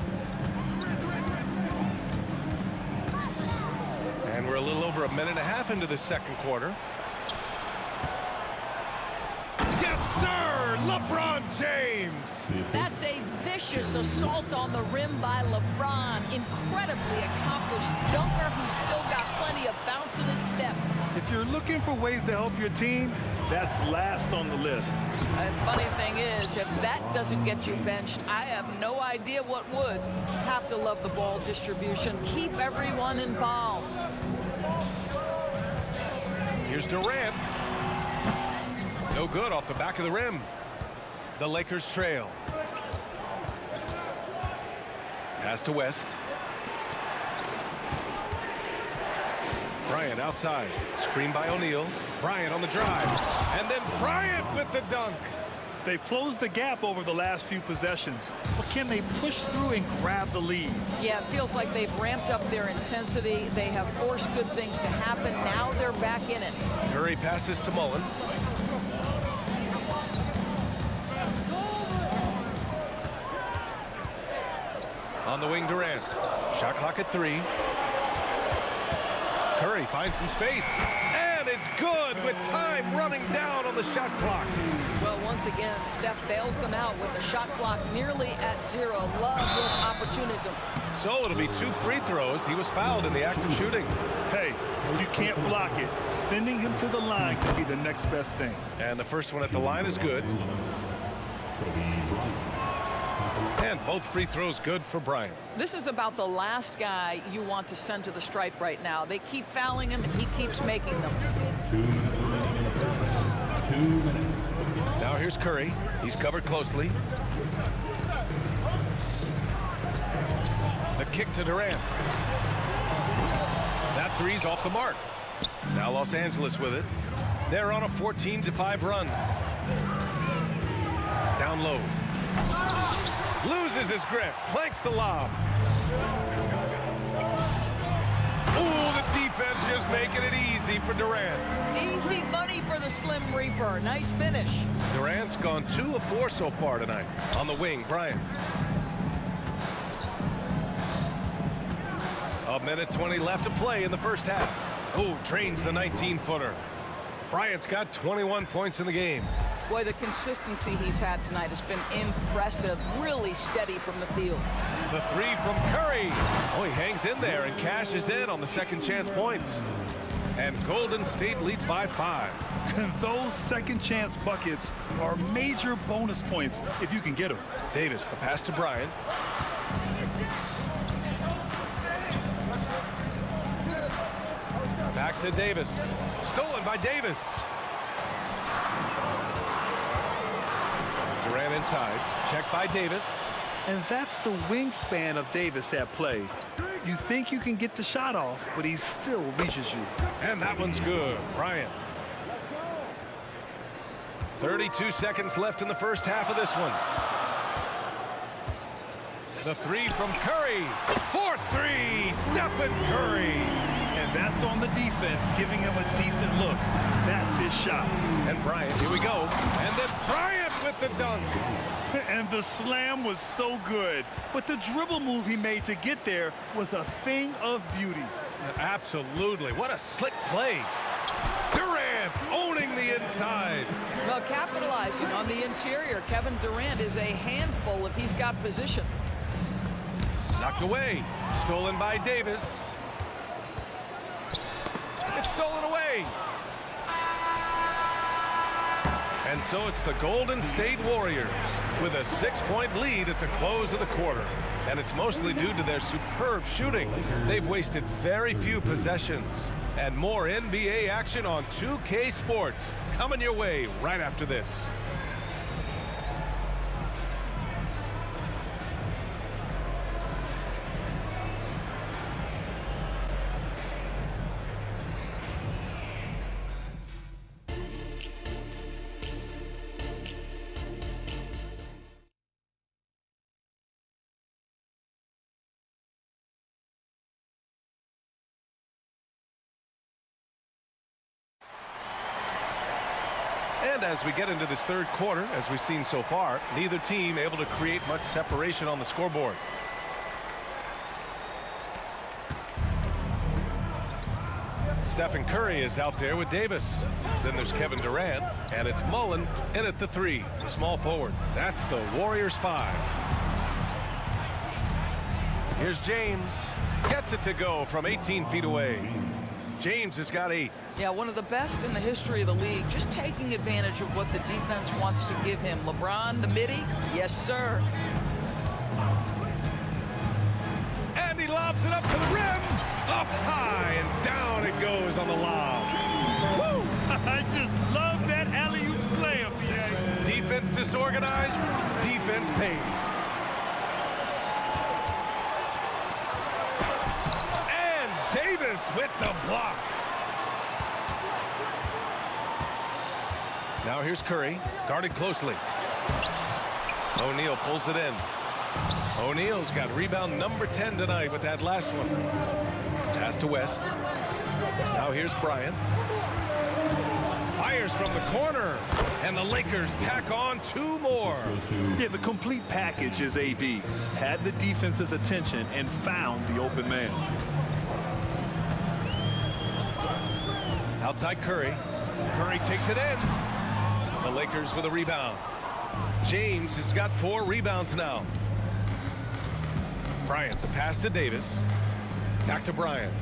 And we're a little over a minute and a half into the second quarter. Yes, sir! LeBron James! That's a vicious assault on the rim by LeBron. Incredibly accomplished dunker who's still got plenty of bounce in his step. If you're looking for ways to help your team, that's last on the list. And funny thing is, if that doesn't get you benched, I have no idea what would. Have to love the ball distribution. Keep everyone involved. Here's Durant. No good off the back of the rim. The Lakers trail. Pass to West. Bryant outside. Screen by O'Neal. Bryant on the drive. And then Bryant with the dunk. They've closed the gap over the last few possessions, but can they push through and grab the lead? Yeah, it feels like they've ramped up their intensity. They have forced good things to happen. Now they're back in it. Curry passes to Mullen. On the wing, Durant. Shot clock at 3. Curry finds some space. And it's good with time running down on the shot clock. Well, once again, Steph bails them out with the shot clock nearly at 0. Love his opportunism. So it'll be 2 free throws. He was fouled in the act of shooting. Hey, you can't block it. Sending him to the line could be the next best thing. And the first one at the line is good. And both free throws good for Bryant. This is about the last guy you want to send to the stripe right now. They keep fouling him, and he keeps making them. 2 minutes remaining in the first half. 2 minutes. Now here's Curry. He's covered closely. The kick to Durant. That three's off the mark. Now Los Angeles with it. They're on a 14-5 run. Down low. Loses his grip. Clanks the lob. Ooh, the defense just making it easy for Durant. Easy money for the Slim Reaper. Nice finish. Durant's gone 2 of 4 so far tonight. On the wing, Bryant. A minute 20 left to play in the first half. Ooh, drains the 19-footer. Bryant's got 21 points in the game. Boy, the consistency he's had tonight has been impressive. Really steady from the field. The 3 from Curry. Oh, he hangs in there and cashes in on the second chance points. And Golden State leads by 5. Those second chance buckets are major bonus points if you can get them. Davis, the pass to Bryant. Back to Davis. Stolen by Davis. Durant inside. Checked by Davis. And that's the wingspan of Davis at play. You think you can get the shot off, but he still reaches you. And that one's good. Bryant. 32 seconds left in the first half of this one. The 3 from Curry. 4-3. Stephen Curry. And that's on the defense, giving him a decent look. That's his shot. And Bryant, here we go. And then Bryant with the dunk. And the slam was so good. But the dribble move he made to get there was a thing of beauty. Absolutely. What a slick play. Durant owning the inside. Well, capitalizing on the interior. Kevin Durant is a handful if he's got position. Knocked away. Stolen by Davis. It's stolen away. And so it's the Golden State Warriors with a 6-point lead at the close of the quarter. And it's mostly due to their superb shooting. They've wasted very few possessions. And more NBA action on 2K Sports coming your way right after this. And as we get into this third quarter, as we've seen so far, neither team able to create much separation on the scoreboard. Stephen Curry is out there with Davis. Then there's Kevin Durant, and it's Mullen in at the 3, the small forward. That's the Warriors 5. Here's James. Gets it to go from 18 feet away. James has got 8. Yeah, one of the best in the history of the league, just taking advantage of what the defense wants to give him. LeBron, the midi, yes, sir. And he lobs it up to the rim. Up high and down it goes on the lob. Woo! I just love that alley-oop slam, PA. Defense disorganized, defense pays. And Davis with the block. Now here's Curry, guarded closely. O'Neal pulls it in. O'Neal's got rebound number 10 tonight with that last one. Pass to West. Now here's Bryant. Fires from the corner. And the Lakers tack on 2 more. Yeah, the complete package is AD. Had the defense's attention and found the open man. Outside Curry. Curry takes it in. The Lakers with a rebound. James has got 4 rebounds now. Bryant, the pass to Davis. Back to Bryant.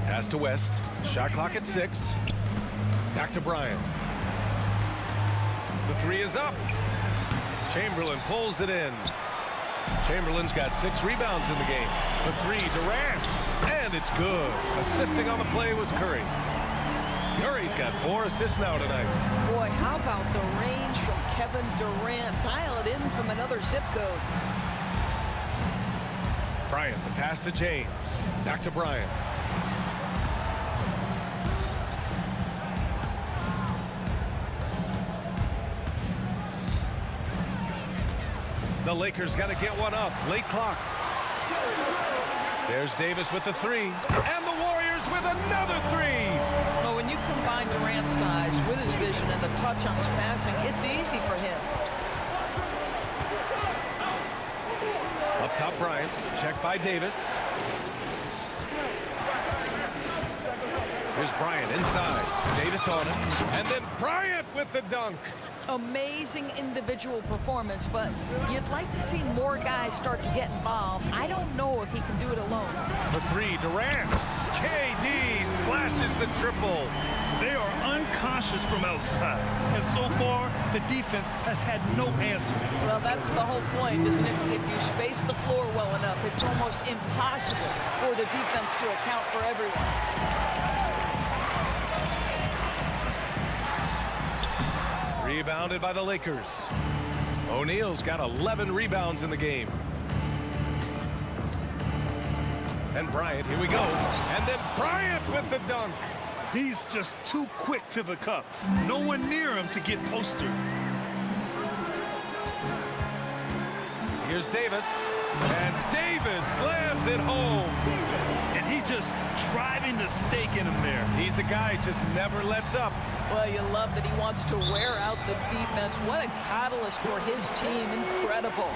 Pass to West. Shot clock at 6. Back to Bryant. The 3 is up. Chamberlain pulls it in. Chamberlain's got 6 rebounds in the game. The 3, Durant. And it's good. Assisting on the play was Curry. Curry's got 4 assists now tonight. Boy, how about the range from Kevin Durant? Dial it in from another zip code. Bryant, the pass to James. Back to Bryant. The Lakers got to get one up. Late clock. There's Davis with the 3. And the Warriors with another 3. Well, when you combine Durant's size with his vision and the touch on his passing, it's easy for him. Up top, Bryant. Checked by Davis. Here's Bryant inside. Davis on it. And then Bryant with the dunk. Amazing individual performance, but you'd like to see more guys start to get involved. I don't know if he can do it alone. The 3, Durant. KD splashes the triple. They are unconscious from outside, and so far the defense has had no answer. Well, that's the whole point, isn't it? If you space the floor well enough, it's almost impossible for the defense to account for everyone. Rebounded by the Lakers. O'Neal's got 11 rebounds in the game. And Bryant, here we go. And then Bryant with the dunk. He's just too quick to the cup. No one near him to get posted. Here's Davis. And Davis slams it home. And he just driving the stake in him there. He's a guy who just never lets up. Well, you love that he wants to wear out the defense. What a catalyst for his team. Incredible.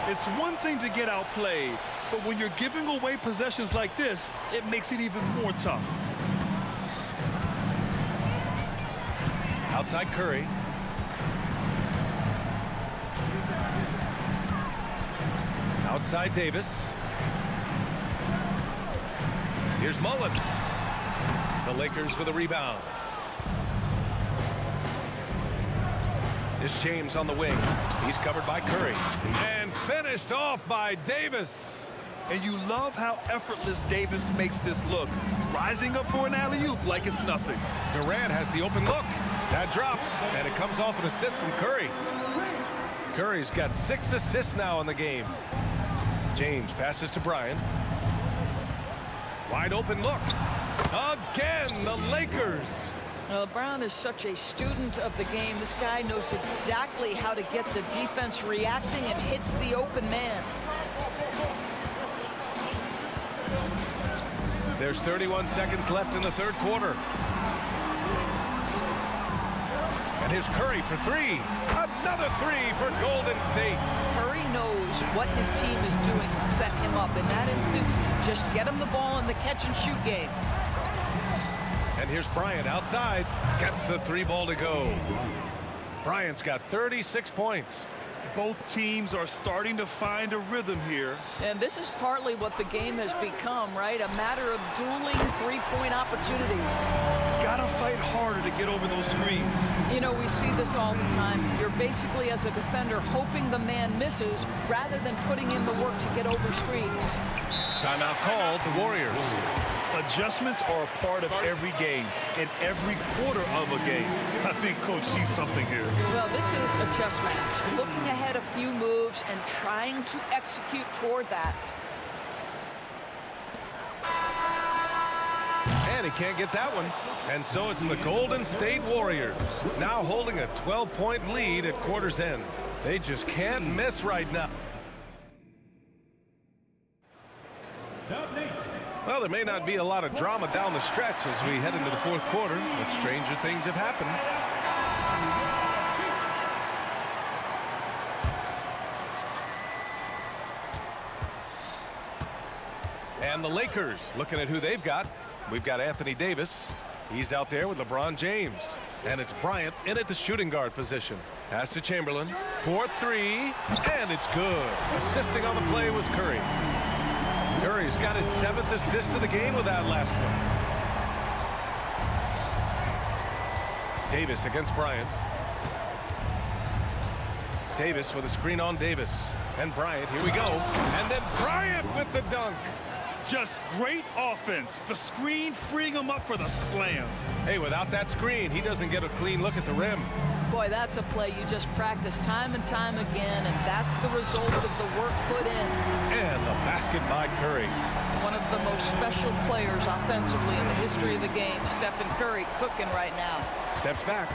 It's one thing to get outplayed, but when you're giving away possessions like this, it makes it even more tough. Outside Curry. Outside Davis. Here's Mullen. The Lakers with a rebound. It's James on the wing. He's covered by Curry. And finished off by Davis. And you love how effortless Davis makes this look. Rising up for an alley-oop like it's nothing. Durant has the open look. That drops, and it comes off an assist from Curry. Curry's got 6 assists now in the game. James passes to Bryant. Wide open look. Again, the Lakers. Brown is such a student of the game. This guy knows exactly how to get the defense reacting and hits the open man. There's 31 seconds left in the 3rd quarter. And here's Curry for 3. Another 3 for Golden State. Curry knows what his team is doing to set him up. In that instance, just get him the ball in the catch-and-shoot game. And here's Bryant outside. Gets the 3 ball to go. Bryant's got 36 points. Both teams are starting to find a rhythm here. And this is partly what the game has become, right? A matter of dueling 3-point opportunities. Gotta fight harder to get over those screens. You know, we see this all the time. You're basically, as a defender, hoping the man misses rather than putting in the work to get over screens. Timeout called, the Warriors. Adjustments are a part of every game, in every quarter of a game. I think Coach sees something here. Well, this is a chess match. Looking ahead a few moves and trying to execute toward that. And he can't get that one. And so it's the Golden State Warriors, now holding a 12-point lead at quarter's end. They just can't miss right now. Well, there may not be a lot of drama down the stretch as we head into the fourth quarter, but stranger things have happened. And the Lakers looking at who they've got. We've got Anthony Davis. He's out there with LeBron James. And it's Bryant in at the shooting guard position. Pass to Chamberlain for three, and it's good. Assisting on the play was Curry. Curry's got his 7th assist of the game with that last one. Davis against Bryant. Davis with a screen on Davis. And Bryant, here we go. And then Bryant with the dunk. Just great offense. The screen freeing him up for the slam. Hey, without that screen, he doesn't get a clean look at the rim. Boy, that's a play you just practice time and time again, and that's the result of the work put in. And the basket by Curry. One of the most special players offensively in the history of the game, Stephen Curry, cooking right now. Steps back.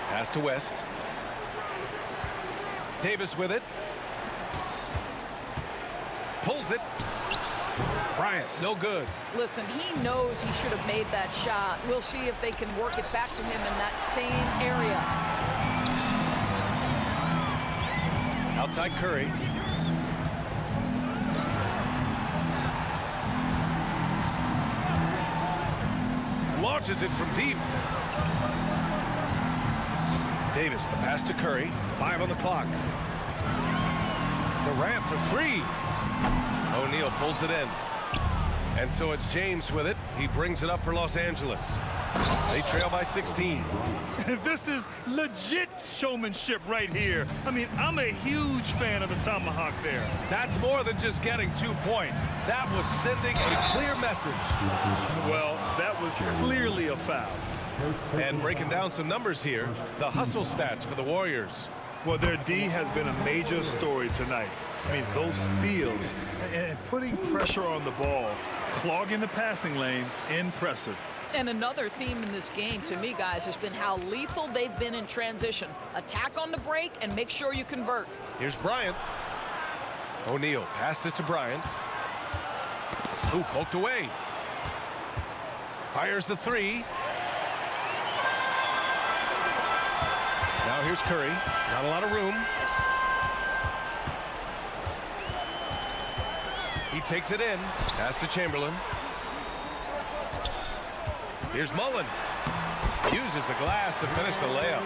Pass to West. Davis with it. Pulls it. Bryant, no good. Listen, he knows he should have made that shot. We'll see if they can work it back to him in that same area. Outside Curry. Launches it from deep. Davis, the pass to Curry. 5 on the clock. Durant for 3. O'Neal pulls it in. And so it's James with it. He brings it up for Los Angeles. They trail by 16. This is legit showmanship right here. I mean, I'm a huge fan of the tomahawk there. That's more than just getting 2 points. That was sending a clear message. Well, that was clearly a foul. And breaking down some numbers here, the hustle stats for the Warriors. Well, their D has been a major story tonight. I mean, those steals and putting pressure on the ball, clogging the passing lanes, impressive. And another theme in this game to me, guys, has been how lethal they've been in transition. Attack on the break and make sure you convert. Here's Bryant. O'Neal passes to Bryant. Ooh, poked away. Fires the 3. Now here's Curry. Not a lot of room. He takes it in. Pass to Chamberlain. Here's Mullen. Uses the glass to finish the layup.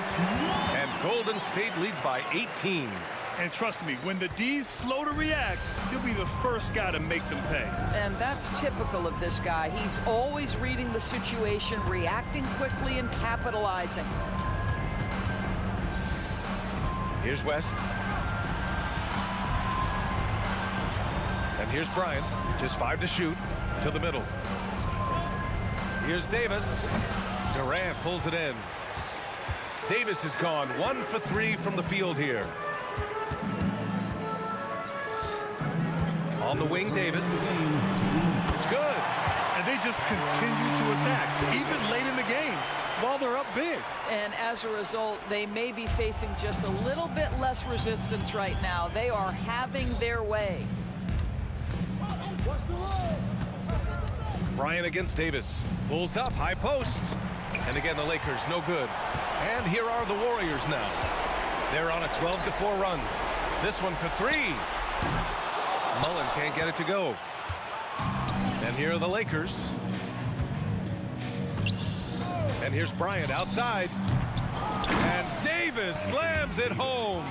And Golden State leads by 18. And trust me, when the D's slow to react, he'll be the first guy to make them pay. And that's typical of this guy. He's always reading the situation, reacting quickly and capitalizing. Here's West. And here's Bryant. Just 5 to shoot to the middle. Here's Davis. Durant pulls it in. Davis has gone 1 for 3 from the field here. On the wing, Davis. It's good. And they just continue to attack, even late in the game, while they're up big. And as a result, they may be facing just a little bit less resistance right now. They are having their way. Bryant against Davis. Pulls up, high post. And again, the Lakers, no good. And here are the Warriors now. They're on a 12-4 run. This one for 3. Mullen can't get it to go. And here are the Lakers. And here's Bryant outside. And Davis slams it home.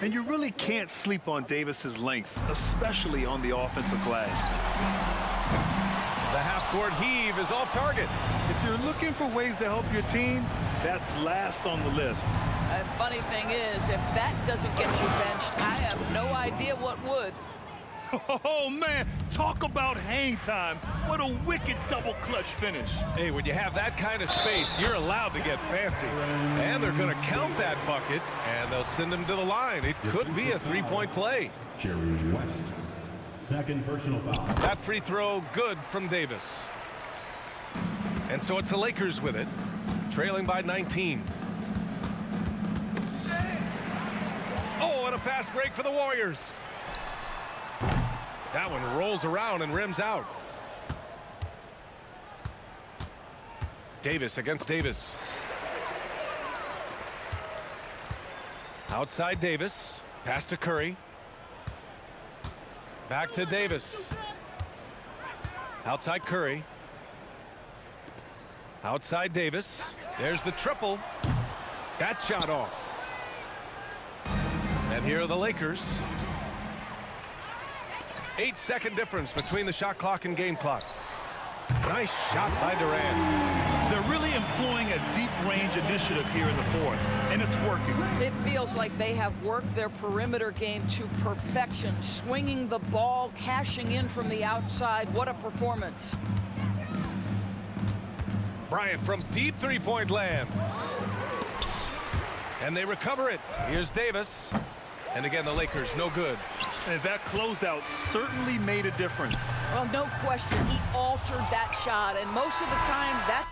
And you really can't sleep on Davis's length, especially on the offensive glass. The half-court heave is off target. If you're looking for ways to help your team, that's last on the list. And funny thing is, if that doesn't get you benched, I have no idea what would. Oh, man, talk about hang time. What a wicked double clutch finish. Hey, when you have that kind of space, you're allowed to get fancy. And they're going to count that bucket, and they'll send him to the line. It could be a 3-point play. Jerry West. Second personal foul. That free throw good from Davis. And so it's the Lakers with it, trailing by 19. Oh, and a fast break for the Warriors. That one rolls around and rims out. Davis against Davis. Outside Davis. Pass to Curry. Back to Davis. Outside Curry. Outside Davis. There's the triple. That shot off. And here are the Lakers. 8-second difference between the shot clock and game clock. Nice shot by Durant. They're really employing a deep range initiative here in the fourth, and it's working. It feels like they have worked their perimeter game to perfection, swinging the ball, cashing in from the outside. What a performance. Bryant from deep three-point land. And they recover it. Here's Davis. And again, the Lakers, no good. And that closeout certainly made a difference. Well, no question, he altered that shot, and most of the time, that...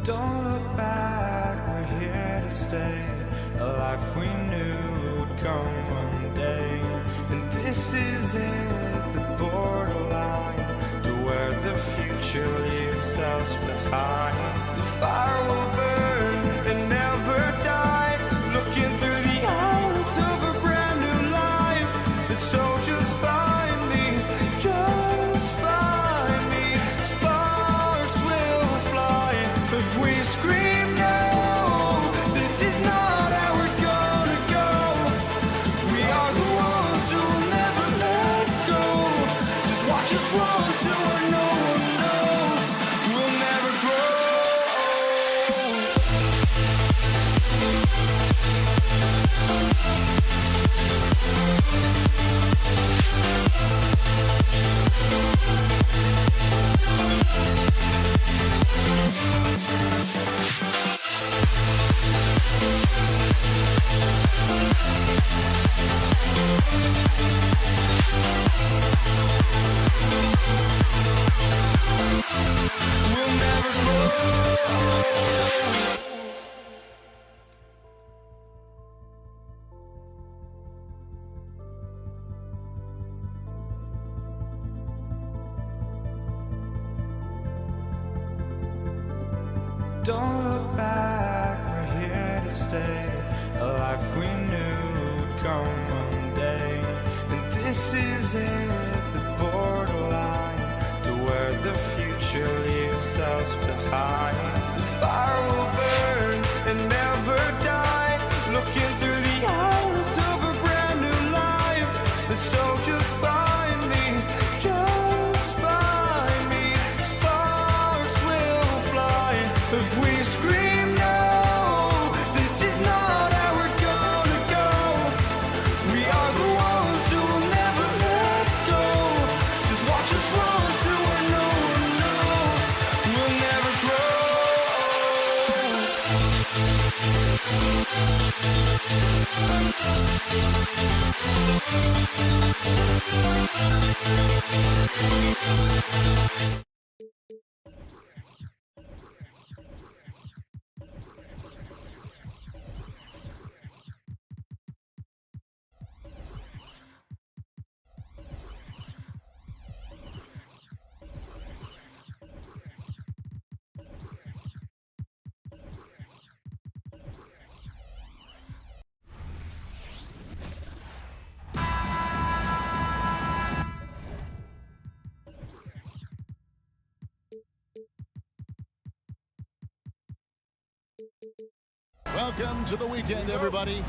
Don't look back, we're here to stay. a life we knew would come one day. And this is it, the borderline to where the future leaves us behind. The fire will burn and never die, looking through the eyes of a brand new life. And so just find me, just find me. Sparks will fly if we scream no. This is not how we're gonna go. We are the ones who'll never let go. Just watch us run to where no one knows. We'll never grow. We'll never grow. Don't look back, we're here to stay. A life we knew would come one day. And this is it, the borderline to where the future leaves us behind. The fire will burn and never die, looking through the eyes of a brand new life. And so just find me, just find me. Sparks will fly if we scream no. This is not how we're gonna go. We are the ones who will never let go. Just watch us run to where no one knows. We'll never grow. Welcome to the weekend, everybody.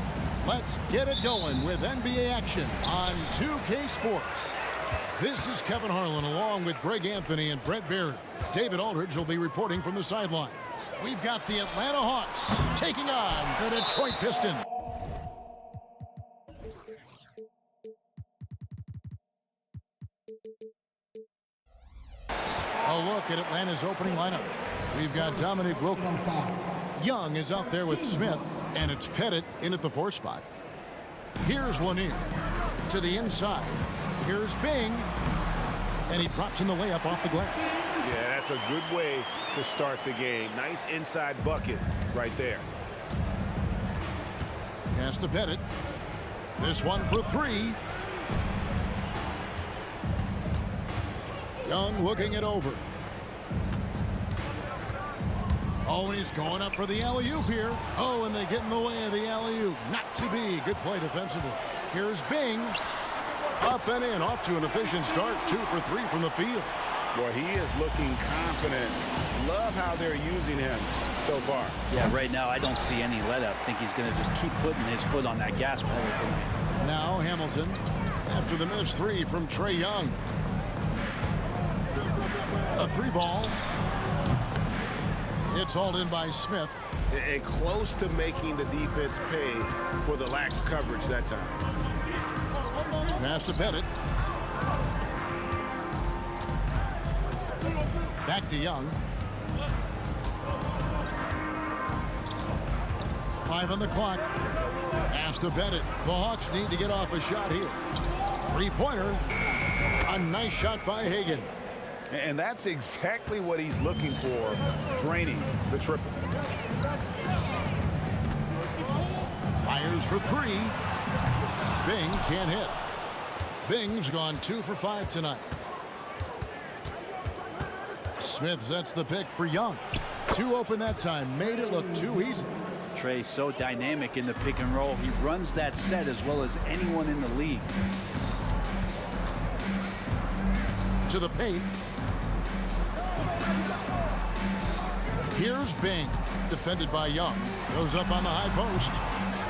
Let's get it going with NBA action on 2K Sports. This is Kevin Harlan along with Greg Anthony and Brett Barry. David Aldridge will be reporting from the sidelines. We've got the Atlanta Hawks taking on the Detroit Pistons. A look at Atlanta's opening lineup. We've got Dominic Wilkins. Young is out there with Smith, and it's Pettit in at the 4 spot. Here's Lanier to the inside. Here's Bing, and he drops in the layup off the glass. Yeah, that's a good way to start the game. Nice inside bucket right there. Pass to Pettit. This one for 3. Young looking it over. Oh, and he's going up for the alley-oop here. Oh, and they get in the way of the alley-oop. Not to be. Good play defensively. Here's Bing. Up and in. Off to an efficient start. 2 for 3 from the field. Boy, he is looking confident. Love how they're using him so far. Yeah, right now I don't see any let-up. I think he's going to just keep putting his foot on that gas pedal tonight. Now Hamilton after the missed 3 from Trae Young. A 3 ball. It's hauled in by Smith. And close to making the defense pay for the lax coverage that time. Pass to Pettit. Back to Young. 5 on the clock. Pass to Pettit. The Hawks need to get off a shot here. 3-pointer. A nice shot by Hagan. And that's exactly what he's looking for, draining the triple. Fires for three. Bing can't hit. Bing's gone 2 for 5 tonight. Smith sets the pick for Young. 2 open that time. Made it look too easy. Trey's so dynamic in the pick and roll. He runs that set as well as anyone in the league. To the paint. Here's Bing. Defended by Young. Goes up on the high post.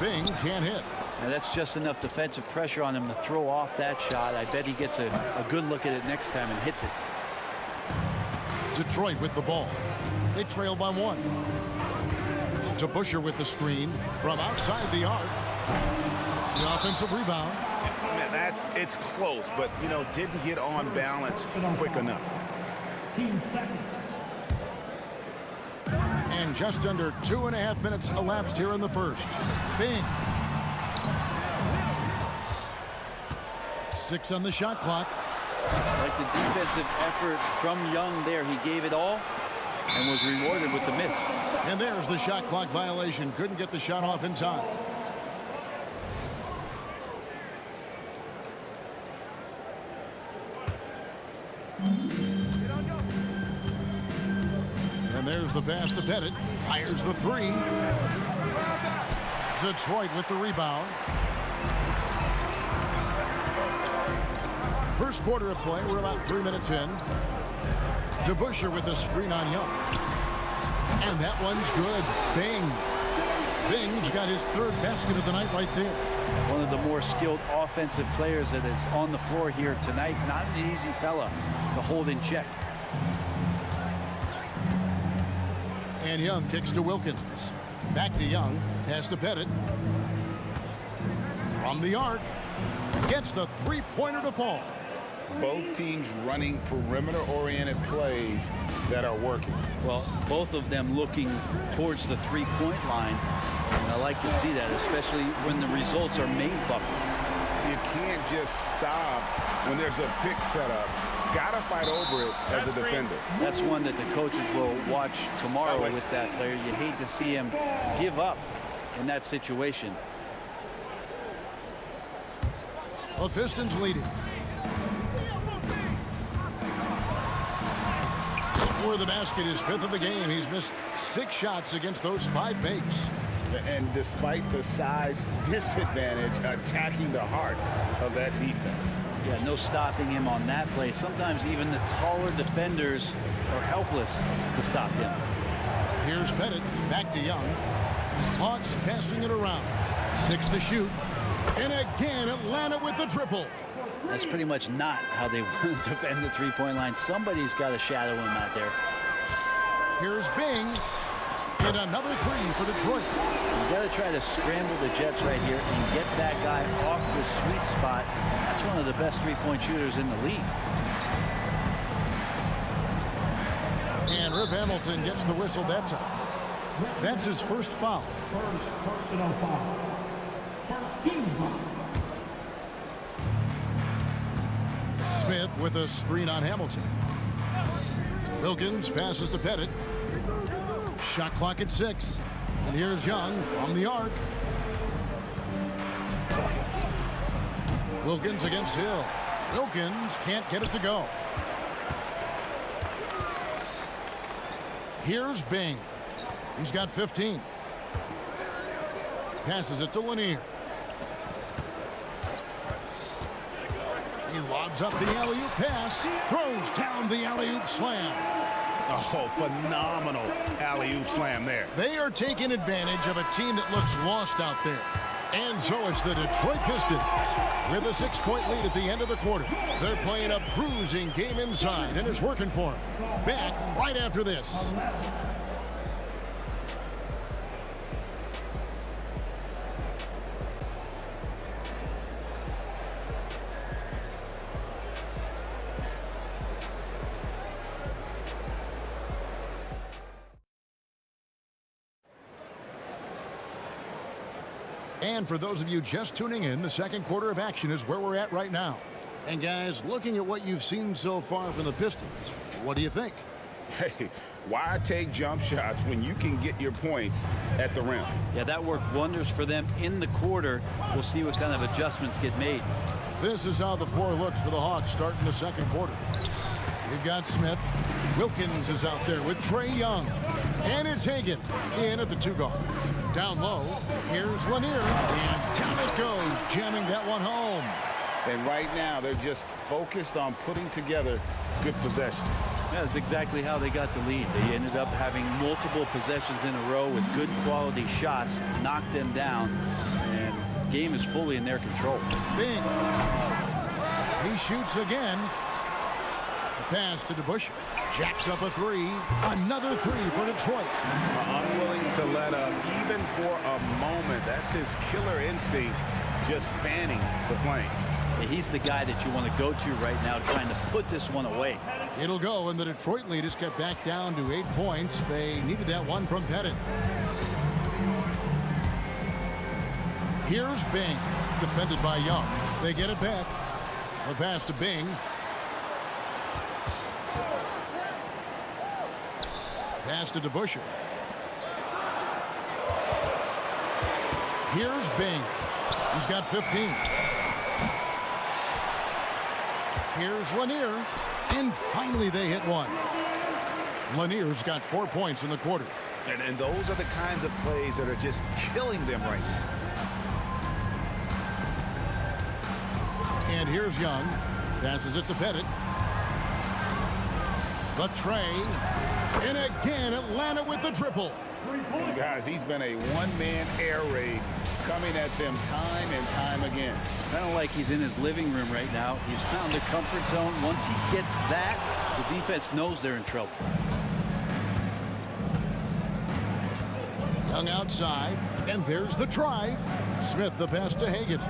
Bing can't hit. Now that's just enough defensive pressure on him to throw off that shot. I bet he gets a good look at it next time and hits it. Detroit with the ball. They trail by 1. To Busher with the screen from outside the arc. The offensive rebound. Man, it's close, but, you know, didn't get on balance quick enough. And just under 2.5 minutes elapsed here in the first. Bing. 6 on the shot clock. Like the defensive effort from Young there. He gave it all and was rewarded with the miss. And there's the shot clock violation. Couldn't get the shot off in time. And there's the pass to Pettit. Fires the three. Detroit with the rebound. First quarter of play. We're about 3 minutes in. DeBuscher with the screen on Young. And that one's good. Bing. Bing's got his 3rd basket of the night right there. One of the more skilled offensive players that is on the floor here tonight. Not an easy fella to hold in check. And Young kicks to Wilkins. Back to Young. Pass to Pettit. From the arc. Gets the three-pointer to fall. Both teams running perimeter-oriented plays that are working. Well, both of them looking towards the three-point line. And I like to see that, especially when the results are made buckets. You can't just stop when there's a pick set up. Got to fight over it as a defender. That's one that the coaches will watch tomorrow with that player. You hate to see him give up in that situation. The Pistons leading. Score the basket is 5th of the game. He's missed 6 shots against those 5 makes. And despite the size disadvantage, attacking the heart of that defense. Yeah, no stopping him on that play. Sometimes even the taller defenders are helpless to stop him. Here's Pettit. Back to Young. Hawks passing it around. 6 to shoot. And again, Atlanta with the triple. That's pretty much not how they defend the three-point line. Somebody's got to shadow him out there. Here's Bing. And another 3 for Detroit. You got to try to scramble the Jets right here and get that guy off the sweet spot. That's one of the best three-point shooters in the league. And Rip Hamilton gets the whistle that time. That's his first foul. First personal foul. First team foul. Smith with a screen on Hamilton. Wilkins passes to Pettit. Shot clock at 6. And here's Young from the arc. Wilkins against Hill. Wilkins can't get it to go. Here's Bing. He's got 15. Passes it to Lanier. He lobs up the alley-oop pass. Throws down the alley-oop slam. Oh, phenomenal alley-oop slam there. They are taking advantage of a team that looks lost out there. And so it's the Detroit Pistons with a 6-point lead at the end of the quarter. They're playing a bruising game inside, and it's working for them. Back right after this. And for those of you just tuning in, the second quarter of action is where we're at right now. And guys, looking at what you've seen so far from the Pistons, what do you think? Hey, why take jump shots when you can get your points at the rim? Yeah, that worked wonders for them in the quarter. We'll see what kind of adjustments get made. This is how the floor looks for the Hawks starting the second quarter. We've got Smith. Wilkins is out there with Trae Young. And it's Hagan in at the 2-guard. Down low, here's Lanier. And down it goes, jamming that one home. And right now, they're just focused on putting together good possessions. Yeah, that's exactly how they got the lead. They ended up having multiple possessions in a row with good quality shots, knocked them down, and the game is fully in their control. Bing. He shoots again. The pass to DeBusschere. Jacks up a 3. Another 3 for Detroit. Unwilling to let up even for a moment. That's his killer instinct, just fanning the flame. He's the guy that you want to go to right now, trying to put this one away. It'll go, and the Detroit lead is kept back down to 8 points. They needed that one from Pettit. Here's Bing, defended by Young. They get it back. The pass to Bing. Pass to DeBusschere. Here's Bing. He's got 15. Here's Lanier. And finally they hit one. Lanier's got 4 points in the quarter. And those are the kinds of plays that are just killing them right now. And here's Young. Passes it to Pettit. The Trae. And again, Atlanta with the triple. Guys, he's been a one-man air raid coming at them time and time again. Kind of like he's in his living room right now. He's found the comfort zone. Once he gets that, the defense knows they're in trouble. Young outside, and there's the drive. Smith the pass to Hagan.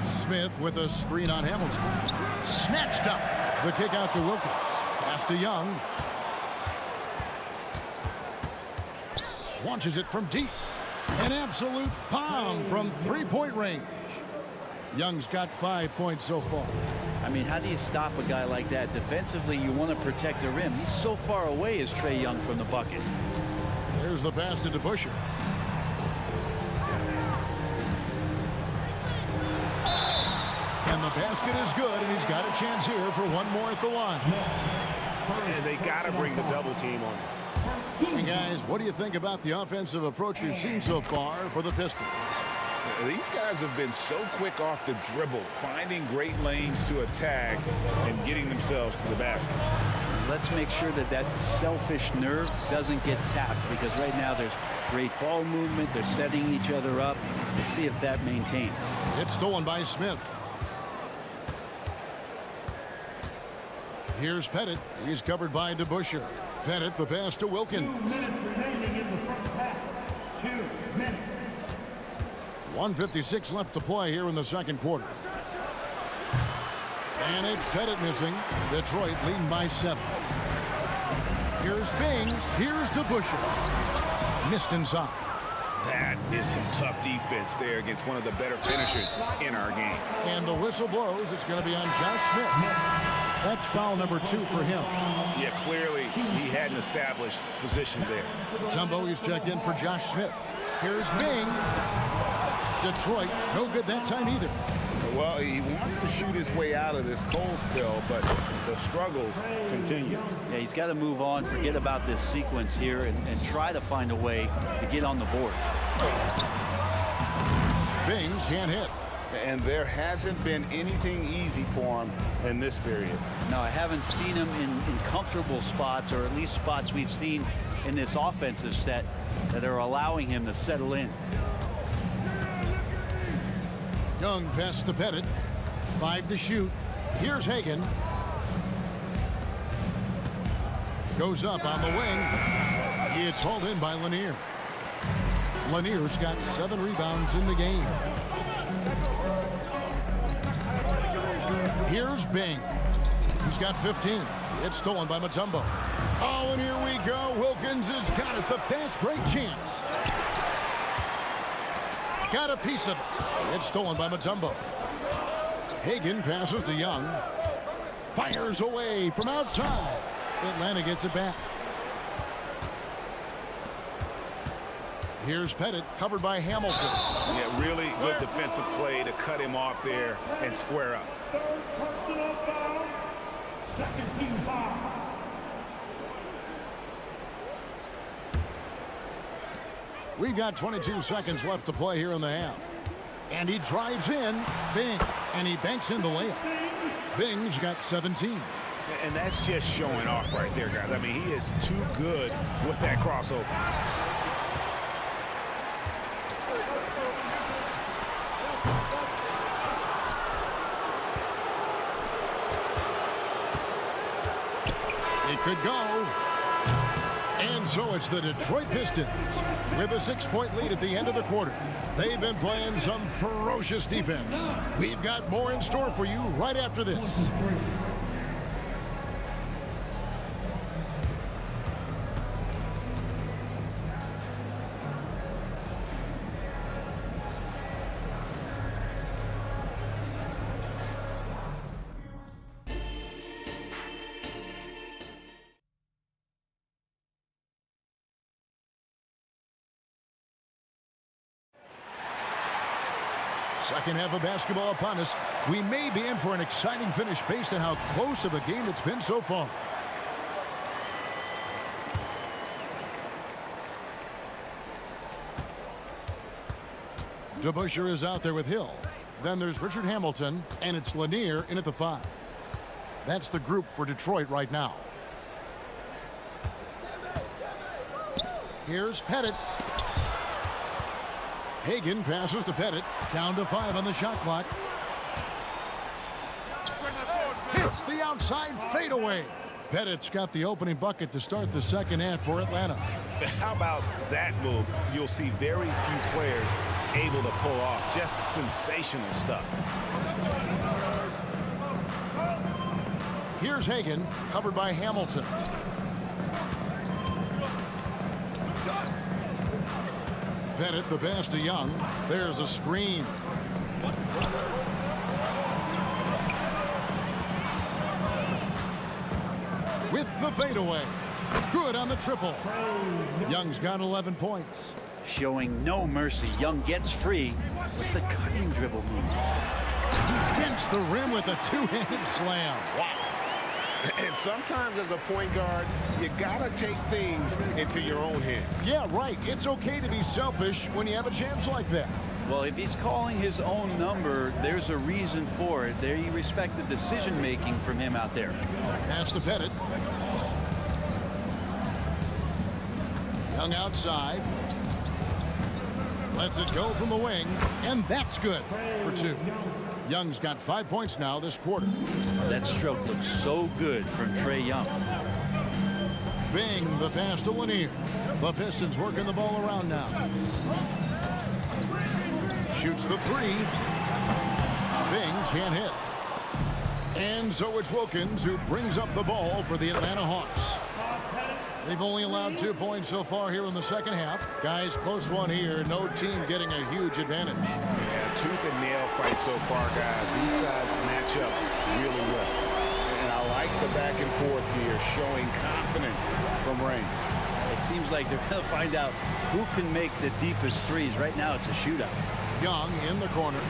Smith with a screen on Hamilton. Snatched up. The kick out to Wilkins. Pass to Young. Launches it from deep. An absolute bomb from 3-point range. Young's got 5 points so far. I mean, how do you stop a guy like that? Defensively, you want to protect the rim. He's so far away as Trae Young from the bucket. There's the pass to DeBusschere. And the basket is good, and he's got a chance here for one more at the line. And they got to bring the double team on. Hey guys, what do you think about the offensive approach we've seen so far for the Pistons? These guys have been so quick off the dribble, finding great lanes to attack and getting themselves to the basket. Let's make sure that that selfish nerve doesn't get tapped, because right now there's great ball movement. They're setting each other up. Let's see if that maintains. It's stolen by Smith. Here's Pettit. He's covered by DeBusschere. Pettit, the pass to Wilkins. 2 minutes remaining in the first half. 2 minutes. 1:56 left to play here in the second quarter. And it's Pettit missing. Detroit leading by 7. Here's Bing. Here's DeBusschere. Missed inside. That is some tough defense there against one of the better finishers in our game. And the whistle blows. It's going to be on Josh Smith. That's foul number 2 for him. Yeah, clearly he had an established position there. Tumbo is checked in for Josh Smith. Here's Bing. Detroit, no good that time either. Well, he wants to shoot his way out of this cold spell, but the struggles continue. Yeah, he's got to move on, forget about this sequence here, and try to find a way to get on the board. Bing can't hit. And there hasn't been anything easy for him in this period. No, I haven't seen him in comfortable spots, or at least spots we've seen in this offensive set that are allowing him to settle in. Young pass to Pettit. 5 to shoot. Here's Hagan. Goes up on the wing. It's hauled in by Lanier. Lanier's got 7 rebounds in the game. Here's Bing. He's got 15. It's stolen by Mutombo. Oh, and here we go. Wilkins has got it. The fast break chance. Got a piece of it. It's stolen by Mutombo. Hagan passes to Young. Fires away from outside. Atlanta gets it back. Here's Pettit, covered by Hamilton. Yeah, really good defensive play to cut him off there and square up. Personal foul. Second team foul. We've got 22 seconds left to play here in the half. And he drives in. Bing. And he banks in the layup. Bing's got 17. And that's just showing off right there, guys. I mean, he is too good with that crossover. It could go. And so it's the Detroit Pistons with a 6-point lead at the end of the quarter. They've been playing some ferocious defense. We've got more in store for you right after this. Second half of basketball upon us. We may be in for an exciting finish based on how close of a game it's been so far. DeBusschere is out there with Hill. Then there's Richard Hamilton, and it's Lanier in at the 5. That's the group for Detroit right now. Here's Pettit. Hagan passes to Pettit. Down to 5 on the shot clock. Hits the outside fadeaway. Pettit's got the opening bucket to start the second half for Atlanta. How about that move? You'll see very few players able to pull off just sensational stuff. Here's Hagan, covered by Hamilton. Pettit, the pass to Young. There's a screen. With the fadeaway. Good on the triple. Young's got 11 points. Showing no mercy. Young gets free with the cutting dribble move. He dents the rim with a two-handed slam. Wow. And sometimes as a point guard, you gotta take things into your own hands. Yeah, right. It's okay to be selfish when you have a chance like that. Well, if he's calling his own number, there's a reason for it. There you respect the decision-making from him out there. Pass to Pettit. Young outside. Lets it go from the wing, and that's good for 2. Young's got 5 points now this quarter. That stroke looks so good from Trae Young. Bing, the pass to Lanier. The Pistons working the ball around now. Shoots the 3. Bing can't hit. And so it's Wilkins who brings up the ball for the Atlanta Hawks. They've only allowed 2 points so far here in the second half. Guys, close one here. No team getting a huge advantage. Yeah, tooth and nail fight so far, guys. These sides match up really well. And I like the back and forth here, showing confidence from Rain. It seems like they're going to find out who can make the deepest threes. Right now, it's a shootout. Young in the corner.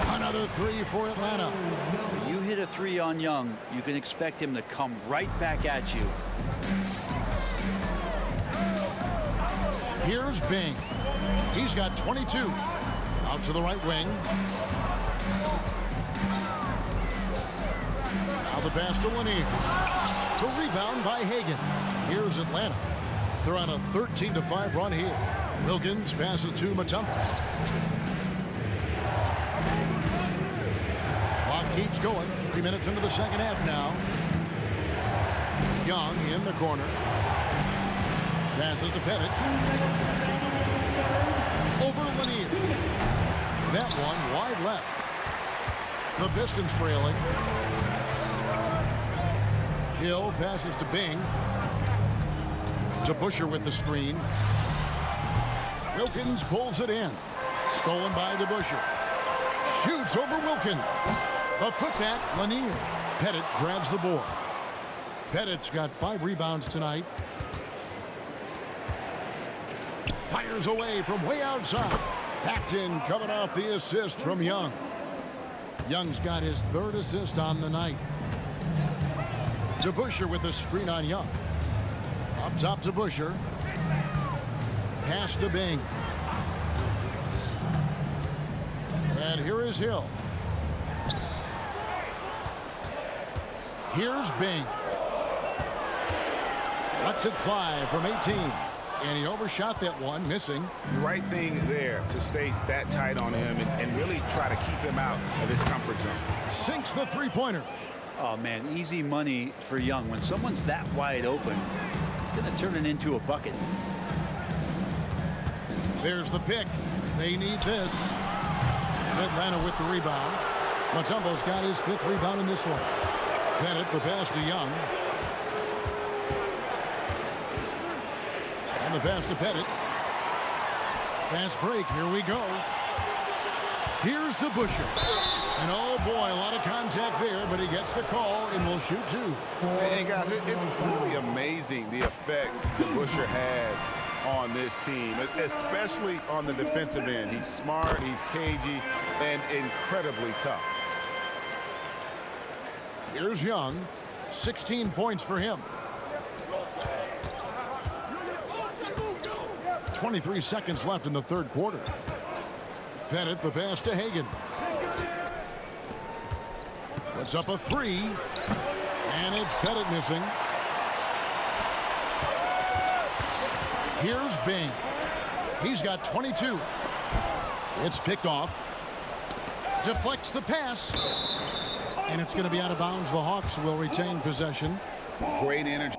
Another 3 for Atlanta. When you hit a 3 on Young, you can expect him to come right back at you. Here's Bing. He's got 22. Out to the right wing. Now the pass to Lanier. The rebound by Hagan. Here's Atlanta. They're on a 13-5 run here. Wilkins passes to Mutombo. Clock keeps going. 3 minutes into the second half now. Young in the corner. Passes to Pettit. Over Lanier. That one wide left. The Pistons trailing. Hill passes to Bing. DeBusschere with the screen. Wilkins pulls it in. Stolen by DeBusschere. Shoots over Wilkins. A putback, Lanier. Pettit grabs the board. Pettit's got 5 rebounds tonight. Fires away from way outside. Paxton coming off the assist from Young. Young's got his 3rd assist on the night. To Busher with the screen on Young. Up top to Busher. Pass to Bing. And here is Hill. Here's Bing. Lets it fly from 18. And he overshot that one, missing. The right thing there to stay that tight on him and really try to keep him out of his comfort zone. Sinks the three-pointer. Oh, man, easy money for Young. When someone's that wide open, it's going to turn it into a bucket. There's the pick. They need this. Atlanta with the rebound. Mutombo's got his 5th rebound in this one. Bennett, the pass to Young. And the pass to Pettit. Fast break. Here we go. Here's to Busher. And oh boy, a lot of contact there, but he gets the call and will shoot 2. Hey guys, it's really amazing the effect that Busher has on this team, especially on the defensive end. He's smart, he's cagey, and incredibly tough. Here's Young. 16 points for him. 23 seconds left in the 3rd quarter. Pettit, the pass to Hagan. Puts up a 3. And it's Pettit missing. Here's Bing. He's got 22. It's picked off. Deflects the pass. And it's going to be out of bounds. The Hawks will retain possession. Great energy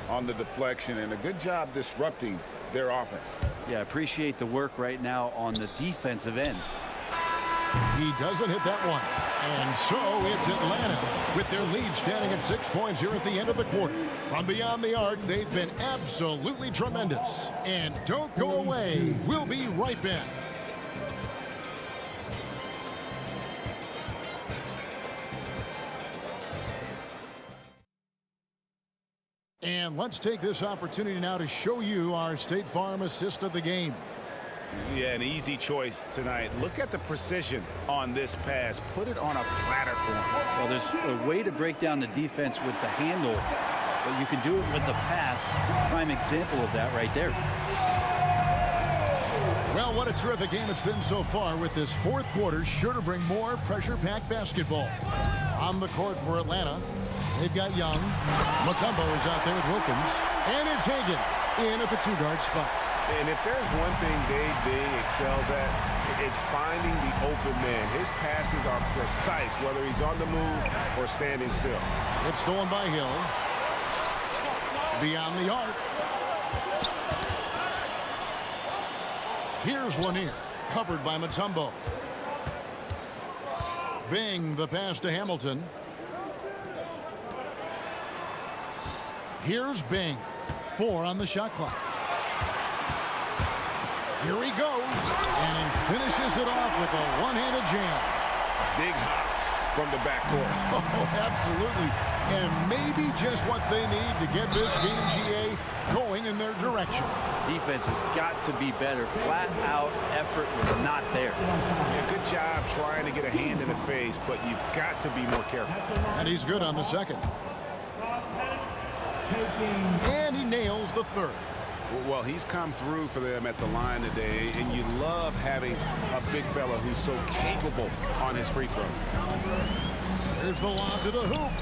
on the deflection and a good job disrupting their offense. Yeah, appreciate the work right now on the defensive end. He doesn't hit that one. And so it's Atlanta with their lead standing at 6 points here at the end of the quarter. From beyond the arc, they've been absolutely tremendous. And don't go away. We'll be right back. And let's take this opportunity now to show you our State Farm assist of the game. Yeah, an easy choice tonight. Look at the precision on this pass. Put it on a platter for him. Well, there's a way to break down the defense with the handle, but you can do it with the pass. Prime example of that right there. Well, what a terrific game it's been so far, with this 4th quarter sure to bring more pressure-packed basketball. On the court for Atlanta, they've got Young. Mutombo is out there with Wilkins. And it's Hagan in at the 2-guard spot. And if there's one thing Dave Bing excels at, it's finding the open man. His passes are precise, whether he's on the move or standing still. It's stolen by Hill. Beyond the arc. Here's Lanier, covered by Mutombo. Bing, the pass to Hamilton. Here's Bing. 4 on the shot clock. Here he goes, and he finishes it off with a one-handed jam. Big hops from the backcourt. Oh, absolutely. And maybe just what they need to get this game, GA, going in their direction. Defense has got to be better. Flat-out effort was not there. Yeah, good job trying to get a hand in the face, but you've got to be more careful. And he's good on the second. And he nails the 3rd. Well, he's come through for them at the line today, and you love having a big fella who's so capable on his free throw. Here's the lob to the hoop.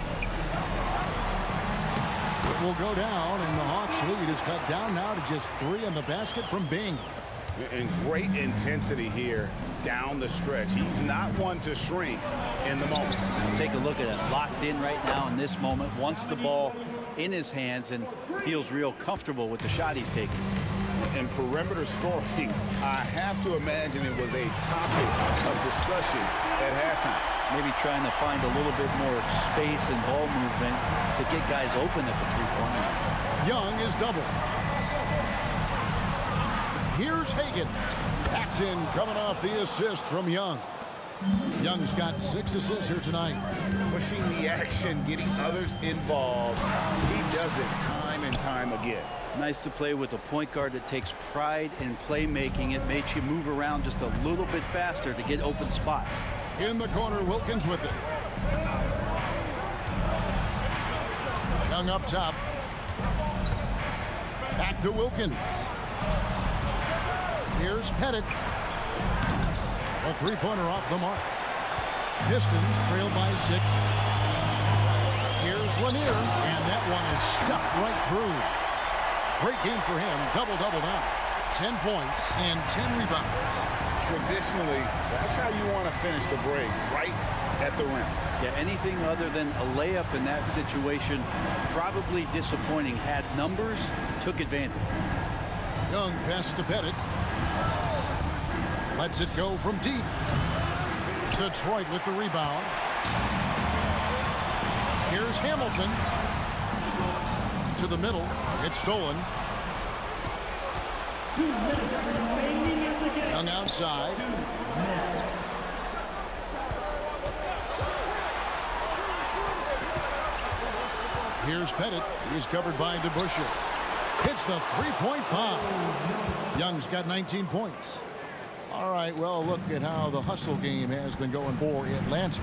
It will go down, and the Hawks' lead is cut down now to just 3 in the basket from Bing. And great intensity here down the stretch. He's not one to shrink in the moment. Take a look at it. Locked in right now in this moment. Wants the ball in his hands and feels real comfortable with the shot he's taking. And perimeter scoring, I have to imagine it was a topic of discussion at halftime. Maybe trying to find a little bit more space and ball movement to get guys open at the three-point line. Young is double. Here's Hagan. Paxton coming off the assist from Young. Young's got 6 assists here tonight. Pushing the action, getting others involved. He does it time and time again. Nice to play with a point guard that takes pride in playmaking. It makes you move around just a little bit faster to get open spots. In the corner, Wilkins with it. Young up top. Back to Wilkins. Here's Pettit. A three-pointer off the mark. Pistons trailed by 6. Here's Lanier, and that one is stuffed right through. Great game for him. Double-double now. 10 points and 10 rebounds. Traditionally, that's how you want to finish the break, right at the rim. Yeah, anything other than a layup in that situation, probably disappointing. Had numbers, took advantage. Young passes to Pettit. Lets it go from deep. Detroit with the rebound. Here's Hamilton. To the middle. It's stolen. Young outside. Here's Pettit. He's covered by DeBusschere. Hits the three-point bomb. Young's got 19 points. All right, well, look at how the hustle game has been going for Atlanta.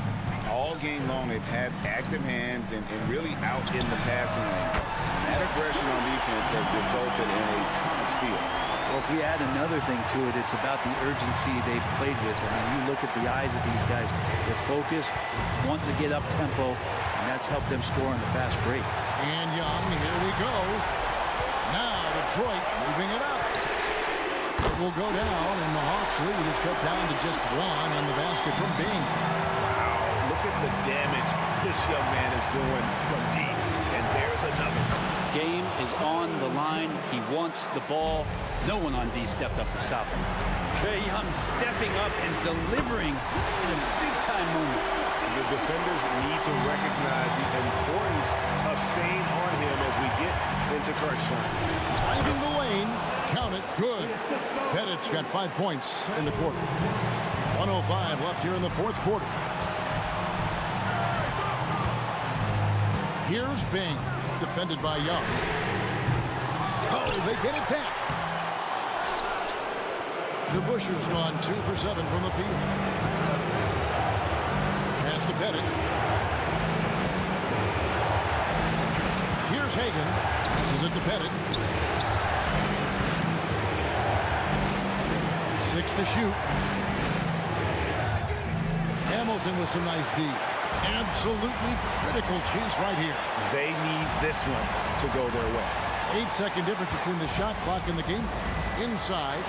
All game long, they've had active hands and really out in the passing lane. And that aggression on defense has resulted in a ton of steals. Well, if we add another thing to it, it's about the urgency they've played with. I mean, you look at the eyes of these guys. They're focused, wanting to get up tempo, and that's helped them score on the fast break. And Young, here we go. Now Detroit moving it up. It will go down, and the Hawks lead is cut down to just 1 on the basket from Bing. Wow, look at the damage this young man is doing from deep. And there's another. Game is on the line. He wants the ball. No one on D stepped up to stop him. Trae Young stepping up and delivering in a big-time moment. The defenders need to recognize the importance of staying on him as we get into crunch time. Driving the lane. Count it. Good. Pettit's got 5 points in the quarter. 1:05 left here in the fourth quarter. Here's Bing. Defended by Young. Oh, they get it back. DeBusschere's gone 2 for 7 from the field. Pass to Pettit. Here's Hagan. Passes it to Pettit. 6 to shoot. Hamilton with some nice D. Absolutely critical chance right here. They need this one to go their way. 8-second difference between the shot clock and the game clock. Inside,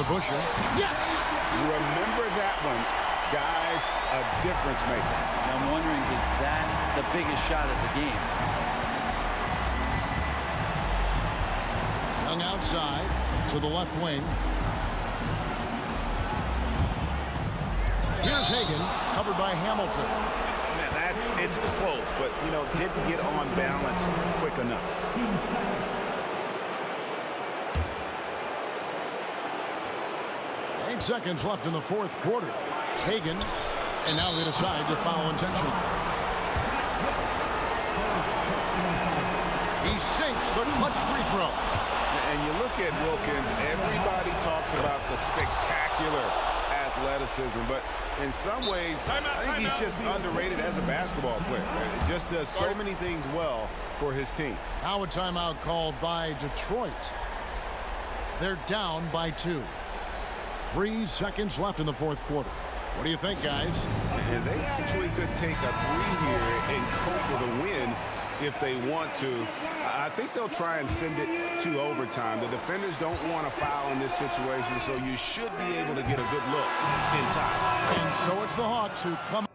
Boucher. Yes! Remember that one. Guys, a difference maker. I'm wondering, is that the biggest shot of the game? Young outside to the left wing. Here's Hagan, covered by Hamilton. It's close, but, you know, didn't get on balance quick enough. 8 seconds left in the fourth quarter. Hagan, and now they decide to foul intentionally. He sinks the clutch free throw. And you look at Wilkins, everybody talks about the spectacular athleticism, but in some ways, I think he's just underrated as a basketball player. It just does so many things well for his team. Now a timeout called by Detroit. They're down by 2. 3 seconds left in the fourth quarter. What do you think, guys? And they actually could take a 3 here and go for the win if they want to. I think they'll try and send it to overtime. The defenders don't want to foul in this situation, so you should be able to get a good look inside. And so it's the Hawks who come.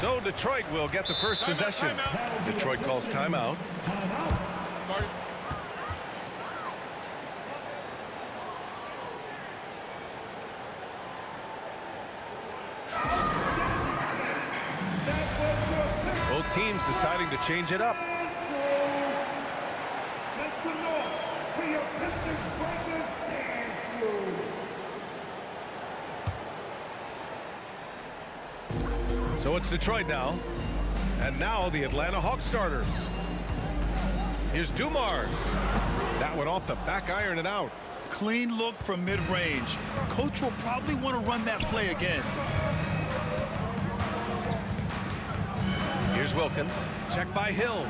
So Detroit will get the first possession. Detroit calls timeout. Both teams deciding to change it up. So it's Detroit now. And now the Atlanta Hawks starters. Here's Dumars. That one off the back iron and out. Clean look from mid-range. Coach will probably want to run that play again. Here's Wilkins. Check by Hill.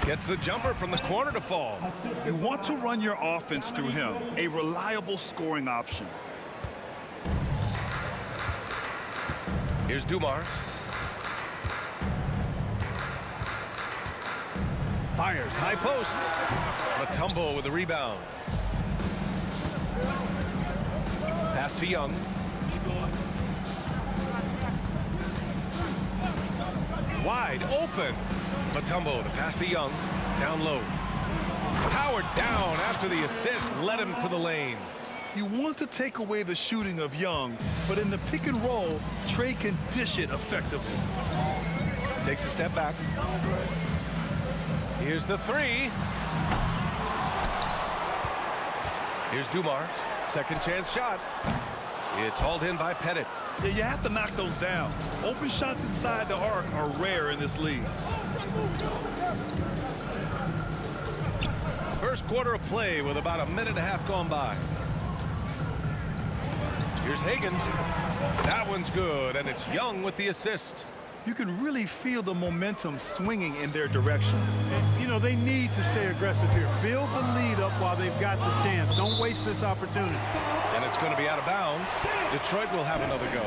Gets the jumper from the corner to fall. You want to run your offense through him. A reliable scoring option. Here's Dumars. Fires high post. Mutombo with the rebound. Pass to Young. Wide open. Mutombo, the pass to Young. Down low. Powered down after the assist led him to the lane. You want to take away the shooting of Young, but in the pick and roll, Trey can dish it effectively. Takes a step back. Here's the three. Here's Dumars. Second chance shot. It's hauled in by Pettit. Yeah, you have to knock those down. Open shots inside the arc are rare in this league. First quarter of play with about a minute and a half gone by. Here's Hagan. That one's good, and it's Young with the assist. You can really feel the momentum swinging in their direction. And, you know, they need to stay aggressive here. Build the lead up while they've got the chance. Don't waste this opportunity. And it's going to be out of bounds. Detroit will have another go.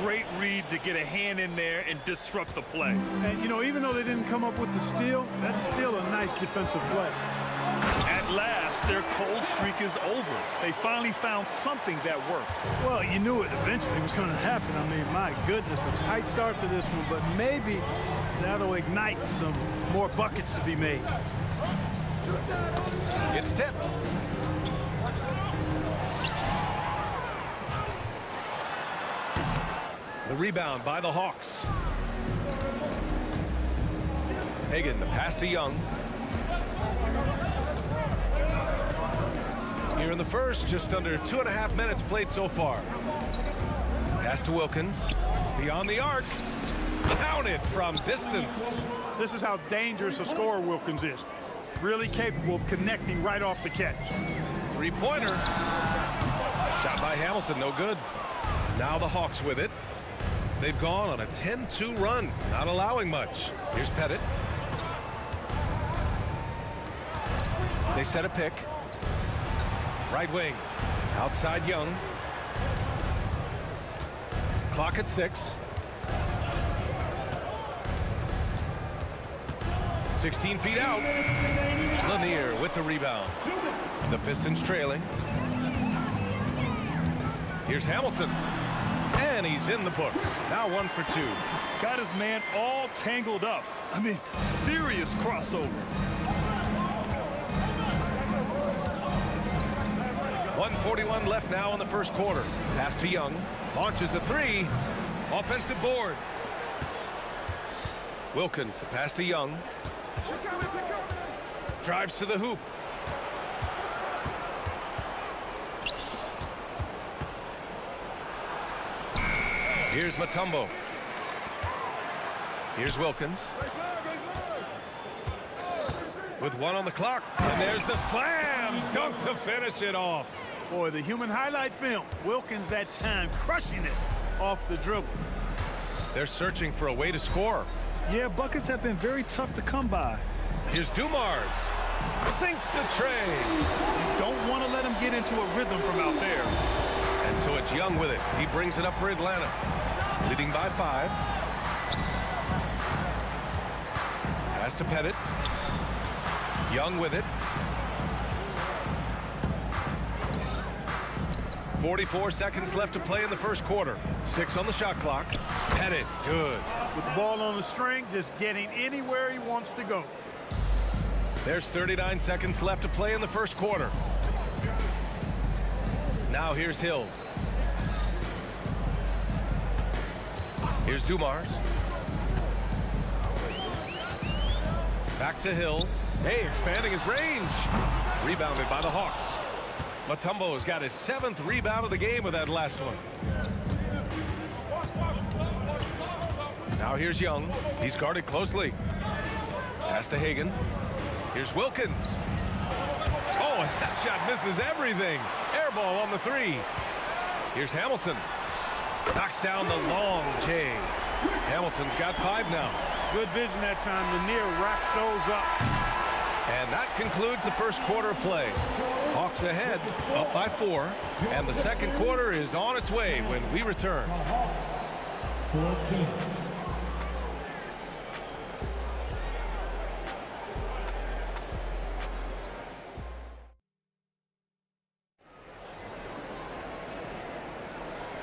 Great read to get a hand in there and disrupt the play. And, you know, even though they didn't come up with the steal, that's still a nice defensive play. At last, their cold streak is over. They finally found something that worked. Well, you knew it eventually was going to happen. I mean, my goodness, a tight start to this one, but maybe that'll ignite some more buckets to be made. It's tipped. The rebound by the Hawks. Hagan, the pass to Young. Here in the first, just under 2.5 minutes played so far. Pass to Wilkins. Beyond the arc. Counted from distance. This is how dangerous a scorer Wilkins is. Really capable of connecting right off the catch. Three-pointer. Shot by Hamilton, no good. Now the Hawks with it. They've gone on a 10-2 run, not allowing much. Here's Pettit. They set a pick. Right wing. Outside Young. Clock at 6. 16 feet out. Lanier with the rebound. The Pistons trailing. Here's Hamilton. And he's in the books. Now 1 for 2. Got his man all tangled up. I mean, serious crossover. 1:41 left now in the first quarter. Pass to Young. Launches a three. Offensive board. Wilkins, the pass to Young. Drives to the hoop. Here's Mutombo. Here's Wilkins. With 1 on the clock. And there's the slam dunk to finish it off. Boy, the human highlight film. Wilkins that time crushing it off the dribble. They're searching for a way to score. Yeah, buckets have been very tough to come by. Here's Dumars. Sinks the tray. Don't want to let him get into a rhythm from out there. And so it's Young with it. He brings it up for Atlanta. Leading by 5. Pass to Pettit. Young with it. 44 seconds left to play in the first quarter. 6 on the shot clock. Pettit, good. With the ball on the string, just getting anywhere he wants to go. There's 39 seconds left to play in the first quarter. Now here's Hill. Here's Dumars. Back to Hill. Hey, expanding his range. Rebounded by the Hawks. Mutombo's got his 7th rebound of the game with that last one. Now here's Young. He's guarded closely. Pass to Hagan. Here's Wilkins. Oh, and that shot misses everything. Air ball on the 3. Here's Hamilton. Knocks down the long J. Hamilton's got 5 now. Good vision that time. Lanier racks those up. And that concludes the first quarter of play. Hawks ahead, up by 4. And the second quarter is on its way when we return. 14.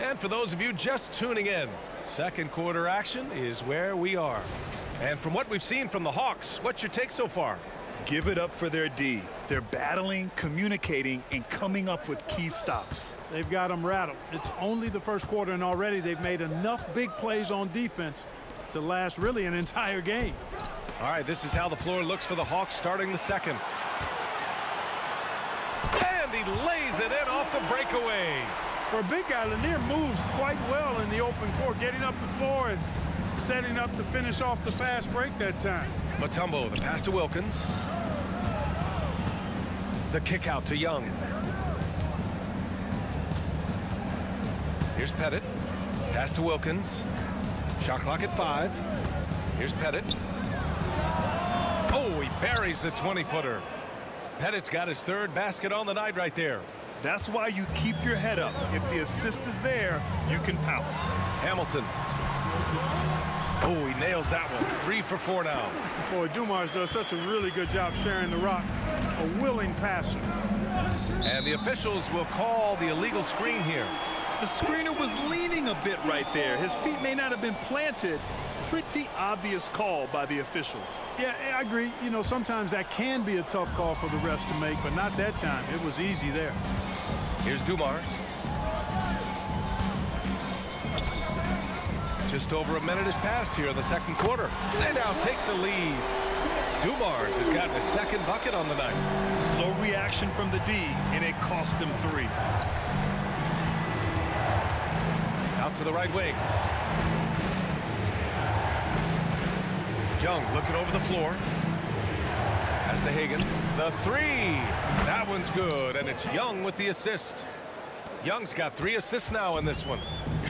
And for those of you just tuning in, second quarter action is where we are. And from what we've seen from the Hawks, what's your take so far? Give it up for their D. They're battling, communicating, and coming up with key stops. They've got them rattled. It's only the first quarter, and already they've made enough big plays on defense to last really an entire game. All right, this is how the floor looks for the Hawks starting the second. And he lays it in off the breakaway. For a big guy, Lanier moves quite well in the open court, getting up the floor and setting up to finish off the fast break that time. Mutombo, the pass to Wilkins. The kick out to Young. Here's Pettit. Pass to Wilkins. Shot clock at 5. Here's Pettit. Oh, he buries the 20-footer. Pettit's got his 3rd basket on the night right there. That's why you keep your head up. If the assist is there, you can pounce. Hamilton. Oh, he nails that one. 3 for 4 now. Boy, Dumars does such a really good job sharing the rock. A willing passer. And the officials will call the illegal screen here. The screener was leaning a bit right there. His feet may not have been planted. Pretty obvious call by the officials. Yeah, I agree. You know, sometimes that can be a tough call for the refs to make, but not that time. It was easy there. Here's Dumars. Just over a minute has passed here in the second quarter. They now take the lead. Dumars has gotten his 2nd bucket on the night. Slow reaction from the D, and it cost him 3. Out to the right wing. Young looking over the floor. Pass to Hagan. The 3. That one's good, and it's Young with the assist. Young's got 3 assists now in this one.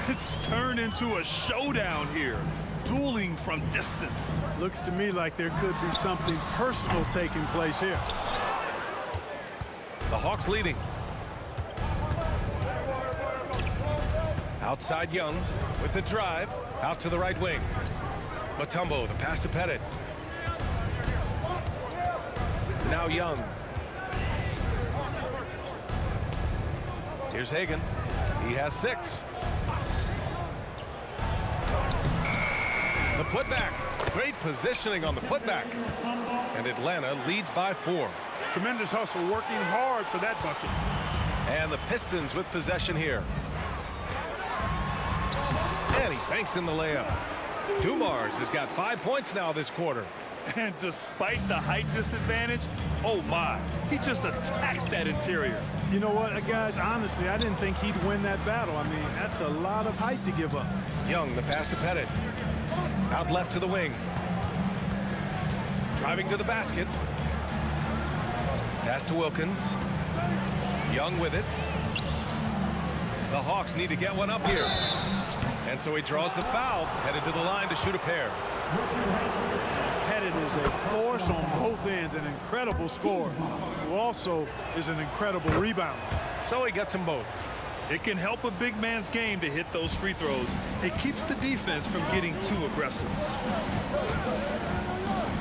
It's turned into a showdown here. Dueling from distance. Looks to me like there could be something personal taking place here. The Hawks leading. Outside Young with the drive. Out to the right wing. Mutombo, the pass to Pettit. Now Young. Here's Hagan. He has 6. The putback. Great positioning on the putback. And Atlanta leads by 4. Tremendous hustle, working hard for that bucket. And the Pistons with possession here. And he banks in the layup. Dumars has got 5 points now this quarter. And despite the height disadvantage, oh my, he just attacks that interior. You know what, guys, honestly, I didn't think he'd win that battle. I mean, that's a lot of height to give up. Young, the pass to Pettit. Out left to the wing. Driving to the basket. Pass to Wilkins. Young with it. The Hawks need to get one up here. And so he draws the foul, headed to the line to shoot a pair. Pettit is a force on both ends, an incredible scorer, who also is an incredible rebounder. So he gets them both. It can help a big man's game to hit those free throws. It keeps the defense from getting too aggressive.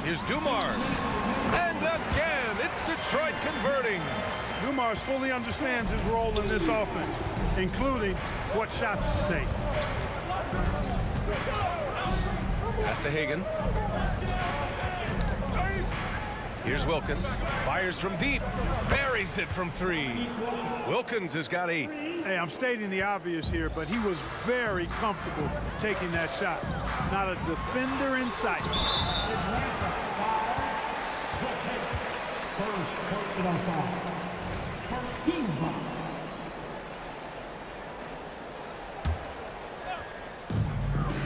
Here's Dumars. And again, it's Detroit converting. Dumars fully understands his role in this offense, including what shots to take. Pass to Hagan. Here's Wilkins. Fires from deep. Buries it from 3. Wilkins has got 8. Hey, I'm stating the obvious here, but he was very comfortable taking that shot. Not a defender in sight. First personal foul. First team foul.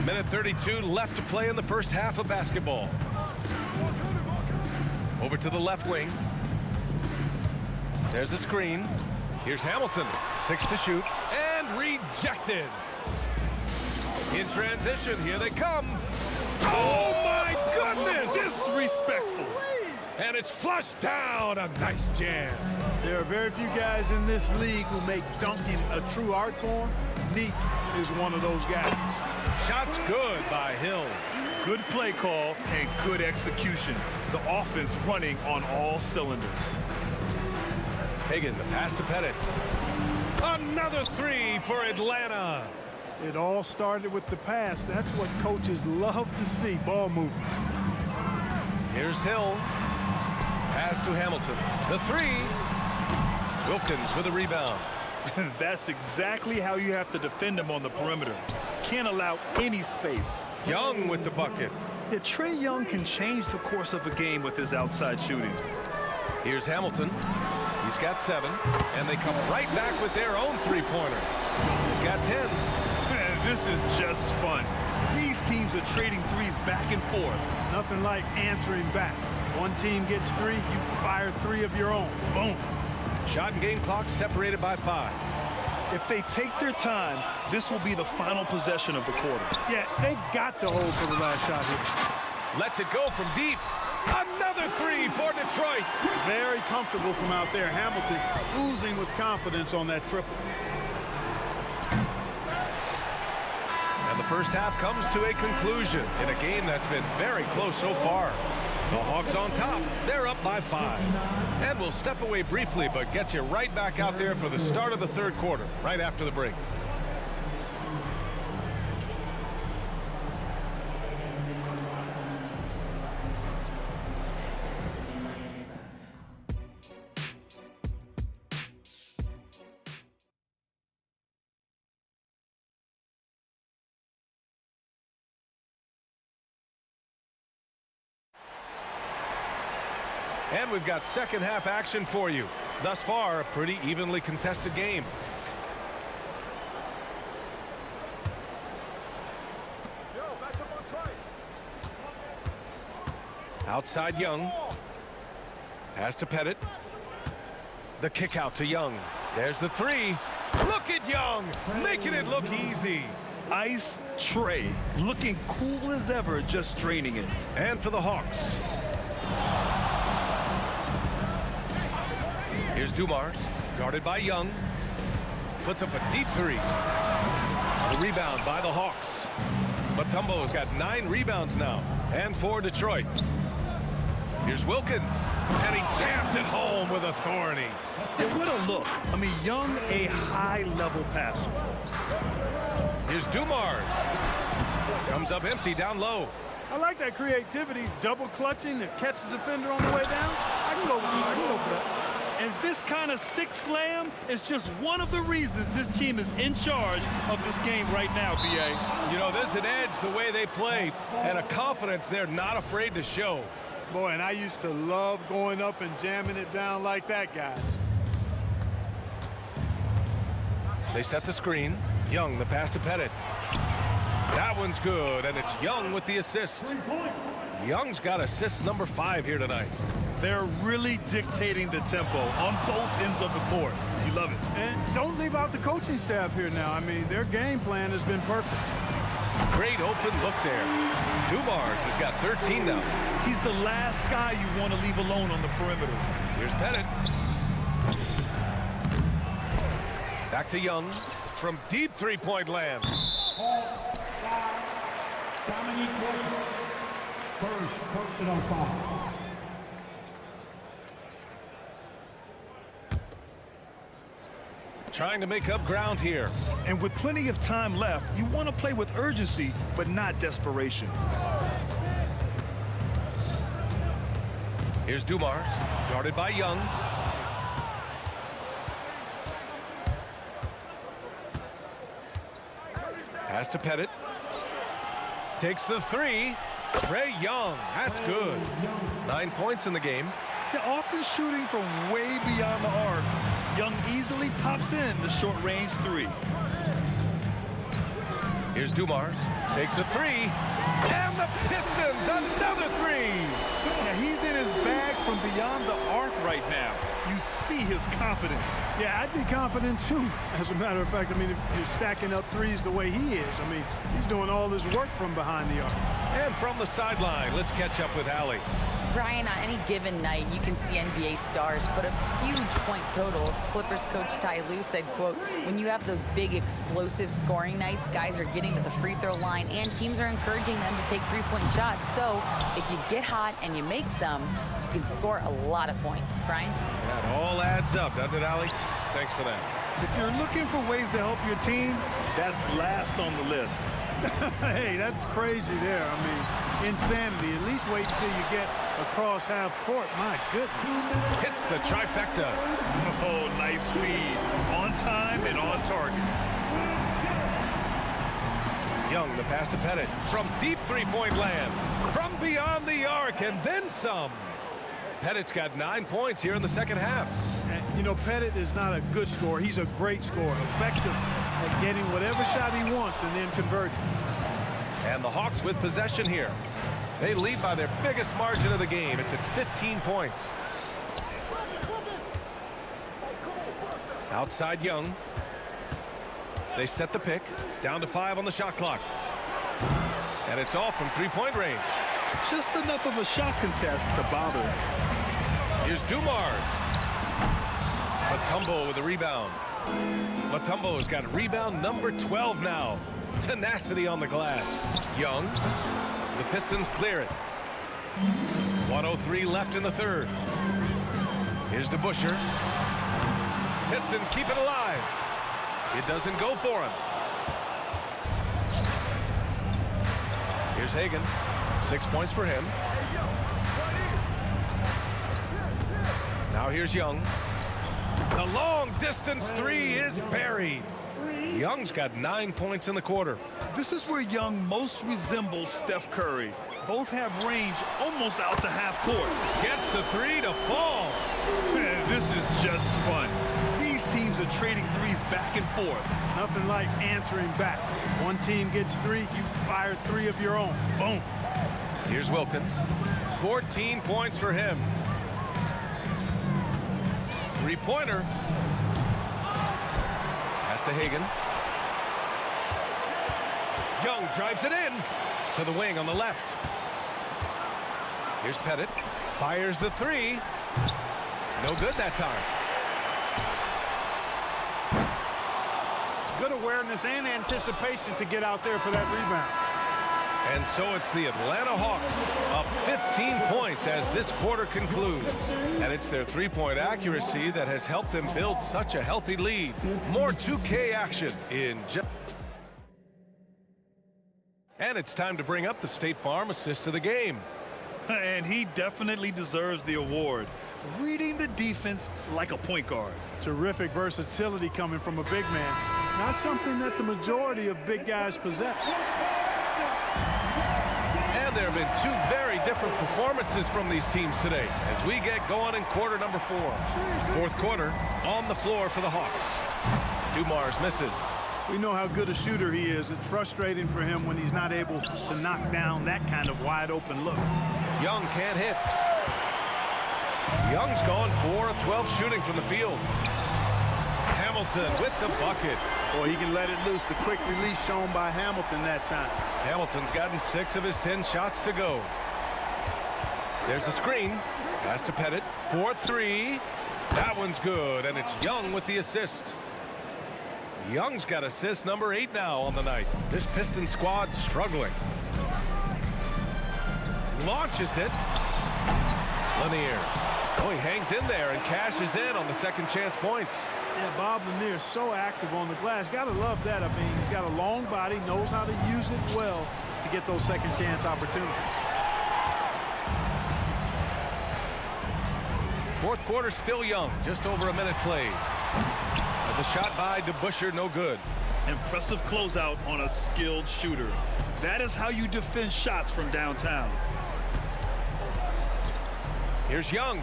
Minute 32 left to play in the first half of basketball. Over to the left wing. There's a screen. Here's Hamilton. 6 to shoot. And rejected. In transition, here they come. Oh, my goodness! Disrespectful. And it's flushed down. A nice jam. There are very few guys in this league who make dunking a true art form. Neek is one of those guys. Shot's good by Hill. Good play call and good execution. The offense running on all cylinders. Hagan, the pass to Pettit. Another 3 for Atlanta. It all started with the pass. That's what coaches love to see, ball movement. Here's Hill. Pass to Hamilton. The 3. Wilkins with a rebound. That's exactly how you have to defend him on the perimeter. Can't allow any space. Young with the bucket. Yeah, Trae Young can change the course of a game with his outside shooting. Here's Hamilton. He's got 7. And they come right back with their own 3-pointer. He's got 10. Man, this is just fun. These teams are trading threes back and forth. Nothing like answering back. One team gets 3, you fire 3 of your own. Boom. Shot and game clock separated by 5. If they take their time, this will be the final possession of the quarter. Yeah, they've got to hold for the last shot here. Lets it go from deep. Another 3 for Detroit. Very comfortable from out there. Hamilton oozing with confidence on that triple. And the first half comes to a conclusion in a game that's been very close so far. The Hawks on top. They're up by 5. And we'll step away briefly, but get you right back out there for the start of the third quarter, right after the break. And we've got second half action for you. Thus far, a pretty evenly contested game. Outside Young. Pass to Pettit. The kick out to Young. There's the 3. Look at Young, making it look easy. Ice Trae, looking cool as ever, just draining it. And for the Hawks. Here's Dumars, guarded by Young. Puts up a deep 3. The rebound by the Hawks. Mutombo's got 9 rebounds now, and for Detroit. Here's Wilkins, and he jams it home with authority. Yeah, what a look. I mean, Young, a high-level passer. Here's Dumars. Comes up empty down low. I like that creativity, double clutching to catch the defender on the way down. I can go for that. And this kind of sick slam is just one of the reasons this team is in charge of this game right now, B.A. You know, there's an edge the way they play and a confidence they're not afraid to show. Boy, and I used to love going up and jamming it down like that, guys. They set the screen. Young, the pass to Pettit. That one's good, and it's Young with the assist. Young's got assist number 5 here tonight. They're really dictating the tempo on both ends of the court. You love it. And don't leave out the coaching staff here now. I mean, their game plan has been perfect. Great open look there. Dumars has got 13 now. He's the last guy you want to leave alone on the perimeter. Here's Pettit. Back to Young from deep 3-point land. First personal foul. trying to make up ground here. And with plenty of time left, you want to play with urgency, but not desperation. Here's Dumars, guarded by Young. Pass to Pettit. Takes the three. Trae Young, that's good. 9 points in the game. They're often shooting from way beyond the arc. Young easily pops in the short-range three. Here's Dumars, takes a three, and the Pistons, another three! Yeah, he's in his bag from beyond the arc right now. You see his confidence. Yeah, I'd be confident too. As a matter of fact, I mean, if you're stacking up threes the way he is, I mean, he's doing all his work from behind the arc. And from the sideline, let's catch up with Allie. Brian, on any given night, you can see NBA stars put up huge point totals. Clippers coach Ty Lue said, quote, when you have those big explosive scoring nights, guys are getting to the free throw line and teams are encouraging them to take three-point shots. So if you get hot and you make some, you can score a lot of points. Brian? That all adds up, doesn't it, Allie? Thanks for that. If you're looking for ways to help your team, that's last on the list. Hey, that's crazy there. I mean, insanity. At least wait until you get across half court. My goodness. Hits the trifecta. Oh, nice feed. On time and on target. Young, the pass to Pettit. From deep three-point land. From beyond the arc, and then some. Pettit's got 9 points here in the second half. And, you know, Pettit is not a good scorer. He's a great scorer. Effective at getting whatever shot he wants and then converting. And the Hawks with possession here. They lead by their biggest margin of the game. It's at 15 points. Outside Young. They set the pick. Down to 5 on the shot clock. And it's all from three-point range. Just enough of a shot contest to bother. Here's Dumars. Mutombo with a rebound. Mutombo's got rebound number 12 now. Tenacity on the glass. Young. The Pistons clear it. 1:03 left in the third. Here's DeBusschere. Pistons keep it alive. It doesn't go for him. Here's Hagan. 6 points for him. Now here's Young. The long distance three is buried. Young's got 9 points in the quarter. This is where Young most resembles Steph Curry. Both have range almost out to half court. Gets the three to fall. Man, this is just fun. These teams are trading threes back and forth. Nothing like answering back. One team gets three, you fire three of your own. Boom. Here's Wilkins. 14 points for him. Three-pointer. Pass to Hagan. Young drives it in to the wing on the left. Here's Pettit. Fires the three. No good that time. Good awareness and anticipation to get out there for that rebound. And so it's the Atlanta Hawks up 15 points as this quarter concludes. And it's their three-point accuracy that has helped them build such a healthy lead. More 2K action in just... And it's time to bring up the State Farm assist of the game. And he definitely deserves the award. Reading the defense like a point guard. Terrific versatility coming from a big man. Not something that the majority of big guys possess. And there have been two very different performances from these teams today as we get going in quarter number 4. Fourth quarter on the floor for the Hawks. Dumars misses. We know how good a shooter he is. It's frustrating for him when he's not able to knock down that kind of wide open look. Young can't hit. Young's gone 4 of 12 shooting from the field. Hamilton with the bucket. Boy, he can let it loose. The quick release shown by Hamilton that time. Hamilton's gotten 6 of his 10 shots to go. There's a screen. Pass to Pettit. 4-3. That one's good, and it's Young with the assist. Young's got assist number 8 now on the night. This Pistons squad struggling. Launches it. Lanier. Oh, he hangs in there and cashes in on the second chance points. Yeah, Bob Lanier is so active on the glass. Got to love that. I mean, he's got a long body, knows how to use it well to get those second chance opportunities. Fourth quarter still young, just over a minute played. And the shot by DeBusschere, no good. Impressive closeout on a skilled shooter. That is how you defend shots from downtown. Here's Young.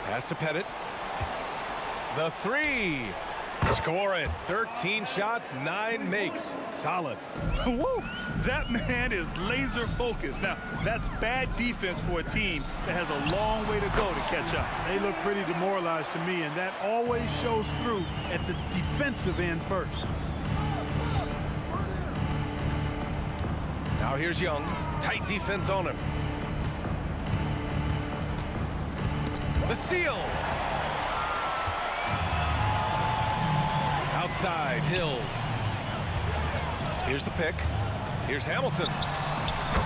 Pass to Pettit. The three. Score it. 13 shots, 9 makes. Solid. Woo! That man is laser focused. Now, that's bad defense for a team that has a long way to go to catch up. They look pretty demoralized to me, and that always shows through at the defensive end first. Now here's Young. Tight defense on him. The steal. Outside, Hill. Here's the pick. Here's Hamilton.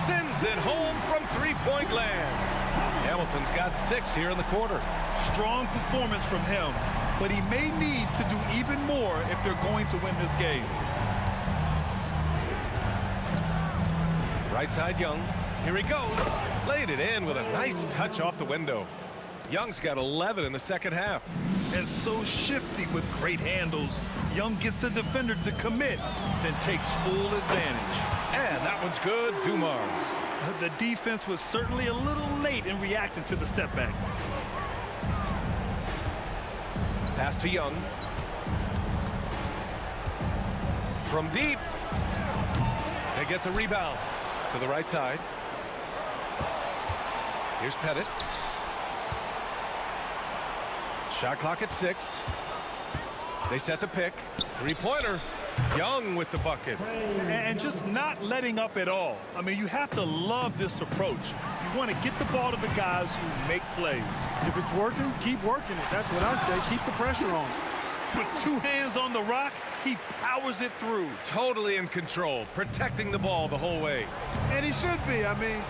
Sends it home from three-point land. Hamilton's got 6 here in the quarter. Strong performance from him, but he may need to do even more if they're going to win this game. Right side, Young. Here he goes. Laid it in with a nice touch off the window. Young's got 11 in the second half. And so shifty with great handles. Young gets the defender to commit, then takes full advantage. And that one's good. Dumars. The defense was certainly a little late in reacting to the step back. Pass to Young. From deep. They get the rebound to the right side. Here's Pettit. Shot clock at 6. They set the pick. Three-pointer. Young with the bucket. And just not letting up at all. I mean, you have to love this approach. You want to get the ball to the guys who make plays. If it's working, keep working it. That's what I say. Keep the pressure on. With 2 hands on the rock, he powers it through. Totally in control, protecting the ball the whole way. And he should be. I mean,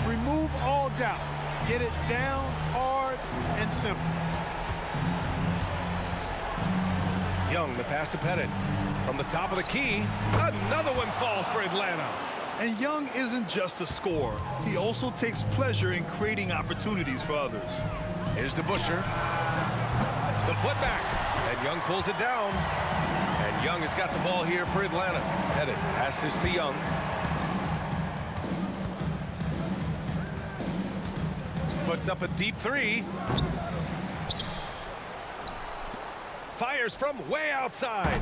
remove all doubt. Get it down, hard, and simple. Young, the pass to Pettit. From the top of the key, another one falls for Atlanta. And Young isn't just a scorer. He also takes pleasure in creating opportunities for others. Here's DeBusschere. The putback. And Young pulls it down. And Young has got the ball here for Atlanta. Pettit passes to Young. Puts up a deep 3. Fires from way outside.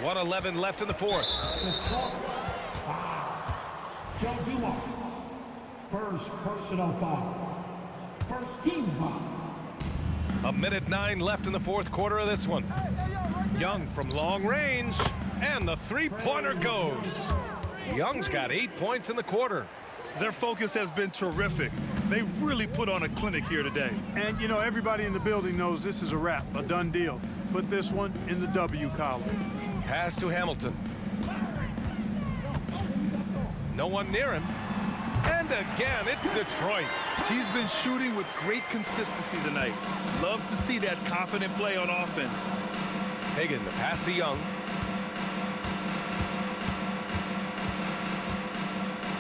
1:11 left in the fourth. Joe Dumars. First personal foul. First team foul. 1:09 left in the fourth quarter of this one. Young from long range, and the three-pointer goes. Young's got 8 points in the quarter. Their focus has been terrific. They really put on a clinic here today. And, you know, everybody in the building knows this is a wrap, a done deal. Put this one in the W column. Pass to Hamilton. No one near him. And again, it's Detroit. He's been shooting with great consistency tonight. Love to see that confident play on offense. Hagan, the pass to Young.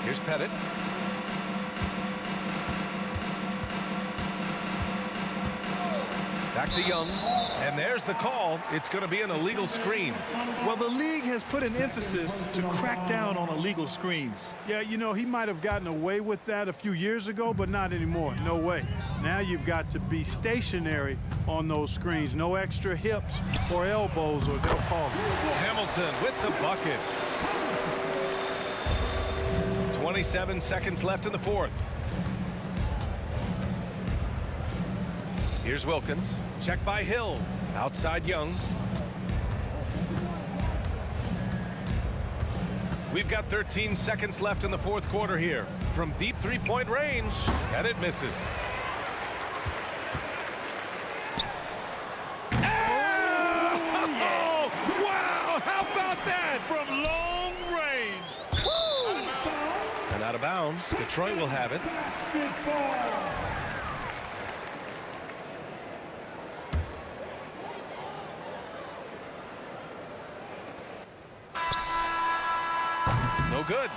Here's Pettit. Back to Young, and there's the call. It's going to be an illegal screen. Well, the league has put an emphasis to crack down on illegal screens. Yeah, you know, he might have gotten away with that a few years ago, but not anymore. No way. Now you've got to be stationary on those screens. No extra hips or elbows, or they'll call it. Hamilton with the bucket. 27 seconds left in the fourth. Here's Wilkins. Check by Hill. Outside Young. We've got 13 seconds left in the fourth quarter here. From deep three-point range, and it misses. Oh, wow! How about that? From long range. of bounds. Detroit will have it. No good.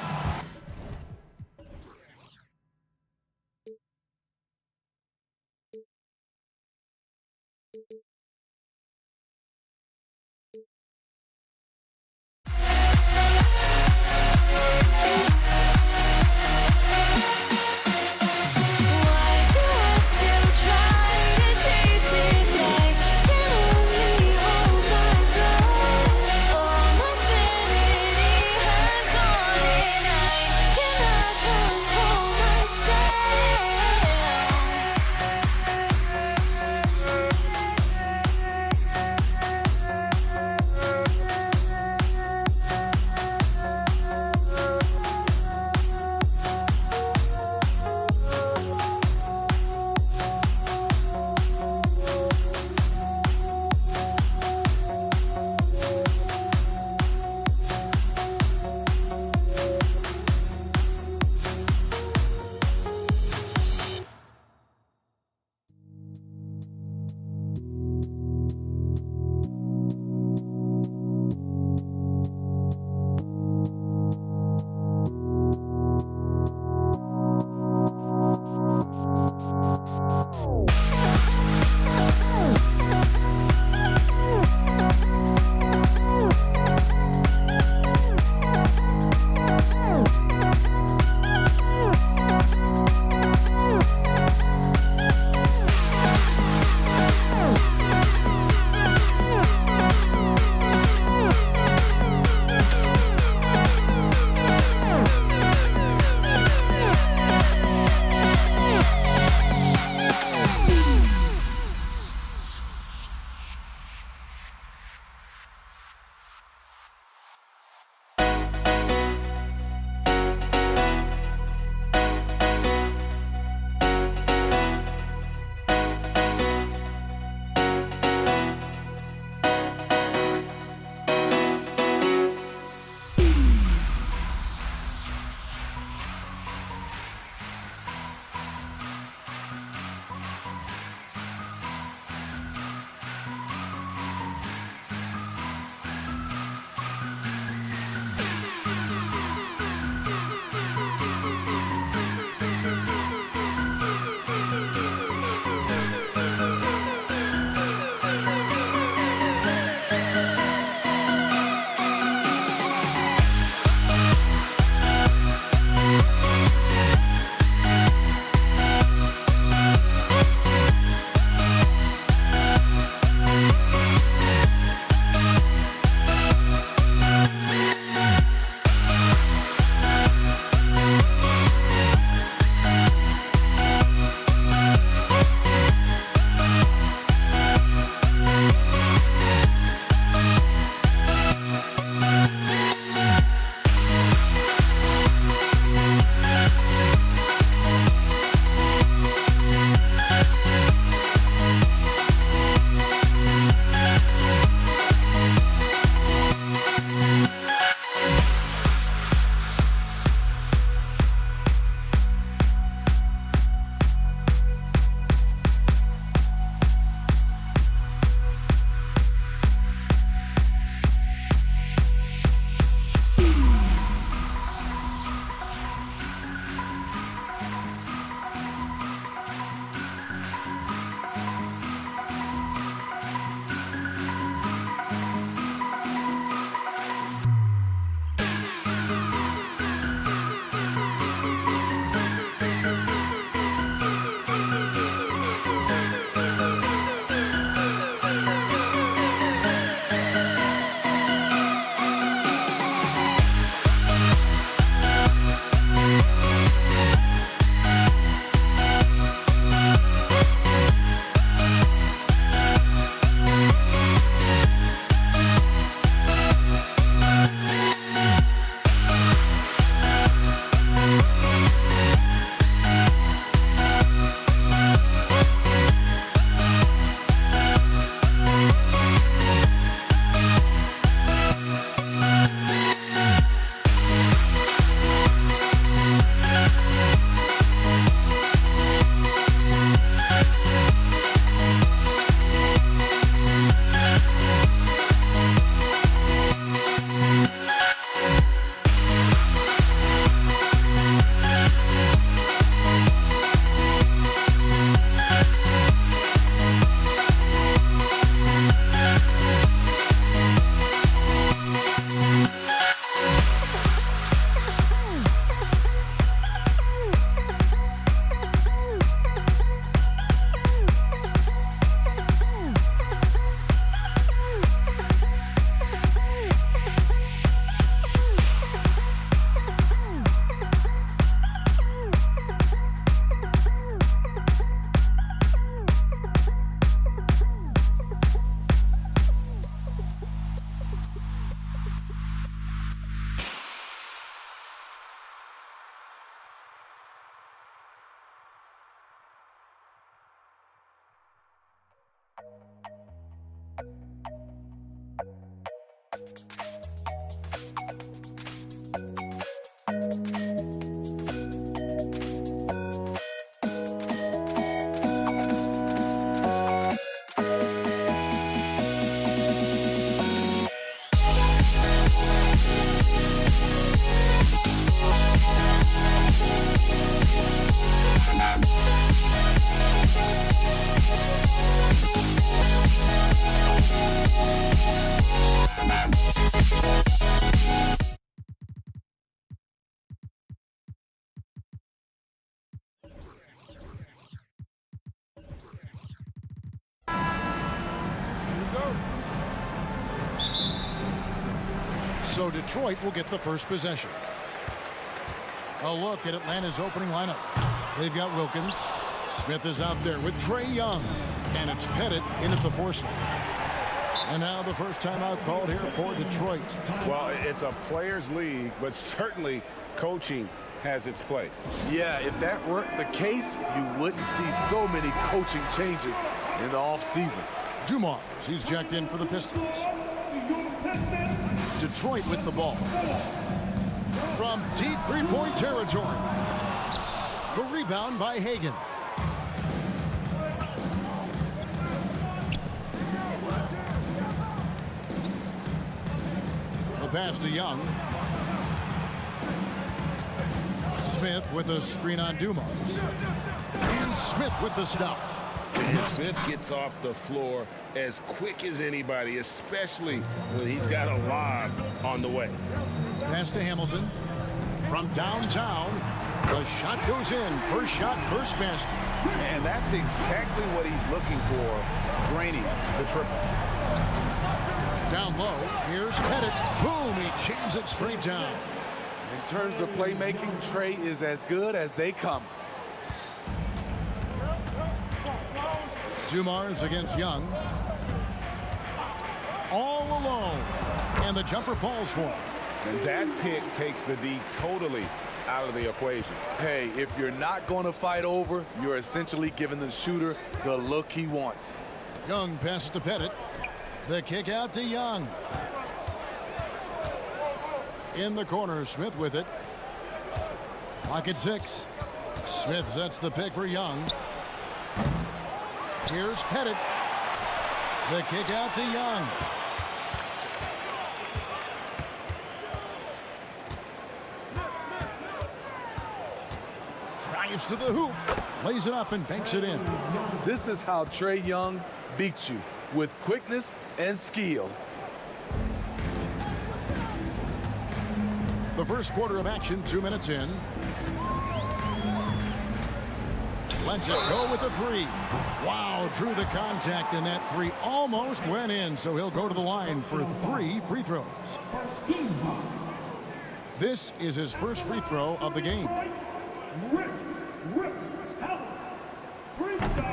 So Detroit will get the first possession. A look at Atlanta's opening lineup. They've got Wilkins. Smith is out there with Trae Young. And it's Pettit in at the 4 slot. And now the first timeout called here for Detroit. Well, it's a players' league, but certainly coaching has its place. Yeah, if that weren't the case, you wouldn't see so many coaching changes in the offseason. Dumars, he's jacked in for the Pistons. Detroit with the ball. From deep three-point territory. The rebound by Hagan. The pass to Young. Smith with a screen on Dumars. And Smith with the stuff. And Smith gets off the floor as quick as anybody, especially when he's got a lob on the way. Pass to Hamilton. From downtown, the shot goes in. First shot, first basket. And that's exactly what he's looking for, draining the triple. Down low, here's Pettit. Boom, he jams it straight down. In terms of playmaking, Trae is as good as they come. Dumars against Young. All alone. And the jumper falls for him. And that pick takes the D totally out of the equation. Hey, if you're not going to fight over, you're essentially giving the shooter the look he wants. Young passes to Pettit. The kick out to Young. In the corner, Smith with it. Clock at 6. Smith sets the pick for Young. Here's Pettit. The kick out to Young. Drives to the hoop. Lays it up and banks it in. This is how Trae Young beats you, with quickness and skill. The first quarter of action, 2 minutes in. Lets it go with a 3. Wow, drew the contact, and that 3 almost went in, so he'll go to the line for 3 free throws. This is his first free throw of the game.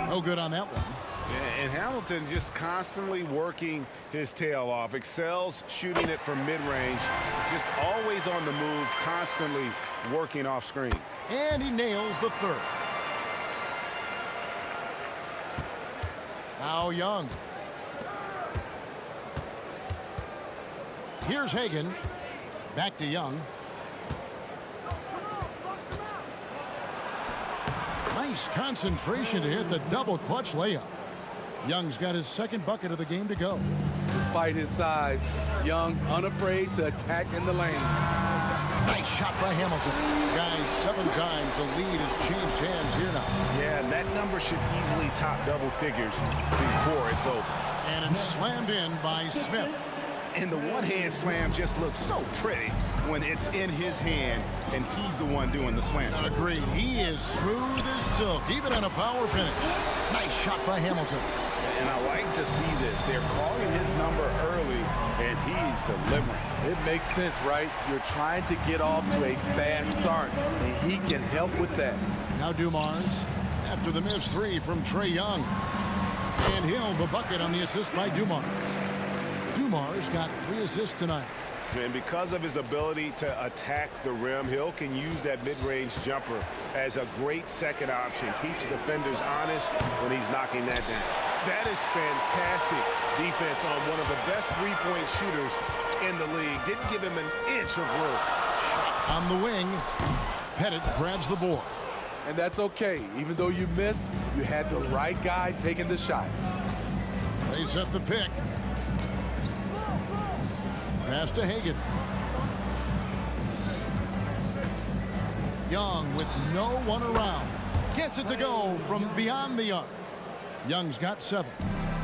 No good on that one. And Hamilton just constantly working his tail off, excels shooting it from mid-range, just always on the move, constantly working off screens. And he nails the 3rd. Now Young. Here's Hagan. Back to Young. Nice concentration to hit the double clutch layup. Young's got his second bucket of the game to go. Despite his size, Young's unafraid to attack in the lane. Nice shot by Hamilton. Guys, 7 times the lead has changed hands here now. Yeah, and that number should easily top double figures before it's over. And it's slammed in by Smith. And the one-hand slam just looks so pretty when it's in his hand and he's the one doing the slam. Agreed. He is smooth as silk, even on a power finish. Nice shot by Hamilton. And I like to see this. They're calling his number early, and he's delivering. It makes sense, right? You're trying to get off to a fast start, and he can help with that. Now Dumars, after the missed 3 from Trae Young. And Hill, the bucket on the assist by Dumars. Dumars got 3 assists tonight. And because of his ability to attack the rim, Hill can use that mid-range jumper as a great second option. Keeps defenders honest when he's knocking that down. That is fantastic defense on one of the best three-point shooters in the league. Didn't give him an inch of room. Shot on the wing. Pettit grabs the board. And that's okay. Even though you miss, you had the right guy taking the shot. They set the pick. Pass to Hagan. Young with no one around. Gets it to go from beyond the arc. Young's got 7.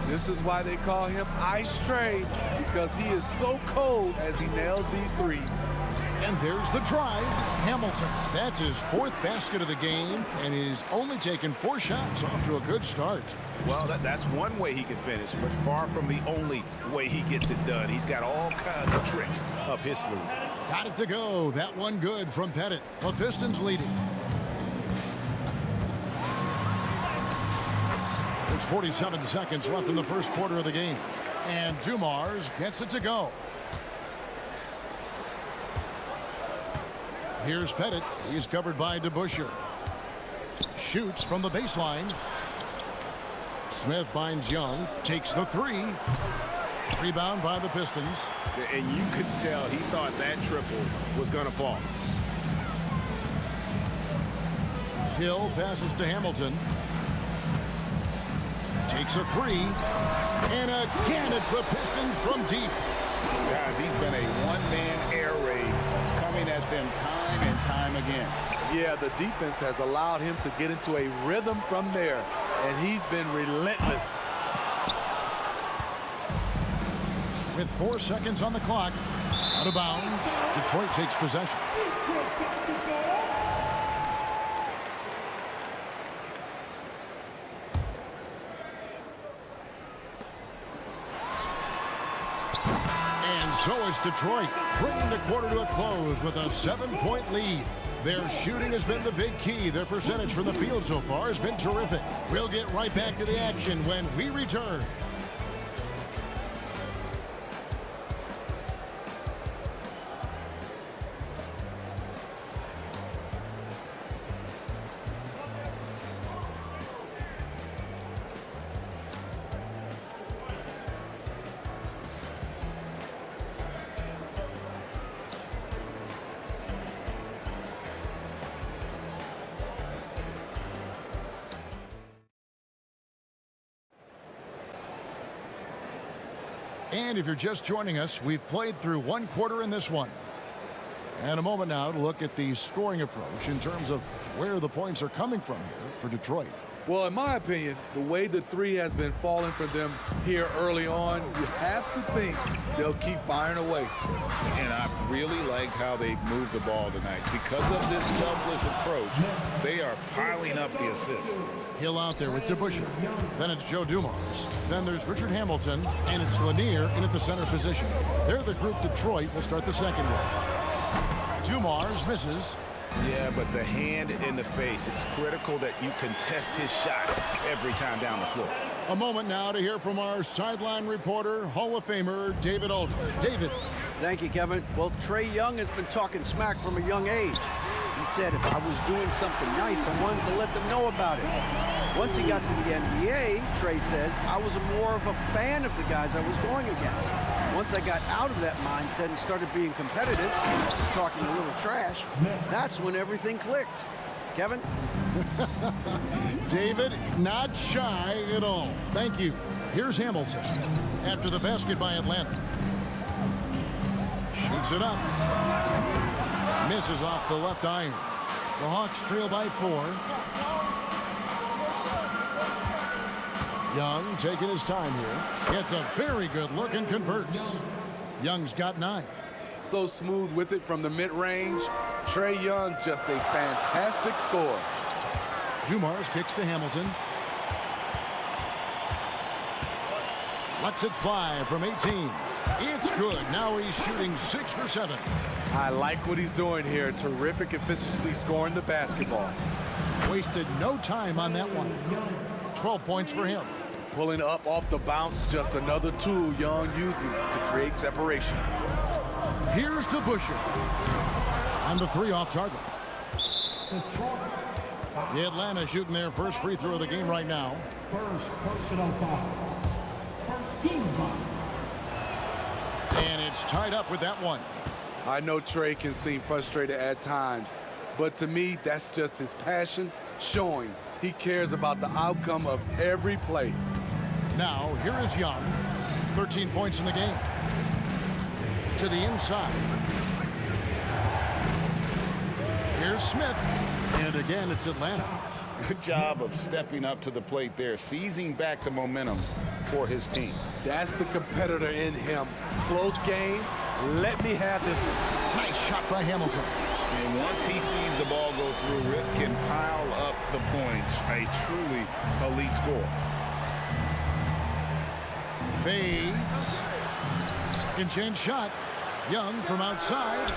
This is why they call him Ice Trae, because he is so cold as he nails these threes. And there's the drive. Hamilton. That's his 4th basket of the game, and he's only taken 4 shots. Off to a good start. Well, that's one way he can finish, but far from the only way he gets it done. He's got all kinds of tricks up his sleeve. Got it to go. That one good from Pettit. The Pistons leading. There's 47 seconds left in the first quarter of the game. And Dumars gets it to go. Here's Pettit. He's covered by DeBusschere. Shoots from the baseline. Smith finds Young. Takes the 3. Rebound by the Pistons. And you could tell he thought that triple was going to fall. Hill passes to Hamilton. Takes a 3. And again, it's the Pistons from deep. Guys, he's been a one-man air raid coming at them time and time again. Yeah, the defense has allowed him to get into a rhythm from there, and he's been relentless. With 4 seconds on the clock, out of bounds, Detroit takes possession. So is Detroit, bringing the quarter to a close with a 7-point lead. Their shooting has been the big key. Their percentage from the field so far has been terrific. We'll get right back to the action when we return. And if you're just joining us, we've played through 1 quarter in this one. And a moment now to look at the scoring approach in terms of where the points are coming from here for Detroit. Well, in my opinion, the way the 3 has been falling for them here early on, you have to think they'll keep firing away. And I really liked how they moved the ball tonight. Because of this selfless approach, they are piling up the assists. Hill out there with DeBusschere. Then it's Joe Dumars. Then there's Richard Hamilton, and it's Lanier in at the center position. They're the group Detroit will start the second with. Dumars misses. Yeah, but the hand in the face, it's critical that you contest his shots every time down the floor. A moment now to hear from our sideline reporter, Hall of Famer David Aldridge. David. Thank you, Kevin. Well, Trae Young has been talking smack from a young age. He said if I was doing something nice, I wanted to let them know about it. Once he got to the NBA, Trae says, I was more of a fan of the guys I was going against. Once I got out of that mindset and started being competitive, talking a little trash, that's when everything clicked. Kevin? David, not shy at all. Thank you. Here's Hamilton after the basket by Atlanta. Shoots it up. Misses off the left iron. The Hawks trail by 4. Young taking his time here. Gets a very good look and converts. Young's got 9. So smooth with it from the mid-range. Trae Young, just a fantastic scorer. Dumars kicks to Hamilton. Lets it fly from 18. It's good. Now he's shooting 6 for 7. I like what he's doing here. Terrific efficiency scoring the basketball. Wasted no time on that one. 12 points for him. Pulling up off the bounce, just another tool Young uses to create separation. Here's DeBusschere on the 3 off target. The Atlanta shooting their first free throw of the game right now. First personal foul. First team foul. And it's tied up with that one. I know Trae can seem frustrated at times, but to me, that's just his passion showing he cares about the outcome of every play. Now, here is Young. 13 points in the game. To the inside. Here's Smith. And again, it's Atlanta. Good job of stepping up to the plate there, seizing back the momentum for his team. That's the competitor in him. Close game, Let me have this one. Nice shot by Hamilton. And once he sees the ball go through, Rip can pile up the points. A truly elite score. Fades. Second chance shot. Young from outside.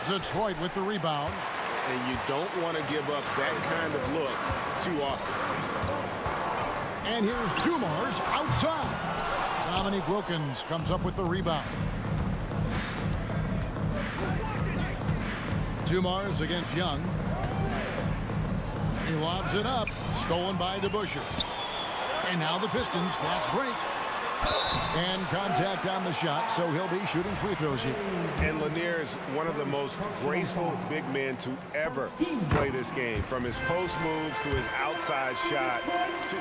Detroit with the rebound. And you don't want to give up that kind of look too often. And here's Dumars outside. Dominique Wilkins comes up with the rebound. Dumars against Young. He lobs it up. Stolen by DeBusschere. And now the Pistons fast break. And contact on the shot, so he'll be shooting free throws here. And Lanier is one of the most graceful big men to ever play this game. From his post moves to his outside shot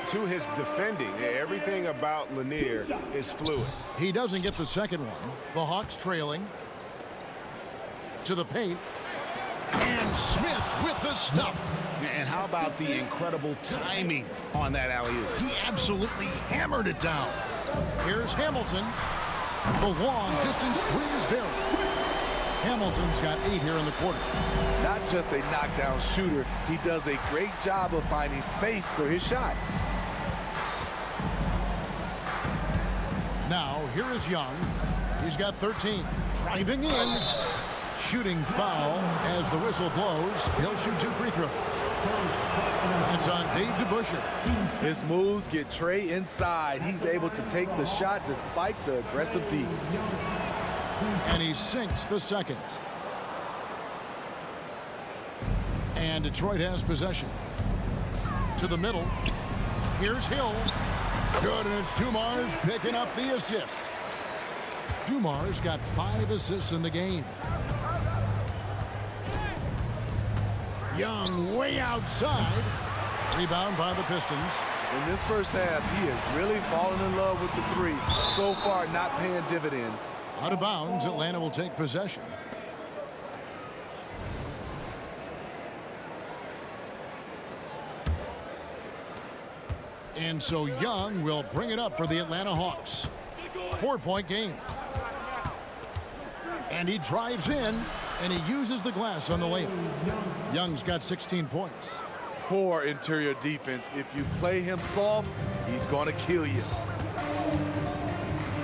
to his defending. Everything about Lanier is fluid. He doesn't get the second one. The Hawks trailing. To the paint. And Smith with the stuff. And how about the incredible timing on that alley-oop? He absolutely hammered it down. Here's Hamilton. The long distance three is buried. Hamilton's got 8 here in the quarter. Not just a knockdown shooter, he does a great job of finding space for his shot. Now, here is Young. He's got 13. Driving in. Shooting foul as the whistle blows. He'll shoot 2 free throws. It's on Dave DeBusschere. His moves get Trey inside. He's able to take the shot despite the aggressive D. And he sinks the second. And Detroit has possession. To the middle. Here's Hill. Good, and it's Dumars picking up the assist. Dumars got 5 assists in the game. Young way outside. Rebound by the Pistons. In this first half, he has really fallen in love with the three. So far, not paying dividends. Out of bounds, Atlanta will take possession. And so Young will bring it up for the Atlanta Hawks. 4-point game. And he drives in, and he uses the glass on the layup. Young's got 16 points. Poor interior defense. If you play him soft, he's going to kill you.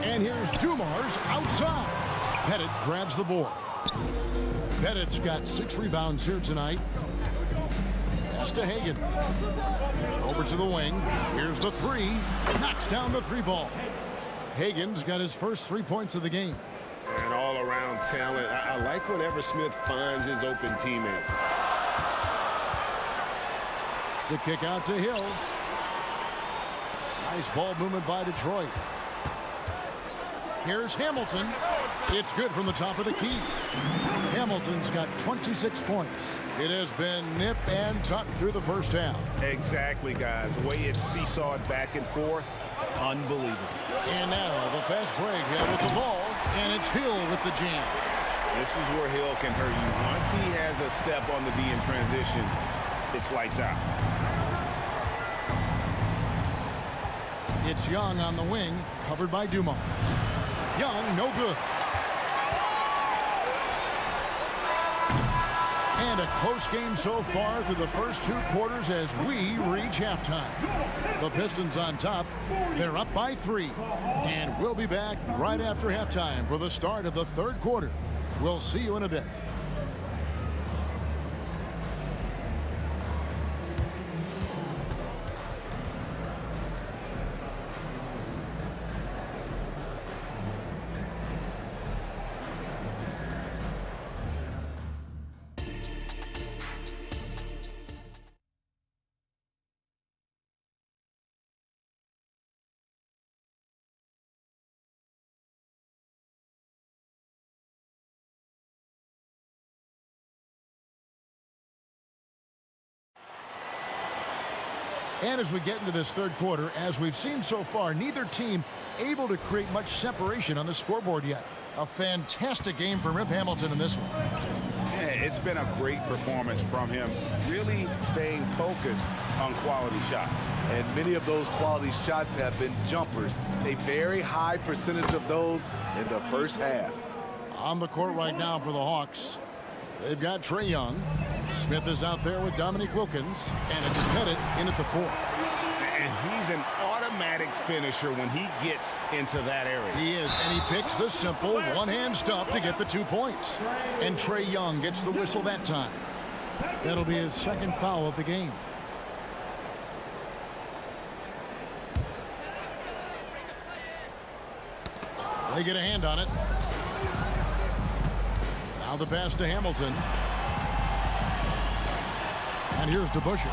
And here's Dumars outside. Pettit grabs the board. Pettit's got 6 rebounds here tonight. Pass to Hagan. Over to the wing. Here's the 3. Knocks down the 3 ball. Hagan's got his first 3 points of the game. And all-around talent. I like whenever Smith finds his open teammates. The kick out to Hill. Nice ball movement by Detroit. Here's Hamilton. It's good from the top of the key. Hamilton's got 26 points. It has been nip and tuck through the first half. Exactly, guys. The way it's seesawed back and forth, unbelievable. And now the fast break with the ball, and it's Hill with the jam. This is where Hill can hurt you. Once he has a step on the D in transition, it's lights out. It's Young on the wing, covered by Dumars. Young, no good. And a close game so far through the first 2 quarters as we reach halftime. The Pistons on top. They're up by 3. And we'll be back right after halftime for the start of the 3rd quarter. We'll see you in a bit. And as we get into this 3rd quarter, as we've seen so far, neither team able to create much separation on the scoreboard yet. A fantastic game from Rip Hamilton in this one. Yeah, it's been a great performance from him, really staying focused on quality shots. And many of those quality shots have been jumpers. A very high percentage of those in the first half. On the court right now for the Hawks, they've got Trey Young. Smith is out there with Dominique Wilkins, and it's Pettit in at the 4. And he's an automatic finisher when he gets into that area. He is, and he picks the simple one-hand stuff to get the 2 points. And Trey Young gets the whistle that time. That'll be his second foul of the game. They get a hand on it. Now the pass to Hamilton. And here's DeBusschere.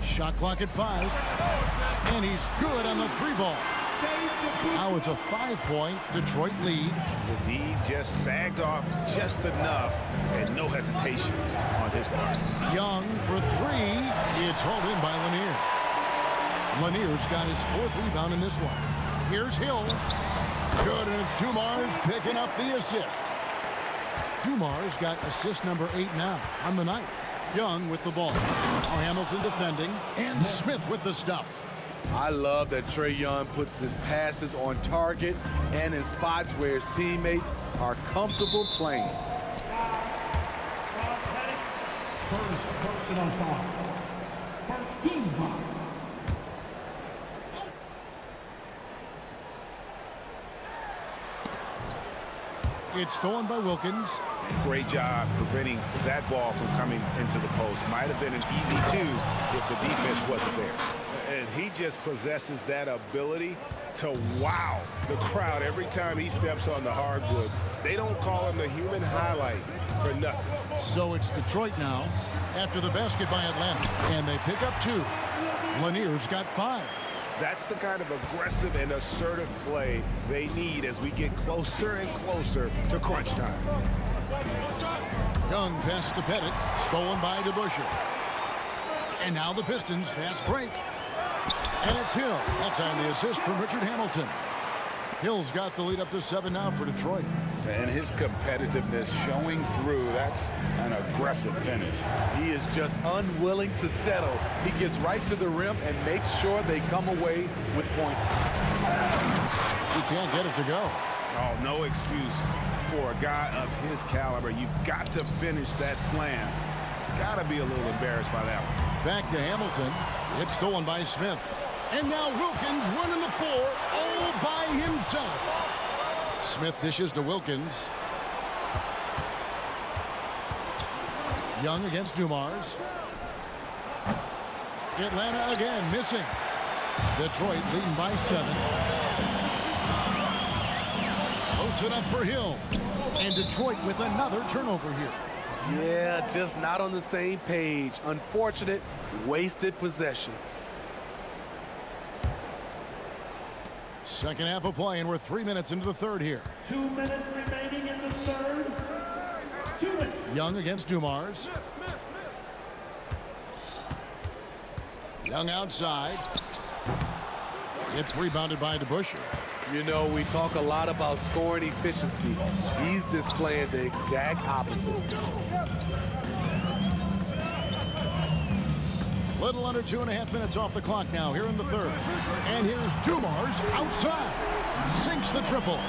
Shot clock at 5. And he's good on the 3-ball. Now it's a 5-point Detroit lead. The D just sagged off just enough and no hesitation on his part. Young for 3. It's hauled in by Lanier. Lanier's got his 4th rebound in this one. Here's Hill. Good, and it's Dumars picking up the assist. Dumars got assist number 8 now on the night. Young with the ball. Now Hamilton defending, and Smith with the stuff. I love that Trey Young puts his passes on target and in spots where his teammates are comfortable playing. First personal foul. First team foul. It's stolen by Wilkins. Great job preventing that ball from coming into the post. Might have been an easy 2 if the defense wasn't there. And he just possesses that ability to wow the crowd every time he steps on the hardwood. They don't call him the human highlight for nothing. So it's Detroit now after the basket by Atlanta. And they pick up 2. Lanier's got 5. That's the kind of aggressive and assertive play they need as we get closer and closer to crunch time. Young pass to Pettit, stolen by DeBusschere. And now the Pistons fast break. And it's Hill. That time the assist from Richard Hamilton. Hill's got the lead up to 7 now for Detroit. And his competitiveness showing through. That's an aggressive finish. He is just unwilling to settle. He gets right to the rim and makes sure they come away with points. He can't get it to go. Oh, no excuse for a guy of his caliber. You've got to finish that slam. Got to be a little embarrassed by that one. Back to Hamilton. It's stolen by Smith. And now Wilkins running the 4 all by himself. Smith dishes to Wilkins. Young against Dumars. Atlanta again missing. Detroit leading by 7. Floats it up for Hill. And Detroit with another turnover here. Yeah, just not on the same page. Unfortunate, wasted possession. Second half of play, and we're 3 minutes into the third here. 2 minutes remaining in the third. 2 minutes. Young against Dumars. Young outside. It's rebounded by DeBusschere. You know, we talk a lot about scoring efficiency. He's displaying the exact opposite. Little under 2.5 minutes off the clock now here in the third. And here's Dumars outside. Sinks the triple.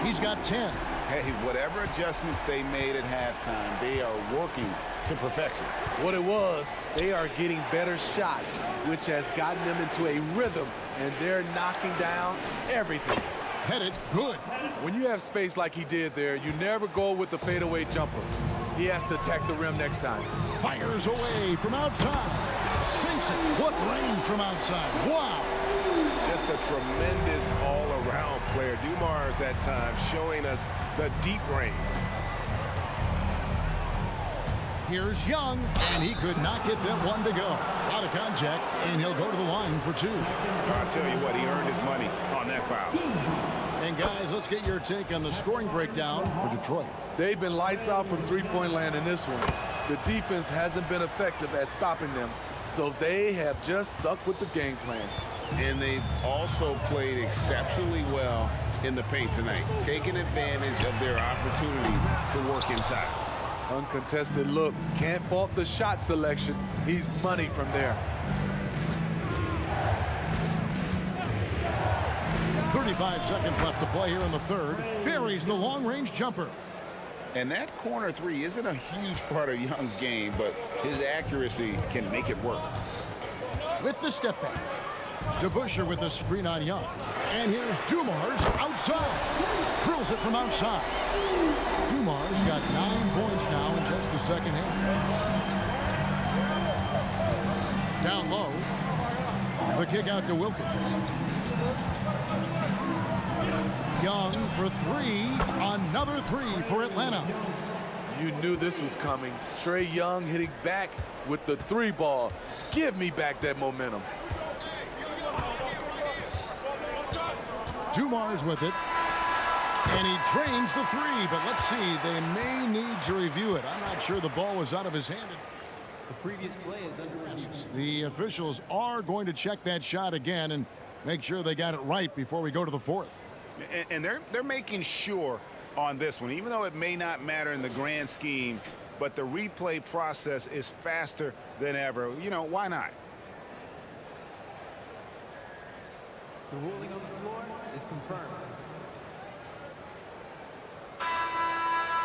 He's got 10. Hey, whatever adjustments they made at halftime, they are working to perfection. What it was, they are getting better shots, which has gotten them into a rhythm, and they're knocking down everything. Pettit, good. When you have space like he did there, you never go with the fadeaway jumper. He has to attack the rim next time. Fires away from outside. Sinks it. What range from outside. Wow. Just a tremendous all-around player. Dumars at times showing us the deep range. Here's Young, and he could not get that one to go. Out of contact, and he'll go to the line for 2. I'll tell you what, he earned his money on that foul. And guys, let's get your take on the scoring breakdown for Detroit. They've been lights out from three-point land in this one. The defense hasn't been effective at stopping them, so they have just stuck with the game plan. And they've also played exceptionally well in the paint tonight, taking advantage of their opportunity to work inside. Uncontested look. Can't fault the shot selection. He's money from there. 35 seconds left to play here in the third. Buries the long-range jumper. And that corner three isn't a huge part of Young's game, but his accuracy can make it work. With the step back. DeBusschere with the screen on Young. And here's Dumars outside. Drills it from outside. Dumars got 9 points now in just the second half. Down low. The kick out to Wilkins. Young for three. Another three for Atlanta. You knew this was coming. Trae Young hitting back with the three ball. Give me back that momentum. Dumars with it. And he trains the three, but let's see. They may need to review it. I'm not sure the ball was out of his hand. The previous play is under review. The officials are going to check that shot again and make sure they got it right before we go to the fourth. And they're making sure on this one, even though it may not matter in the grand scheme, but the replay process is faster than ever. You know, why not? The ruling on the floor is confirmed.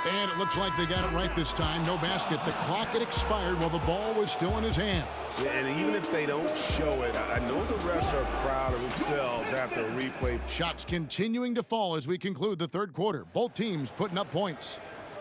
And it looks like they got it right this time. No basket. The clock had expired while the ball was still in his hand. Yeah, and even if they don't show it, I know the refs are proud of themselves after a replay. Shots continuing to fall as we conclude the third quarter. Both teams putting up points.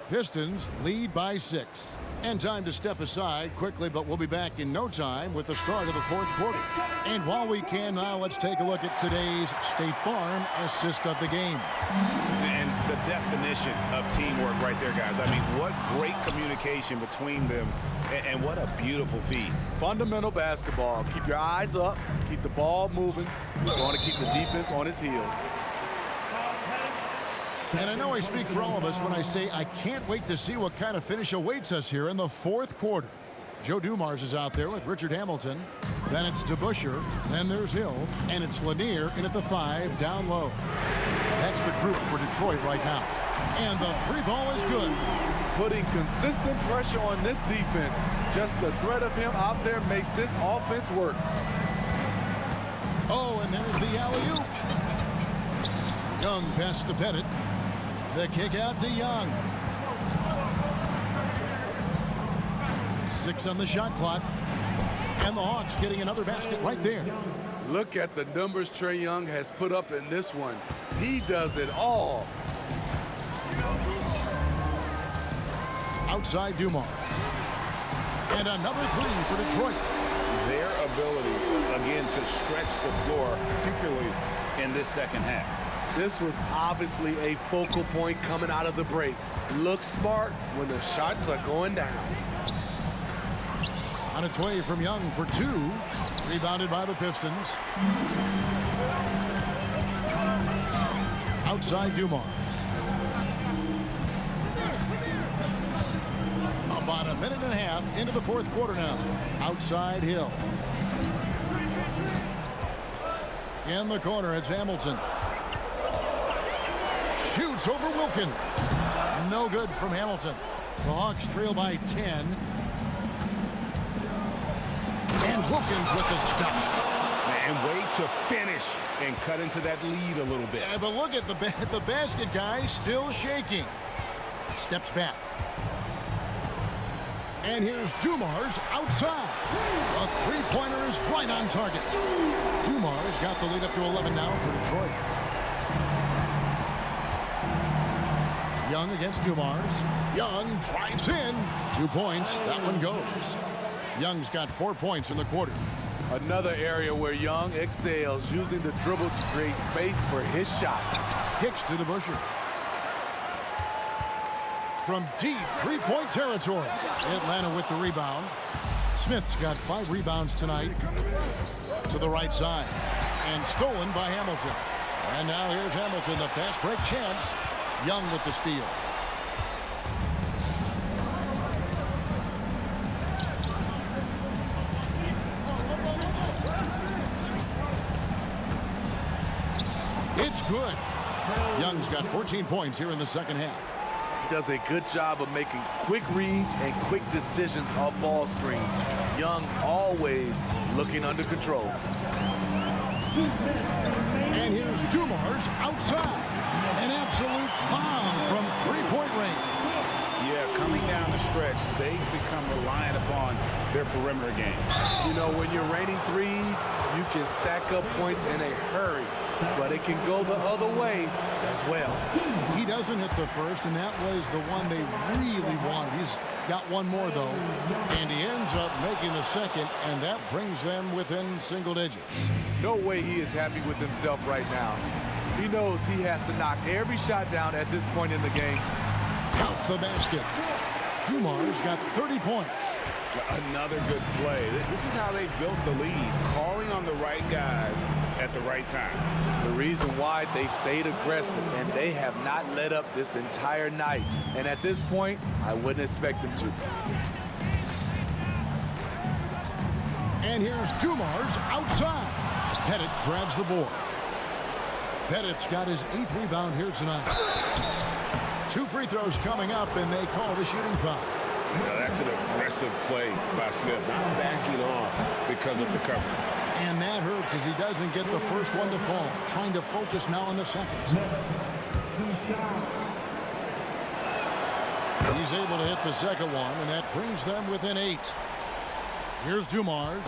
Pistons lead by 6. And time to step aside quickly, but we'll be back in no time with the start of the fourth quarter. And while we can now, let's take a look at today's State Farm assist of the game. And the definition of teamwork right there, guys. I mean, what great communication between them, and what a beautiful feed. Fundamental basketball. Keep your eyes up. Keep the ball moving. You want to keep the defense on its heels. And I know I speak for all of us when I say I can't wait to see what kind of finish awaits us here in the fourth quarter. Joe Dumars is out there with Richard Hamilton. Then it's DeBusschere. Then there's Hill. And it's Lanier in at the 5 down low. That's the group for Detroit right now. And the three ball is good. Putting consistent pressure on this defense. Just the threat of him out there makes this offense work. Oh, and there's the alley-oop. Young past to Bennett. The kick out to Young. 6 on the shot clock. And the Hawks getting another basket right there. Look at the numbers Trae Young has put up in this one. He does it all. Outside Dumars. And another three for Detroit. Their ability, again, to stretch the floor, particularly in this second half. This was obviously a focal point coming out of the break. Look smart when the shots are going down. On its way from Young for 2. Rebounded by the Pistons. Outside Dumars. About a minute and a half into the fourth quarter now. Outside Hill. In the corner, it's Hamilton. Shoots over Wilkins. No good from Hamilton. The Hawks trail by 10. And Wilkins with the stuff. And way to finish and cut into that lead a little bit. Yeah, but look at the basket guy still shaking. Steps back. And here's Dumars outside. A three-pointer is right on target. Dumars got the lead up to 11 now for Detroit. Young against Dumars. Young drives in. 2 points. That one goes. Young's got 4 points in the quarter. Another area where Young excels, using the dribble to create space for his shot. Kicks to DeBusschere. From deep three-point territory. Atlanta with the rebound. Smith's got 5 rebounds tonight. To the right side. And stolen by Hamilton. And now here's Hamilton, the fast break chance. Young with the steal. It's good. Young's got 14 points here in the second half. does a good job of making quick reads and quick decisions off ball screens. Young always looking under control. And here's Dumars outside. An absolute bomb from three-point range. Yeah, coming down the stretch, they've become reliant upon their perimeter game. You know, when you're raining threes, you can stack up points in a hurry, but it can go the other way as well. He doesn't hit the first, and that was the one they really wanted. He's got one more, though, and he ends up making the second, and that brings them within single digits. No way he is happy with himself right now. He knows he has to knock every shot down at this point in the game. Count the basket. Dumars got 30 points. Another good play. This is how they built the lead, calling on the right guys at the right time. The reason why they've stayed aggressive and they have not let up this entire night. And at this point, I wouldn't expect them to. And here's Dumars outside. Pettit grabs the board. Pettit's got his 8th rebound here tonight. 2 free throws coming up, and they call the shooting foul. Now that's an aggressive play by Smith, not backing off because of the coverage. And that hurts as he doesn't get the first one to fall. Trying to focus now on the second. He's able to hit the second one, and that brings them within 8. Here's Dumars.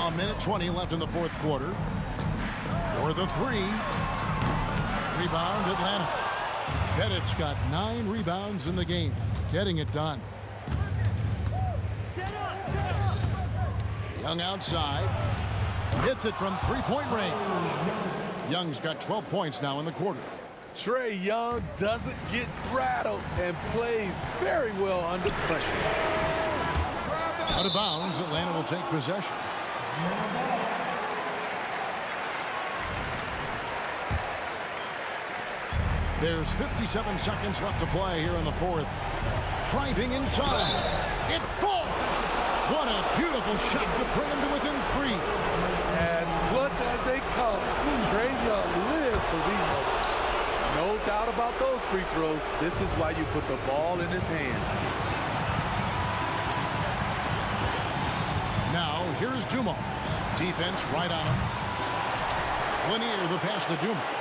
A minute 20 left in the fourth quarter. For the 3. Rebound, Atlanta. Pettit's got 9 rebounds in the game. Getting it done. Young outside. Hits it from three-point range. Young's got 12 points now in the quarter. Trae Young doesn't get rattled and plays very well under pressure. Out of bounds, Atlanta will take possession. There's 57 seconds left to play here in the fourth. Driving inside. It falls. What a beautiful shot to bring him to within 3. As clutch as they come, Trae Young lives for these moments. No doubt about those free throws. This is why you put the ball in his hands. Now, here's Dumars. Defense right on him. Lanier the pass to Dumars.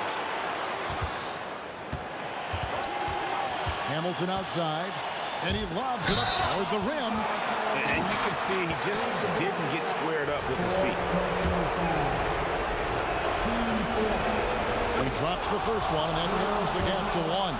Hamilton outside, and he lobs it up toward the rim. And you can see he just didn't get squared up with his feet. He drops the first one, and that narrows the gap to 1.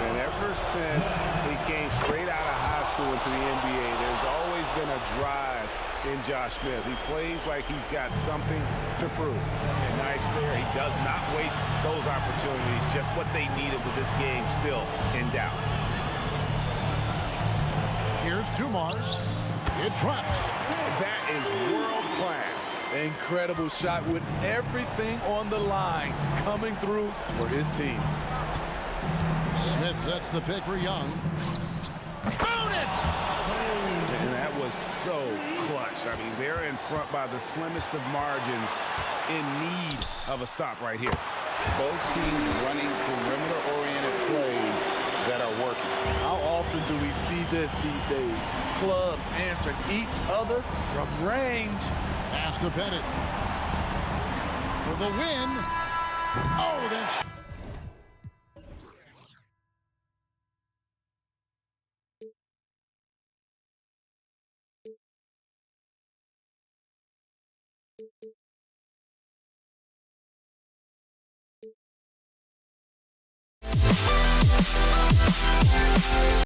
And ever since he came straight out of high school into the NBA, there's always been a drive in Josh Smith. He plays like he's got something to prove. And nice there. He does not waste those opportunities. Just what they needed with this game still in doubt. Here's Dumars. It drops. That is world class. Incredible shot with everything on the line coming through for his team. Smith sets the pick for Young. Count it! And that was so clutch. I mean, they're in front by the slimmest of margins, in need of a stop right here. Both teams running perimeter-oriented plays that are working. How often do we see this these days? Clubs answering each other from range. Pass to Pettit. For the win. Oh, then...